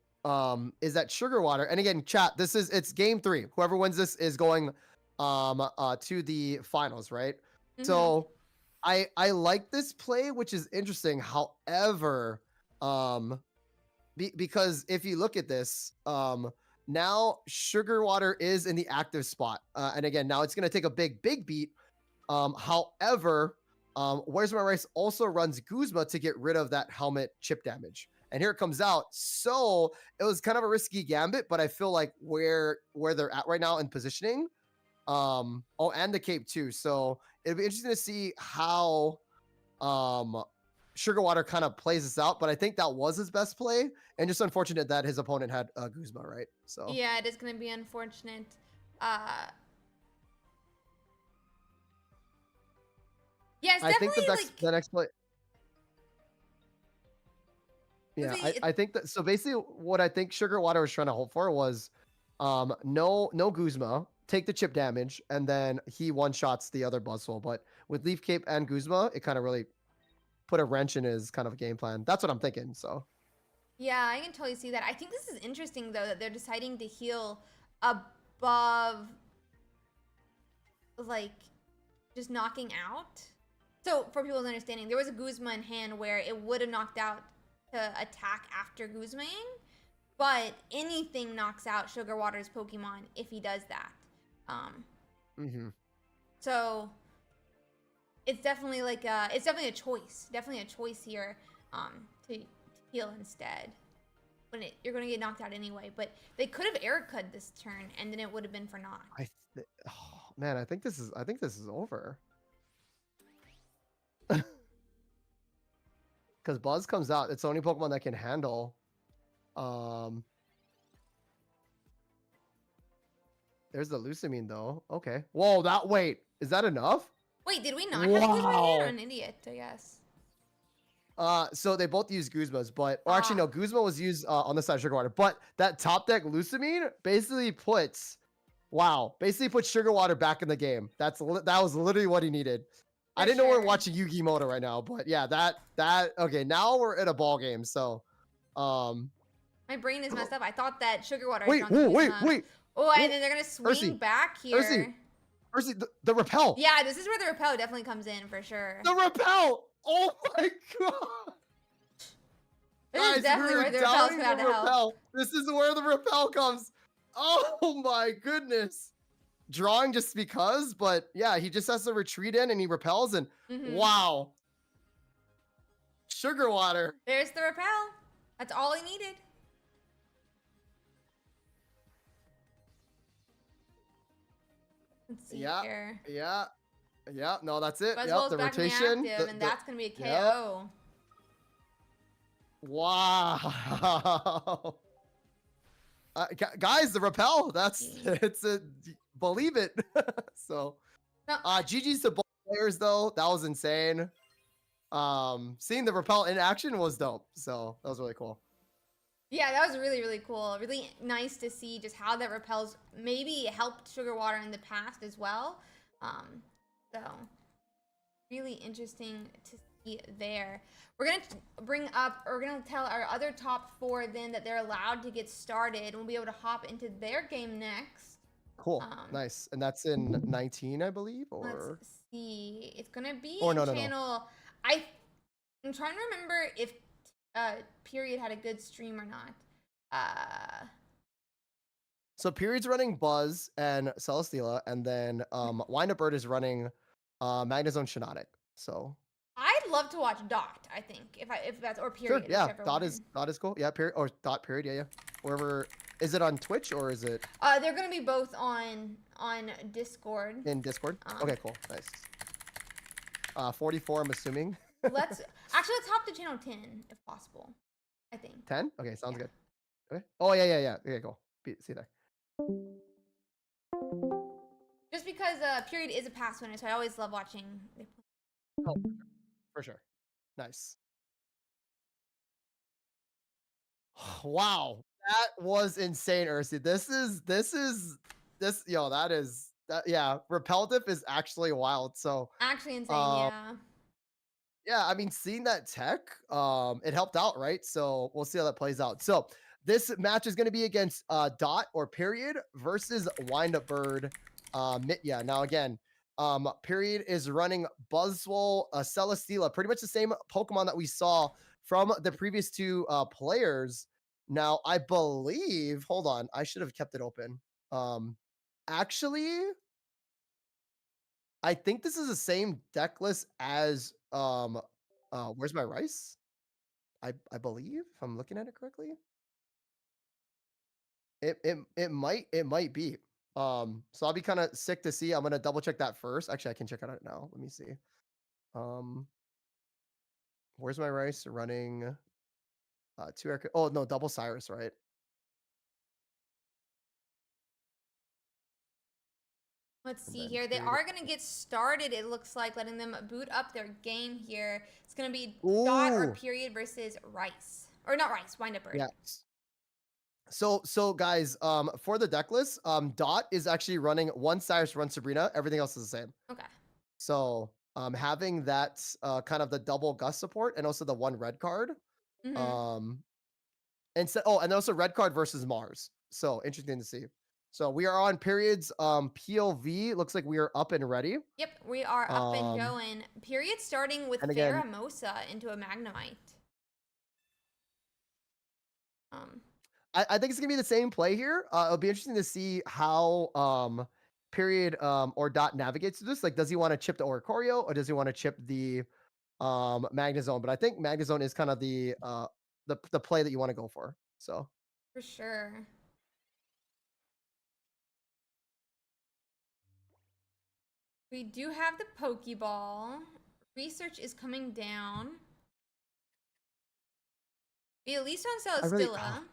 Speaker 3: is that Sugar Water, and again, chat, it's game 3. Whoever wins this is going to the finals, right? So I like this play, which is interesting. However, because if you look at this, now Sugar Water is in the active spot. And again, now it's going to take a big beat. However, Where's My Rice also runs Guzma to get rid of that helmet chip damage. And here it comes out. So it was kind of a risky gambit, but I feel like where they're at right now in positioning. And the cape too. So it'll be interesting to see how Sugar Water kind of plays this out, but I think that was his best play, and just unfortunate that his opponent had Guzma, right? So
Speaker 2: yeah, it is going to be unfortunate. Yes,
Speaker 3: I think the next play. Yeah, I think that. So basically, what I think Sugar Water was trying to hope for was no Guzma, take the chip damage, and then he one-shots the other Buzzwole. But with Leaf Cape and Guzma, it kind of really put a wrench in his kind of game plan. That's what I'm thinking. So
Speaker 2: Yeah, I can totally see that. I think this is interesting though that they're deciding to heal above like just knocking out. So for people's understanding, there was a Guzma in hand where it would have knocked out to attack after Guzmaing, but anything knocks out Sugar Water's Pokemon if he does that. So it's definitely like it's definitely a choice here to heal instead. When you're going to get knocked out anyway, but they could have air cut this turn and then it would have been for naught.
Speaker 3: Oh, man, I think this is over. Because Buzz comes out, it's the only Pokemon that can handle. There's the Lucamine though. Okay. Whoa, wait, is that enough?
Speaker 2: Wait, did we not have Guzma
Speaker 3: Wow.
Speaker 2: here? I'm an idiot, I guess.
Speaker 3: So they both use Guzmas, but actually no, Guzma was used on the side of Sugar Water. But that top deck Lucamine basically puts Sugar Water back in the game. That was literally what he needed. I didn't know we were watching Yu-Gi Moto right now, but yeah, that okay. Now we're in a ball game, so
Speaker 2: my brain is messed up. I thought that Sugar Water.
Speaker 3: Wait.
Speaker 2: Oh, and then they're gonna swing back here.
Speaker 3: Ursi, the repel.
Speaker 2: Yeah, this is where the repel definitely comes in for sure.
Speaker 3: The repel. Oh my god.
Speaker 2: This is definitely where the repel's coming out to help.
Speaker 3: This is where the repel comes. Oh my goodness. Drawing just because, but yeah, he just has to retreat in and he repels and wow. Sugar Water.
Speaker 2: There's the repel. That's all he needed. Let's see here.
Speaker 3: Yeah. No, that's it.
Speaker 2: Buzzwole's
Speaker 3: the
Speaker 2: back
Speaker 3: rotation.
Speaker 2: Active, and that's gonna be a KO.
Speaker 3: Wow. Guys, the repel. It's a believe it. So, GG's to both players though. That was insane. Seeing the repel in action was dope. So that was really cool.
Speaker 2: Yeah, that was really, really cool. Really nice to see just how that repels maybe helped Sugar Water in the past as well. So really interesting to see there. We're gonna tell our other top 4 then that they're allowed to get started, and we'll be able to hop into their game next.
Speaker 3: Cool, nice, and that's in 19, I believe, or
Speaker 2: let's see, it's gonna be
Speaker 3: no,
Speaker 2: channel. I'm trying to remember if Period had a good stream or not.
Speaker 3: So Period's running Buzz and Celesteela, and then Wind Up Bird is running Magnezone Shiinotic. So
Speaker 2: I'd love to watch Dot. I think if that's or Period.
Speaker 3: Sure, yeah, Dot is cool. Yeah, Period or Dot Period. Yeah. Wherever is it on Twitch or is it?
Speaker 2: They're gonna be both on Discord.
Speaker 3: In Discord. Okay, cool, nice. 44, I'm assuming.
Speaker 2: let's hop to channel 10 if possible. I think
Speaker 3: 10. Okay, sounds good. Okay. Oh yeah. Okay, cool. See you there.
Speaker 2: Just because Period is a past winner, so I always love watching.
Speaker 3: Oh, for sure. Nice. Wow, that was insane, Ursi. Yeah, Repeltive is actually wild. So
Speaker 2: actually insane, yeah.
Speaker 3: Yeah, I mean, seeing that tech, it helped out, right? So we'll see how that plays out. So this match is going to be against Dot or Period versus Wind Up Bird. Yeah, now again, Period is running Buzzwole, Celesteela, pretty much the same Pokemon that we saw from the previous 2 players. Now, I believe, hold on, I should have kept it open. Actually, I think this is the same deck list as Where's My Rice? I believe, if I'm looking at it correctly. It might be. So I'll be kind of sick to see. I'm gonna double check that first. Actually, I can check it out now. Let me see. Where's My Rice running 2 air? Oh no, double Cyrus, right?
Speaker 2: Let's see here. They are going to get started, it looks like, letting them boot up their game here. It's going to be Dot or Period versus Rice. Or not Rice, Wind Up Bird.
Speaker 3: Yeah. So guys, for the deck list, Dot is actually running one Cyrus, one Sabrina. Everything else is the same.
Speaker 2: Okay.
Speaker 3: So having that kind of the double Gust support and also the one red card.
Speaker 2: Mm-hmm.
Speaker 3: Um, and so and also red card versus Mars. So interesting to see. So we are on periods. PLV looks like we are up and ready.
Speaker 2: Yep, we are up and
Speaker 3: Um,
Speaker 2: going. Period starting with
Speaker 3: and again,
Speaker 2: Pheromosa into a Magnemite. Um,
Speaker 3: I think it's gonna be the same play here. It'll be interesting to see how period or Dot navigates through this. Like, does he want to chip the Oricorio or does he want to chip the Magnezone? But I think Magnezone is kind of the play that you want to go for. So
Speaker 2: for sure. We do have the Pokeball. Research is coming down. We at least on
Speaker 3: I really
Speaker 2: Celesteela.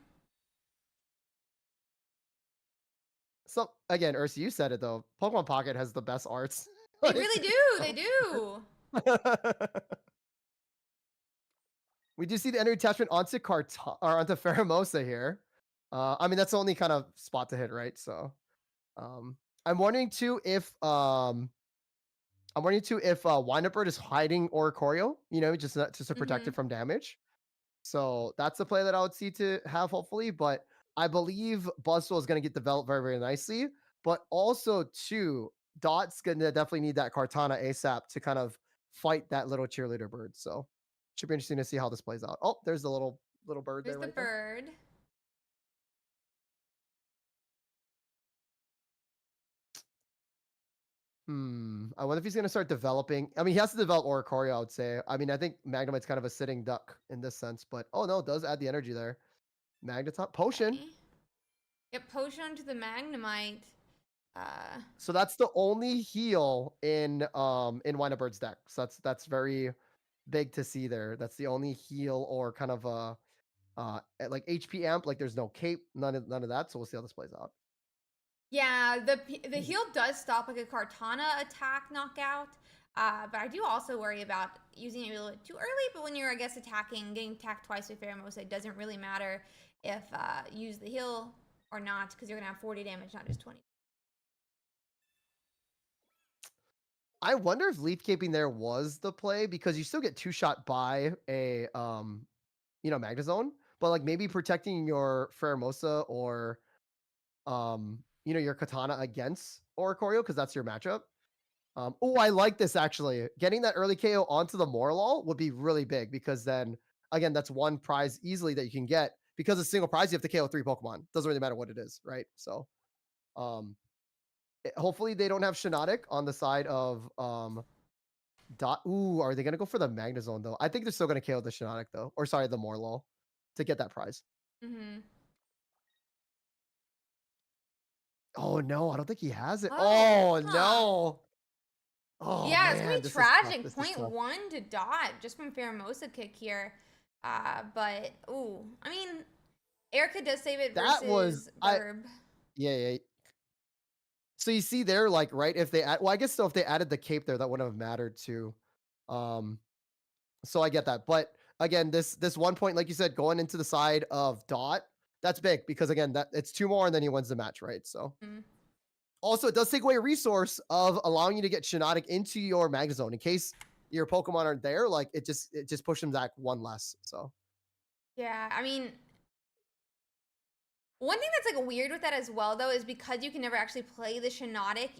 Speaker 3: so again, Ursi, you said it though. Pokemon Pocket has the best arts.
Speaker 2: They
Speaker 3: Like,
Speaker 2: really do. They do.
Speaker 3: we do see the energy attachment onto or onto Pheromosa here. I mean that's the only kind of spot to hit, right? So um I'm wondering too if Windup is hiding Oricorio, just to protect
Speaker 2: Mm-hmm.
Speaker 3: it from damage. So that's the play that I would see to have hopefully, but I believe Buzzwole is going to get developed very, very nicely. But also too, Dot's going to definitely need that Kartana ASAP to kind of fight that little cheerleader bird. So should be interesting to see how this plays out. Oh, there's the little bird
Speaker 2: There's
Speaker 3: there
Speaker 2: the
Speaker 3: right there.
Speaker 2: bird.
Speaker 3: I wonder if he's going to start developing. I mean, he has to develop Oricorio, I would say. I mean, I think Magnemite's kind of a sitting duck in this sense, but oh no, it does add the energy there. Magneton Potion.
Speaker 2: Okay. Yep, Potion to the Magnemite. Uh,
Speaker 3: So that's the only heal in Bird's deck. So that's very big to see there. That's the only heal or kind of like HP amp. Like there's no cape, none of that. So we'll see how this plays out.
Speaker 2: yeah, the heal does stop like a Kartana attack knockout. But I do also worry about using it a little bit too early. But when you're, I guess, getting attacked twice with Pheromosa, it doesn't really matter if you use the heal or not because you're gonna have 40 damage, not just 20.
Speaker 3: I wonder if leaf caping there was the play because you still get two shot by a Magnezone, but like maybe protecting your Pheromosa or your Katana against Oricorio because that's your matchup. Oh, I like this actually. Getting that early KO onto the Morlul would be really big because then again, that's one prize easily that you can get because a single prize you have to KO 3 Pokemon. Doesn't really matter what it is, right? So, hopefully they don't have Shiinotic on the side of Dot. Ooh, are they gonna go for the Magnezone though? I think they're still gonna KO the Shiinotic though, or sorry, the Morlul to get that prize.
Speaker 2: Mm-hmm.
Speaker 3: Oh no, I don't think he has it.
Speaker 2: Oh,
Speaker 3: Oh
Speaker 2: huh.
Speaker 3: no. Oh
Speaker 2: Yeah, it's gonna
Speaker 3: man,
Speaker 2: be
Speaker 3: this is tough.
Speaker 2: tragic.
Speaker 3: This is
Speaker 2: Point
Speaker 3: tough.
Speaker 2: 0.1 to Dot just from Pheromosa kick here. But ooh, I mean, Erica does save it
Speaker 3: That was
Speaker 2: versus Burb.
Speaker 3: yeah. So you see there, like, right, if they add, well, I guess so if they added the cape there, that wouldn't have mattered too. Um, so I get that. But again, this 1 point, like you said, going into the side of Dot, that's big because again, that it's two more and then he wins the match, right? So
Speaker 2: Mm.
Speaker 3: also it does take away a resource of allowing you to get Shiinotic into your Magnezone in case your Pokemon aren't there. Like it just pushes them back one less. So
Speaker 2: Yeah, I mean, one thing that's like weird with that as well, though, is because you can never actually play the Shiinotic.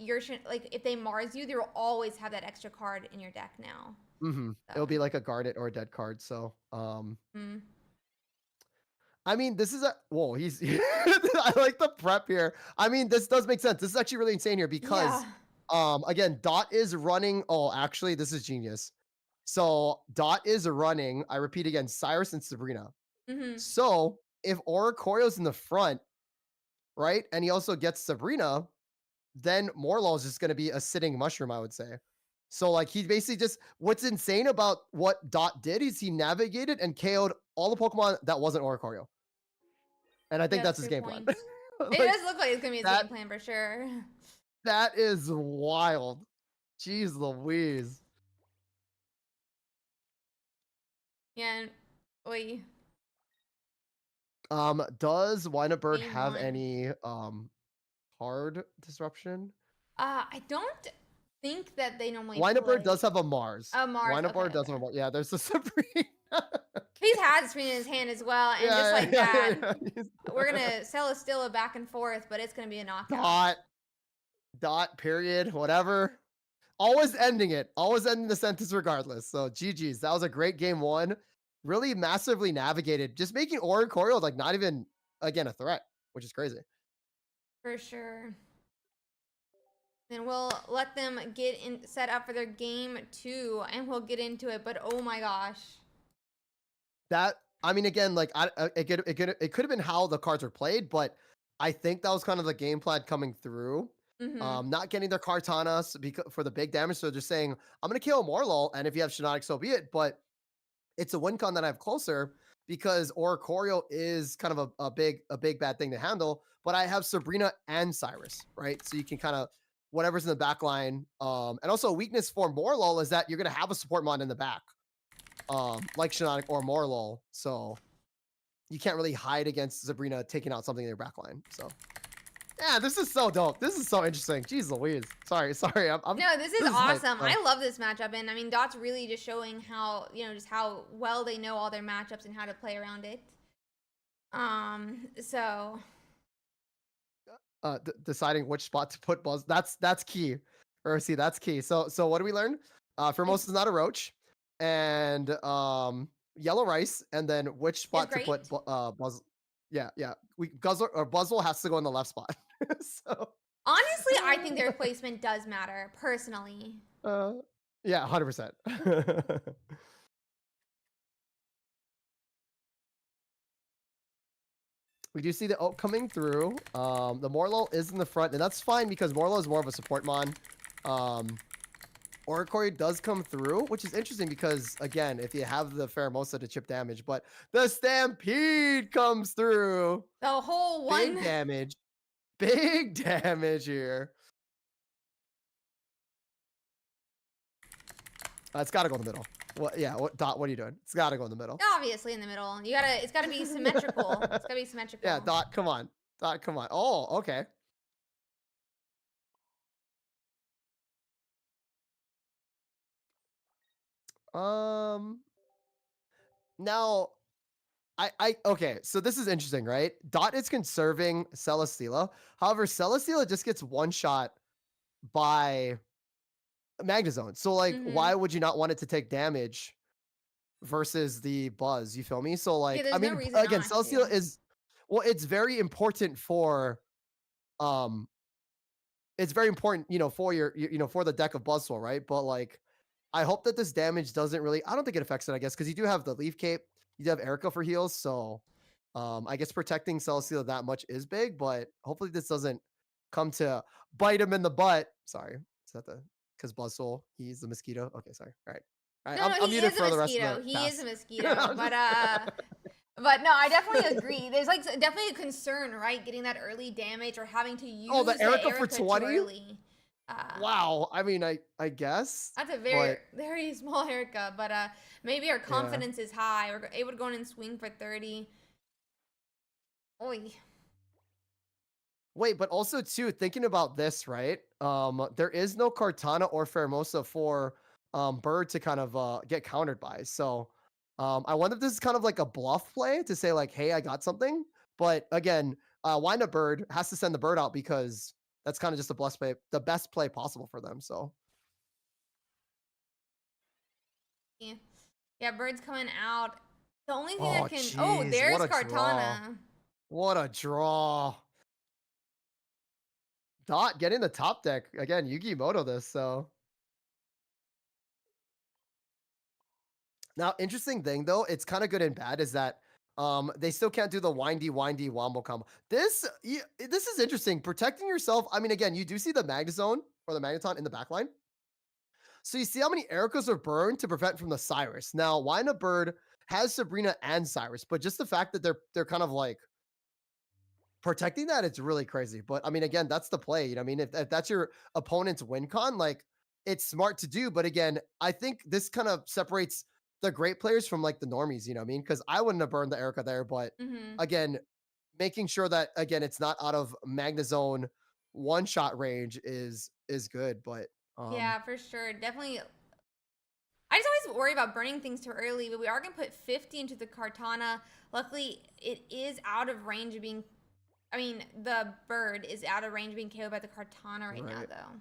Speaker 2: Like if they Mars you, they will always have that extra card in your deck now.
Speaker 3: it'll
Speaker 2: So,
Speaker 3: be like a Garnet or a dead card. So
Speaker 2: mm.
Speaker 3: I mean, this is a whoa. He's I like the prep here. I mean, this does make sense. This is actually really insane here because,
Speaker 2: Yeah.
Speaker 3: again, Dot is running. Oh, actually, this is genius. So Dot is running. I repeat again, Cyrus and Sabrina.
Speaker 2: Mm-hmm.
Speaker 3: So if Oricorio's in the front, right, and he also gets Sabrina, then Morlaw is just going to be a sitting mushroom, I would say. So like he basically just what's insane about what Dot did is he navigated and KO'd all the Pokemon that wasn't Oricorio. And I think
Speaker 2: Yeah,
Speaker 3: that's
Speaker 2: that's a
Speaker 3: his
Speaker 2: good
Speaker 3: game plan.
Speaker 2: point. It
Speaker 3: Like
Speaker 2: does look like it's gonna be his
Speaker 3: that
Speaker 2: game plan for sure.
Speaker 3: that is wild. Jeez Louise.
Speaker 2: Yeah. And, oy.
Speaker 3: Does Wine Bird
Speaker 2: Game
Speaker 3: have
Speaker 2: 1.
Speaker 3: any card disruption?
Speaker 2: I don't think that they normally
Speaker 3: Wine Bird
Speaker 2: play.
Speaker 3: does have a Mars.
Speaker 2: Oh, Mars.
Speaker 3: Wine
Speaker 2: Okay,
Speaker 3: Bird does have a
Speaker 2: okay.
Speaker 3: Mars. Yeah, there's a Sabrina.
Speaker 2: He's had Sabrina in his hand as well, and just like
Speaker 3: yeah,
Speaker 2: that,
Speaker 3: yeah.
Speaker 2: we're gonna Celesteela back and forth, but it's gonna be a knockout.
Speaker 3: Period, whatever. Always ending it. Always ending the sentence regardless. So GG's. That was a great game 1. Really massively navigated. Just making Oricorio like not even, again, a threat, which is crazy.
Speaker 2: For sure. Then we'll let them get in set up for their game 2, and we'll get into it. But oh my gosh.
Speaker 3: That, I mean, again, like it could have been how the cards were played, but I think that was kind of the game plan coming through. Not getting their Kartanas for the big damage, so just saying, I'm gonna kill Morlul, and if you have Shiinotic, so be it. But it's a win con that I have closer because Oricorio is kind of a big bad thing to handle. But I have Sabrina and Cyrus, right? So you can kind of whatever's in the back line. And also a weakness for Morlul is that you're gonna have a support mon in the back. Like Shiinotic or Morlul. So you can't really hide against Sabrina taking out something in your back line. So yeah, this is so dope. This is so interesting. Jeez Louise. Sorry.
Speaker 2: No, this is
Speaker 3: hype.
Speaker 2: awesome. I love this matchup, and I mean, Dot's really just showing how, just how well they know all their matchups and how to play around it. So
Speaker 3: deciding which spot to put Buzz. That's key. Or see, that's key. So what do we learn? Firmos is not a roach, and yellow rice, and then which spot to put Buzz. Yeah. Buzzle has to go in the left spot. So
Speaker 2: honestly, I think their placement does matter personally.
Speaker 3: Yeah, 100%. We do see the oak coming through. The Morlul is in the front, and that's fine because Morlul is more of a support mon. Oricorio does come through, which is interesting because, again, if you have the Pheromosa to chip damage, but the Stampede comes through.
Speaker 2: The whole one.
Speaker 3: Big damage here. It's got to go in the middle. Dot, what are you doing? It's got to go in the middle.
Speaker 2: Obviously in the middle. It's got to be symmetrical. It's got to be symmetrical.
Speaker 3: Yeah, Dot, come on. Oh, okay. Now, okay, so this is interesting, right? Dot is conserving Celesteela. However, Celesteela just gets one shot by Magnezone. So, like, why would you not want it to take damage versus the Buzz? You feel me? So, like, I mean, again, Celesteela is, well, it's very important for, it's very important, for your, for the deck of Buzzwole, right? But, like, I hope that this damage doesn't really, I don't think it affects it, I guess, because you do have the Leaf Cape, you do have Erica for heals, so I guess protecting Celesteela that much is big, but hopefully this doesn't come to bite him in the butt. Sorry, is that because Buzzwole, he's the mosquito? Okay, sorry. All right.
Speaker 2: I'm muted for the rest of the He is a mosquito, but no, I definitely agree. There's like definitely a concern, right? Getting that early damage or having to use
Speaker 3: the Erica for 20?
Speaker 2: Early.
Speaker 3: Wow. I mean, I guess.
Speaker 2: That's a very small haircut, but maybe our confidence is high. We're able to go in and swing for 30. Oy.
Speaker 3: Wait, but also too, thinking about this, right? There is no Kartana or Pheromosa for Bird to kind of get countered by. So I wonder if this is kind of like a bluff play to say like, hey, I got something. But again, Wind Up Bird has to send the bird out because that's kind of just the best play possible for them. So
Speaker 2: yeah, Bird's coming out. The only thing that can there's Kartana.
Speaker 3: What a draw. Dot getting the top deck again. Yugi Moto this, so now interesting thing though, it's kind of good and bad is that they still can't do the windy wombo combo. This is interesting. Protecting yourself. I mean, again, you do see the Magnezone or the Magneton in the backline. So you see how many Ericas are burned to prevent from the Cyrus. Now, Wine a Bird has Sabrina and Cyrus, but just the fact that they're kind of like protecting that, it's really crazy. But I mean, again, that's the play. You know what I mean? If that's your opponent's win con, like it's smart to do. But again, I think this kind of separates the great players from like the normies, you know what I mean? Because I wouldn't have burned the Erica there, but
Speaker 2: Mm-hmm.
Speaker 3: again, making sure that again it's not out of Magnezone one shot range is good. But
Speaker 2: Yeah, for sure. Definitely. I just always worry about burning things too early, but we are going to put 50 into the Kartana. Luckily, it is out of range of being. I mean, the bird is out of range of being KO'd by the Kartana right now,
Speaker 3: right.
Speaker 2: though.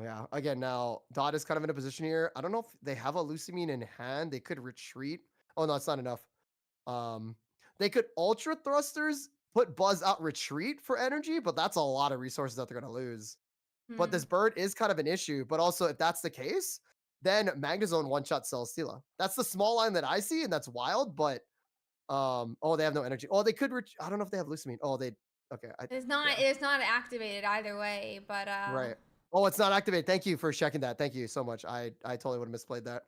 Speaker 3: Yeah. Again, now Dot is kind of in a position here. I don't know if they have a Lucamine in hand. They could retreat. Oh no, it's not enough. Um, they could ultra thrusters, put Buzz out retreat for energy, but that's a lot of resources that they're gonna lose. But
Speaker 2: Hmm.
Speaker 3: this bird is kind of an issue. But also, if that's the case, then Magnezone one shot Celesteela. That's the small line that I see, and that's wild. But oh, they have no energy. Oh, they could. I don't know if they have Lucamine. Oh, they. Okay.
Speaker 2: It's not.
Speaker 3: Yeah.
Speaker 2: It's not activated either way, but
Speaker 3: Right. Oh, it's not activated. Thank you for checking that. Thank you so much. I totally would have misplayed that.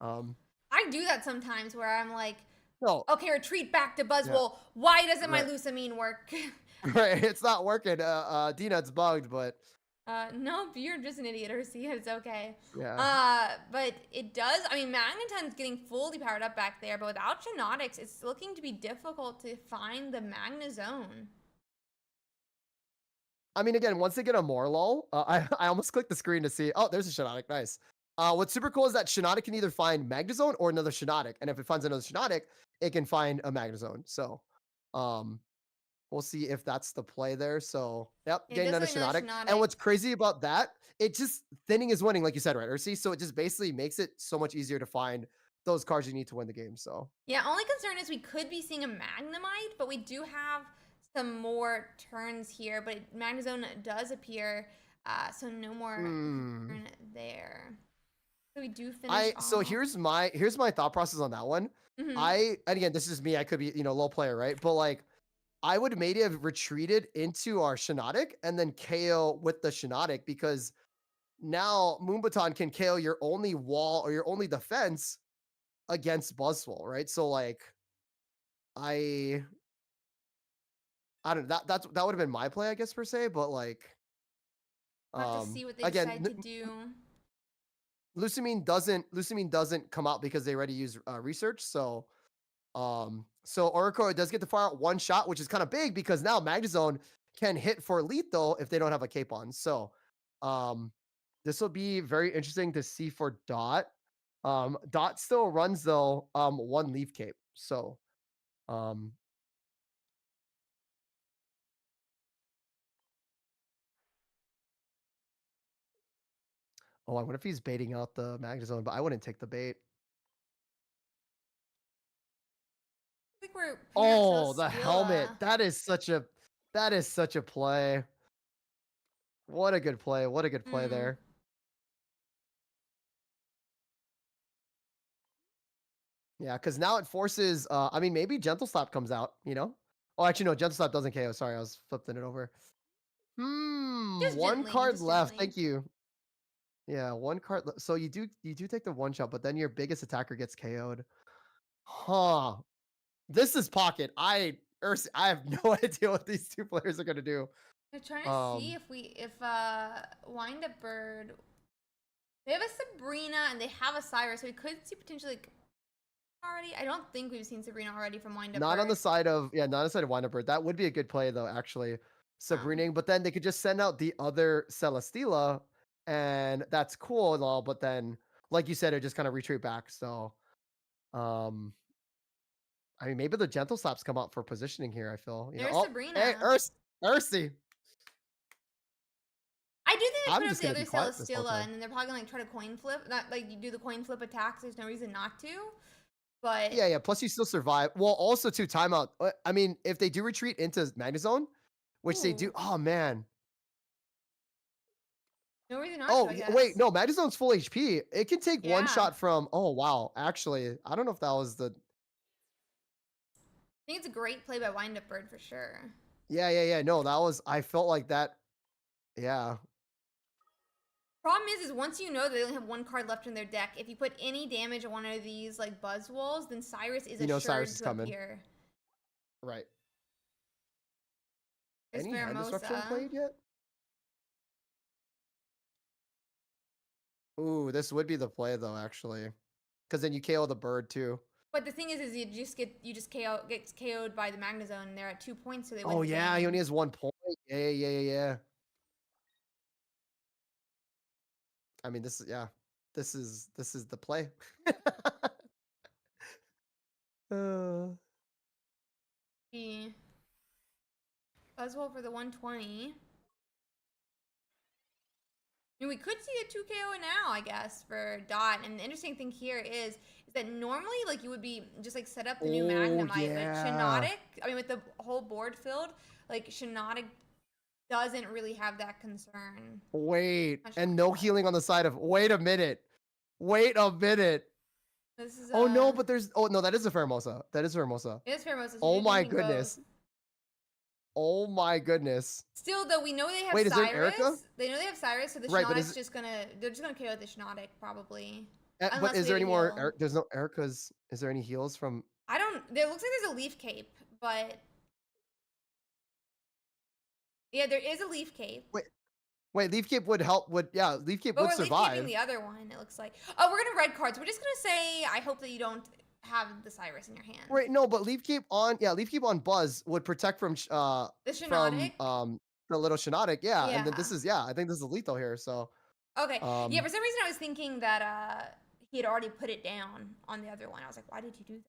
Speaker 3: Um,
Speaker 2: I do that sometimes where I'm like,
Speaker 3: no.
Speaker 2: okay, retreat back to
Speaker 3: Yeah.
Speaker 2: Buzzwole. Why doesn't my
Speaker 3: Right.
Speaker 2: Lucamine work?
Speaker 3: Right. It's not working. Dina, it's bugged, but
Speaker 2: Nope, you're just an idiot, Ursi. It's okay.
Speaker 3: yeah.
Speaker 2: But it does. I mean, Magneton's getting fully powered up back there, but without Genetics, it's looking to be difficult to find the Magnezone.
Speaker 3: I mean, again, once they get a Morlul, I almost clicked the screen to see. Oh, there's a Shinotic. Nice. What's super cool is that Shinotic can either find Magnezone or another Shinotic, and if it finds another Shinotic, it can find a Magnezone. So, um, we'll see if that's the play there. So, yep,
Speaker 2: It
Speaker 3: getting
Speaker 2: does
Speaker 3: another
Speaker 2: look another
Speaker 3: Shinotic. And
Speaker 2: Shinotic.
Speaker 3: what's crazy about that, it just thinning is winning, like you said, right, Ursi? So it just basically makes it so much easier to find those cards you need to win the game. So,
Speaker 2: Yeah, only concern is we could be seeing a Magnemite, but we do have some more turns here. But Magnezone does appear, so no more
Speaker 3: hmm.
Speaker 2: turn there. So we do finish
Speaker 3: I so
Speaker 2: off.
Speaker 3: here's my thought process on that one.
Speaker 2: Mm-hmm.
Speaker 3: And again, this is me. I could be, low player, right? But like I would maybe have retreated into our Shinotic and then KO with the Shinotic because now Moonbaton can KO your only wall or your only defense against Buzzwole, right? So like I I don't that would have been my play, I guess per se, but like
Speaker 2: We'll have to see what they
Speaker 3: again,
Speaker 2: decide to do.
Speaker 3: Lucamine doesn't come out because they already use research, so so Oricorio does get to fire out one shot, which is kind of big because now Magnezone can hit for lethal if they don't have a cape on. So, this will be very interesting to see for Dot. Dot still runs though, one leaf cape. So, um, oh, I wonder if he's baiting out the Magnezone, but I wouldn't take the bait.
Speaker 2: I think we're putting out
Speaker 3: Oh, the helmet.
Speaker 2: Celesteela.
Speaker 3: That is such a play. What a good play. What a good play
Speaker 2: Hmm.
Speaker 3: there. Yeah, because now it forces. I mean, maybe Gentle Slap comes out. Oh, actually, no. Gentle Slap doesn't KO. Sorry, I was flipping it over.
Speaker 2: Just
Speaker 3: One
Speaker 2: gently,
Speaker 3: card
Speaker 2: just
Speaker 3: left.
Speaker 2: gently.
Speaker 3: Thank you. Yeah, one card. So you do take the one shot, but then your biggest attacker gets KO'd. Huh. This is pocket. I have no idea what these two players are gonna do.
Speaker 2: We're trying to see
Speaker 3: Um,
Speaker 2: if Wind Up Bird. They have a Sabrina and they have a Cyrus, so we could see potentially like, already. I don't think we've seen Sabrina already from Wind Up
Speaker 3: not on the
Speaker 2: Bird.
Speaker 3: side of not on the side of Wind Up Bird. That would be a good play though, actually.
Speaker 2: Um,
Speaker 3: Sabrina, but then they could just send out the other Celesteela, and that's cool and all. But then, like you said, it just kind of retreat back. So, um, I mean, maybe the gentle slaps come out for positioning here. I feel,
Speaker 2: there's
Speaker 3: Oh, hey,
Speaker 2: Sabrina.
Speaker 3: Ursi.
Speaker 2: I do think they
Speaker 3: I'm
Speaker 2: put up
Speaker 3: just
Speaker 2: the
Speaker 3: gonna
Speaker 2: other
Speaker 3: be quiet this whole
Speaker 2: Celesteela,
Speaker 3: time.
Speaker 2: and then they're probably gonna like try to coin flip. Not like you do the coin flip attacks. There's no reason not to. But
Speaker 3: Yeah, yeah. Plus, you still survive. Well, also too timeout. I mean, if they do retreat into Magnezone, which they do.
Speaker 2: ooh,
Speaker 3: Oh man.
Speaker 2: no reason not to,
Speaker 3: Oh
Speaker 2: I
Speaker 3: wait,
Speaker 2: guess.
Speaker 3: no. Magnezone's full HP. It can take one
Speaker 2: Yeah,
Speaker 3: shot from. Oh wow. Actually, I don't know if that was the.
Speaker 2: I think it's a great play by Wind Up Bird for sure.
Speaker 3: Yeah, yeah, yeah. No, that was. I felt like that. Yeah.
Speaker 2: Problem is once you know they only have one card left in their deck, if you put any damage on one of these like buzz walls, then Cyrus is
Speaker 3: Cyrus
Speaker 2: assured
Speaker 3: is
Speaker 2: to
Speaker 3: coming.
Speaker 2: appear.
Speaker 3: Right.
Speaker 2: There's
Speaker 3: Any hand disruption
Speaker 2: Pheromosa.
Speaker 3: played yet? Ooh, this would be the play though, actually, because then you KO the bird too.
Speaker 2: But the thing is you just gets KO'd by the Magnezone, and they're at 2 points, so they win
Speaker 3: Oh
Speaker 2: the
Speaker 3: yeah, he
Speaker 2: game.
Speaker 3: only has 1 point. Yeah. I mean, this is this is the play. Uh,
Speaker 2: The Buzzwole for the 120. I mean, we could see a 2 KO now, I guess, for Dot. And the interesting thing here is that normally, like, you would be just like set up the new
Speaker 3: oh
Speaker 2: Magnemite, but
Speaker 3: yeah.
Speaker 2: Shiinotic, I mean, with the whole board filled, like, Shiinotic doesn't really have that concern.
Speaker 3: Wait,
Speaker 2: Not
Speaker 3: and
Speaker 2: Shiinotic,
Speaker 3: no
Speaker 2: but
Speaker 3: healing on the side of. Wait a minute. Wait a minute.
Speaker 2: this is
Speaker 3: Oh no, but there's. Oh no, that is a Pheromosa. That is a Pheromosa.
Speaker 2: it is Pheromosa, so
Speaker 3: Oh
Speaker 2: you're
Speaker 3: my
Speaker 2: thinking
Speaker 3: goodness.
Speaker 2: both.
Speaker 3: Oh my goodness.
Speaker 2: Still, though, we know they have
Speaker 3: Wait, is there an
Speaker 2: Cyrus.
Speaker 3: Erica?
Speaker 2: They know they have Cyrus, so the
Speaker 3: Right, but
Speaker 2: Shiinotic's they're just gonna KO the Shiinotic, probably.
Speaker 3: but
Speaker 2: Unless
Speaker 3: is
Speaker 2: we
Speaker 3: there
Speaker 2: have
Speaker 3: any
Speaker 2: a
Speaker 3: more?
Speaker 2: heal.
Speaker 3: There's no Erica's. Is there any heals from?
Speaker 2: I don't, there looks like there's a Leaf Cape, but yeah, there is a Leaf Cape.
Speaker 3: Wait, Leaf Cape would help. Leaf Cape
Speaker 2: But
Speaker 3: would
Speaker 2: we're leaf caping
Speaker 3: survive.
Speaker 2: the other one, it looks like. Oh, we're gonna red cards. We're just gonna say, I hope that you don't have the Cyrus in your hand.
Speaker 3: Right, no, but Leaf Cape on Buzz would protect from
Speaker 2: The Shiinotic?
Speaker 3: the little Shiinotic, yeah, and then
Speaker 2: Yeah.
Speaker 3: I think this is lethal here, so
Speaker 2: Okay. Yeah,
Speaker 3: um
Speaker 2: for some reason I was thinking that he had already put it down on the other one. I was like, why did you do that?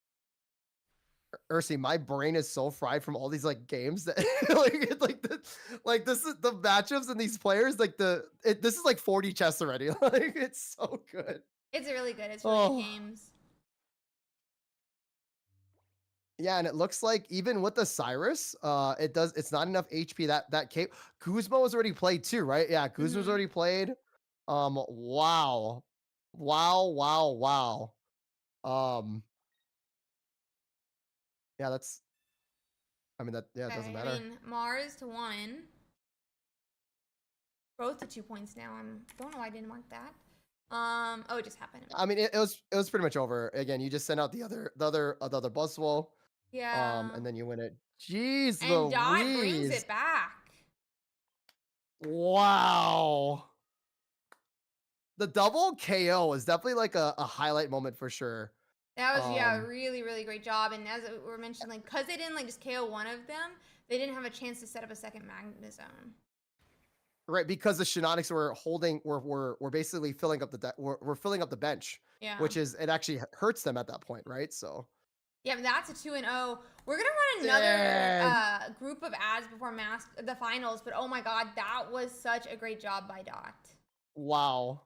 Speaker 3: Ursi, my brain is so fried from all these like games that like this is the matchups and these players this is like 40 chess already. Like it's so good.
Speaker 2: It's really good. It's really good
Speaker 3: Oh.
Speaker 2: games.
Speaker 3: Yeah, and it looks like even with the Cyrus, it's not enough HP that cape. Guzma was already played too, right? Yeah, Guzma's
Speaker 2: Mhm.
Speaker 3: already played. Wow. Wow. Um, yeah, it doesn't
Speaker 2: Okay, I
Speaker 3: matter.
Speaker 2: mean, Mars to 1. Both to 2 points now. Don't know why I didn't mark that. Oh, it just happened.
Speaker 3: I mean, it was pretty much over. Again, you just send out the other Buzzwole,
Speaker 2: Yeah.
Speaker 3: and then you win it. Jeez
Speaker 2: And Dot brings
Speaker 3: Louise.
Speaker 2: it back.
Speaker 3: Wow. The double KO is definitely like a highlight moment for sure.
Speaker 2: That was, yeah,
Speaker 3: Um,
Speaker 2: really, really great job. And as we were mentioning, like, because they didn't, like, just KO one of them, they didn't have a chance to set up a second Magnezone.
Speaker 3: right, because the Shiinotics were basically filling up we're filling up the bench,
Speaker 2: Yeah.
Speaker 3: which is it actually hurts them at that point, right? So
Speaker 2: Yeah, but that's a 2-0. We're going to run
Speaker 3: Dang.
Speaker 2: another group of ads before the finals. But, oh, my God, that was such a great job by Dot.
Speaker 3: wow.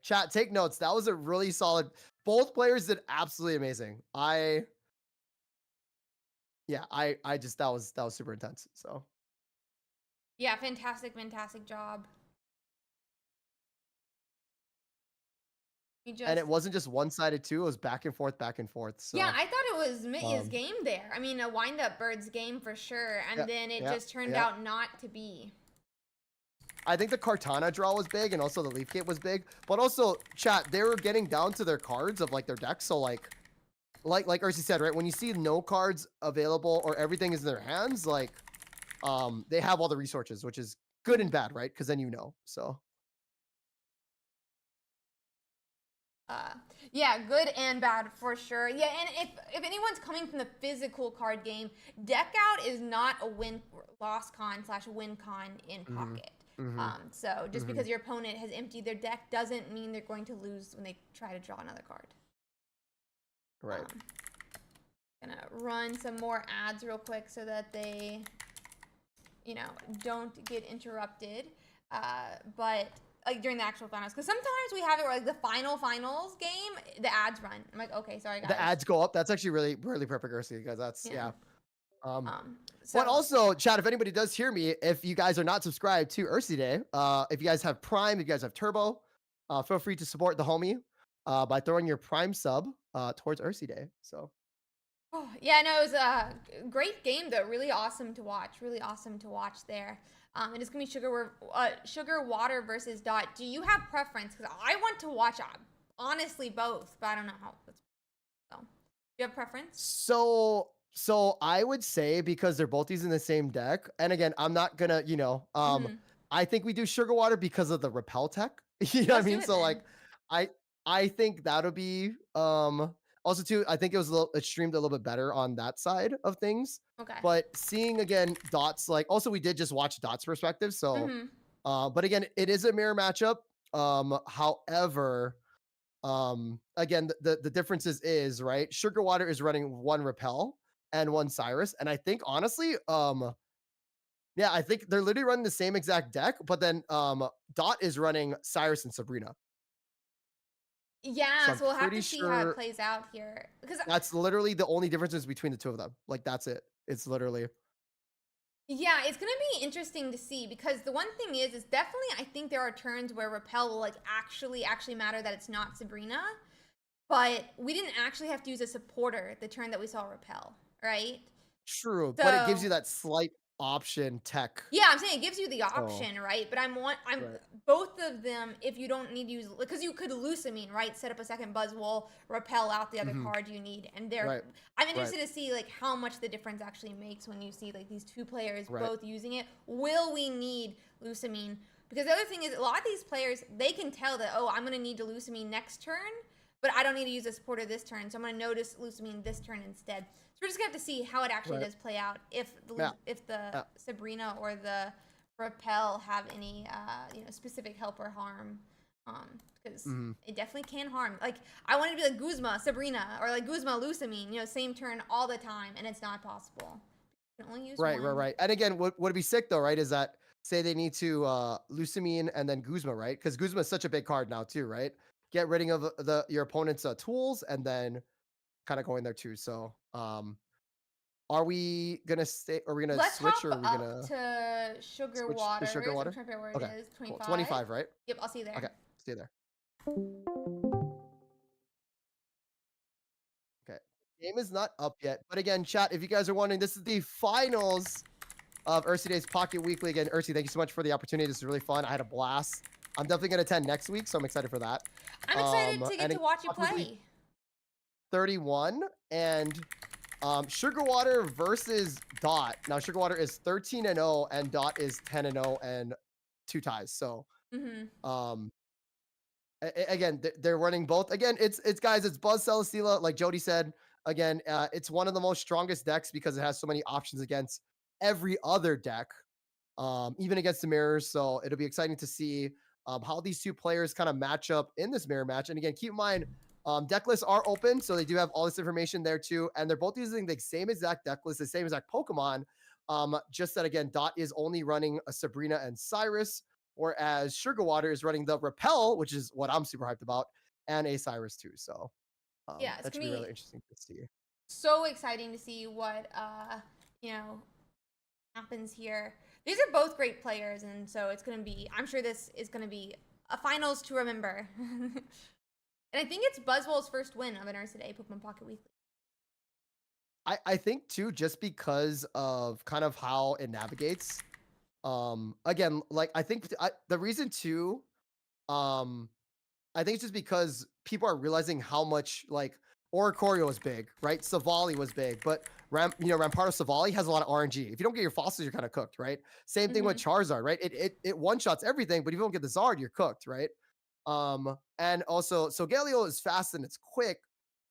Speaker 3: Chat, take notes. That was a really solid. Both players did absolutely amazing. I just that was super intense. So
Speaker 2: Yeah, fantastic job.
Speaker 3: and it wasn't just one-sided too, it was back and forth. So
Speaker 2: Yeah, I thought it was Mitya's
Speaker 3: um,
Speaker 2: game there. I mean, a wind-up Bird's game for sure. And then it just turned
Speaker 3: yeah.
Speaker 2: out not to be.
Speaker 3: I think the Kartana draw was big, and also the Leaf Cape was big. But also, chat, they were getting down to their cards of like their deck. So like Ursi said, right? When you see no cards available or everything is in their hands, like they have all the resources, which is good and bad, right? Because then you know. So
Speaker 2: Yeah, good and bad for sure. Yeah, and if anyone's coming from the physical card game, deck out is not a loss con / win con in Pocket. So just because your opponent has emptied their deck doesn't mean they're going to lose when they try to draw another card.
Speaker 3: right.
Speaker 2: Gonna run some more ads real quick so that they, don't get interrupted. But like during the actual finals, because sometimes we have it where like the finals game, the ads run. I'm like, okay, sorry guys.
Speaker 3: The ads go up. That's actually really perfect, Ursi, because that's
Speaker 2: Yeah.
Speaker 3: But also, chat, if anybody does hear me, if you guys are not subscribed to Ursiiday, if you guys have Prime, if you guys have Turbo, feel free to support the homie by throwing your Prime sub towards Ursiiday. So
Speaker 2: Oh, yeah, no, it was a great game though. Really awesome to watch. There. And it's gonna be Sugar Water versus Dot. Do you have preference? Because I want to watch honestly both, but I don't know how. So, do you have preference?
Speaker 3: So I would say because they're both using the same deck, and again, I'm not gonna, I think we do Sugar Water because of the repel tech. You know what I
Speaker 2: Let's do
Speaker 3: mean?
Speaker 2: it
Speaker 3: So
Speaker 2: then.
Speaker 3: like, I I think that'll be also too. I think it streamed a little bit better on that side of things.
Speaker 2: Okay.
Speaker 3: But seeing again Dot's like also we did just watch Dot's perspective. So but again, it is a mirror matchup. However, again the differences is right. Sugar Water is running one Repel and one Cyrus, and I think honestly, yeah, I think they're literally running the same exact deck, but then Dot is running Cyrus and Sabrina. So
Speaker 2: Yeah,
Speaker 3: I'm
Speaker 2: so we'll have
Speaker 3: pretty
Speaker 2: to see how it
Speaker 3: sure
Speaker 2: plays out here. Because
Speaker 3: that's literally the only differences between the two of them. Like that's it. It's literally
Speaker 2: yeah, it's gonna be interesting to see because the one thing is definitely I think there are turns where repel will like actually matter that it's not Sabrina, but we didn't actually have to use a supporter the turn that we saw repel, right?
Speaker 3: true, but it gives
Speaker 2: So
Speaker 3: you that slight option tech.
Speaker 2: yeah, I'm saying it gives you the
Speaker 3: So
Speaker 2: option, right? But I'm
Speaker 3: right.
Speaker 2: both of them. If you don't need to use, because you could Lusamine, right? Set up a second buzz wall, repel out the other
Speaker 3: Hmm.
Speaker 2: card you need, and there.
Speaker 3: Right.
Speaker 2: I'm
Speaker 3: Right.
Speaker 2: interested to see like how much the difference actually makes when you see like these two players
Speaker 3: Right.
Speaker 2: both using it. Will we need Lusamine? Because the other thing is, a lot of these players they can tell that oh, I'm gonna need to Lusamine next turn, but I don't need to use a supporter this turn, so I'm gonna notice Lusamine this turn instead. So we're just gonna have to see how it actually
Speaker 3: Right.
Speaker 2: does play out if
Speaker 3: Yeah.
Speaker 2: the
Speaker 3: Yeah.
Speaker 2: Sabrina or the Repel have any specific help or harm. Because
Speaker 3: Hmm.
Speaker 2: it definitely can harm. Like I wanted to be like Guzma, Sabrina, or like Guzma, Lusamine, same turn all the time, and it's not possible. You can only use
Speaker 3: Right.
Speaker 2: one.
Speaker 3: Right. Right. And again, what would be sick though, right? Is that say they need to Lusamine and then Guzma, right? Because Guzma is such a big card now too, right? Get rid of your opponent's tools and then kind of going there too. So are we gonna stay? Are we gonna
Speaker 2: Let's
Speaker 3: switch, or
Speaker 2: hop
Speaker 3: are we
Speaker 2: up
Speaker 3: gonna
Speaker 2: to Sugar
Speaker 3: switch to sugar
Speaker 2: Waters. I'm
Speaker 3: water?
Speaker 2: trying to figure out where
Speaker 3: Okay,
Speaker 2: it is.
Speaker 3: cool.
Speaker 2: 25.
Speaker 3: 25, right?
Speaker 2: Yep, I'll see you
Speaker 3: Okay,
Speaker 2: there.
Speaker 3: see you there. Okay, game is not up yet, but again, chat. If you guys are wondering, this is the finals of Ursiiday's Pocket Weekly. Again, Ursi, thank you so much for the opportunity. This is really fun. I had a blast. I'm definitely gonna attend next week, so I'm excited for that.
Speaker 2: I'm excited to get
Speaker 3: And
Speaker 2: to watch you
Speaker 3: Pocket Weekly
Speaker 2: play.
Speaker 3: 31 and Sugar Water versus Dot. Now Sugar Water is 13-0 and Dot is 10-0 and 2 ties. So um again they're running both. Again, it's guys, it's Buzz Celesteela, like Jody said. Again, it's one of the most strongest decks because it has so many options against every other deck, even against the mirrors. So it'll be exciting to see how these two players kind of match up in this mirror match. And again, keep in mind, deck lists are open, so they do have all this information there too. And they're both using the same exact deck list, the same exact Pokemon. Just that again, Dot is only running a Sabrina and Cyrus, whereas Sugar Water is running the Repel, which is what I'm super hyped about, and a Cyrus too. So
Speaker 2: Yeah, it's
Speaker 3: that should
Speaker 2: gonna
Speaker 3: be
Speaker 2: be
Speaker 3: really interesting to see.
Speaker 2: so exciting to see what you know happens here. These are both great players, and so it's gonna be. I'm sure this is gonna be a finals to remember. And I think it's Buzzwole's first win of an Ursiiday Pokemon Pocket Weekly.
Speaker 3: I think too, just because of kind of how it navigates. Again, like I think the reason too, um, I think it's just because people are realizing how much like Oricorio was big, right? Savali was big, but Rampardo Savali has a lot of RNG. If you don't get your fossils, you're kind of cooked, right? Same thing with Charizard, right? It one shots everything, but if you don't get the Zard, you're cooked, right? And also Solgaleo is fast and it's quick,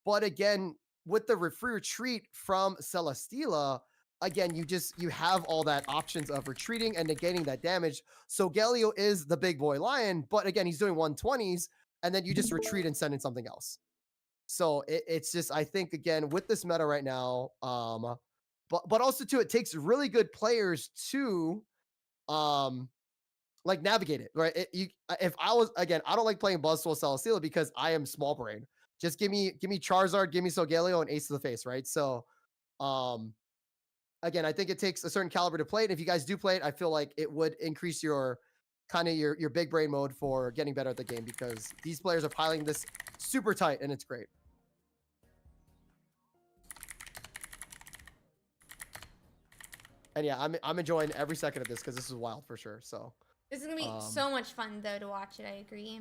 Speaker 3: but again, with the free retreat from Celesteela, again, you have all that options of retreating and negating that damage. So Galio is the big boy lion, but again, he's doing 120s, and then you just retreat and send in something else. So it's just, I think again with this meta right now, but also too, it takes really good players to like navigate it, right? If I was again, I don't like playing Buzzwole Celesteela because I am small brain. Just give me Charizard, give me Solgaleo, and Ace to the face, right? So um again, I think it takes a certain caliber to play it. If you guys do play it, I feel like it would increase your kind of your big brain mode for getting better at the game because these players are piling this super tight and it's great. And yeah, I'm enjoying every second of this because this is wild for sure. So
Speaker 2: This is gonna be so much fun though to watch it. I agree.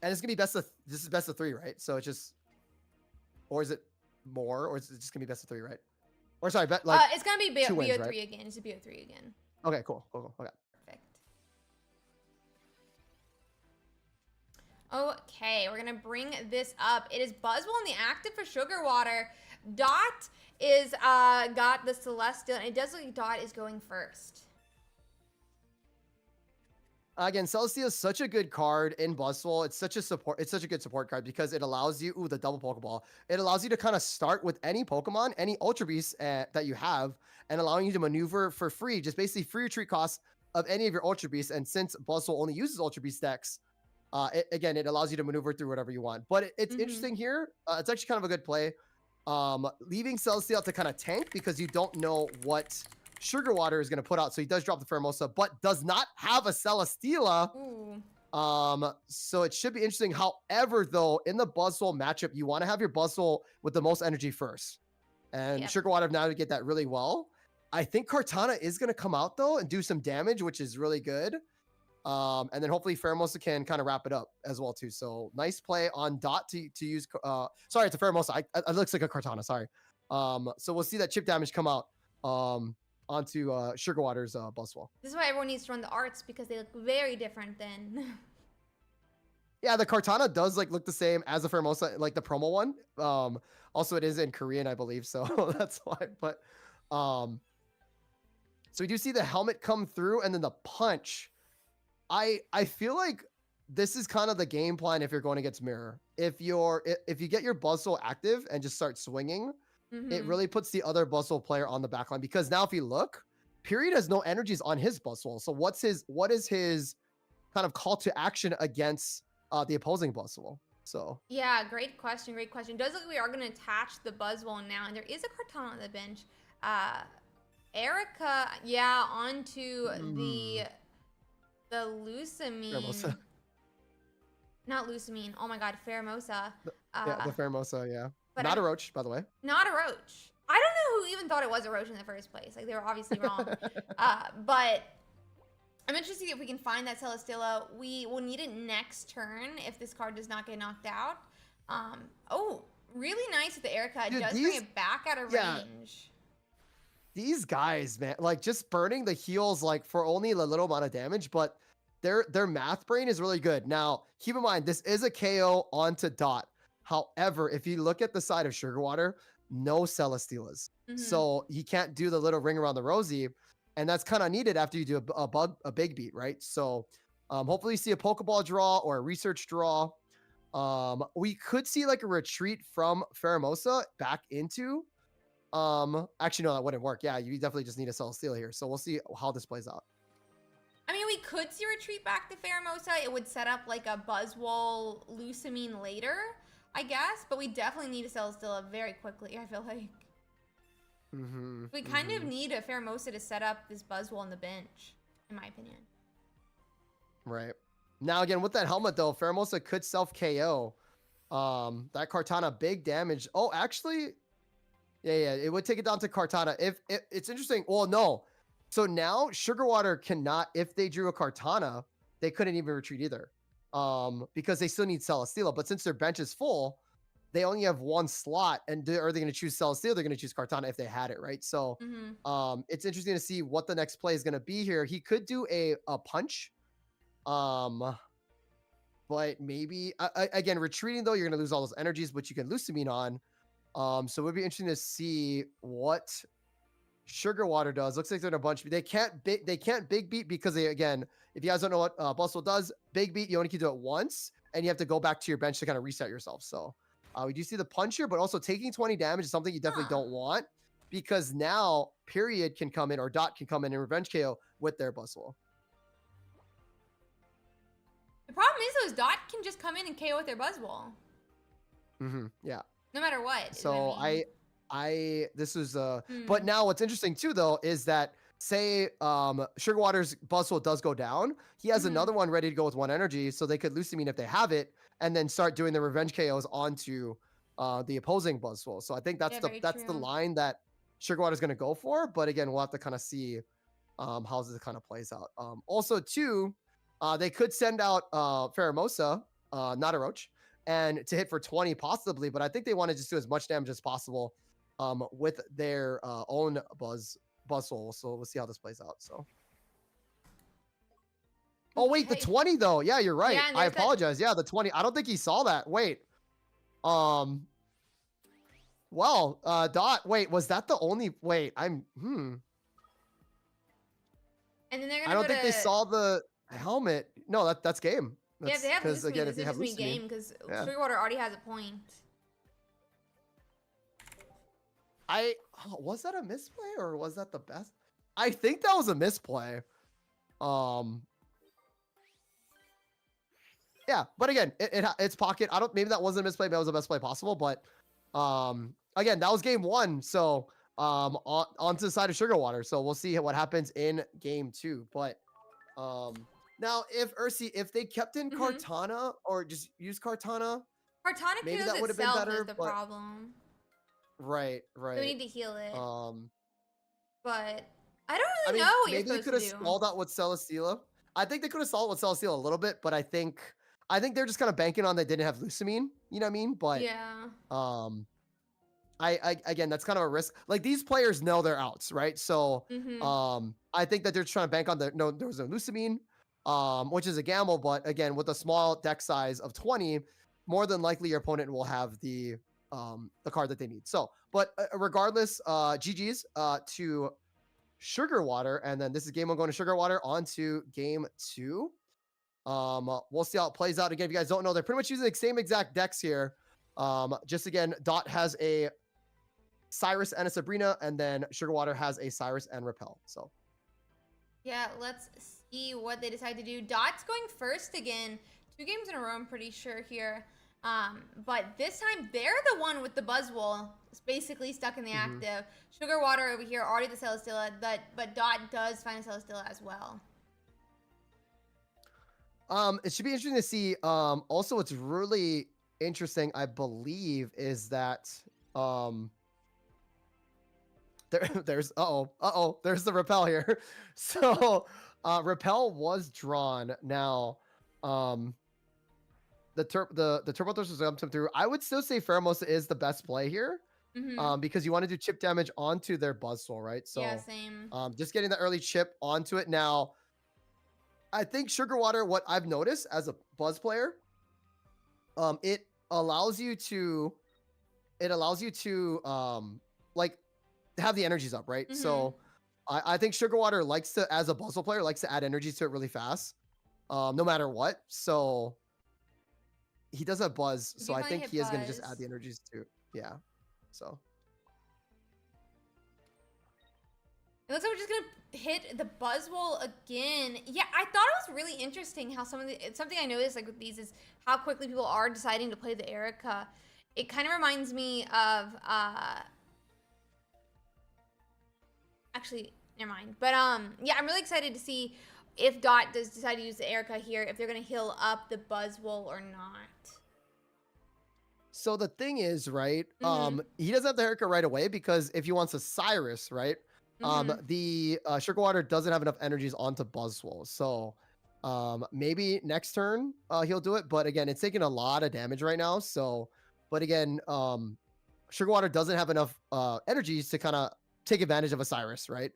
Speaker 3: and it's gonna be this is best of 3, right? So it's just, or is it more, or is it just gonna be best of 3, right? Or sorry,
Speaker 2: It's gonna be
Speaker 3: two wins,
Speaker 2: BO3
Speaker 3: right?
Speaker 2: again. It's a BO3 again.
Speaker 3: Okay, cool. Okay.
Speaker 2: Perfect. Okay, we're gonna bring this up. It is Buzzwole in the active for Sugar Water. Dot is got the Celestial, and it does look like Dot is going first.
Speaker 3: Again, Celestia is such a good card in Buzzwole. It's such a good support card because it allows you, the double Pokeball. It allows you to kind of start with any Pokemon, any Ultra Beast that you have, and allowing you to maneuver for free, just basically free retreat costs of any of your Ultra Beasts. And since Buzzwole only uses Ultra Beast decks, it allows you to maneuver through whatever you want. But it's interesting here. It's actually kind of a good play. Leaving Celestial to kind of tank because you don't know what Sugar Water is going to put out. So he does drop the Pheromosa, but does not have a Celesteela. So it should be interesting. However, though, in the Buzzwole matchup, you want to have your Buzzwole with the most energy first. And Sugar Water now to get that really well. I think Kartana is going to come out, though, and do some damage, which is really good. And then hopefully Pheromosa can kind of wrap it up as well, too. So nice play on Dot to use... sorry, it's a Pheromosa. It looks like a Kartana, sorry. So we'll see that chip damage come out. Onto Sugar Water's Buzzwole.
Speaker 2: This is why everyone needs to run the arts, because they look very different than...
Speaker 3: Yeah, the Kartana does look the same as the Pheromosa, like the promo one. Also, it is in Korean, I believe, so that's why. But so we do see the helmet come through, and then the punch. I feel like this is kind of the game plan if you're going against Mirror. If you get your Buzzwole active and just start swinging, it really puts the other Buzzwole player on the back line, because now if you look, Period has no energies on his Buzzwole. So what is his kind of call to action against the opposing Buzzwole? So
Speaker 2: yeah, great question. Does look like we are going to attach the Buzzwole now, and there is a Kartana on the bench. Erica, onto the Lusamine.
Speaker 3: Pheromosa.
Speaker 2: Not Lusamine. Oh my God, Pheromosa.
Speaker 3: The Pheromosa, yeah.
Speaker 2: But
Speaker 3: Not a Roach, by the way.
Speaker 2: Not a Roach. I don't know who even thought it was a Roach in the first place. Like, they were obviously wrong. But I'm interested to see if we can find that Celesteela. We will need it next turn if this card does not get knocked out. Oh, really nice with the Erica. It does bring it back out of range.
Speaker 3: These guys, man, just burning the heals for only a little amount of damage, but their math brain is really good. Now, keep in mind, this is a KO onto Dot. However, if you look at the side of Sugar Water, no Celesteelas. So he can't do the little ring around the rosy, and that's kind of needed after you do a big beat, right? So hopefully you see a Pokeball draw or a research draw. We could see a retreat from Pheromosa back into... actually, no, that wouldn't work. Yeah, you definitely just need a Celesteela here. So we'll see how this plays out.
Speaker 2: I mean, we could see retreat back to Pheromosa. It would set up a Buzzwole Lusamine later, I guess, but we definitely need a Celesteela very quickly, I feel like. We kind of need a Pheromosa to set up this Buzzwole on the bench, in my opinion.
Speaker 3: Right. Now, again, with that helmet, though, Pheromosa could self-KO. That Kartana, big damage. Oh, actually... Yeah, it would take it down to Kartana. If it's interesting. Well, no. So now Sugar Water cannot, if they drew a Kartana, they couldn't even retreat either. Because they still need Celesteela. But since their bench is full, they only have one slot. And are they going to choose Celesteela? They're going to choose Kartana if they had it, right? So it's interesting to see what the next play is going to be here. He could do a punch. But maybe, again, retreating, though, you're going to lose all those energies, which you can Lusamine on. So it would be interesting to see what Sugar Water does. Looks like they're in a bunch. They can't big beat because again, if you guys don't know what Buzzwole does, big beat, you only can do it once, and you have to go back to your bench to kind of reset yourself. So we do see the punch here, but also taking 20 damage is something you definitely don't want, because now Period can come in, or Dot can come in and revenge KO with their Buzzwole.
Speaker 2: The problem is Dot can just come in and KO with their Buzzwole.
Speaker 3: Yeah.
Speaker 2: No matter what.
Speaker 3: So this is but now what's interesting too, though, is that say Sugar Water's Buzzwole does go down, he has another one ready to go with one energy, so they could Lusamine if they have it, and then start doing the revenge KOs onto the opposing Buzzwole. So I think that's the line that Sugar Water's going to go for. But again, we'll have to kind of see how this kind of plays out. Also too, they could send out Pheromosa, not a Roach, and to hit for 20 possibly, but I think they want to just do as much damage as possible with their own Buzzwole. So we'll see how this plays out. So Oh wait, the
Speaker 2: Okay.
Speaker 3: 20 though. Yeah, you're right.
Speaker 2: Yeah, and
Speaker 3: I
Speaker 2: there's that-
Speaker 3: apologize. Yeah, the 20. I don't think he saw that. Wait. Well, Dot. Wait, was that the only? Wait,
Speaker 2: And then they're
Speaker 3: I
Speaker 2: gonna
Speaker 3: don't
Speaker 2: go
Speaker 3: think
Speaker 2: to.
Speaker 3: they saw the helmet. No, that's game.
Speaker 2: Yeah, if they have
Speaker 3: Because
Speaker 2: loose
Speaker 3: again,
Speaker 2: mean,
Speaker 3: if
Speaker 2: this
Speaker 3: they
Speaker 2: would
Speaker 3: have
Speaker 2: just be
Speaker 3: loose
Speaker 2: game because
Speaker 3: yeah.
Speaker 2: Sugarwater already has a point.
Speaker 3: Was that a misplay or was that the best? I think that was a misplay. Yeah, but again, it's pocket. I don't. Maybe that wasn't a misplay. Maybe that was the best play possible. But again, that was game one. So onto the side of Sugarwater. So we'll see what happens in game two. But now if if they kept in Kartana or just use Kartana,
Speaker 2: Kartana
Speaker 3: maybe
Speaker 2: kills
Speaker 3: that would have been
Speaker 2: itself
Speaker 3: better.
Speaker 2: is the
Speaker 3: But
Speaker 2: problem.
Speaker 3: right.
Speaker 2: So we need to heal it. But I don't
Speaker 3: I
Speaker 2: really
Speaker 3: mean,
Speaker 2: know what
Speaker 3: maybe
Speaker 2: you're
Speaker 3: they
Speaker 2: supposed
Speaker 3: could
Speaker 2: to
Speaker 3: have
Speaker 2: do.
Speaker 3: stalled out with Celesteela. I think they could have stalled with Celesteela a little bit, but I think they're just kind of banking on they didn't have Lusamine. You know what I mean? But
Speaker 2: Yeah.
Speaker 3: I again, that's kind of a risk. Like these players know their outs, right? So I think that they're trying to bank on there was no Lusamine, which is a gamble. But again, with a small deck size of 20, more than likely your opponent will have the card that they need. So, but regardless, GG's to Sugarwater, and then this is game one going to Sugarwater on to game two. We'll see how it plays out. Again, if you guys don't know, they're pretty much using the same exact decks here. Just again, Dot has a Cyrus and a Sabrina, and then Sugarwater has a Cyrus and Repel. So
Speaker 2: Yeah, let's see what they decide to do. Dot's going first again. 2 games in a row, I'm pretty sure here. But this time they're the one with the Buzzwole. It's basically stuck in the active. Sugarwater over here, already the Celesteela, but Dot does find a Celesteela as well.
Speaker 3: It should be interesting to see. Also, what's really interesting, I believe, is that there's there's the Repel here. So Repel was drawn. Now the Turbo Thruster is come through. I would still say Pheromosa is the best play here. Because you want to do chip damage onto their Buzzwole, right? So
Speaker 2: yeah, same.
Speaker 3: just getting the early chip onto it. Now I think Sugarwater, what I've noticed as a Buzz player, it allows you to like have the energies up, right? So I think Sugarwater likes to, as a Buzzwole player, likes to add energies to it really fast, no matter what. So he does have Buzz, so I think he is going to just add the energies to, yeah. So
Speaker 2: it looks like we're just gonna hit the Buzzwole again. Yeah, I thought it was really interesting how something I noticed like with these is how quickly people are deciding to play the Erica. It kind of reminds me of actually, never mind. But yeah, I'm really excited to see if Dot does decide to use the Erica here, if they're gonna heal up the Buzzwole or not.
Speaker 3: So the thing is, right? He doesn't have the Erica right away because if he wants a Cyrus, right? The Sugarwater doesn't have enough energies onto Buzzwole. So maybe next turn he'll do it. But again, it's taking a lot of damage right now. So, but again, Sugarwater doesn't have enough energies to kind of take advantage of a Cyrus, right?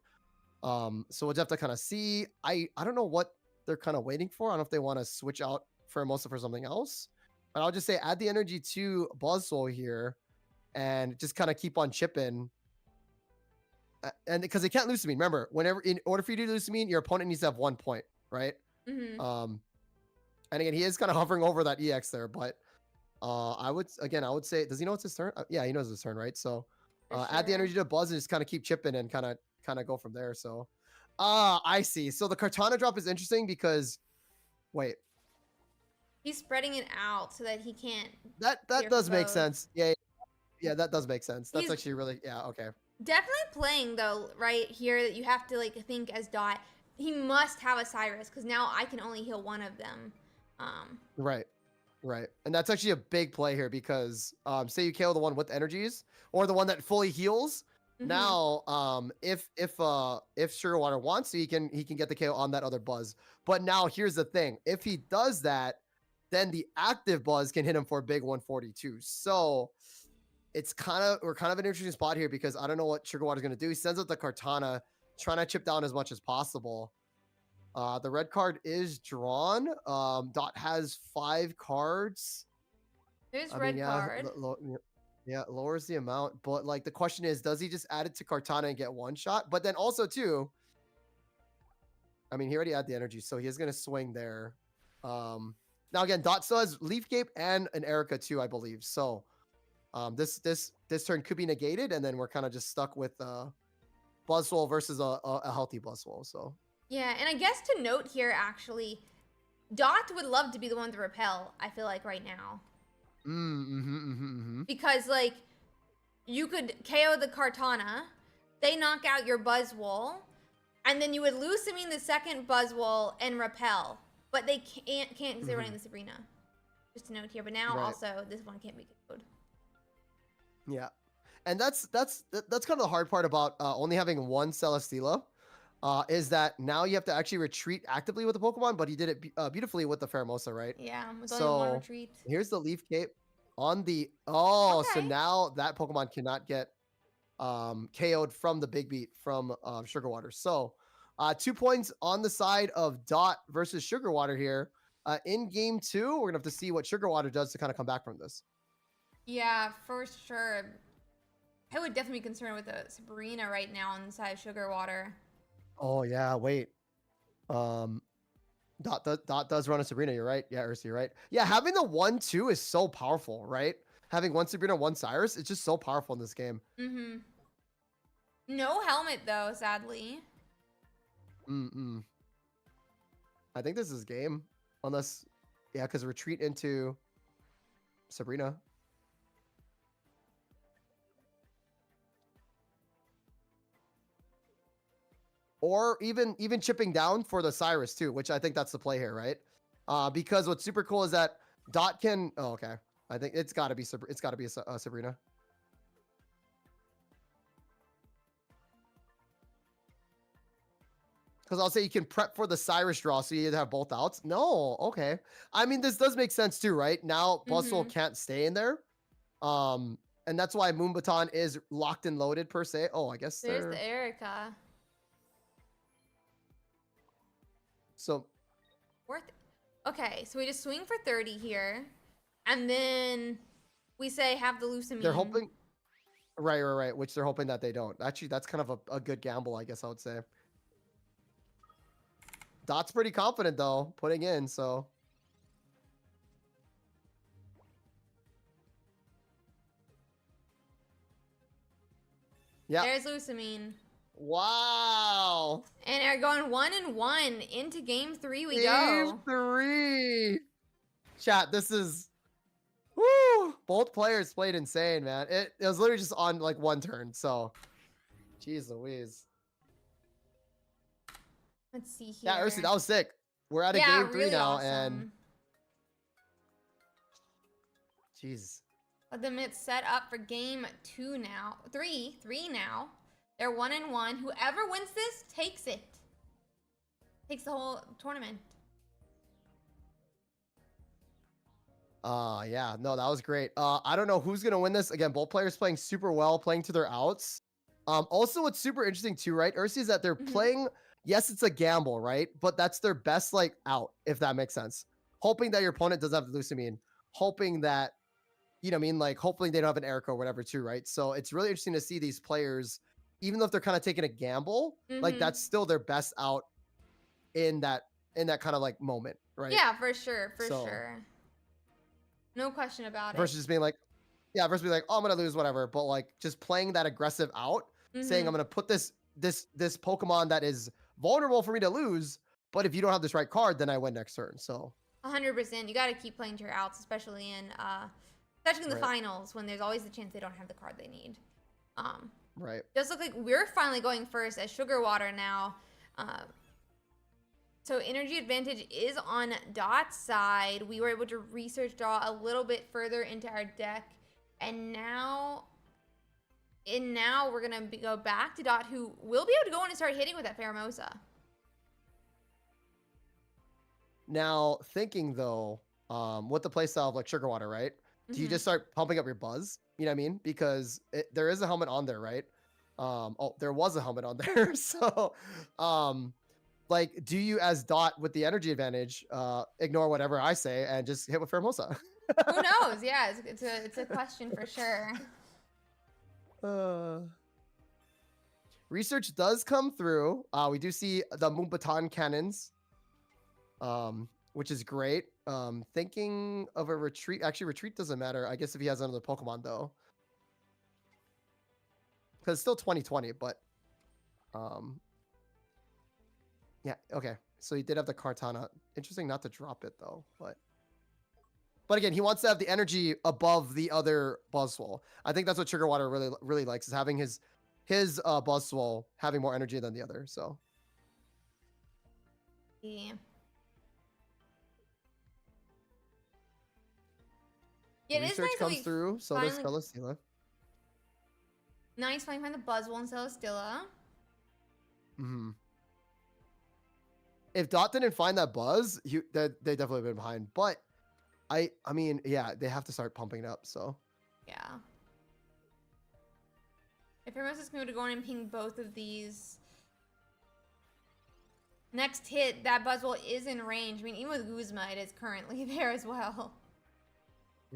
Speaker 3: So we'll just have to kind of see. I don't know what they're kind of waiting for. I don't know if they want to switch out Pheromosa for something else. But I'll just say add the energy to Buzzwole here and just kind of keep on chipping. And because they can't lose to me. Remember, in order for you to lose to me, your opponent needs to have 1 point, right? And again, he is kind of hovering over that EX there, but I would say, does he know it's his turn? Yeah, he knows his turn, right? So add the energy to Buzz and just kind of keep chipping and kind of go from there. So I see. So the Kartana drop is interesting because wait.
Speaker 2: He's spreading it out so that he can't.
Speaker 3: That does make sense. Yeah, that does make sense. That's actually really, yeah, okay.
Speaker 2: Definitely playing though, right here that you have to like think as Dot. He must have a Cyrus because now I can only heal one of them.
Speaker 3: Right, and that's actually a big play here because say you KO the one with energies or the one that fully heals. Now, if Sugarwater wants to, he can get the KO on that other Buzz. But now here's the thing: if he does that, then the active Buzz can hit him for a big 142. So we're kind of an interesting spot here because I don't know what Sugarwater's going to do. He sends out the Kartana, trying to chip down as much as possible. The red card is drawn. Dot has 5 cards.
Speaker 2: There's
Speaker 3: I mean,
Speaker 2: red
Speaker 3: yeah,
Speaker 2: card.
Speaker 3: yeah, lowers the amount. But like the question is, does he just add it to Kartana and get one shot? But then also too, I mean, he already had the energy, so he is gonna swing there. Now again, Dot still has Leaf Cape and an Erica too, I believe. So this turn could be negated, and then we're kind of just stuck with Buzzwole versus a healthy Buzzwole. So
Speaker 2: Yeah, and I guess to note here, actually, Dot would love to be the one to repel, I feel like, right now. Because, like, you could KO the Kartana, they knock out your Buzzwole, and then you would Lusamine the second Buzzwole and repel. But they can't because they're running the Sabrina. Just to note here. But now also, this one can't be KO'd.
Speaker 3: Yeah. And that's kind of the hard part about only having one Celesteela. Is that now you have to actually retreat actively with the Pokemon, but he did it beautifully with the Pheromosa, right?
Speaker 2: Yeah, with only one retreat.
Speaker 3: Here's the Leaf Cape on the so
Speaker 2: Okay.
Speaker 3: now that Pokemon cannot get KO'd from the Big Beat from Sugar Water. So 2 points on the side of Dot versus Sugar Water here. In game 2, we're gonna have to see what Sugar Water does to kind of come back from this.
Speaker 2: Yeah, for sure. I would definitely be concerned with the Sabrina right now on the side of Sugar Water.
Speaker 3: Oh yeah, wait. Dot does run a Sabrina. You're right. Yeah, Ursi, you're right. Yeah, having the 1-2 is so powerful, right? Having one Sabrina, one Cyrus, it's just so powerful in this game.
Speaker 2: No helmet though, sadly.
Speaker 3: I think this is game, unless because retreat into Sabrina. Or even chipping down for the Cyrus too, which I think that's the play here, right? Because what's super cool is that Dot can. Oh, okay. I think it's got to be a Sabrina. Because I'll say you can prep for the Cyrus draw, so you have both outs. No, okay. I mean, this does make sense too, right? Now Buzzwole can't stay in there, and that's why Moonbaton is locked and loaded per se. Oh, I guess
Speaker 2: there's the Erica.
Speaker 3: So
Speaker 2: worth it. Okay, so we just swing for 30 here, and then we say have the Lusamine.
Speaker 3: They're hoping, right. Which they're hoping that they don't. Actually, that's kind of a good gamble, I guess I would say. Dot's pretty confident though, putting in. So yeah,
Speaker 2: there's Lusamine.
Speaker 3: Wow.
Speaker 2: And are going 1-1 into game 3 we go.
Speaker 3: Game 3. Chat, this is woo. Both players played insane, man. It was literally just on like one turn. So jeez Louise.
Speaker 2: Let's see here.
Speaker 3: Yeah, Ursi, that was sick. We're at a game 3
Speaker 2: really
Speaker 3: now,
Speaker 2: awesome.
Speaker 3: and jeez.
Speaker 2: Let them get set up for game 2 now. 3 now. They're 1-1. Whoever wins this takes it. Takes the whole tournament.
Speaker 3: Yeah, no, that was great. I don't know who's gonna win this. Again, both players playing super well, playing to their outs. Also, what's super interesting too, right, Ursi, is that they're playing. Yes, it's a gamble, right? But that's their best like out, if that makes sense. Hoping that your opponent doesn't have the Lusamine. Hoping that, you know what I mean? Like, hopefully they don't have an Erica or whatever too, right? So it's really interesting to see these players, even though if they're kind of taking a gamble, like that's still their best out in that kind of like moment, right?
Speaker 2: Yeah, for sure, for sure. No question about it.
Speaker 3: Versus just being like, versus being like, oh, I'm gonna lose, whatever. But like just playing that aggressive out, saying I'm gonna put this Pokemon that is vulnerable for me to lose, but if you don't have this right card, then I win next turn. So
Speaker 2: 100%, you got to keep playing to your outs, especially in the finals when there's always the chance they don't have the card they need.
Speaker 3: Right.
Speaker 2: Does look like we're finally going first as Sugar Water now. So energy advantage is on Dot's side. We were able to research draw a little bit further into our deck, and now we're gonna go back to Dot, who will be able to go in and start hitting with that Pheromosa.
Speaker 3: Now thinking though, with the playstyle of like Sugar Water, right? Do you just start pumping up your Buzz? You know what I mean? Because there is a helmet on there, right? Oh, there was a helmet on there. So, like, do you as Dot with the energy advantage ignore whatever I say and just hit with Pheromosa?
Speaker 2: Who knows? Yeah, it's a question for sure.
Speaker 3: Research does come through. We do see the Moombatan cannons, which is great. Thinking of a retreat. Actually, retreat doesn't matter. I guess if he has another Pokemon though, because it's still 2020. But yeah, okay. So he did have the Kartana. Interesting not to drop it though, but again, he wants to have the energy above the other Buzzwole. I think that's what Sugarwater really likes, is having his Buzzwole having more energy than the other. So
Speaker 2: Yeah. Yeah, it is
Speaker 3: research
Speaker 2: nice that
Speaker 3: comes
Speaker 2: we
Speaker 3: through. So does
Speaker 2: finally-
Speaker 3: Celesteela.
Speaker 2: Nice finally find the Buzzwole and Celesteela.
Speaker 3: If Dot didn't find that Buzz, they definitely been behind. But I mean, yeah, they have to start pumping it up. So
Speaker 2: Yeah. If Hermosa's going to go in and ping both of these. Next hit, that Buzzwole is in range. I mean, even with Guzma, it is currently there as well.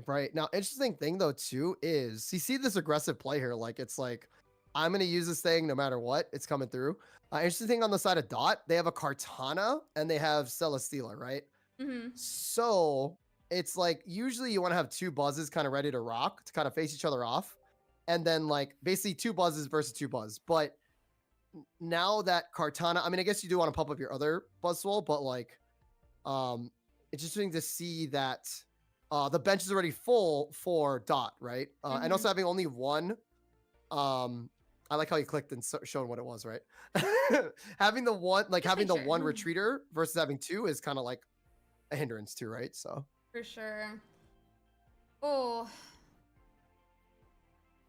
Speaker 3: right now, interesting thing though too is you see this aggressive play here. Like it's like I'm gonna use this thing no matter what. It's coming through. Interesting thing on the side of Dot, they have a Kartana and they have Celesteela, right? So it's like usually you want to have two Buzzes kind of ready to rock to kind of face each other off, and then like basically two Buzzes versus two Buzz. But now that Kartana, I mean, I guess you do want to pump up your other Buzzwole, but like, it's interesting to see that the bench is already full for Dot, right? And also having only one. I like how you clicked and showed what it was, right? Having the one, like having the one retreater versus having two is kind of like a hindrance too, right? So
Speaker 2: For sure. Oh.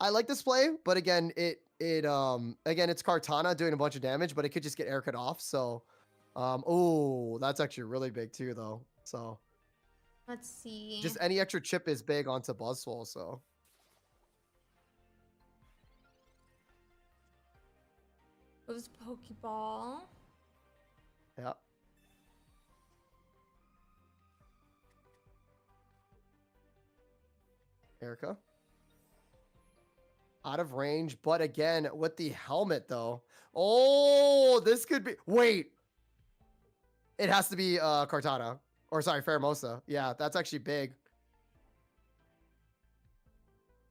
Speaker 3: I like this play, but again, again, it's Kartana doing a bunch of damage, but it could just get air cut off. So, oh, that's actually really big too, though. So
Speaker 2: Let's see.
Speaker 3: just any extra chip is big onto Buzzwole. So
Speaker 2: Goes Pokeball.
Speaker 3: yeah. Erica. Out of range, but again, with the helmet though. Oh, this could be, wait. It has to be Kartana. Or sorry, Pheromosa. Yeah, that's actually big.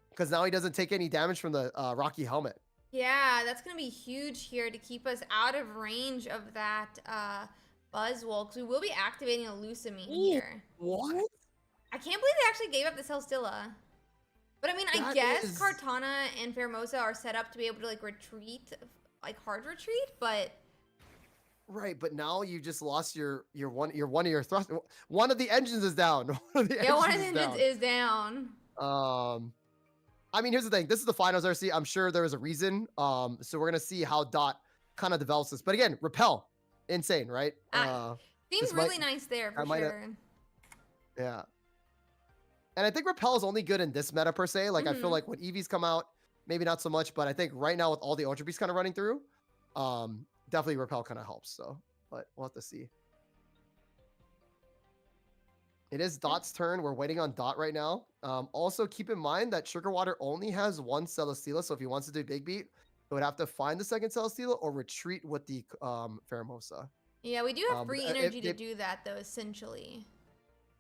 Speaker 3: Because now he doesn't take any damage from the Rocky helmet.
Speaker 2: Yeah, that's going to be huge here to keep us out of range of that Buzzwole. Because we will be activating a Lusamine here.
Speaker 3: What?
Speaker 2: I can't believe they actually gave up the Celesteela. But I mean, I guess Kartana and Pheromosa are set up to be able to like retreat, like hard retreat, but...
Speaker 3: Right, but now you just lost your one of your thrust. One of the engines is down. One of the
Speaker 2: engines is down.
Speaker 3: I mean, here's the thing. This is the finals, RC. I'm sure there is a reason. So we're gonna see how Dot kind of develops this. But again, Repel, insane, right?
Speaker 2: Seems really nice there for sure.
Speaker 3: Yeah. And I think Repel is only good in this meta per se. Like I feel like when Eevees come out, maybe not so much. But I think right now with all the Ultra Beasts kind of running through, definitely Repel kind of helps. So, but we'll have to see. It is Dot's turn. We're waiting on Dot right now. Also, keep in mind that Sugarwater only has one Celesteela. So if he wants to do Big Beat, he would have to find the second Celesteela or retreat with the Pheromosa.
Speaker 2: Yeah, we do have free energy to do that, though, essentially.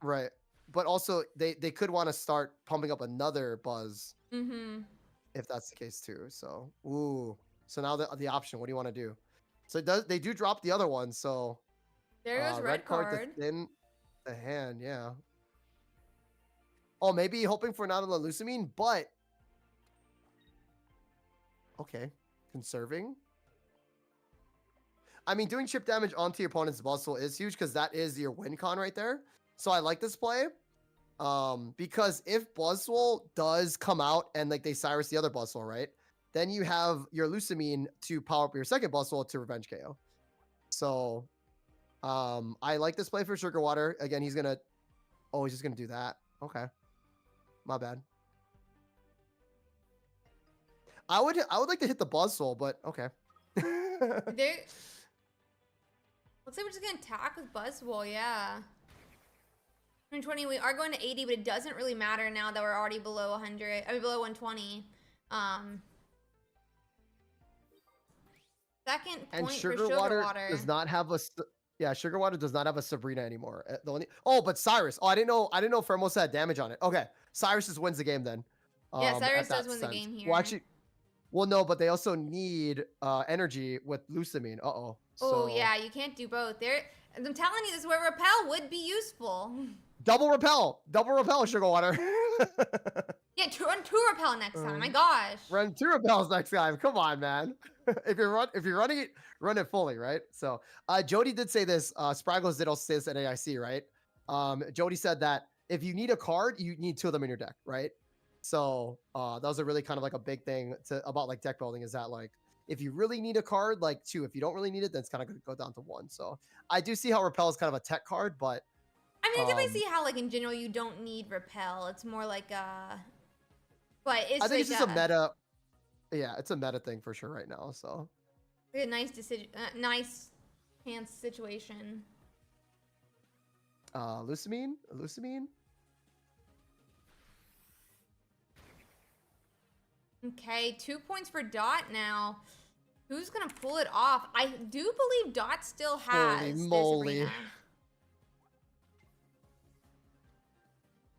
Speaker 3: Right. But also, they could want to start pumping up another Buzz. If that's the case, too. So, ooh. So now the option, what do you want to do? So they do drop the other one. So
Speaker 2: there goes red card.
Speaker 3: To thin the hand, yeah. Oh, maybe hoping for not a Lusamine, but okay, conserving. I mean, doing chip damage onto your opponent's Buzzwole is huge because that is your win con right there. So I like this play. Because if Buzzwole does come out and like they Cyrus the other Buzzwole, right? Then you have your Lusamine to power up your second Buzzwole to revenge KO. So I like this play for Sugarwater. Again, he's gonna he's just gonna do that. Okay. My bad. I would like to hit the Buzzwole, but okay.
Speaker 2: Looks like we're just gonna attack with Buzzwole, yeah. 120, we are going to 80, but it doesn't really matter now that we're already below 100. I mean, below 120. Second
Speaker 3: And
Speaker 2: point for
Speaker 3: Sugar Water does not have a. Yeah, Sugar Water does not have a Sabrina anymore. The only. Oh, but Cyrus. Oh, I didn't know. Fermos had damage on it. Okay, Cyrus just wins the game then.
Speaker 2: Yeah, Cyrus
Speaker 3: at that
Speaker 2: does win the
Speaker 3: sense.
Speaker 2: game here.
Speaker 3: Well, actually, well, no, but they also need energy with Lusamine.
Speaker 2: Oh,
Speaker 3: So
Speaker 2: yeah, you can't do both. I'm telling you, this is where Repel would be useful.
Speaker 3: double repel, Sugar Water.
Speaker 2: Yeah, run 2 Repel next time. My gosh.
Speaker 3: Run 2 repels next time. Come on, man. if you're running it, run it fully, right? So Jody did say this. Spraggles did also say this at AIC, right? Jody said that if you need a card, you need 2 of them in your deck, right? So that was a really kind of like a big thing about like deck building, is that like if you really need a card, like 2. If you don't really need it, then it's kind of going to go down to 1. So I do see how Repel is kind of a tech card, but
Speaker 2: I mean, I definitely see how, like, in general, you don't need Repel. It's more like but it's
Speaker 3: I think it's just a meta. Yeah, it's a meta thing for sure right now. So
Speaker 2: a nice decision, nice chance situation.
Speaker 3: Lusamine.
Speaker 2: Okay, 2 points for Dot now. Who's gonna pull it off? I do believe Dot still has
Speaker 3: Holy
Speaker 2: this
Speaker 3: moly.
Speaker 2: arena.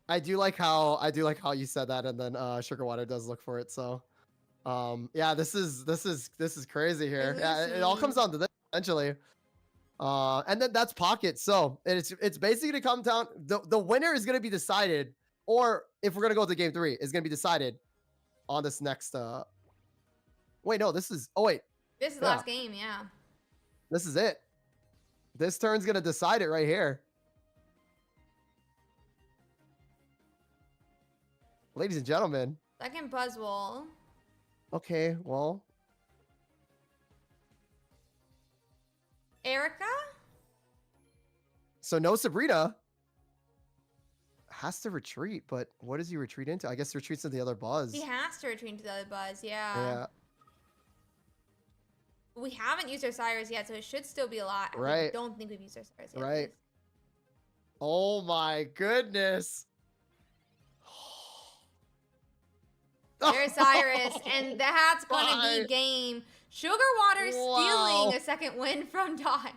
Speaker 3: I do like how you said that, and then Sugar Water does look for it. So, yeah, this is crazy here. Yeah, it all comes down to this eventually. And then that's Pocket. So it's basically gonna come down. The winner is gonna be decided, or if we're gonna go to game 3, is gonna be decided on this next. Wait, no, this is. Oh wait,
Speaker 2: This is the last game. Yeah.
Speaker 3: this is it. This turn's gonna decide it right here. Ladies and gentlemen.
Speaker 2: Second Buzzwole.
Speaker 3: Okay, well.
Speaker 2: Erica?
Speaker 3: So no Sabrina. Has to retreat, but what does he retreat into? I guess retreats into the other Buzz.
Speaker 2: He has to retreat into the other Buzz, yeah.
Speaker 3: Yeah.
Speaker 2: We haven't used our Cyrus yet, so it should still be a lot.
Speaker 3: Right.
Speaker 2: I don't think we've used our Cyrus yet.
Speaker 3: Right. Oh my goodness.
Speaker 2: There's Cyrus, and that's gonna be game. Sugar Water stealing a second win from Dot.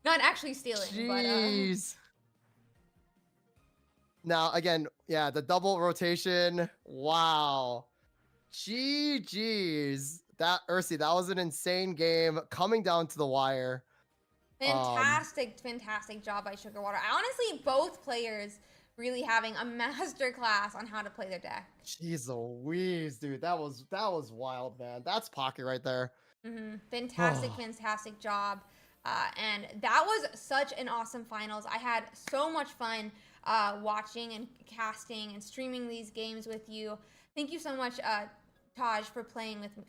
Speaker 2: Not actually stealing,
Speaker 3: Jeez. Now again, yeah, the double rotation. Wow. GG's. That Ursi, that was an insane game coming down to the wire.
Speaker 2: Fantastic job by Sugar Water. Honestly, both players really having a master class on how to play their deck.
Speaker 3: Jeez Louise, dude. That was wild, man. That's Pocket right there.
Speaker 2: Fantastic job. And that was such an awesome finals. I had so much fun watching and casting and streaming these games with you. Thank you so much, Taj, for playing with me,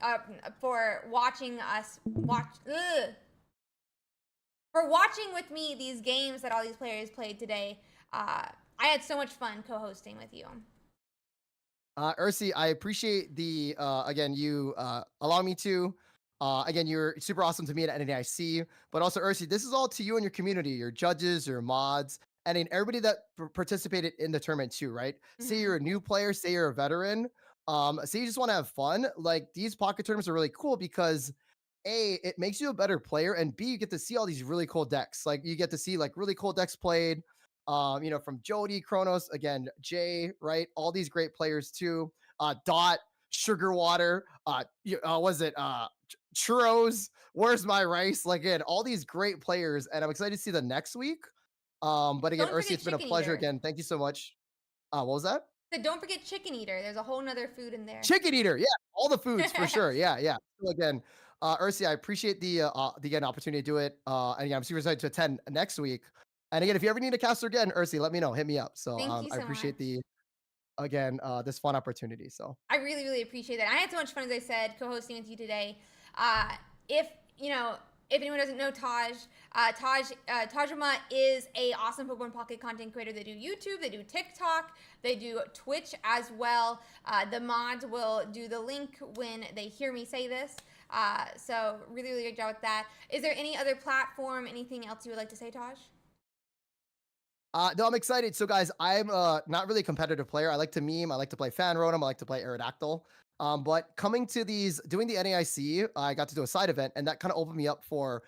Speaker 2: for watching us for watching with me these games that all these players played today. I had so much fun co-hosting with you.
Speaker 3: Ursi, I appreciate the again you allow me to. Again, you're super awesome to me at NAIC, but also Ursi, this is all to you and your community, your judges, your mods, and everybody that participated in the tournament too, right? Say you're a new player, say you're a veteran, say you just want to have fun. Like, these Pocket tournaments are really cool because A, it makes you a better player, and B, you get to see all these really cool decks. Like, you get to see like really cool decks played, you know, from Jody, Kronos, again, Jay, right? All these great players too. Dot, Sugar Water, was it Churros, Where's My Rice? Like, again, all these great players, and I'm excited to see the next week. But again, Ursi, it's been a pleasure. Again, thank you so much. What was that?
Speaker 2: So don't forget Chicken Eater. There's a whole nother food in there.
Speaker 3: Chicken Eater, yeah, all the foods for sure. Yeah. So again, Ursi, I appreciate the again opportunity to do it. And again, I'm super excited to attend next week. And again, if you ever need a caster again, Ursi, let me know. Hit me up. So,
Speaker 2: Thank you so
Speaker 3: I appreciate
Speaker 2: much.
Speaker 3: this fun opportunity. So
Speaker 2: I really appreciate that. I had so much fun, as I said, co-hosting with you today. If anyone doesn't know Taj, Tajima is a awesome Pokemon Pocket content creator. They do YouTube, they do TikTok, they do Twitch as well. The mods will do the link when they hear me say this. So really, really good job with that. Is there any other platform, anything else you would like to say, Taj?
Speaker 3: No, I'm excited. So, guys, I'm not really a competitive player. I like to meme. I like to play Fan Rotom. I like to play Aerodactyl. But coming to doing the NAIC, I got to do a side event, and that kind of opened me up for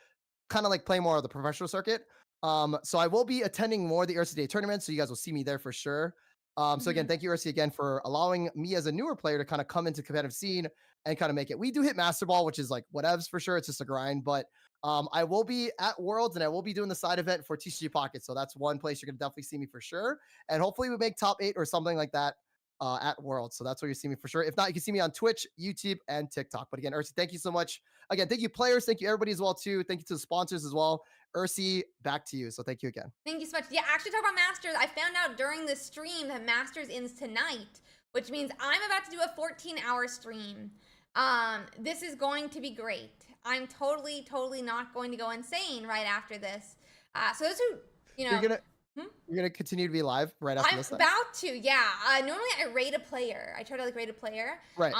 Speaker 3: kind of like playing more of the professional circuit. So I will be attending more of the Ursiiday tournaments, so you guys will see me there for sure. So again, thank you, Ursi, again for allowing me as a newer player to kind of come into competitive scene and kind of make it. We do hit Master Ball, which is like whatevs for sure. It's just a grind, but I will be at Worlds and I will be doing the side event for TCG Pocket. So that's one place you're gonna definitely see me for sure. And hopefully we make top 8 or something like that at Worlds. So that's where you see me for sure. If not, you can see me on Twitch, YouTube, and TikTok. But again, Ursi, thank you so much. Again, thank you players, thank you everybody as well too. Thank you to the sponsors as well. Ursi, back to you. So thank you again.
Speaker 2: Thank you so much. Yeah, actually talk about Masters. I found out during the stream that Masters ends tonight, which means I'm about to do a 14-hour stream. This is going to be great. I'm totally not going to go insane right after this. So those who,
Speaker 3: You're gonna continue to be live right after this.
Speaker 2: I'm about to, yeah. Normally I rate a player. I try to like rate a player.
Speaker 3: Right.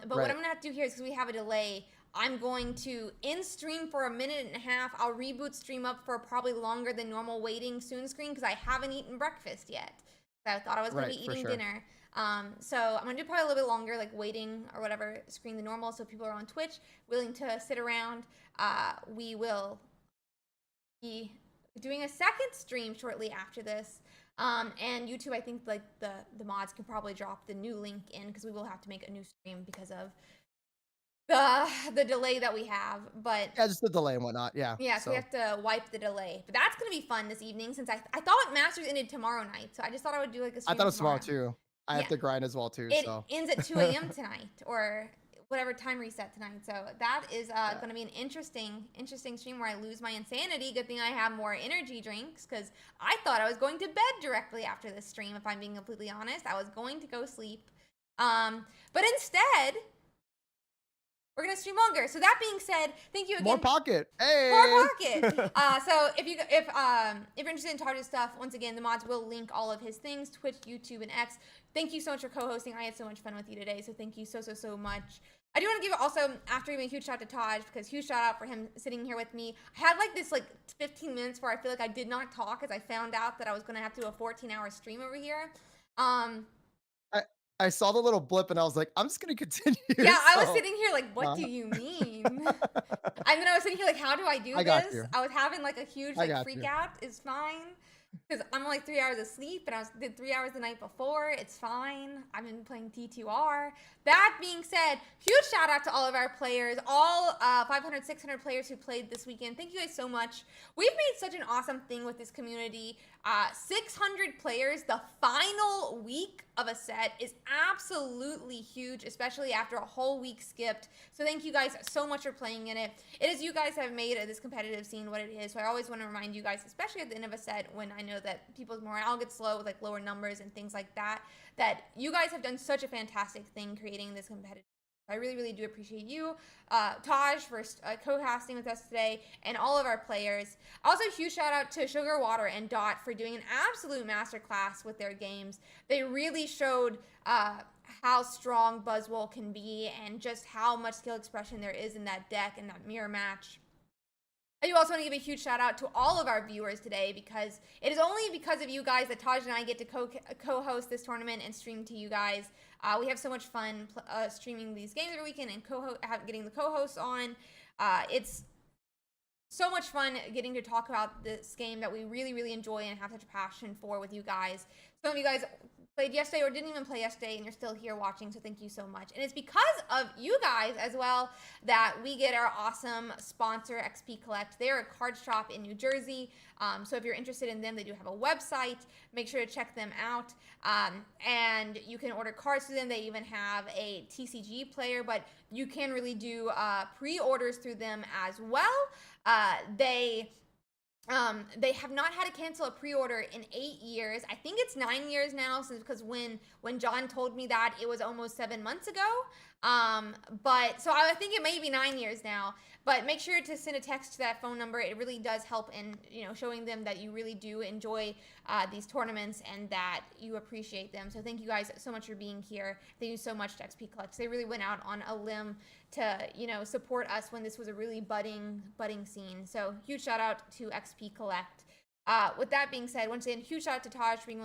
Speaker 2: But what I'm gonna have to do here is because we have a delay. I'm going to end stream for a minute and a half. I'll reboot stream up for probably longer than normal waiting soon screen because I haven't eaten breakfast yet. I thought I was going to be eating dinner. So I'm going to do probably a little bit longer, like waiting or whatever screen than normal. So people are on Twitch willing to sit around. We will be doing a second stream shortly after this. And YouTube, I think like the mods can probably drop the new link in because we will have to make a new stream because of the delay that we have. But
Speaker 3: yeah, just the delay and whatnot. Yeah.
Speaker 2: Yeah, so we have to wipe the delay. But that's gonna be fun this evening since I thought Masters ended tomorrow night. So I just thought I would do like a stream
Speaker 3: I thought it was tomorrow too. I have to grind as well too.
Speaker 2: It
Speaker 3: so
Speaker 2: ends at 2 a.m. tonight or whatever time reset tonight. So that is gonna be an interesting stream where I lose my insanity. Good thing I have more energy drinks because I thought I was going to bed directly after this stream, if I'm being completely honest. I was going to go sleep. But instead we're gonna stream longer. So that being said, thank you again.
Speaker 3: More pocket. Hey.
Speaker 2: More pocket. So if you're interested in Taj's stuff, once again, the mods will link all of his things: Twitch, YouTube, and X. Thank you so much for co-hosting. I had so much fun with you today. So thank you so much. I do want to give also after giving a huge shout out to Taj because huge shout out for him sitting here with me. I had like this 15 minutes where I feel like I did not talk as I found out that I was gonna have to do a 14-hour stream over here.
Speaker 3: I saw the little blip and I was like, I'm just gonna continue.
Speaker 2: Yeah, I was sitting here like, what do you mean? And then I was sitting here like, how do I do this? I was having like a huge freak out. It's fine. Because I'm like 3 hours of sleep and I did 3 hours the night before. It's fine. I've been playing T2R. That being said, huge shout out to all of our players, all 500, 600 players who played this weekend. Thank you guys so much. We've made such an awesome thing with this community. 600 players, the final week of a set is absolutely huge, especially after a whole week skipped. So thank you guys so much for playing in it. It is you guys have made this competitive scene what it is. So I always want to remind you guys, especially at the end of a set when I know that people's morale gets low with like lower numbers and things like that, that you guys have done such a fantastic thing creating this competitive. I really do appreciate you, Taj, for co-hosting with us today, and all of our players. Also, huge shout out to Sugar Water and Dot for doing an absolute masterclass with their games. They really showed how strong Buzzwole can be and just how much skill expression there is in that deck and that mirror match. I do also want to give a huge shout out to all of our viewers today because it is only because of you guys that Taj and I get to co-host this tournament and stream to you guys. We have so much fun streaming these games every weekend and getting the co-hosts on. It's so much fun getting to talk about this game that we really enjoy and have such a passion for with you guys. Some of you guys played yesterday or didn't even play yesterday and you're still here watching, so thank you so much. And it's because of you guys as well that we get our awesome sponsor, XP Collect. They're a card shop in New Jersey, so if you're interested in them, they do have a website. Make sure to check them out, and you can order cards through them. They even have a TCG player, but you can really do pre-orders through them as well. They have not had to cancel a pre-order in 8 years. I think it's 9 years now, since because when John told me that, it was almost 7 months ago. But so I think it may be 9 years now. But make sure to send a text to that phone number. It really does help in showing them that you really do enjoy these tournaments and that you appreciate them. So thank you guys so much for being here. Thank you so much to XP Collect. They really went out on a limb to support us when this was a really budding scene. So huge shout out to XP Collect. With that being said, once again, huge shout out to Taj for being